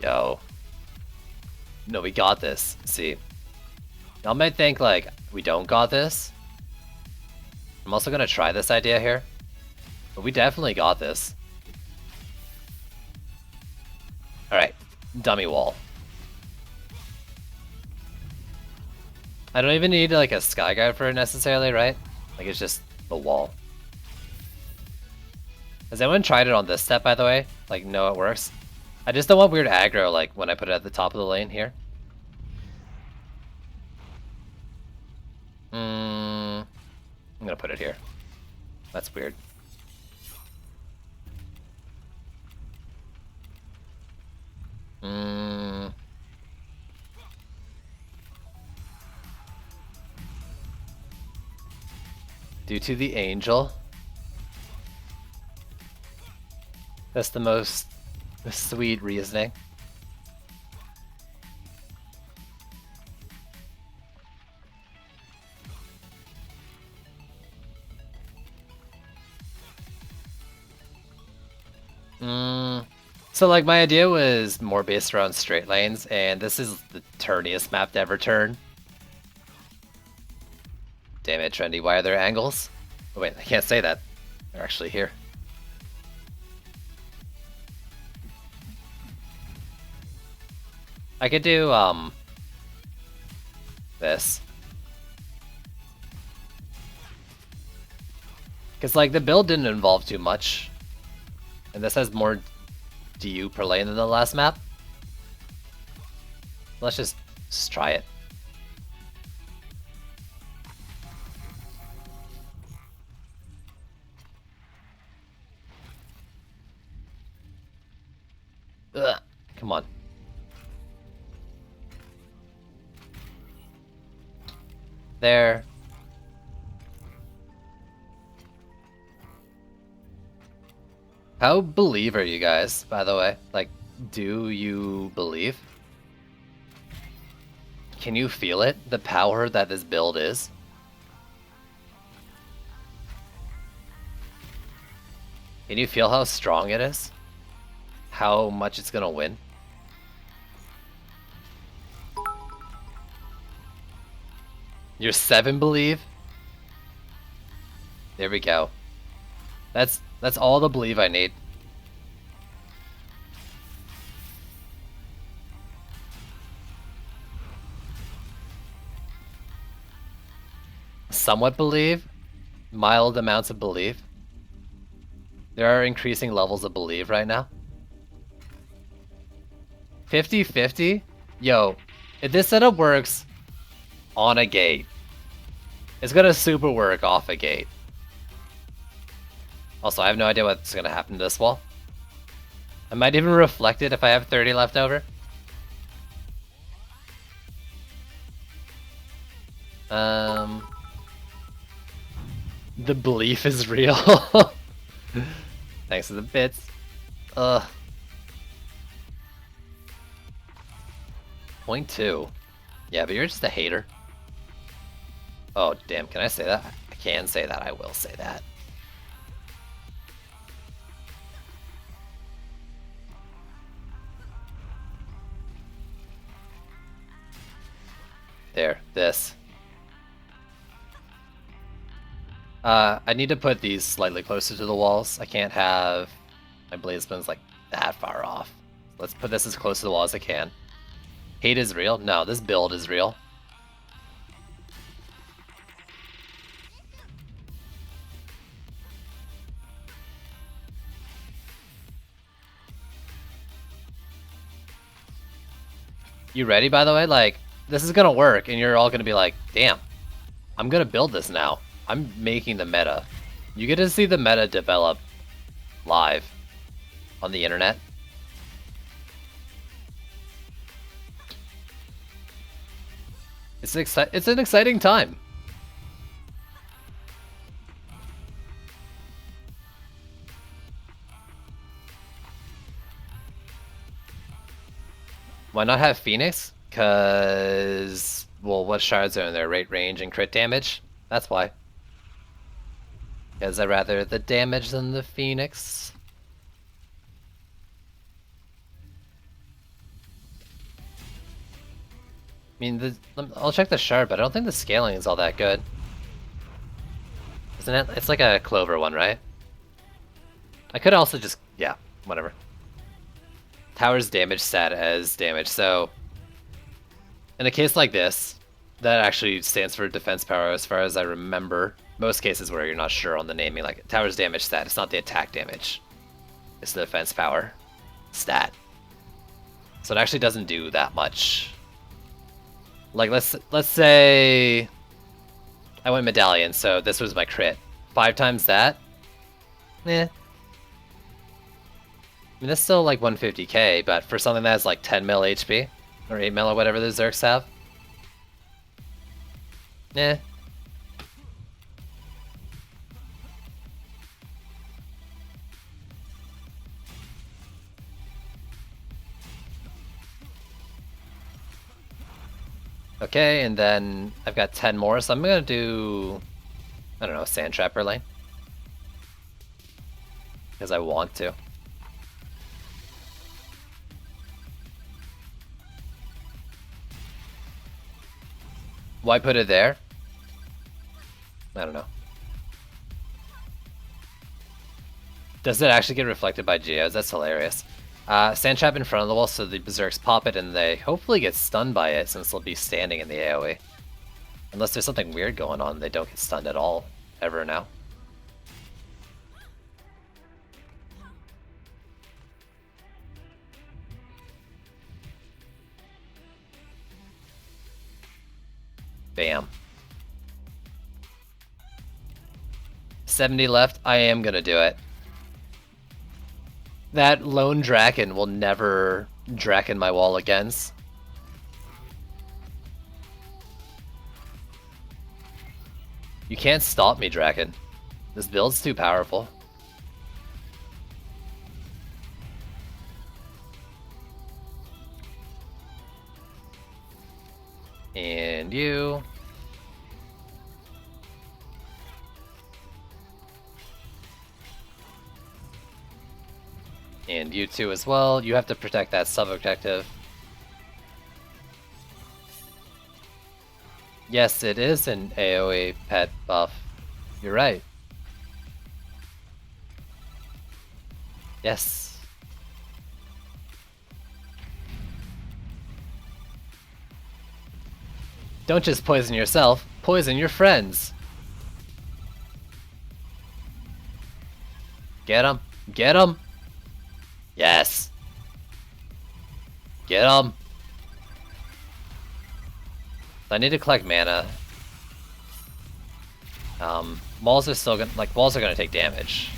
C: Yo. No, we got this. See. Y'all might think like we don't got this. I'm also gonna try this idea here. But we definitely got this. Alright. Dummy wall. I don't even need like a sky guide for it necessarily, right? Like it's just the wall. Has anyone tried it on this step, by the way? Like, no, it works. I just don't want weird aggro, like, when I put it at the top of the lane here. I'm gonna put it here. That's weird. Due to the angel. That's the most sweet reasoning. So like my idea was more based around straight lanes, and this is the turniest map to ever turn. Damn it, Trendy, why are there angles? Oh wait, I can't say that. They're actually here. I could do, this. Because, like, the build didn't involve too much. And this has more DU per lane than the last map. Let's just try it. Ugh, come on. There. How believe are you guys, by the way? Like, do you believe? Can you feel it? The power that this build is? Can you feel how strong it is? How much it's gonna win? You're 7 believe? There we go. That's all the believe I need. Somewhat believe, mild amounts of believe. There are increasing levels of believe right now. 50-50? Yo, if this setup works on a gate, it's gonna super work off a gate. Also, I have no idea what's gonna happen to this wall. I might even reflect it if I have 30 left over. The belief is real. Thanks for the bits. Ugh. 0.2. Yeah, but you're just a hater. Oh, damn, can I say that? I can say that, I will say that. There, this. I need to put these slightly closer to the walls. I can't have my blaze spins like that far off. Let's put this as close to the wall as I can. Hate is real? No, this build is real. You ready, by the way? Like, this is gonna work, and you're all gonna be like, damn, I'm gonna build this now. I'm making the meta. You get to see the meta develop live on the internet. It's an exciting time. Why not have Phoenix? Cause, well, what shards are in there? Rate, range, and crit damage? That's why. Because I'd rather the damage than the Phoenix. I mean, I'll check the shard, but I don't think the scaling is all that good. Isn't it? It's like a Clover one, right? I could also just, yeah, whatever. Tower's damage stat as damage, so in a case like this, that actually stands for defense power as far as I remember. Most cases where you're not sure on the naming, like Tower's damage stat, it's not the attack damage. It's the defense power stat. So it actually doesn't do that much. Like let's say I went medallion, so this was my crit. 5 times that? Eh. I mean, that's still like 150k, but for something that has like 10 mil HP, or 8 mil or whatever the Zerks have. Eh. Okay, and then I've got 10 more, so I'm gonna do, I don't know, Sand Trapper lane. Because I want to. Why put it there? I don't know. Does it actually get reflected by geos? That's hilarious. Sand trap in front of the wall so the berserks pop it and they hopefully get stunned by it since they'll be standing in the AoE. Unless there's something weird going on, they don't get stunned at all, ever now. Bam. 70 left. I am gonna do it. That lone Draken will never Draken my wall again. You can't stop me, Draken. This build's too powerful. And you. And you too as well. You have to protect that sub-objective. Yes, it is an AoE pet buff. You're right. Yes. Don't just poison yourself, poison your friends. Get him. Get him. Yes. Get him. I need to collect mana. Walls are still gonna, walls are gonna take damage.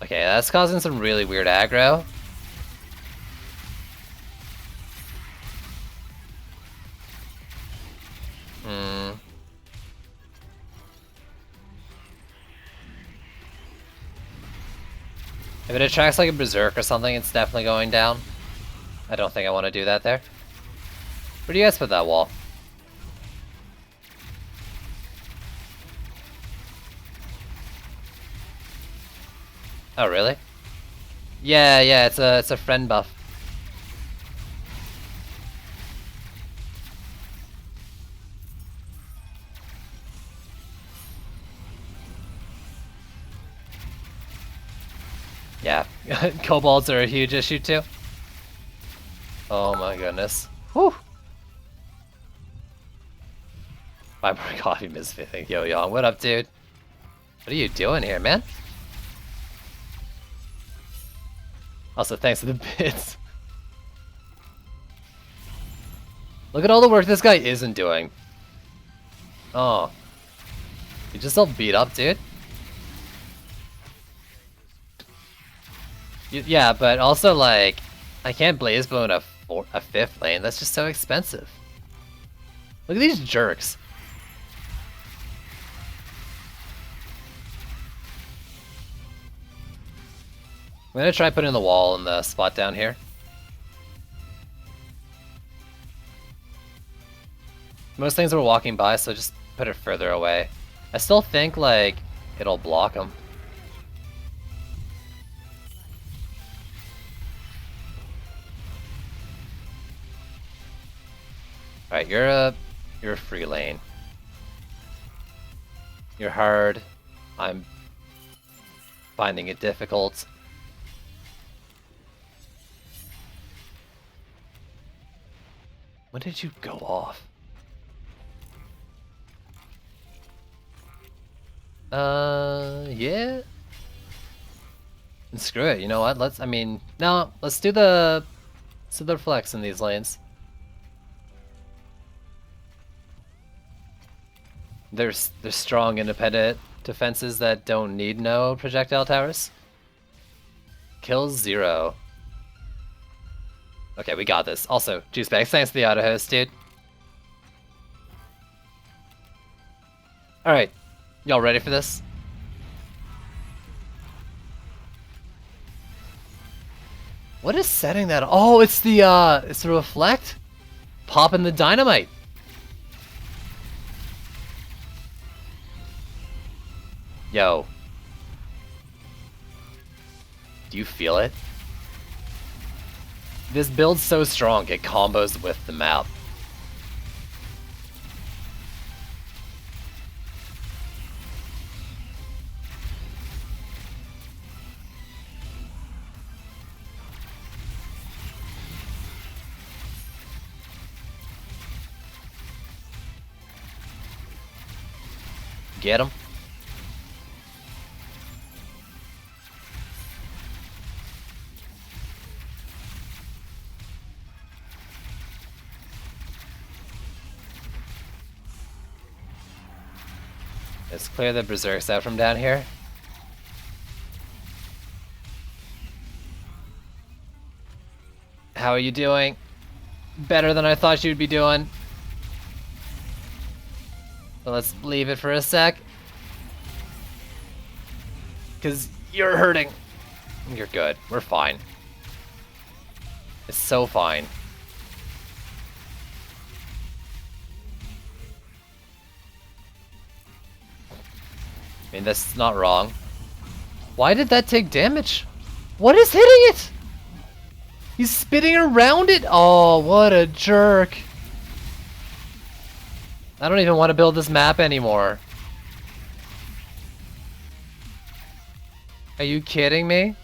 C: Okay, that's causing some really weird aggro. If it attracts like a berserk or something, it's definitely going down. I don't think I want to do that there. Where do you guys put that wall? Oh, really? Yeah, it's a friend buff. Yeah, kobolds are a huge issue too. Oh my goodness. Whew! My poor coffee misfitting. Yo, what up, dude? What are you doing here, man? Also, thanks for the bits. Look at all the work this guy isn't doing. Oh. You just all beat up, dude. Yeah, but also, like, I can't blaze bone a 5th lane. That's just so expensive. Look at these jerks. I'm gonna try putting the wall in the spot down here. Most things are walking by, so just put it further away. I still think, like, it'll block them. Alright, you're a free lane. You're hard. I'm finding it difficult. When did you go off? Yeah. And screw it. You know what? Let's do the flex in these lanes. There's strong independent defenses that don't need no projectile towers. Kills 0. Okay, we got this. Also, juice bags, thanks for the auto host, dude. Alright. Y'all ready for this? What is setting that? Oh, it's the reflect? Popping the dynamite. Yo. Do you feel it? This build's so strong, it combos with the map. Get him. Let's clear the berserks out from down here. How are you doing? Better than I thought you'd be doing. So let's leave it for a sec. Because you're hurting. You're good. We're fine. It's so fine. I mean, that's not wrong. Why did that take damage? What is hitting it? He's spitting around it? Oh, what a jerk. I don't even want to build this map anymore. Are you kidding me?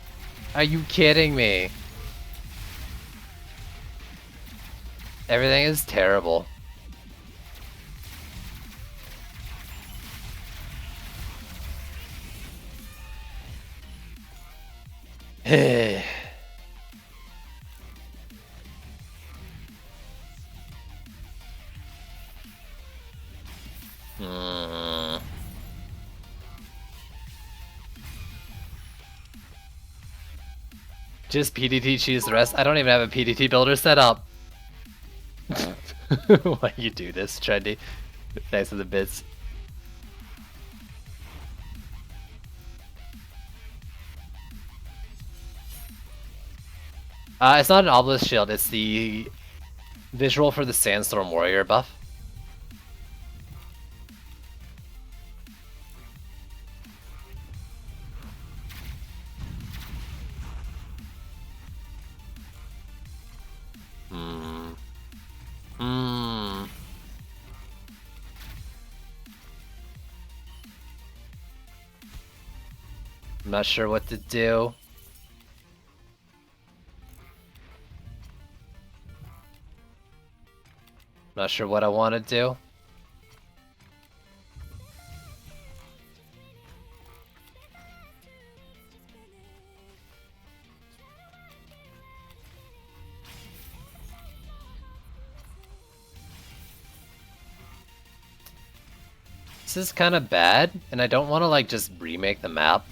C: Are you kidding me? Everything is terrible. Just PDT choose the rest. I don't even have a PDT builder set up. Why you do this, Trendy? Thanks for the bits. It's not an obelisk shield, it's the visual for the Sandstorm Warrior buff. I'm not sure what to do. Not sure what I want to do. This is kind of bad, and I don't want to like just remake the map.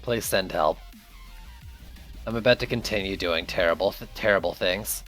C: Please send help. I'm about to continue doing terrible things.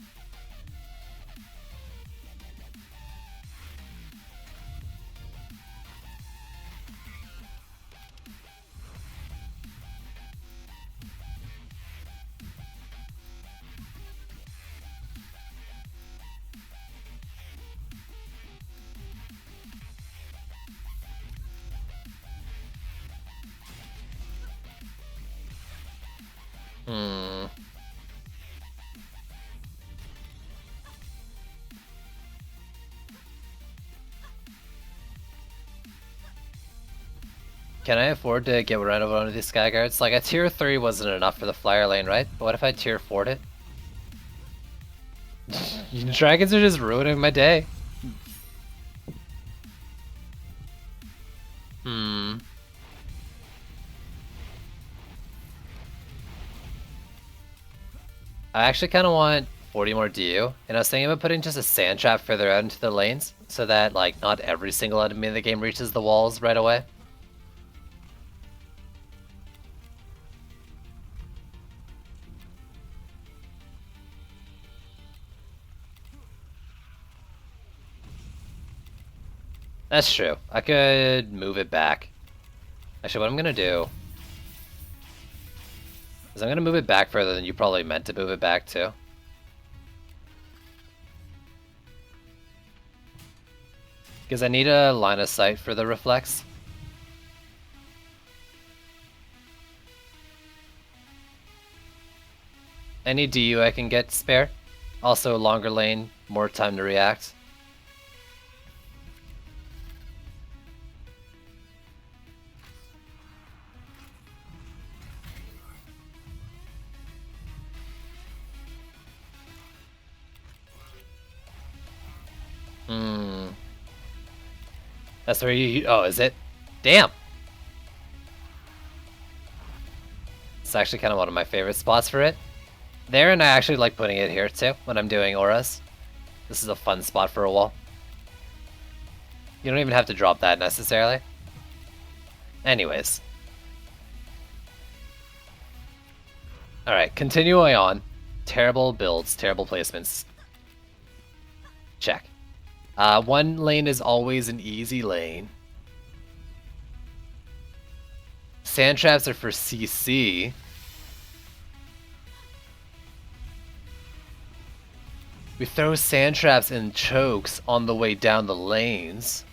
C: Can I afford to get rid of one of these sky guards? Like a tier 3 wasn't enough for the flyer lane, right? But what if I tier 4'd it? Dragons are just ruining my day. I actually kind of want 40 more DU, and I was thinking about putting just a sand trap further out into the lanes, so that like not every single enemy in the game reaches the walls right away. That's true. I could move it back. Actually, what I'm gonna do is I'm gonna move it back further than you probably meant to move it back to. Because I need a line of sight for the reflex. Any DU I can get spare. Also longer lane, more time to react. That's where you... Oh, is it? Damn! It's actually kind of one of my favorite spots for it. There, and I actually like putting it here too, when I'm doing auras. This is a fun spot for a wall. You don't even have to drop that necessarily. Anyways. Alright, continuing on. Terrible builds, terrible placements. Check. One lane is always an easy lane. Sand traps are for CC. We throw sand traps and chokes on the way down the lanes.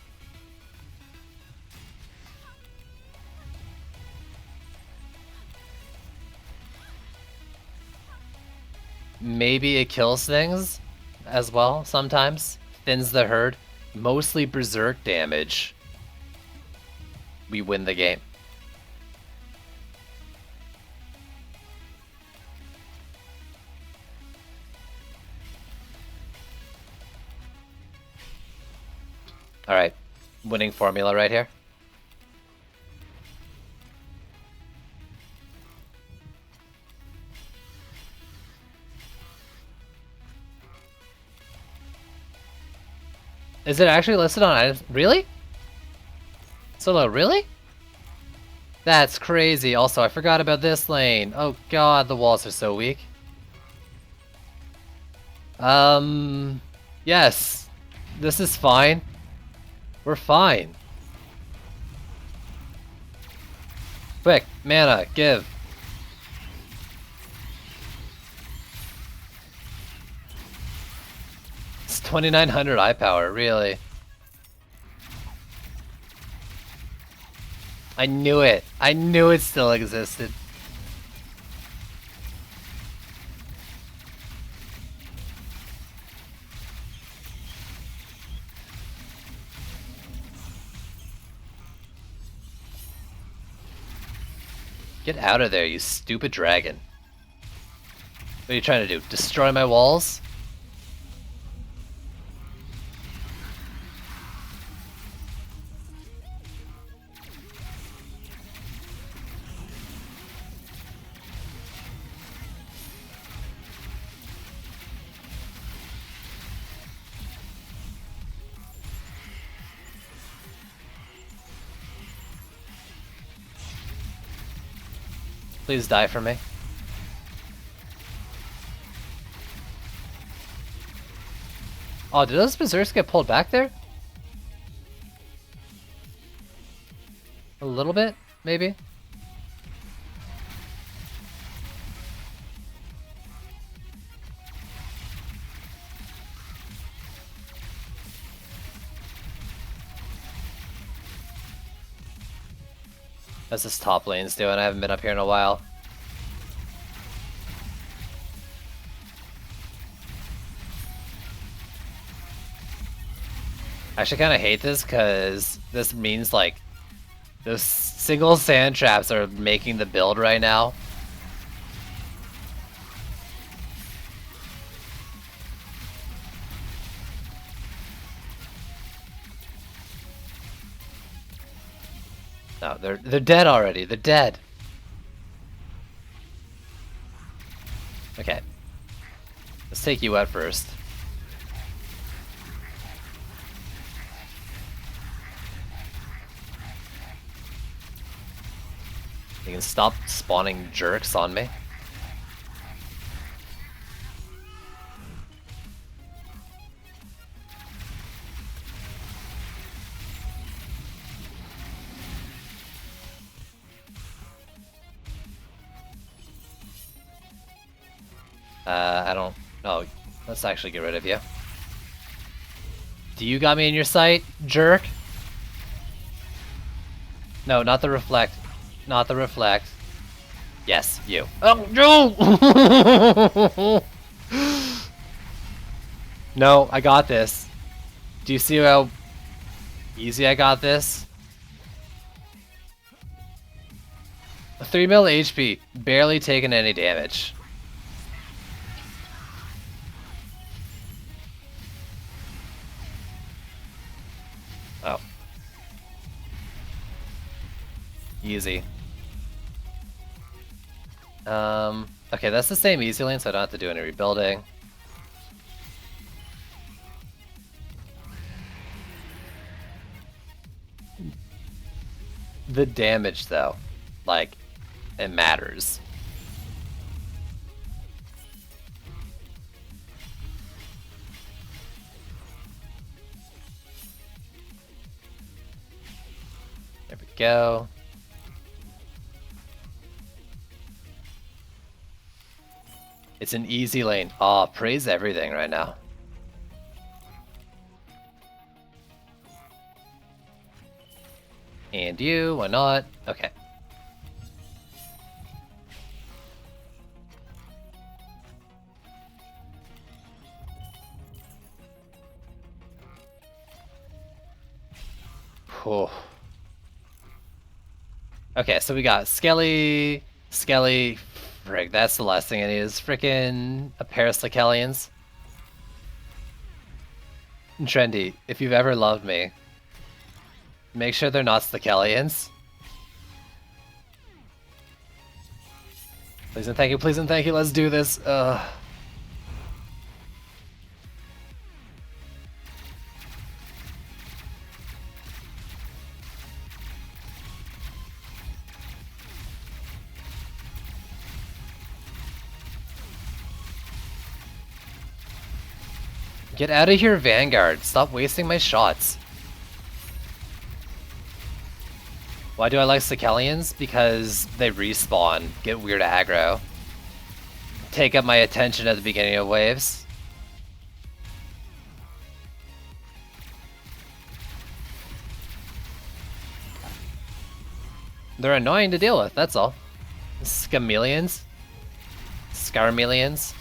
C: Maybe it kills things as well sometimes. Thins the herd. Mostly berserk damage. We win the game. Alright, winning formula right here. Is it actually listed on items? Really? Solo, really? That's crazy. Also, I forgot about this lane. Oh god, the walls are so weak. Yes. This is fine. We're fine. Quick, mana, give. It's 2900 eye power, really. I knew it. I knew it still existed. Get out of there, you stupid dragon. What are you trying to do? Destroy my walls? Please die for me. Oh, did those berserks get pulled back there? A little bit, maybe? How's this top lane's doing? I haven't been up here in a while. I actually kind of hate this because this means like those single sand traps are making the build right now. No, they're dead already. They're dead. Okay. Let's take you out first. You can stop spawning jerks on me. I don't... Oh, let's actually get rid of you. Do you got me in your sight, jerk? No, not the reflect. Not the reflect. Yes, you. Oh, no! No, I got this. Do you see how easy I got this? 3 mil HP, barely taking any damage. Easy. Okay, that's the same easy lane, so I don't have to do any rebuilding. The damage, though, like, it matters. There we go. It's an easy lane. Oh, praise everything right now. And you, why not? Okay. Whew. Okay, so we got Skelly, frig, that's the last thing I need is frickin' a pair of Skellians. Trendy, if you've ever loved me, make sure they're not Skellians. Please and thank you, let's do this. Get out of here, Vanguard. Stop wasting my shots. Why do I like Skellians? Because they respawn, get weird aggro, take up my attention at the beginning of waves. They're annoying to deal with, that's all. Scamelians? Scarmelians?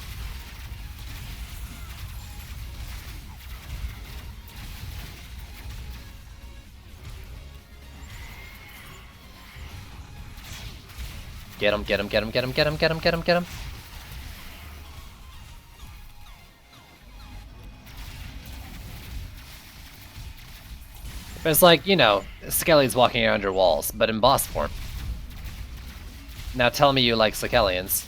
C: Get him, get him, get him, get him, get him, get him, get him, get him. But it's like, you know, Skelly's walking around your walls, but in boss form. Now tell me you like Skellians.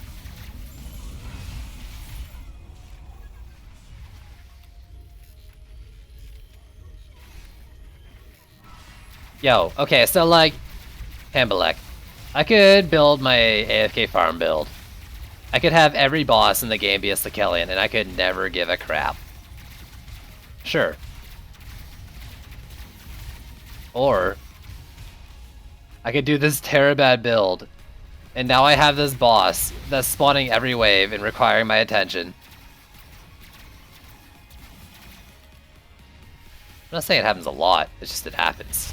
C: Yo, okay, so like, Hambalek. I could build my AFK farm build. I could have every boss in the game be a Skellian, and I could never give a crap. Sure. Or, I could do this Terabad build, and now I have this boss that's spawning every wave and requiring my attention. I'm not saying it happens a lot, it's just it happens.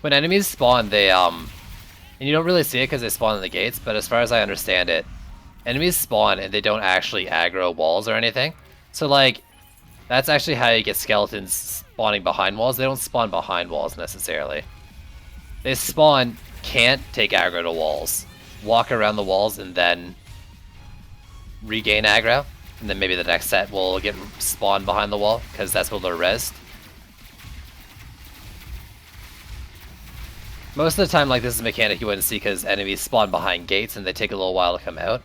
C: When enemies spawn, they, and you don't really see it because they spawn in the gates, but as far as I understand it, enemies spawn and they don't actually aggro walls or anything. So, like, that's actually how you get skeletons spawning behind walls. They don't spawn behind walls, necessarily. They spawn, can't take aggro to walls, walk around the walls, and then regain aggro. And then maybe the next set will get spawned behind the wall, because that's where they're rezzed. Most of the time, like, this is a mechanic you wouldn't see because enemies spawn behind gates and they take a little while to come out.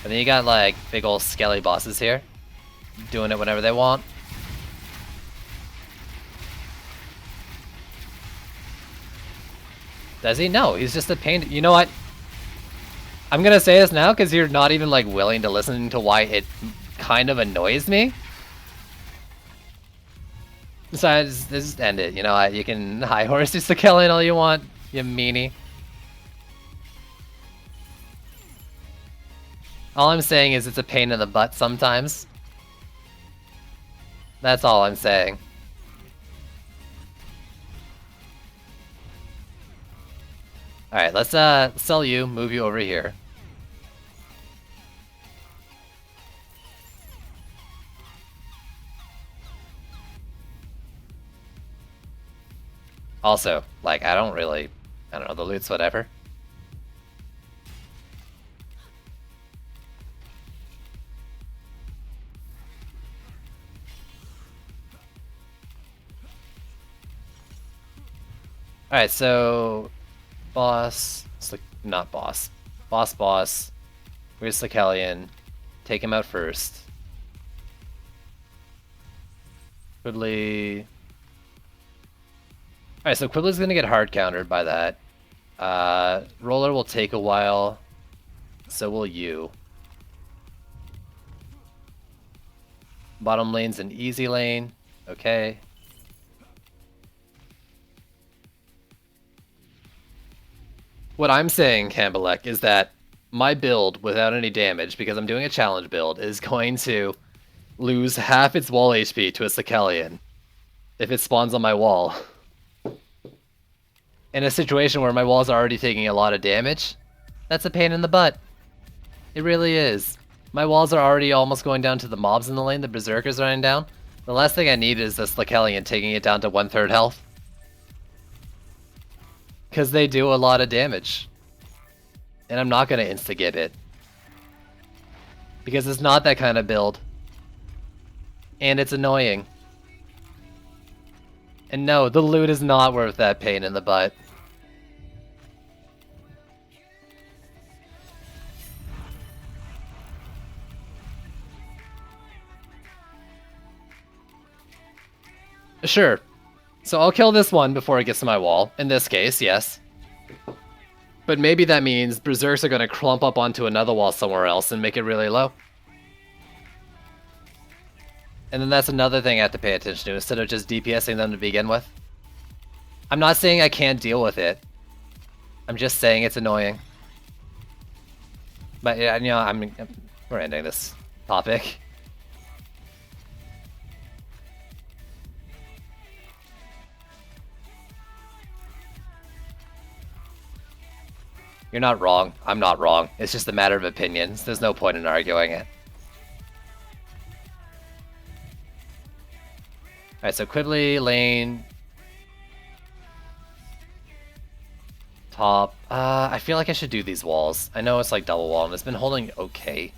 C: And then you got, like, big old skelly bosses here, doing it whenever they want. Does he? No, he's just a pain. You know what? I'm gonna say this now because you're not even, like, willing to listen to why it kind of annoys me. So just end it, you know, you can high horse just to kill in all you want, you meanie. All I'm saying is it's a pain in the butt sometimes. That's all I'm saying. Alright, let's sell you, move you over here. Also, like, I don't know, the loot's whatever. Alright, so... Boss... Not boss. Boss. Where's Slicalian? Take him out first. Quibbly... Alright, so Quibbly's gonna get hard countered by that. Roller will take a while. So will you. Bottom lane's an easy lane. Okay. What I'm saying, Cambalek, is that my build, without any damage, because I'm doing a challenge build, is going to lose half its wall HP to a Sicalian if it spawns on my wall. In a situation where my walls are already taking a lot of damage, that's a pain in the butt. It really is. My walls are already almost going down to the mobs in the lane, the berserkers running down. The last thing I need is this Slicalian taking it down to 1/3 health. Because they do a lot of damage. And I'm not going to instigate it. Because it's not that kind of build. And it's annoying. And no, the loot is not worth that pain in the butt. Sure. So I'll kill this one before it gets to my wall. In this case, yes. But maybe that means berserks are going to clump up onto another wall somewhere else and make it really low. And then that's another thing I have to pay attention to, instead of just DPSing them to begin with. I'm not saying I can't deal with it. I'm just saying it's annoying. But yeah, you know, we're ending this topic. You're not wrong. I'm not wrong. It's just a matter of opinions. There's no point in arguing it. Alright, so Quibbly, lane... Top... I feel like I should do these walls. I know it's like double wall, and it's been holding okay.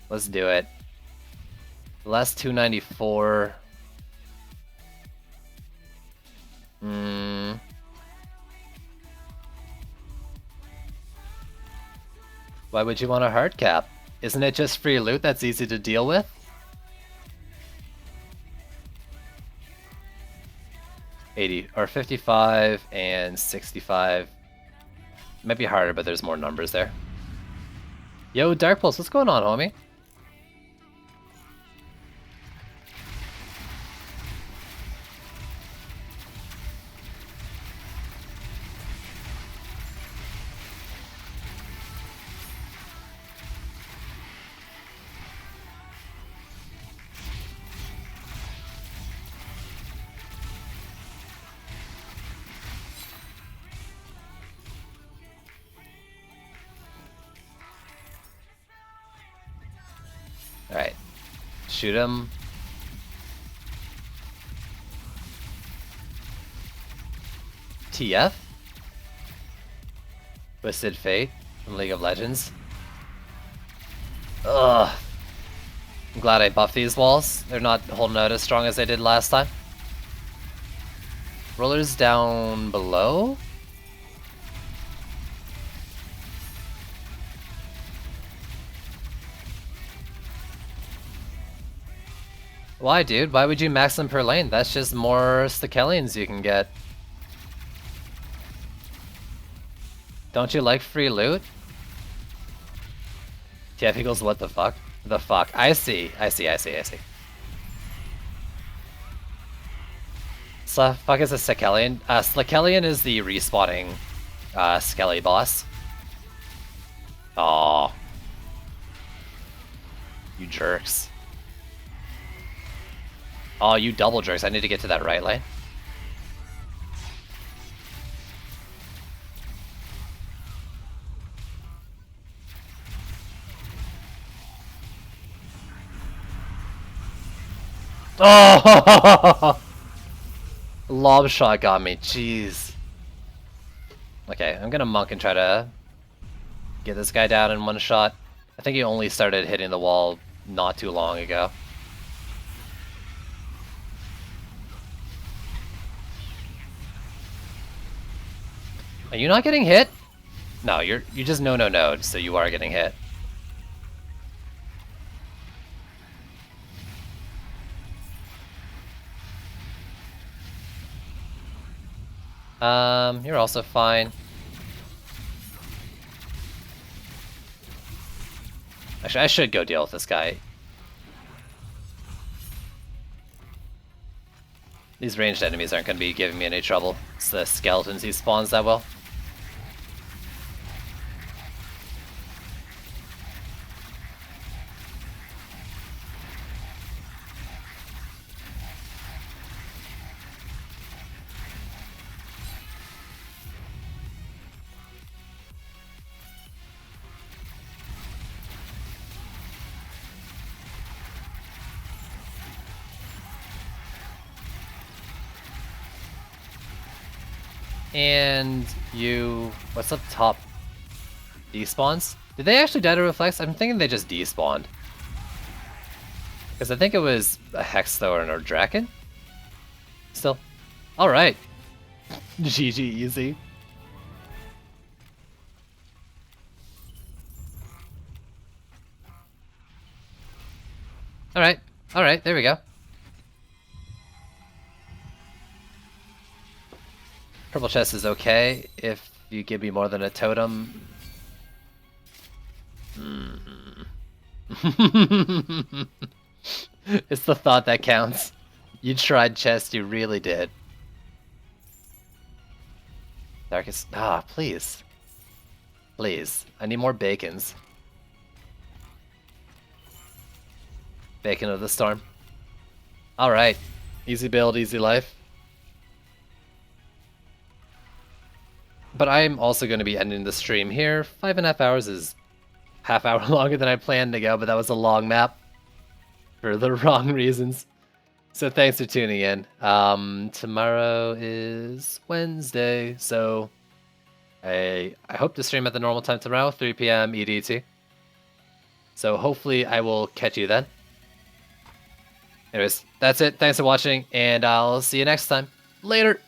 C: Let's do it. Last 294... Why would you want a hard cap? Isn't it just free loot that's easy to deal with? $80 or $55 and $65. Might be harder, but there's more numbers there. Yo, Dark Pulse, what's going on, homie? Alright. Shoot him. TF? Twisted Fate from League of Legends. Ugh. I'm glad I buffed these walls. They're not holding out as strong as they did last time. Roller's down below? Why, dude? Why would you max them per lane? That's just more Sticalians you can get. Don't you like free loot? TF equals what the fuck? The fuck. I see. So, fuck is a Sticalian? Slicalian is the respawning Skelly boss. Aw. You jerks. Oh, you double jerks. I need to get to that right lane. Oh! Lob shot got me. Jeez. Okay, I'm gonna monk and try to get this guy down in one shot. I think he only started hitting the wall not too long ago. Are you not getting hit? No, you just no, so you are getting hit. You're also fine. Actually, I should go deal with this guy. These ranged enemies aren't going to be giving me any trouble. It's the skeletons he spawns that well. And you... What's up top? Despawns? Did they actually die to reflex? I'm thinking they just despawned. Because I think it was a Hex Thrower or a Draken? Still. Alright. GG easy. Alright, there we go. Purple chest is okay if you give me more than a totem. It's the thought that counts. You tried chest, you really did. Darkest... Ah, please. Please. I need more bacons. Bacon of the storm. Alright. Easy build, easy life. But I'm also going to be ending the stream here. 5.5 hours is half hour longer than I planned to go, but that was a long map. For the wrong reasons. So thanks for tuning in. Tomorrow is Wednesday, so I hope to stream at the normal time tomorrow, 3 p.m. EDT. So hopefully I will catch you then. Anyways, that's it. Thanks for watching, and I'll see you next time. Later!